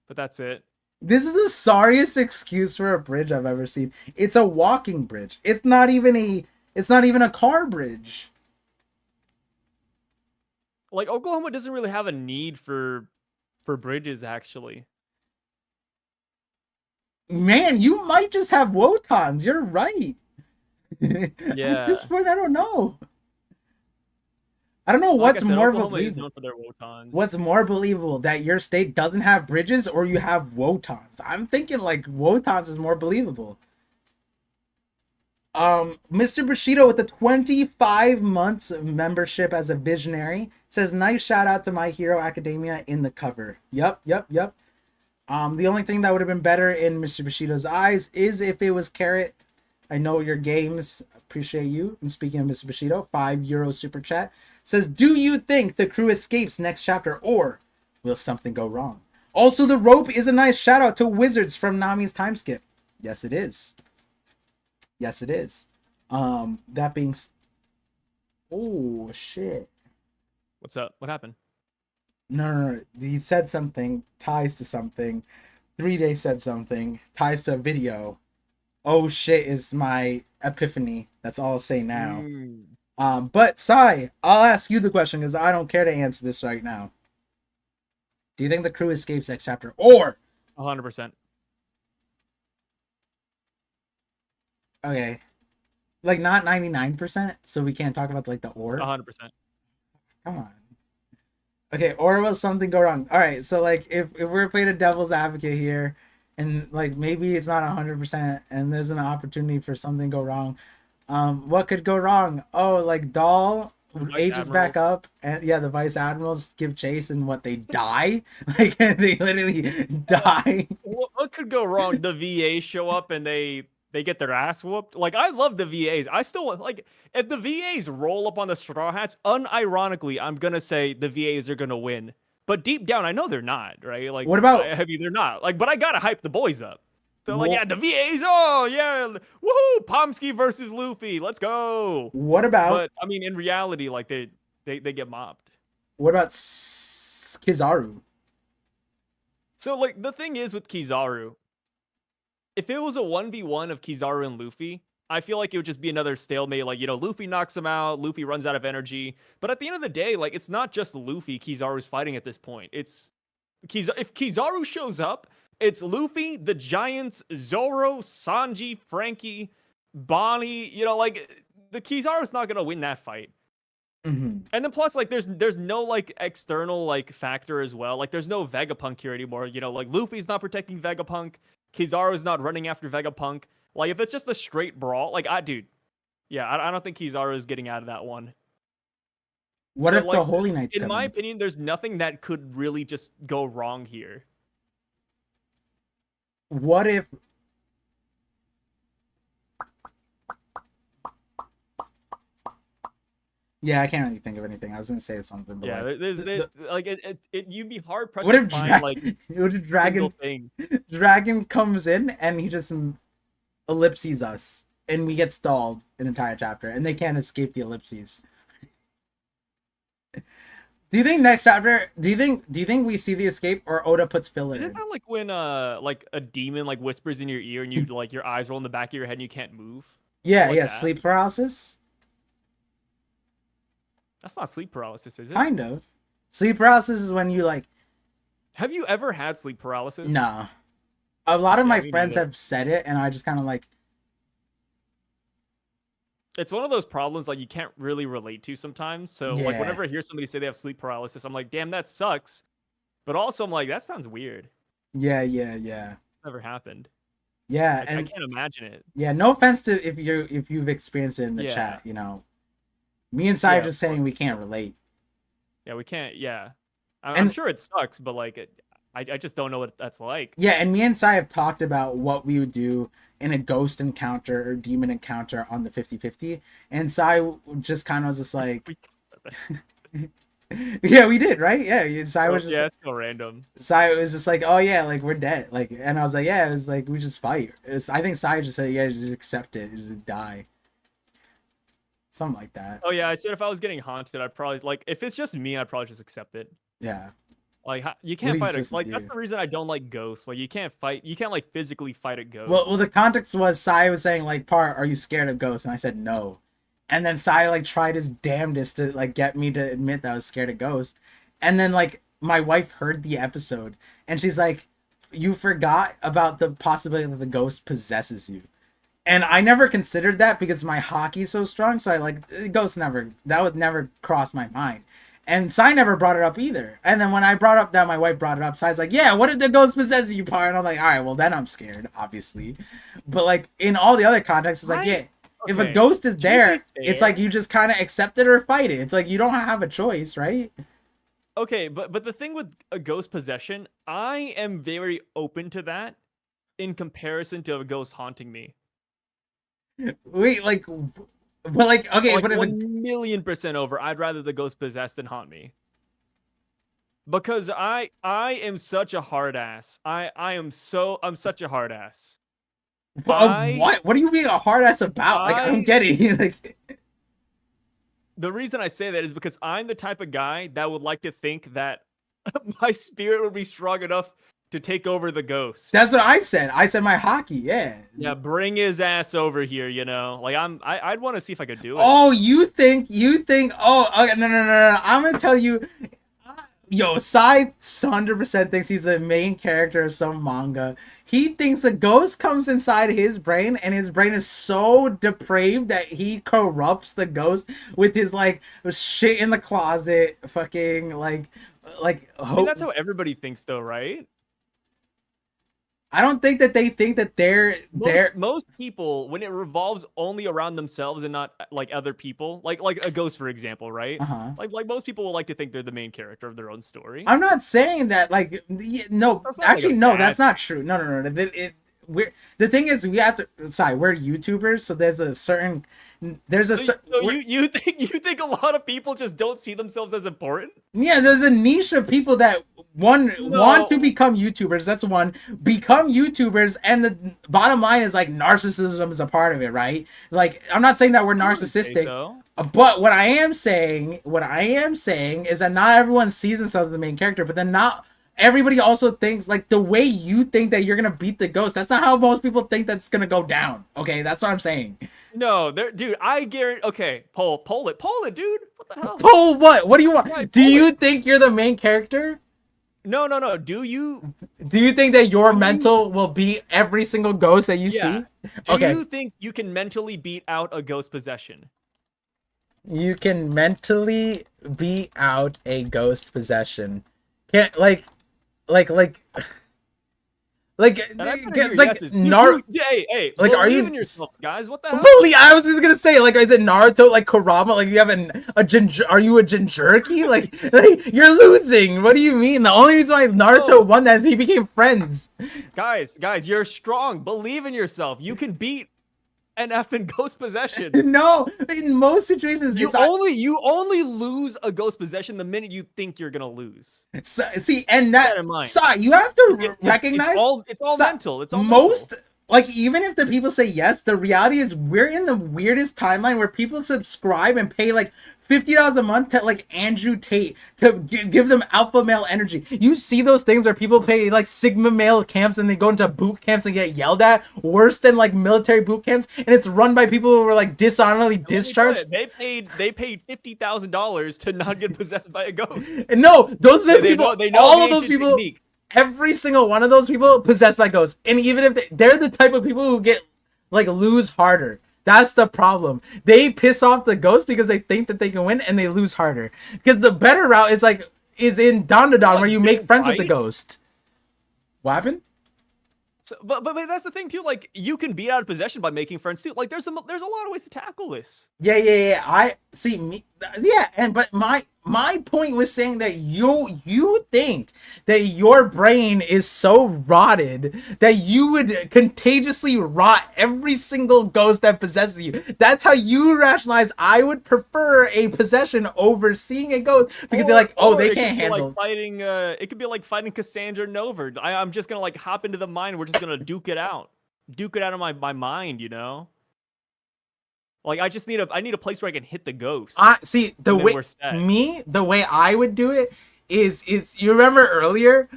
But that's it. This is the sorriest excuse for a bridge I've ever seen. It's a walking bridge. It's not even a car bridge. Like, Oklahoma doesn't really have a need for bridges, actually. Man, you might just have wotans. You're right. Yeah. At this point, I don't know. I don't know what's more believable. What's more believable, that your state doesn't have bridges or you have wotans? I'm thinking like wotans is more believable. Mr. Bushido with the 25 months of membership as a visionary says, nice shout out to My Hero Academia in the cover. Yep. The only thing that would have been better in Mr. Bushido's eyes is if it was Carrot. I know your games. Appreciate you. And speaking of Mr. Bushido, €5 super chat says, do you think the crew escapes next chapter, or will something go wrong? Also, the rope is a nice shout out to Wizards from Nami's time skip. Yes, it is. That being, oh shit. What's up? What happened? No. He said something, ties to something. 3-Day said something, ties to a video. Oh shit is my epiphany. That's all I'll say now. But Sai, I'll ask you the question because I don't care to answer this right now. Do you think the crew escapes next chapter, or 100%? Okay, like not 99%, so we can't talk about like the or. 100%. Come on. Okay, or will something go wrong? All right, so like if we're playing a devil's advocate here, and like maybe it's not 100%, and there's an opportunity for something to go wrong. What could go wrong? Oh, like Doll The Vice ages back Admirals. up, and yeah, the vice admirals give chase, and what, they die, like they literally die. What could go wrong? The VAs show up and they get their ass whooped. Like I love the VAs. I still like if the VAs roll up on the Straw Hats. Unironically, I'm gonna say the VAs are gonna win. But deep down, I know they're not. Right? Like What about I mean, they're not. Like, but I gotta hype the boys up. So like, wh- yeah, the VAs. Oh yeah, woohoo! Pomsky versus Luffy. Let's go. what about But I mean, in reality, like they get mobbed. Kizaru? So like the thing is with Kizaru, if it was a 1v1 of Kizaru and Luffy, I feel like it would just be another stalemate. Like, Luffy knocks him out, Luffy runs out of energy. But at the end of the day, like, it's not just Luffy Kizaru's fighting at this point. It's if Kizaru shows up, it's Luffy, the Giants, Zoro, Sanji, Frankie, Bonnie. Like, the Kizaru's not gonna win that fight. Mm-hmm. And then plus, like, there's no like external like factor as well. Like, there's no Vegapunk here anymore. Like Luffy's not protecting Vegapunk. Kizaru's not running after Vegapunk. Like, if it's just a straight brawl, like, I don't think Kizaru is getting out of that one. What So, if the like, Holy Knights in come my in? opinion, there's nothing that could really just go wrong here. What if Yeah, I can't really think of anything. I was gonna say something, but Yeah, like, like you'd be hard pressed what to if find like what if single Dragon thing. Dragon comes in and he just ellipses us, and we get stalled an entire chapter, and they can't escape the ellipses? Do you think next chapter? Do you think we see the escape, or Oda puts filler Isn't in? that like when like a demon like whispers in your ear and you like your eyes roll in the back of your head and you can't move? Yeah, Like yeah, that? sleep paralysis. That's not sleep paralysis, is it? Kind of. Sleep paralysis is when you like. Have you ever had sleep paralysis? Nah. A lot of Yeah, my me friends neither. have said it, and I just kind of like. It's one of those problems like you can't really relate to sometimes. So like Yeah. whenever I hear somebody say they have sleep paralysis, I'm like, damn, that sucks. But also I'm like, that sounds weird. Yeah. Never happened. Yeah, I and can't imagine it. yeah, no offense to if you've experienced it in the Yeah. chat, Me and Sai Yeah, are just saying we can't relate. Yeah, we can't. Yeah, I'm And sure it sucks, but like, I just don't know what that's like. yeah, and me and Sai have talked about what we would do in a ghost encounter or demon encounter on the 50-50. And Sai just kind of was just like, yeah, we did, right? Yeah, Sai was just Yeah, it's so random. Sai was just like, oh yeah, like we're dead, like, and I was like, yeah, it was like we just fight. I think Sai just said, yeah, just accept it, just die, something like that. Oh yeah, I said if I was getting haunted, I'd probably like if it's just me, I'd probably just accept it. Yeah, Like you What can't are you fight supposed it. to Like do? that's the reason I don't like ghosts. Like you can't fight. You can't like physically fight a ghost. well, the context was Sai was saying like, Par, are you scared of ghosts? And I said no, and then Sai like tried his damnedest to like get me to admit that I was scared of ghosts, and then like my wife heard the episode and she's like, you forgot about the possibility that the ghost possesses you. And I never considered that because my hockey's so strong. So I like ghosts that would never cross my mind. And Sai never brought it up either. And then when I brought up that my wife brought it up, Sai's like, yeah, what if the ghost possesses you, Par? And I'm like, all right, well then I'm scared, obviously. But like in all the other contexts, it's like, yeah, if a Okay, ghost is to be there, it's fair- like you just kind of accept it or fight it. It's like you don't have a choice, right? Okay, but the thing with a ghost possession, I am very open to that in comparison to a ghost haunting me. Wait, like, but like, okay, Like but if 1,000,000% over. I'd rather the ghost possess than haunt me. Because I am such a hard ass. I'm such a hard ass. what? What do you mean a hard ass about? Like, I'm I- getting like. The reason I say that is because I'm the type of guy that would like to think that my spirit would be strong enough to take over the ghost. That's what I said. I said my hockey. Yeah. Yeah, bring his ass over here, Like I'd want to see if I could do it. Oh, you think? Oh, okay, no. I'm gonna tell you. Yo, Sai 100% thinks he's the main character of some manga. He thinks the ghost comes inside his brain, and his brain is so depraved that he corrupts the ghost with his like shit in the closet, fucking like I mean, that's how everybody thinks, though, right? I don't think that they think that they're Most people, when it revolves only around themselves and not like other people, like a ghost, for example, right? uh-huh. Like most people will like to think they're the main character of their own story. I'm not saying that like no, That's not, like, actually a no, bad that's not true. No. The thing is we have to we're YouTubers, so there's a certain So you think a lot of people just don't see themselves as important? yeah, there's a niche of people that want to become YouTubers. That's one. Become YouTubers, and the bottom line is like narcissism is a part of it, right? Like I'm not saying that we're narcissistic, but what I am saying is that not everyone sees themselves as the main character, but then not everybody also thinks like the way you think that you're gonna beat the ghost. That's not how most people think that's gonna go down. Okay, that's what I'm saying. No, dude, I guarantee. Okay, poll it, dude. What the hell? Poll what? What do you want? Right, do you think you're the main character? No. Do you think that your mental will beat every single ghost that you see? Do you think you can mentally beat out a ghost possession? You can mentally beat out a ghost possession. Can't like Hey, like are you in yourself, guys? What the hell? I was just gonna say, like, is it Naruto, like Kurama, like you have are you a Jinchuriki? like you're losing. What do you mean? The only reason why Naruto won that is he became friends. Guys, you're strong. Believe in yourself. You can beat an effing ghost possession. No, in most situations, you only lose a ghost possession the minute you think you're gonna lose. So, see, and that you have to recognize it's all mental. It's all most mental. Like even if the people say yes, the reality is we're in the weirdest timeline where people subscribe and pay like $50 a month to like Andrew Tate to give them alpha male energy. You see those things where people pay like Sigma male camps and they go into boot camps and get yelled at worse than like military boot camps, and it's run by people who were like dishonorably discharged. They paid $50,000 to not get possessed by a ghost. No, those are the people. They know all of those people. Techniques. Every single one of those people possessed by ghosts, and even if they're the type of people who get like lose harder. That's the problem. They piss off the ghost because they think that they can win, and they lose harder. Because the better route is in Don where you make friends with the ghost. What happened? So, but that's the thing too. Like you can beat out of possession by making friends too. Like there's a lot of ways to tackle this. Yeah. I see me. Yeah, but my point was saying that you think that your brain is so rotted that you would contagiously rot every single ghost that possesses you. That's how you rationalize. I would prefer a possession over seeing a ghost because they're like, oh, they can't handle. Like fighting. It could be like fighting Cassandra Nova. I'm just gonna like hop into the mind. We're just gonna duke it out of my mind. You know. Like I need a place where I can hit the ghost. See the way I would do it is you remember earlier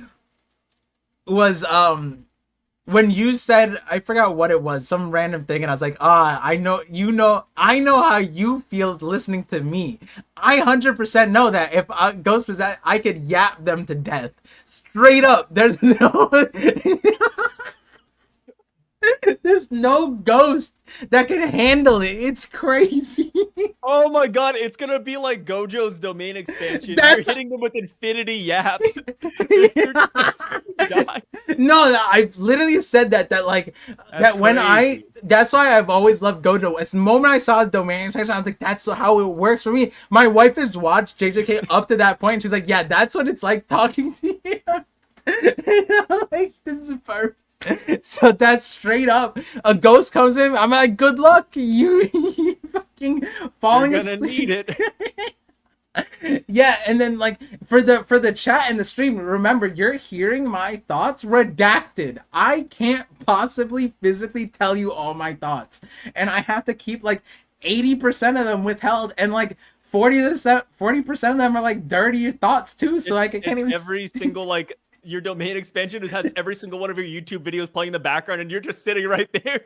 was when you said, I forgot what it was, some random thing, and I was like, I know how you feel listening to me. I 100% know that if a ghost possessed, I could yap them to death straight up. There's no ghost that can handle it. It's crazy. Oh my god, it's gonna be like Gojo's domain expansion. You're hitting them with infinity yap. No, I've literally said that that's why I've always loved Gojo. As the moment I saw the domain expansion, I was like, that's how it works for me. My wife has watched JJK up to that point, and she's like, yeah, that's what it's like talking to you. And I'm like, this is perfect. So that's straight up. A ghost comes in. I'm like, good luck. You fucking falling asleep. You're gonna need it. Yeah, and then like for the chat and the stream, remember you're hearing my thoughts redacted. I can't possibly physically tell you all my thoughts, and I have to keep like 80% of them withheld, and like 40% of them are like dirty thoughts too. So I can't even. Every single like. Your domain expansion has every single one of your YouTube videos playing in the background, and you're just sitting right there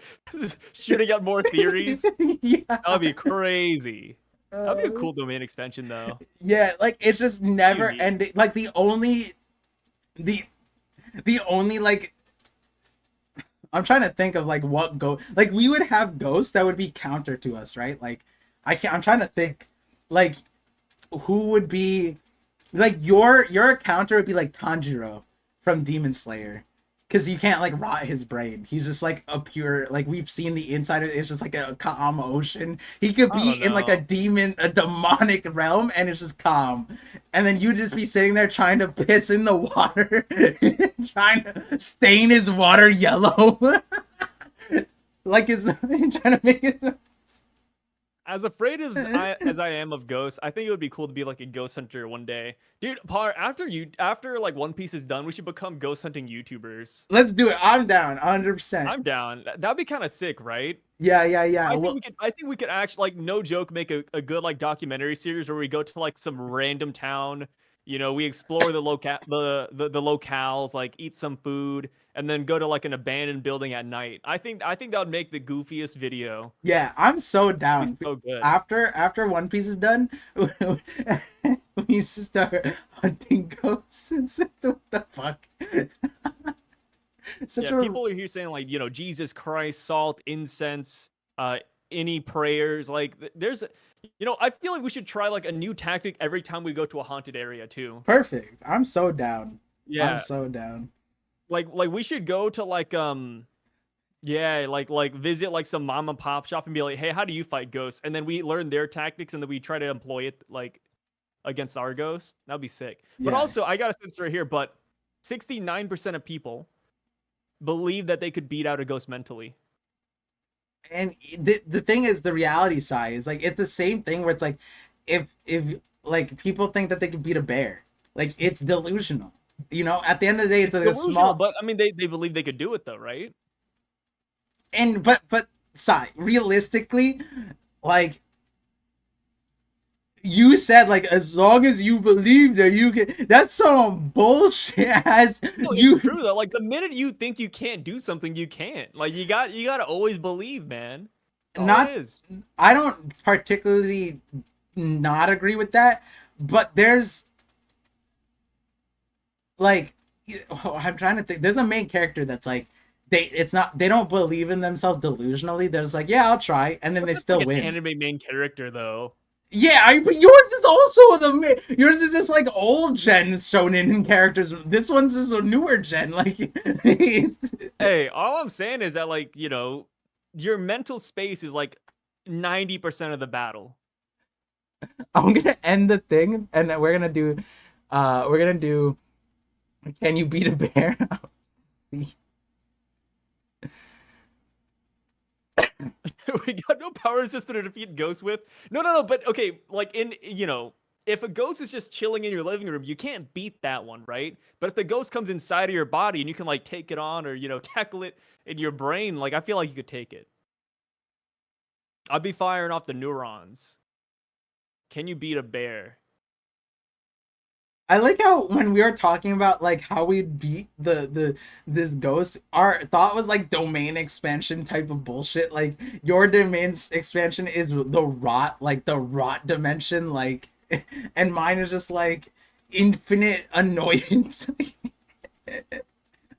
shooting out more theories. Yeah. That would be crazy. That would be a cool domain expansion, though. Yeah, like it's just never ending. Like the only like I'm trying to think of like what like we would have ghosts that would be counter to us, right? Like I'm trying to think like who would be like your counter would be like Tanjiro from Demon Slayer. because you can't like rot his brain. He's just like a pure, like we've seen the inside of it. It's just like a calm ocean. He could I be don't in like a know. demonic realm, and it's just calm. And then you'd just be sitting there trying to piss in the water, trying to stain his water yellow, like it's trying to make it. As afraid as I am of ghosts, I think it would be cool to be like a ghost hunter one day, dude. After like One Piece is done, we should become ghost hunting YouTubers. Let's do it. I'm down, 100%. I'm down. That'd be kind of sick, right? Yeah, yeah, yeah. I think Well, we could. I think we could actually, like, no joke, make a good like documentary series where we go to like some random town. You know, we explore the the locales, like eat some food, and then go to like an abandoned building at night. I think that would make the goofiest video. yeah, I'm so That'd down. be so good. After One Piece is done, we used to start hunting ghosts and stuff. What the fuck? Such Yeah, a people are here saying like, Jesus Christ, salt, incense, any prayers. Like, there's, I feel like we should try like a new tactic every time we go to a haunted area too. perfect. I'm so down. I'm Yeah, so down. like we should go to like yeah, like visit like some mom and pop shop and be like, hey, how do you fight ghosts? And then we learn their tactics and then we try to employ it like against our ghosts. That'd be sick. But Yeah. also, I gotta say this right here, but 69% of people believe that they could beat out a ghost mentally. And the thing is, the reality side is like it's the same thing where it's like if like people think that they can beat a bear, like it's delusional. At the end of the day, it's like a Delusional, small. but I mean, they believe they could do it though, right? And but side realistically, like you said, like as long as you believe that you can, that's some bullshit. As No, you it's true though. Like the minute you think you can't do something, you can't. Like you gotta always believe, man. That's all not, it is. I don't particularly not agree with that, but there's like I'm trying to think. There's a main character that's like they don't believe in themselves delusionally. They're just like, yeah, I'll try, and then they That's still like an win. anime main character though. Yeah, but yours is also yours is just like old gen shonen characters. This one's just a newer gen. Like, Hey, all I'm saying is that like, your mental space is like 90% of the battle. I'm gonna end the thing, and we're gonna do. Can you beat a bear? We got no power resistant to defeat ghosts with. No. But okay, like if a ghost is just chilling in your living room, you can't beat that one, right? But if the ghost comes inside of your body and you can like take it on or tackle it in your brain, like I feel like you could take it. I'd be firing off the neurons. Can you beat a bear? I like how when we were talking about like how we'd beat this ghost, our thought was like domain expansion type of bullshit. Like your domain expansion is the rot dimension, like, and mine is just like infinite annoyance.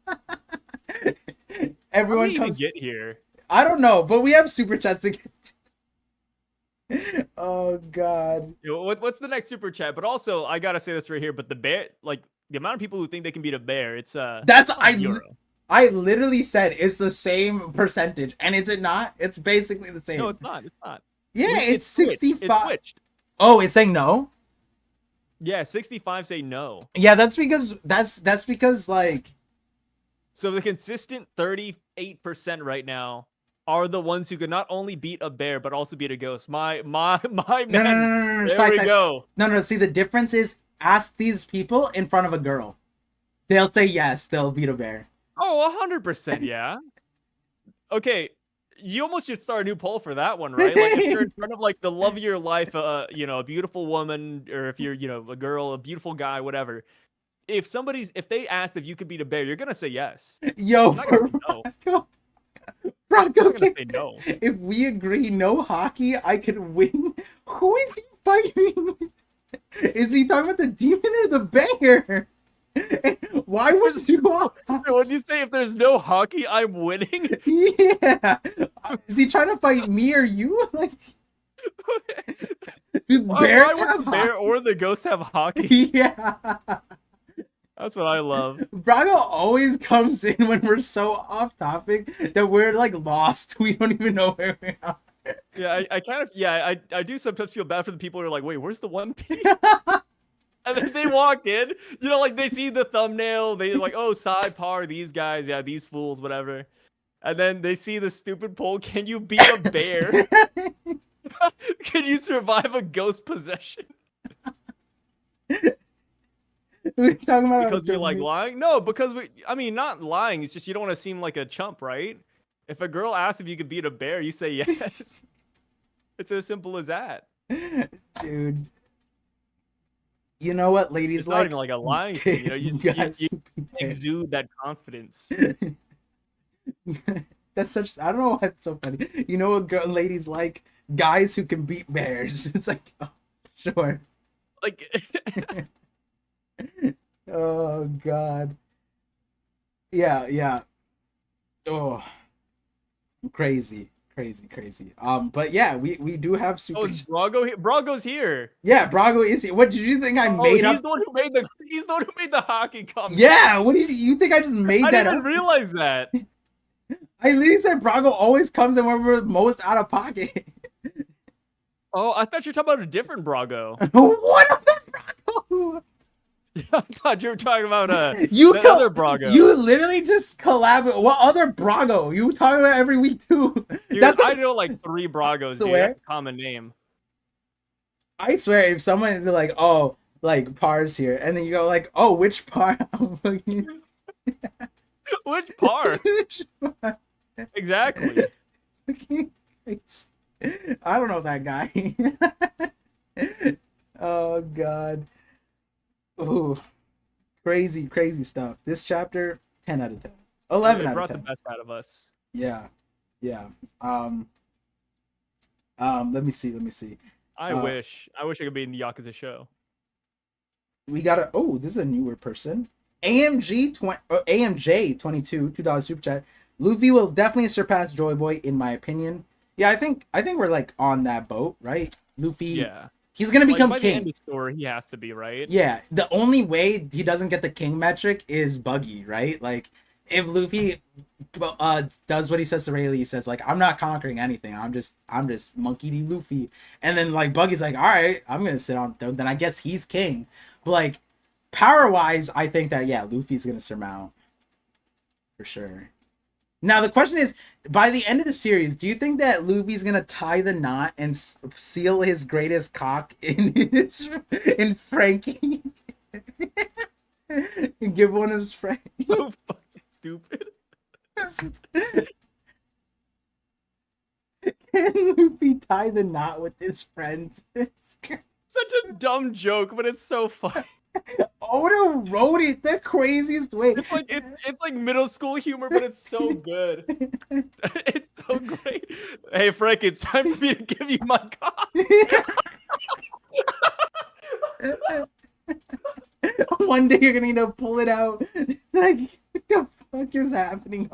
How Everyone did you even comes. get here? I don't know, but we have super chats to get to. Oh god. What's the next super chat? But also, I gotta say this right here. But the bear, like the amount of people who think they can beat a bear, it's That's zero. I literally said it's the same percentage, and is it not? It's basically the same. No, it's not. It's not. Yeah, it's switched. It's 65. switched. Oh, it's saying no? Yeah, 65 say no. Yeah, that's because like So the consistent 38% right now are the ones who could not only beat a bear but also beat a ghost. My man. no. There we go. No. See, the difference is ask these people in front of a girl. They'll say yes, they'll beat a bear. Oh, 100%, yeah. Okay, you almost should start a new poll for that one, right? Like if you're in front of like the love of your life, a beautiful woman, or if you're, a girl, a beautiful guy, whatever. If they asked if you could beat a bear, you're gonna say yes. Yo, You're not gonna say no. Bronco, You're not gonna say no. if we agree no hockey, I could win. Who is he fighting? Is he talking about the demon or the bear? Why would you all... When you say if there's no hockey, I'm winning? Yeah. Is he trying to fight me or you? Like, do Why bears would have the bear hockey? or the ghost have hockey? Yeah. That's what I love. Brago always comes in when we're so off topic that we're like lost. We don't even know where we are. Yeah, I kind of, yeah, I do sometimes feel bad for the people who are like, wait, where's the One Piece? And then they walk in, you know, like they see the thumbnail, they like, oh, side par, these guys, yeah, these fools, whatever. And then they see the stupid poll, can you beat a bear? Can you survive a ghost possession? We're talking about Because we like lying? No, because I mean, not lying, it's just you don't want to seem like a chump, right? If a girl asks if you could beat a bear, you say yes. It's as simple as that. Dude. You know what, ladies It's not even like a lying thing, you know, you exude that confidence. That's such, I don't know why it's so funny. You know what ladies like? Guys who can beat bears. It's like, oh, sure. Like Oh god. Yeah. Oh, crazy. But yeah, we do have super. oh, is Brago here? Brago's here. Yeah, Brago is here. What did you think I made up? He's the one who made the hockey comment. Yeah, what do you think I just made I that didn't up? realize that. I literally said Brago always comes in when we're most out of pocket. Oh, I thought you were talking about a different Brago. What other Brago? I thought you were talking about other Brago. You literally just collab. What other Brago? You talk about every week too. Dude, I know like 3 Bragos, dude. That's a common name. I swear, if someone is like, oh, like Par's here, and then you go like, oh, which Par? Which Par? Exactly. I don't know that guy. Oh god. Ooh. Crazy stuff. This chapter, 10 out of 10. 11 out of 10. It brought the best out of us. Yeah. Let me see. I wish I could be in the Yakuza show. We got this is a newer person. AMJ 22 $2 super chat. Luffy will definitely surpass Joy Boy in my opinion. Yeah, I think we're like on that boat, right? Luffy. Yeah. He's gonna become by king. The end of the story, he has to be, right? Yeah. The only way he doesn't get the king metric is Buggy, right? Like if Luffy does what he says to Rayleigh, he says like, I'm not conquering anything. I'm just Monkey D. Luffy. And then like Buggy's like, all right, I'm gonna sit on throne. Then I guess he's king. But like power wise, I think that Luffy's gonna surmount for sure. Now the question is, by the end of the series, do you think that Luffy's gonna tie the knot and seal his greatest cock in Frankie? And give one of his friends? So fucking stupid. Can Luffy tie the knot with his friends? Such a dumb joke, but it's so funny. Oda wrote it the craziest way. It's like middle school humor, but it's so good. It's so great. Hey Frank, it's time for me to give you my cock. One day you're gonna need to pull it out. Like, what the fuck is happening?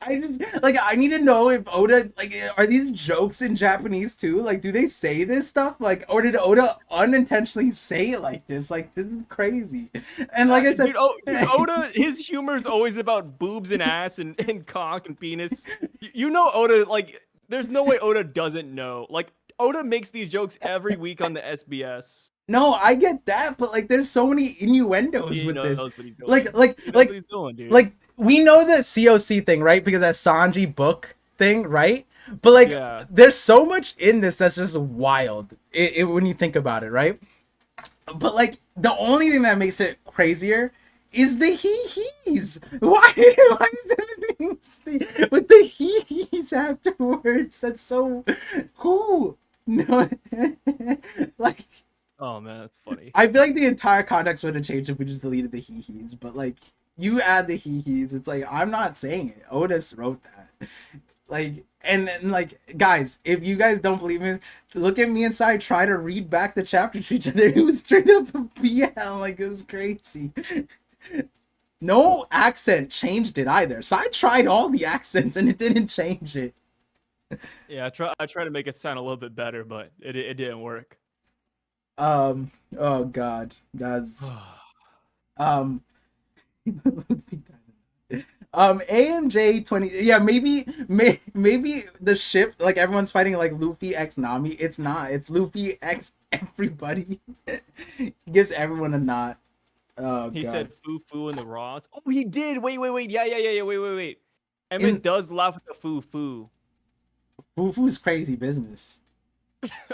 I just I need to know if Oda are these jokes in Japanese too? Like, do they say this stuff? Like, or did Oda unintentionally say it like this? Like, this is crazy. And like I said, dude, Oda, his humor is always about boobs and ass and cock and penis. You know Oda, like, there's no way Oda doesn't know. Like, Oda makes these jokes every week on the SBS. No, I get that, but like, there's so many innuendos with this. Like, we know the COC thing, right? Because that Sanji book thing, right? But like, there's so much in this that's just wild when you think about it, right? But like, the only thing that makes it crazier is the hee-hees. Why is everything with the hee-hees afterwards? That's so cool. No, like. Oh man, that's funny. I feel like the entire context would have changed if we just deleted the hee-hees, but like, you add the hee-hees, it's like, I'm not saying it. Otis wrote that. Like, and then like, guys, if you guys don't believe me, look at me inside, try to read back the chapter to each other. It was straight up a BL, like, it was crazy. No accent changed it either. So I tried all the accents and it didn't change it. Yeah, I try to make it sound a little bit better, but it didn't work. Oh god, that's AMJ 20. Yeah, maybe the ship, like everyone's fighting like Luffy X Nami. It's not. It's Luffy X everybody. He gives everyone a knot. Oh He god. said foo foo in the Ross. Oh, he did. Wait. Yeah. Wait. Emmett In does laugh at the foo foo. Fufu's crazy business.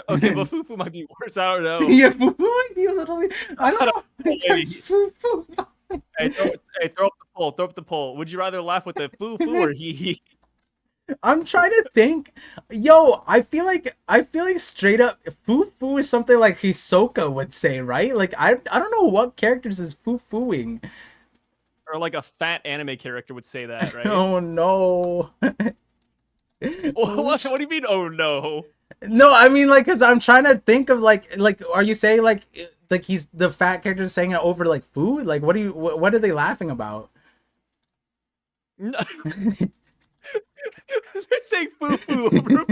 Okay, but foo foo might be worse. I don't know. Yeah, Fufu might be a little bit. I don't know. That's Fufu. Hey, throw up the poll. Throw up the poll. Would you rather laugh with the foo foo or he? I'm trying to think. Yo, I feel like straight up Fufu is something like Hisoka would say, right? Like I don't know what characters is Fufuing. Or like a fat anime character would say that, right? Oh no. What do you mean? Oh no. No, I mean like, cause I'm trying to think of like, are you saying like he's the fat character saying it over like food? Like, what are they laughing about? No. They're saying foo foo over.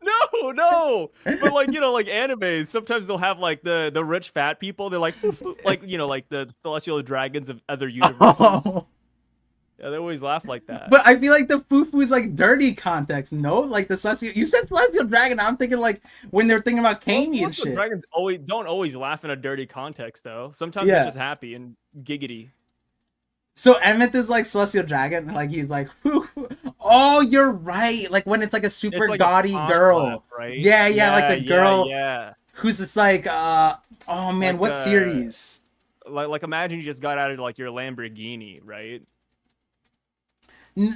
No. But like, like animes, sometimes they'll have like the rich fat people. They're like foo foo, like like the celestial dragons of other universes. Oh. Yeah, they always laugh like that. But I feel like the fufu is like dirty context, no? Like the celestial. You said celestial dragon. I'm thinking like when they're thinking about Kami and shit. Dragons don't always laugh in a dirty context though. Sometimes Yeah. they're just happy and giggity. So Emmett is like celestial dragon. Like he's like, oh, you're right. Like when it's like a super It's like gaudy a girl. laugh, right? Yeah, like the girl Yeah. who's just like, oh man, Like, what series? Like imagine you just got out of like your Lamborghini, right?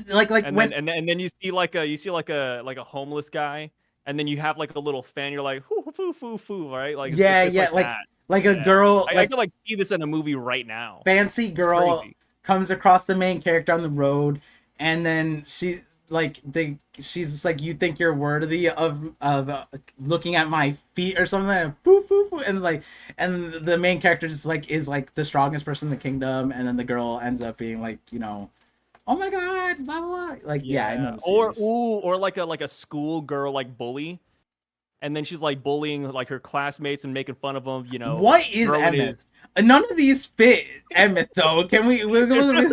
Like And when then you see like a homeless guy, and then you have like a little fan. You're like, foo, right? Like it's like a girl, I can like see this in a movie right now. fancy girl comes across the main character on the road, and then she's just like, you think you're worthy of looking at my feet or something, and and the main character just like is like the strongest person in the kingdom, and then the girl ends up being like, oh my god, blah blah, blah. Like yeah, I know the series. Or like a school girl like bully, and then she's like bullying like her classmates and making fun of them. What is Emmett? None of these fit Emmett though. Can we? Like, I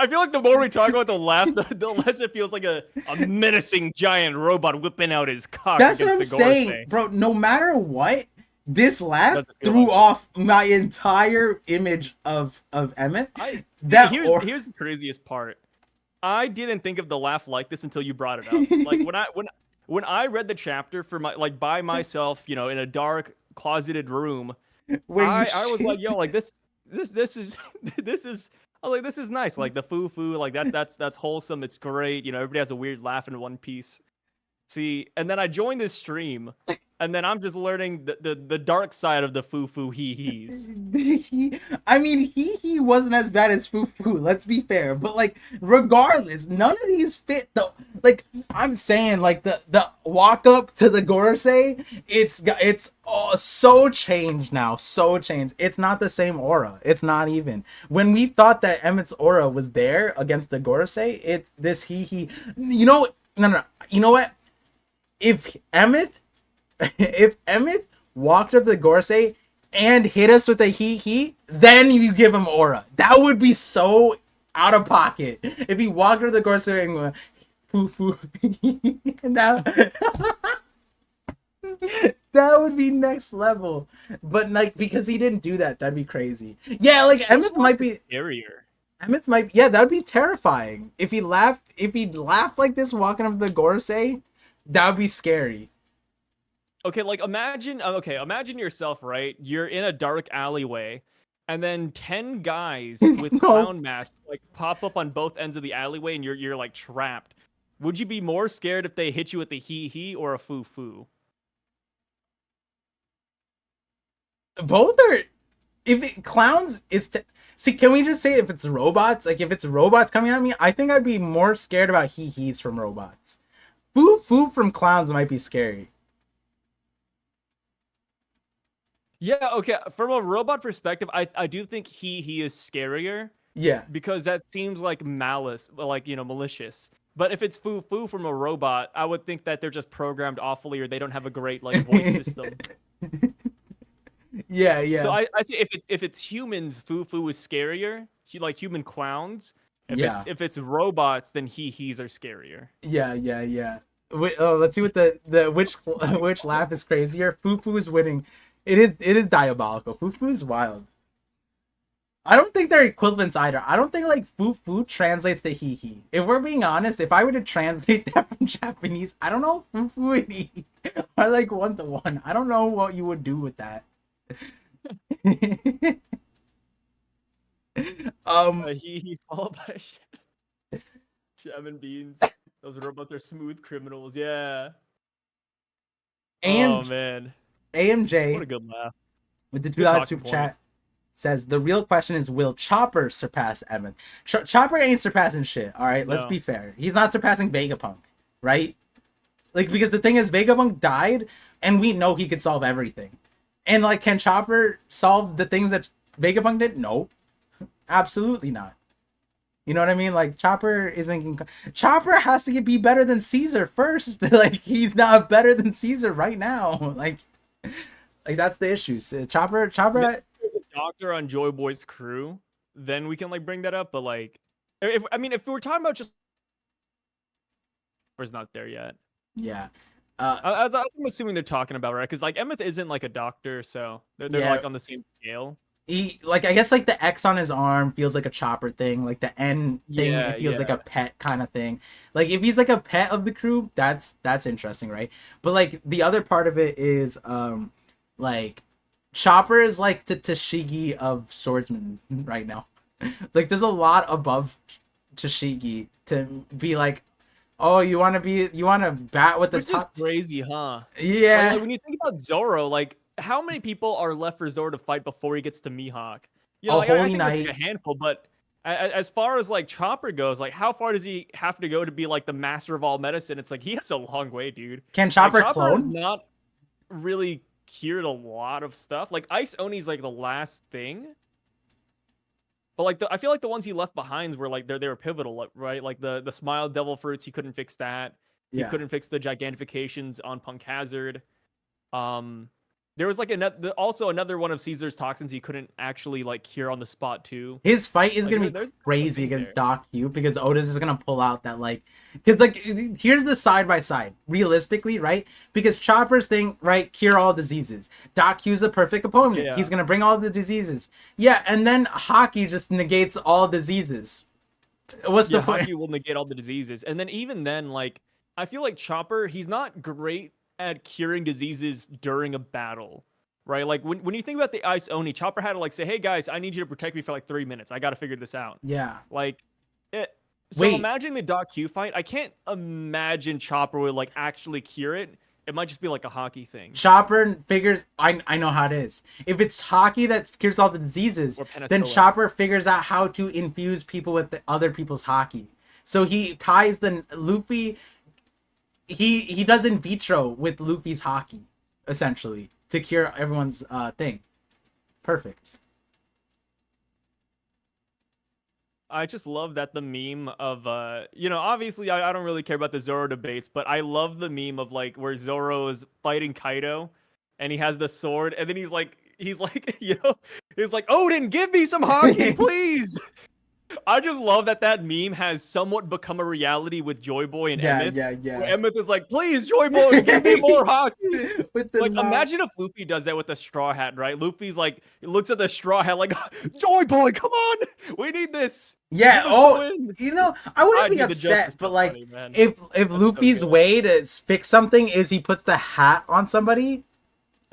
feel like the more we talk about the laugh, the less it feels like a menacing giant robot whipping out his cock. That's what I'm saying, bro. No matter what, this laugh threw off my entire image of Emmett. Here's the craziest part. I didn't think of the laugh like this until you brought it up. Like when I read the chapter for by myself, in a dark closeted room, I was like, yo, like this is I was like, this is nice. Like the foo like that's wholesome. It's great. Everybody has a weird laugh in One Piece. See, and then I joined this stream, and then I'm just learning the dark side of the foo hee-hees. I mean, he wasn't as bad as foo. Let's be fair, but like, regardless, none of these fit though. Like I'm saying, like the walk up to the Gorosei, it's so changed now, so changed. It's not the same aura. It's not even. When we thought that Emmett's aura was there against the Gorosei, he. No. You know what? If Emmett walked up to the Gorosei and hit us with a he, then you give him aura. That would be so out of pocket. If he walked up to the Gorosei and went, foo. That would be next level. But like, because he didn't do that, that'd be crazy. Yeah, like Emmett might be scarier. That would be terrifying. If he laughed like this walking up to the Gorosei, that would be scary. Okay, like imagine yourself, right? You're in a dark alleyway, and then 10 guys with clown masks like pop up on both ends of the alleyway, and you're like trapped. Would you be more scared if they hit you with a he or a foo? Both are. Clowns is see. Can we just say if it's robots? Like if it's robots coming at me, I think I'd be more scared about he-he's from robots. Foo from clowns might be scary. Yeah, okay. From a robot perspective, I do think he is scarier. Yeah. Because that seems like malice, like, malicious. But if it's foo from a robot, I would think that they're just programmed awfully or they don't have a great like voice system. Yeah, yeah, So I say if it's humans, Fufu is scarier. Like human clowns. yeah, If it's robots, then he's are scarier. yeah, yeah, yeah. Let's see what the which laugh is crazier. Fufu is winning. It is diabolical. Fufu is wild. I don't think they're equivalents either. I don't think like fufu translates to hee hee. If we're being honest, if I were to translate that from Japanese, I don't know if fufu and hee hee are like 1-to-1. I don't know what you would do with that. He followed by Shaman Beans. Those robots are smooth criminals. Yeah. and Oh man, what AMJ a good laugh. with the Good $2 talking super point. chat says the real question is, will Chopper surpass Emmett? Chopper ain't surpassing shit. All right, let's No. be fair. He's not surpassing Vegapunk, right? Like, because the thing is, Vegapunk died, and we know he could solve everything. And like, can Chopper solve the things that Vegapunk did? No, absolutely not. You know what I mean? Like, Chopper has to be better than Caesar first. Like, he's not better than Caesar right now. Like that's the issue. Chopper. If there's a doctor on Joy Boy's crew, then we can like bring that up. But like, if we're talking about just, Chopper's not there yet. Yeah. I'm assuming they're talking about, right? Because like Emmett isn't like a doctor, so they're Yeah. like on the same scale. He, like, I guess like the X on his arm feels like a Chopper thing, like the N thing, Yeah, it feels like yeah. a pet kind of thing. Like, if he's like a pet of the crew, that's interesting, right? But like the other part of it is like Chopper is like the Tashigi of swordsmen right now. Like, there's a lot above Tashigi to be like, oh, you want to bat with the Which top is crazy, huh? yeah. Like, when you think about Zoro, like how many people are left for Zoro to fight before he gets to Mihawk? You know, like, I Holy think that's like Knight. a handful, but as far as like Chopper goes, like how far does he have to go to be like the master of all medicine? It's like he has a long way, dude. Can Like, Chopper Chopper has clone? not really cured a lot of stuff. Like Ice Oni's like the last thing. But like I feel like the ones he left behind were like they were pivotal, right? Like the Smile Devil Fruits, he couldn't fix that. He Yeah. couldn't fix the gigantifications on Punk Hazard. There was like also another one of Caesar's toxins he couldn't actually like cure on the spot too. His fight is Like, gonna be there's a couple crazy things against there. Doc Q because Otis is gonna pull out that, like, because like here's the side by side realistically, right? Because Chopper's thing, right, cure all diseases. Doc Q's the perfect opponent. Yeah. He's gonna bring all the diseases. Yeah, and then Hockey just negates all diseases. What's Yeah, the point? Hockey will negate all the diseases, and then even then, like I feel like Chopper, he's not great at curing diseases during a battle. Right, like when you think about the Ice Oni, Chopper had to like say, "Hey guys, I need you to protect me for like 3 minutes. I got to figure this out." Yeah. Like, it. So Wait. imagine the Doc Q fight. I can't imagine Chopper would like actually cure it. It might just be like a hockey thing. Chopper figures I know how it is. If it's Hockey that cures all the diseases, Or then penicillin. Chopper figures out how to infuse people with the other people's hockey. So he ties the Luffy. He does in vitro with Luffy's hockey, essentially, to cure everyone's thing. Perfect. I just love that the meme of obviously I don't really care about the Zoro debates, but I love the meme of like where Zoro is fighting Kaido and he has the sword and then he's like he's like Odin, give me some hockey, please. I just love that meme has somewhat become a reality with Joy Boy and Yeah, Emmett. yeah. Where Emmett is like, please, Joy Boy, give me more hockey. With the Like, mouth. imagine if Luffy does that with the straw hat, right? Luffy's like, he looks at the straw hat like, Joy Boy, come on, we need this. Yeah. Give us the Oh, win." you know, I wouldn't I'd be be the upset, Justice but like, Party, man. if so Luffy's good. way to fix something is he puts the hat on somebody,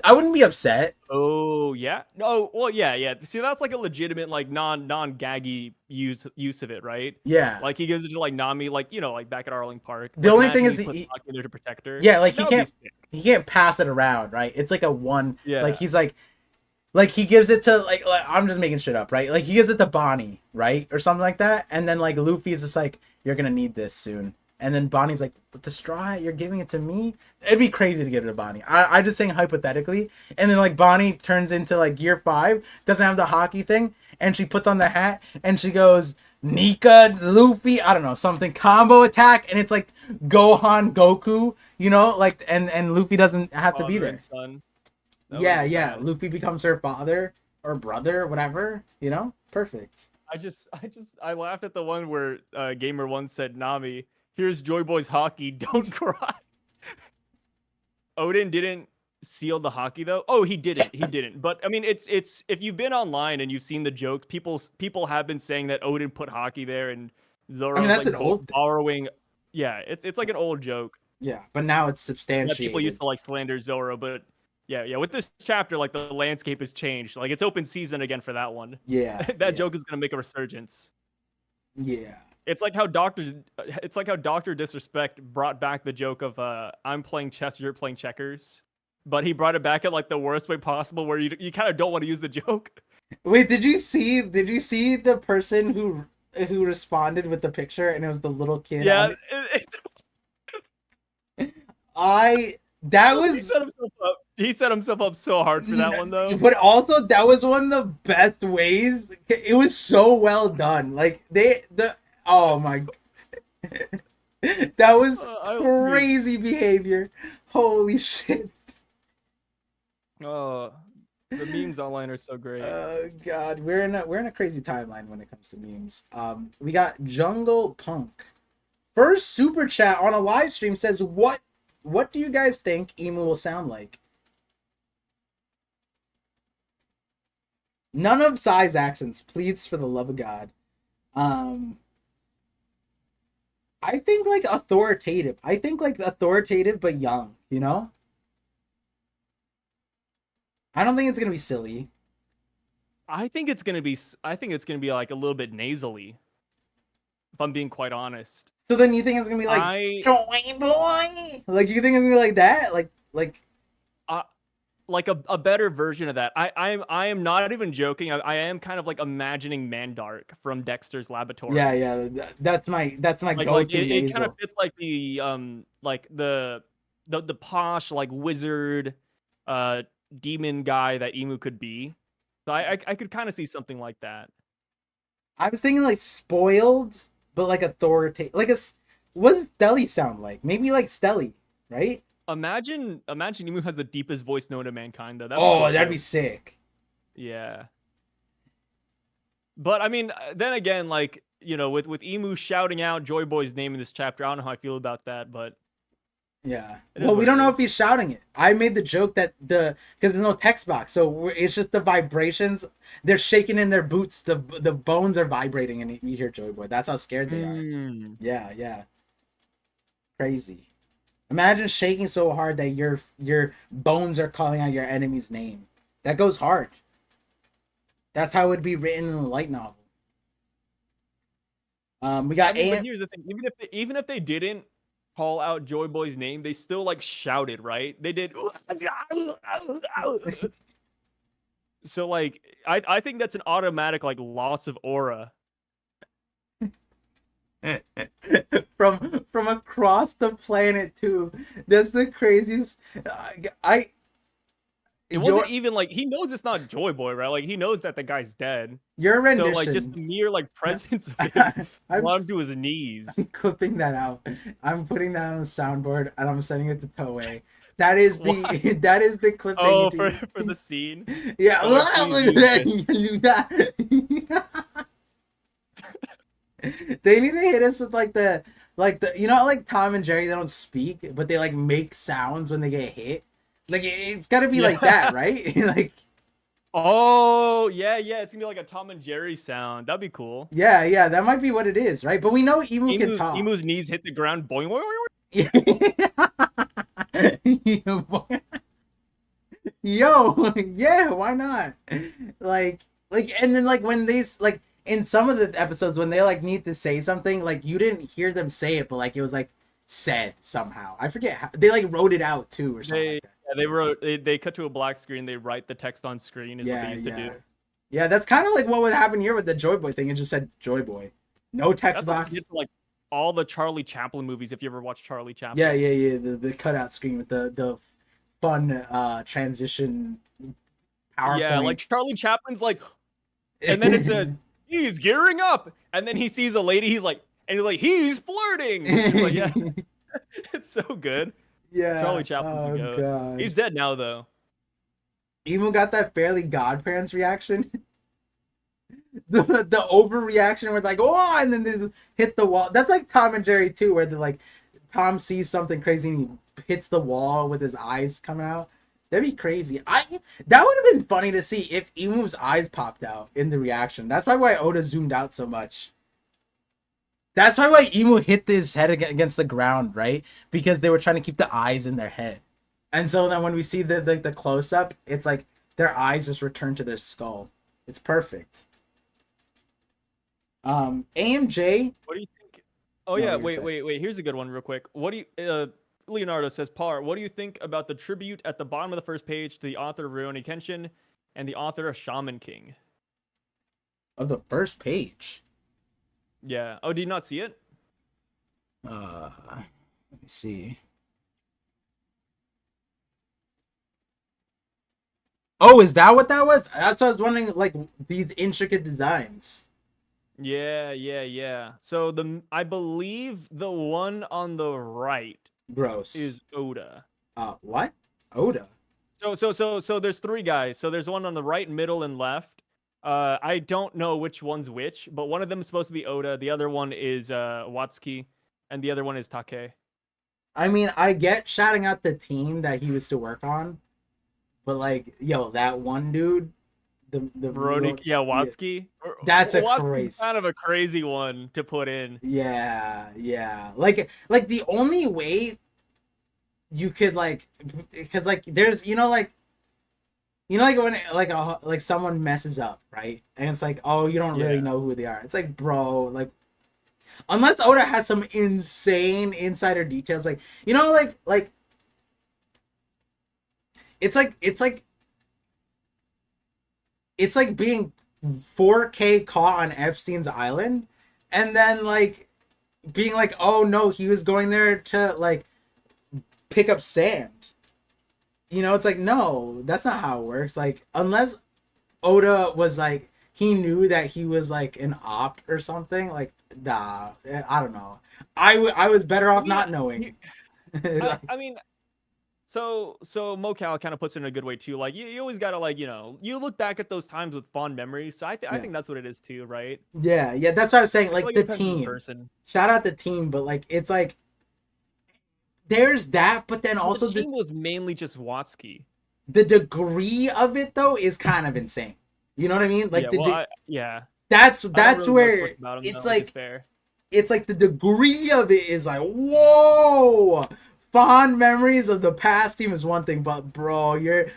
I wouldn't be upset. Oh yeah, no, well yeah. See, that's like a legitimate like non-gaggy use of it, right? Yeah. Like he gives it to like Nami, like like back at Arling Park. The Like, only thing imagine is puts he- Aki there to protect her. Yeah, like That he would be sick. can't pass it around, right? It's like a one. Yeah. Like he's like he gives it to like I'm just making shit up, right? Like he gives it to Bonnie, right, or something like that, and then like Luffy's just like, you're gonna need this soon, and then Bonnie's like, with the straw hat, you're giving it to me? It'd be crazy to give it to Bonnie. I'm just saying hypothetically, and then like Bonnie turns into like Gear 5, doesn't have the hockey thing, and she puts on the hat and she goes, Nika, Luffy, I don't know, something combo attack, and it's like Gohan, Goku, like, and Luffy doesn't have to be Father there. and son. Yeah, would've been yeah. bad. Luffy becomes her father or brother, whatever. You know, perfect. I laughed at the one where Gamer One said, "Nami, here's Joy Boy's hockey. Don't cry." Odin didn't seal the hockey though. Oh, he didn't. He didn't. But I mean, it's if you've been online and you've seen the jokes, people have been saying that Odin put hockey there, and Zoro's that's like an old thing. borrowing. Yeah, it's like an old joke. Yeah, but now it's Yeah, substantiated. people used to like slander Zoro, but yeah. With this chapter, like the landscape has changed. Like it's open season again for that one. Yeah, That yeah, joke is gonna make a resurgence. yeah. It's like how Doctor Disrespect brought back the joke of I'm playing chess, you're playing checkers, but he brought it back at like the worst way possible, where you kind of don't want to use the joke. Wait, did you see the person who responded with the picture and it was the little kid? Yeah, That was he set himself up so hard for that one though. But also that was one of the best ways. It was so well done. Like oh my that was crazy behavior. Holy shit. Oh, the memes online are so great. Oh god, we're in a crazy timeline when it comes to memes. We got Jungle Punk. First super chat on a live stream says, What do you guys think Emu will sound like? None of Sai's accents, please, for the love of God. I think like authoritative. I think like authoritative but young, you know? I don't think it's gonna be silly. I think it's gonna be like a little bit nasally, if I'm being quite honest. So then you think it's gonna be like Joy Boy? Like you think it's gonna be like that? Like a better version of that. I am not even joking. I am kind of like imagining Mandark from Dexter's Laboratory. Yeah. That's my Like, go-to it kind nasal. of fits like the posh like wizard demon guy that Emu could be. So I could kind of see something like that. I was thinking like spoiled, but like authoritative. Like what does Stelly sound like? Maybe like Stelly, right? Imagine Emu has the deepest voice known to mankind though. That'd be sick. Yeah. But I mean, then again, like, you know, with Emu shouting out Joy Boy's name in this chapter, I don't know how I feel about that, but yeah. It is Well, we what don't it know is. if he's shouting it. I made the joke that because there's no text box, so it's just the vibrations. They're shaking in their boots. The bones are vibrating, and you hear Joy Boy. That's how scared they are. Yeah. Crazy. Imagine shaking so hard that your bones are calling out your enemy's name. That goes hard. That's how it would be written in a light novel. We got but here's the thing: even if they didn't call out Joy Boy's name, they still like shouted, right? They did. So like, I think that's an automatic like loss of aura. from across the planet too. That's the craziest. It wasn't even like he knows it's not Joy Boy, right? Like he knows that the guy's dead. Your rendition. So like just the mere like presence of him brought him to his knees. I'm clipping that out. I'm putting that on the soundboard and I'm sending it to Toei. That is the that is the clip. Oh, for the scene. Yeah. Oh, Look at that. They need to hit us with like the you know how, like Tom and Jerry, they don't speak, but they like make sounds when they get hit. Like it's got to be like that, right? Like. Oh yeah, it's gonna be like a Tom and Jerry sound. That'd be cool. Yeah, that might be what it is, right? But we know Emu can talk. Emu's knees hit the ground, boing, boing, boing. Yo, yeah, why not? Like, and then like when they like in some of the episodes when they like need to say something, like you didn't hear them say it, but like it was like said somehow. I forget how they like wrote it out too or something. Like that. Yeah, they cut to a black screen. They write the text on screen. Is what they used to do. Yeah, that's kind of like what would happen here with the Joy Boy thing. It just said Joy Boy, no text box. What like all the Charlie Chaplin movies. If you ever watched Charlie Chaplin. Yeah. The cutout screen with the fun transition. PowerPoint. Yeah, like Charlie Chaplin's like, and then it says he's gearing up, and then he sees a lady. He's he's flirting. He's like, yeah, it's so good. Yeah, Charlie Chaplin's a goat. God. He's dead now though. Emu got that fairly godparents reaction. The overreaction where like, oh, and then they hit the wall. That's like Tom and Jerry too, where they're like, Tom sees something crazy and he hits the wall with his eyes coming out. That'd be crazy. That would have been funny to see if Emu's eyes popped out in the reaction. That's probably why Oda zoomed out so much. That's probably why Emu hit his head against the ground, right? Because they were trying to keep the eyes in their head. And so then when we see the close up, it's like their eyes just return to their skull. It's perfect. AMJ. What do you think? Oh No, yeah, you're wait. Here's a good one, real quick. What do you? Leonardo says, Par, what do you think about the tribute at the bottom of the first page to the author of Rurouni Kenshin and the author of Shaman King? Of the first page. Yeah. Oh, did you not see it? Let me see. Oh, is that what that was? That's what I was wondering. Like these intricate designs. Yeah. So I believe the one on the right Gross. is Oda. What? Oda. So there's three guys. So there's one on the right, middle, and left. I don't know which one's which, but one of them is supposed to be Oda. The other one is Watsuki, and the other one is Take. I mean, I get shouting out the team that he was to work on, but like, yo, that one dude, the Rurouni, yeah, Watsuki. Yeah. That's a Watsuki's crazy, kind of a crazy one to put in. Yeah. Like the only way you could like, because like there's like when like someone messes up, right? And it's like, oh, you don't really know who they are. It's like, bro, like unless Oda has some insane insider details, like like it's like being 4K caught on Epstein's island and then like being like, oh no, he was going there to like pick up sand. It's like, no, that's not how it works. Like, unless Oda was like, he knew that he was like an op or something, like, nah, I don't know. I was better off not knowing. I mean, so Mocal kind of puts it in a good way too. Like, you always gotta like, you look back at those times with fond memories. So I think that's what it is too, right? Yeah, that's what I was saying. Like the team. Shout out the team, but like it's like there's that, but then also the team was mainly just Watsuki. The degree of it though is kind of insane. You know what I mean? Like that's really where it's like it's like the degree of it is like, whoa. Fond memories of the past team is one thing, but bro, you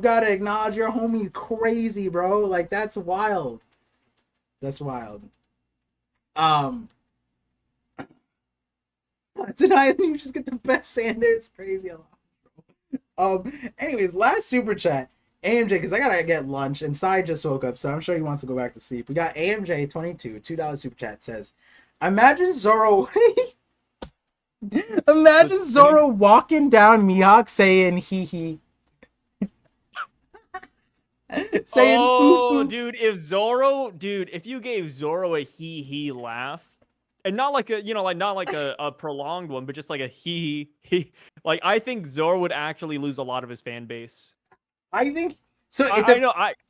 gotta acknowledge your homie crazy, bro. Like that's wild. That's wild. Tonight you just get the best sand there. It's crazy. Anyways, last super chat. AMJ, because I gotta get lunch, and Sai just woke up, so I'm sure he wants to go back to sleep. We got AMJ 22, $2 super chat says, imagine Zoro walking down Mihawk saying hee hee. Saying foo-foo. Dude, if you gave Zoro a hee hee laugh, and not like a prolonged one, but just like a hee hee, like I think Zoro would actually lose a lot of his fan base. I think so.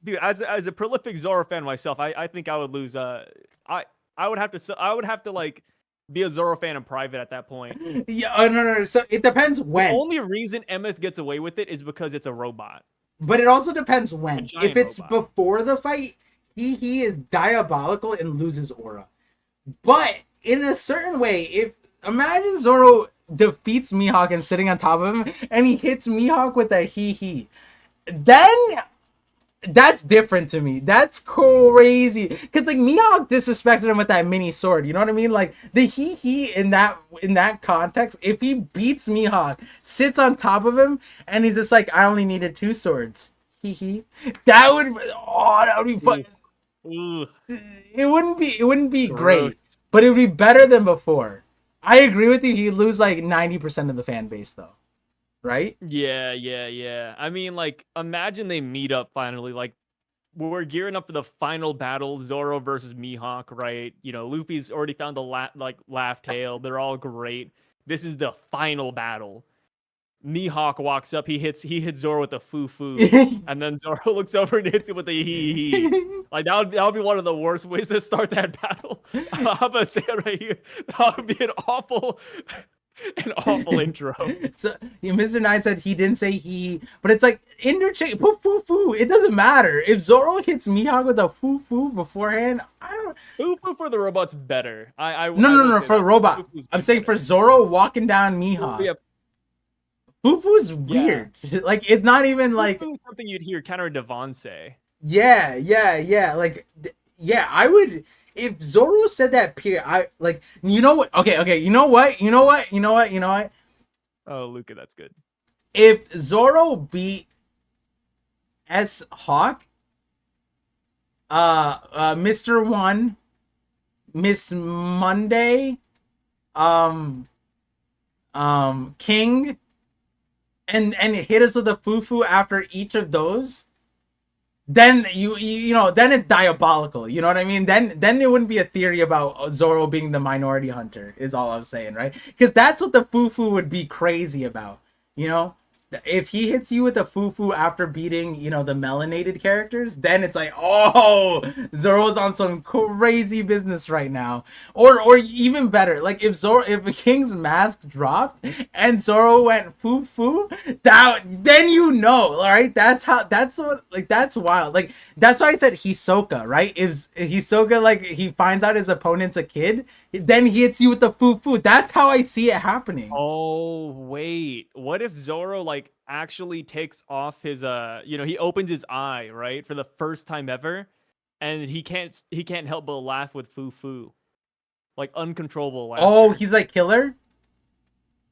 Dude, as a prolific Zoro fan myself, I think I would lose. I would have to like be a Zoro fan in private at that point. Yeah, no. So it depends when. The only reason Emeth gets away with it is because it's a robot. But it also depends when. If it's before the fight, he is diabolical and loses aura. But in a certain way, imagine Zoro defeats Mihawk and sitting on top of him, and he hits Mihawk with a hee, then that's different to me. That's crazy. Because like Mihawk disrespected him with that mini sword. You know what I mean? Like the hee in that context, if he beats Mihawk, sits on top of him, and he's just like, I only needed 2 swords. That would be fun. It wouldn't be great, but it would be better than before. I agree with you. He'd lose like 90% of the fan base though. Right? Yeah. I mean, like, imagine they meet up finally. Like, we're gearing up for the final battle, Zoro versus Mihawk, right? Luffy's already found the laugh tail. They're all great. This is the final battle. Mihawk walks up, he hits Zoro with a foo foo, and then Zoro looks over and hits him with a hee hee. Like that would be one of the worst ways to start that battle. I'm gonna say it right here. That would be an awful intro. So Mr. Nine said he didn't say he, but it's like interchange. Foo foo foo. It doesn't matter if Zoro hits Mihawk with a foo foo beforehand. I don't. Foo foo for the robot's better. No. For robot, I'm saying for Zoro walking down Mihawk. Yeah. Foo foo is weird. Yeah. Like it's not even like something you'd hear Counter Devon say. Yeah. Like yeah, I would. If Zoro said that, period, I like. You know what? Okay. You know what? Oh, Luca, that's good. If Zoro beat S Hawk, Mr. One, Miss Monday, King, and hit us with a foo after each of those, then you know, then it's diabolical. You know what I mean? Then it wouldn't be a theory about Zoro being the minority hunter, is all I'm saying, right? Because that's what the foo would be crazy about, you know? If he hits you with a foo after beating, you know, the melanated characters, then it's like, oh, Zoro's on some crazy business right now. Or even better, like if King's mask dropped and Zoro went foo, then you know, all right? That's wild. Like that's why I said Hisoka, right? If Hisoka, like, he finds out his opponent's a kid, then he hits you with the foo. That's how I see it happening. Oh wait, what if Zoro like actually takes off his you know, he opens his eye, right, for the first time ever, and he can't help but laugh with foo, like uncontrollable laughter. Oh, he's like Killer.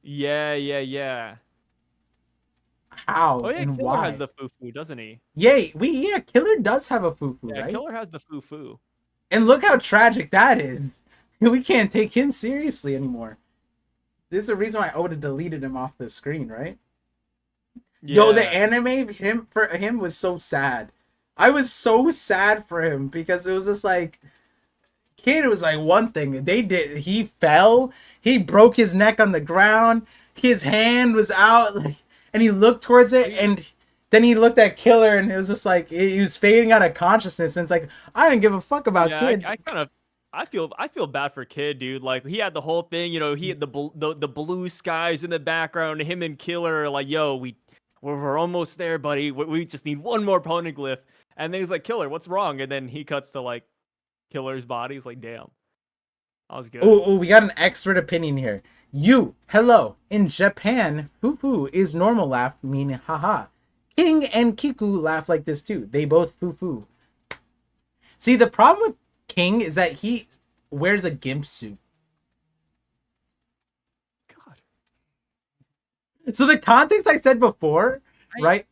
Yeah. How? Oh yeah, and Killer why? has the foo, doesn't he? Yeah, Killer does have a foo, Yeah, right? Killer has the foo. And look how tragic that is. We can't take him seriously anymore. This is the reason why Oda deleted him off the screen, right? Yeah. Yo, the anime for him was so sad. I was so sad for him because it was just like, kid was like one thing. He fell, he broke his neck on the ground, his hand was out, like, and he looked towards it, and then he looked at Killer, and it was just like he was fading out of consciousness, and it's like, I didn't give a fuck about Kid. I feel bad for Kid, dude. Like, he had the whole thing, you know, he had the blue skies in the background, him and Killer are like, yo, we're almost there, buddy. We just need one more poneglyph. And then he's like, Killer, what's wrong? And then he cuts to like Killer's body. He's like, damn. That was good. Oh, we got an expert opinion here. Hello. In Japan, foo is normal laugh, meaning haha. King and Kiku laugh like this too. They both foo. See, the problem with King is that he wears a gimp suit. God. So the context I said before, right?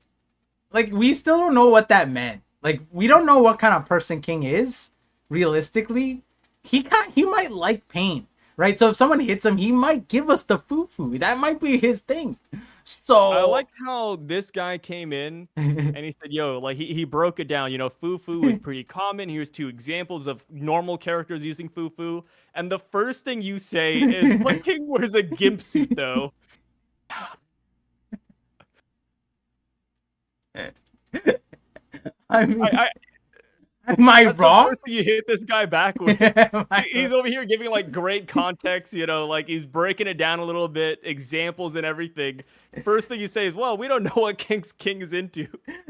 Like, we still don't know what that meant. Like, we don't know what kind of person King is, realistically. He might like pain, right? So if someone hits him, he might give us the foo. That might be his thing. So I like how this guy came in and he said, yo, like he broke it down. You know, foo is pretty common. Here's 2 examples of normal characters using foo. And the first thing you say is, but King wears a gimp suit though. I mean, am I wrong? The first thing you hit this guy back with. He's over here giving like great context, you know, like he's breaking it down a little bit, examples and everything. First thing you say is, well, we don't know what King is into.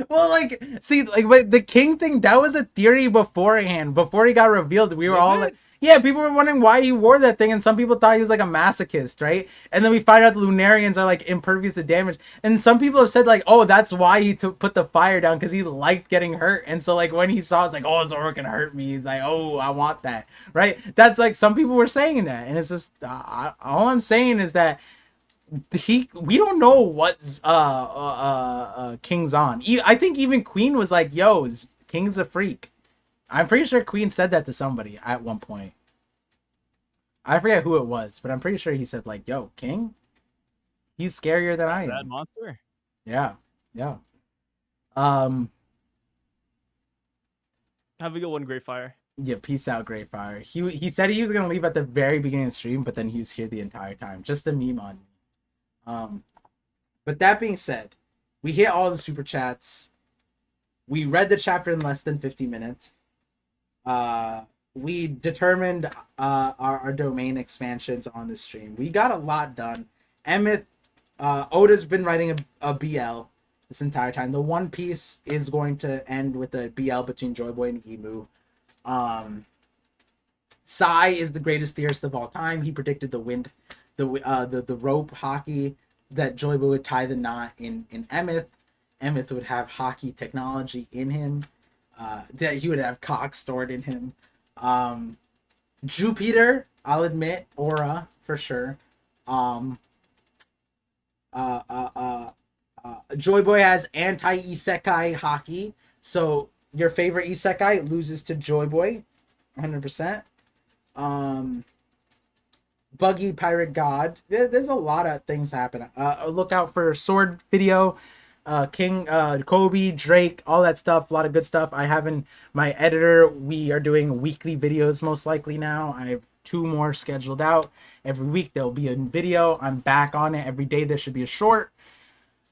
Well, like, see, like, but the King thing, that was a theory beforehand. Before he got revealed, we were all like, yeah, people were wondering why he wore that thing, and some people thought he was like a masochist, right? And then we find out the Lunarians are like impervious to damage, and some people have said like, oh, that's why he put the fire down, because he liked getting hurt, and so like when he saw it's like, oh, Zoro can hurt me, he's like, oh, I want that, right? That's like some people were saying that, and it's just all I'm saying is that we don't know what King's on. I think even Queen was like, yo, King's a freak. I'm pretty sure Queen said that to somebody at one point. I forget who it was, but I'm pretty sure he said like, yo, King, he's scarier than I am. That monster. Yeah. Have a good one, Great Fire. Yeah, peace out, Great Fire. He said he was gonna leave at the very beginning of the stream, but then he was here the entire time. Just a meme on me. But that being said, we hit all the super chats. We read the chapter in less than 50 minutes. We determined our domain expansions on the stream. We got a lot done. Emmett, Oda's been writing a BL this entire time. The One Piece is going to end with a BL between Joy Boy and Emu. Sai is the greatest theorist of all time. He predicted the rope hockey that Joy Boy would tie the knot in Emmett. Emmett would have hockey technology in him. That he would have cock stored in him. Jupiter, I'll admit, Aura for sure. Joy Boy has anti-isekai hockey, so your favorite isekai loses to Joy Boy, 100%. Buggy Pirate God. There's a lot of things happen. Look out for sword video. King, Kobe, Drake, all that stuff. A lot of good stuff. I have in my editor. We are doing weekly videos most likely now. I have 2 more scheduled out. Every week there'll be a video. I'm back on it. Every day there should be a short.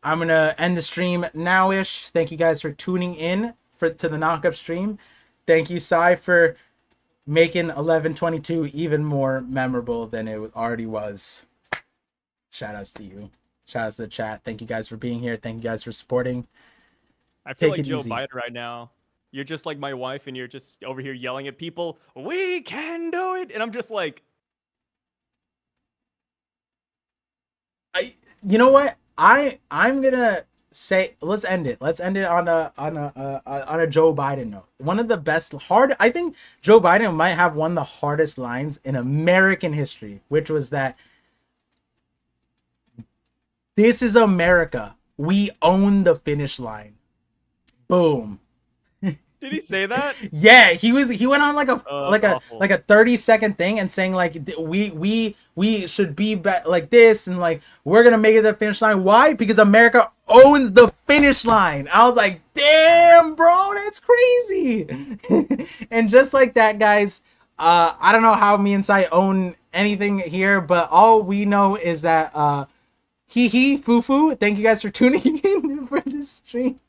I'm gonna end the stream now-ish. Thank you guys for tuning in to the knockup stream. Thank you, Sai, for making 1122 even more memorable than it already was. Shout outs to you. Shout outs to the chat. Thank you guys for being here. Thank you guys for supporting. I feel Take like it Joe easy. Biden right now. You're just like my wife, and you're just over here yelling at people, "We can do it!" And I'm just like, You know what? I'm gonna say let's end it. Let's end it on a Joe Biden note. One of the best I think Joe Biden might have one of the hardest lines in American history, which was that this is America. We own the finish line. Boom. did he say that? Yeah, he went on like a awful. 30-second thing and saying like we should be like this and like we're gonna make it the finish line. Why? Because America owns the finish line. I was like, damn, bro, that's crazy. And just like that, guys, I don't know how me and Sai own anything here, but all we know is that foo foo. Thank you guys for tuning in for this stream.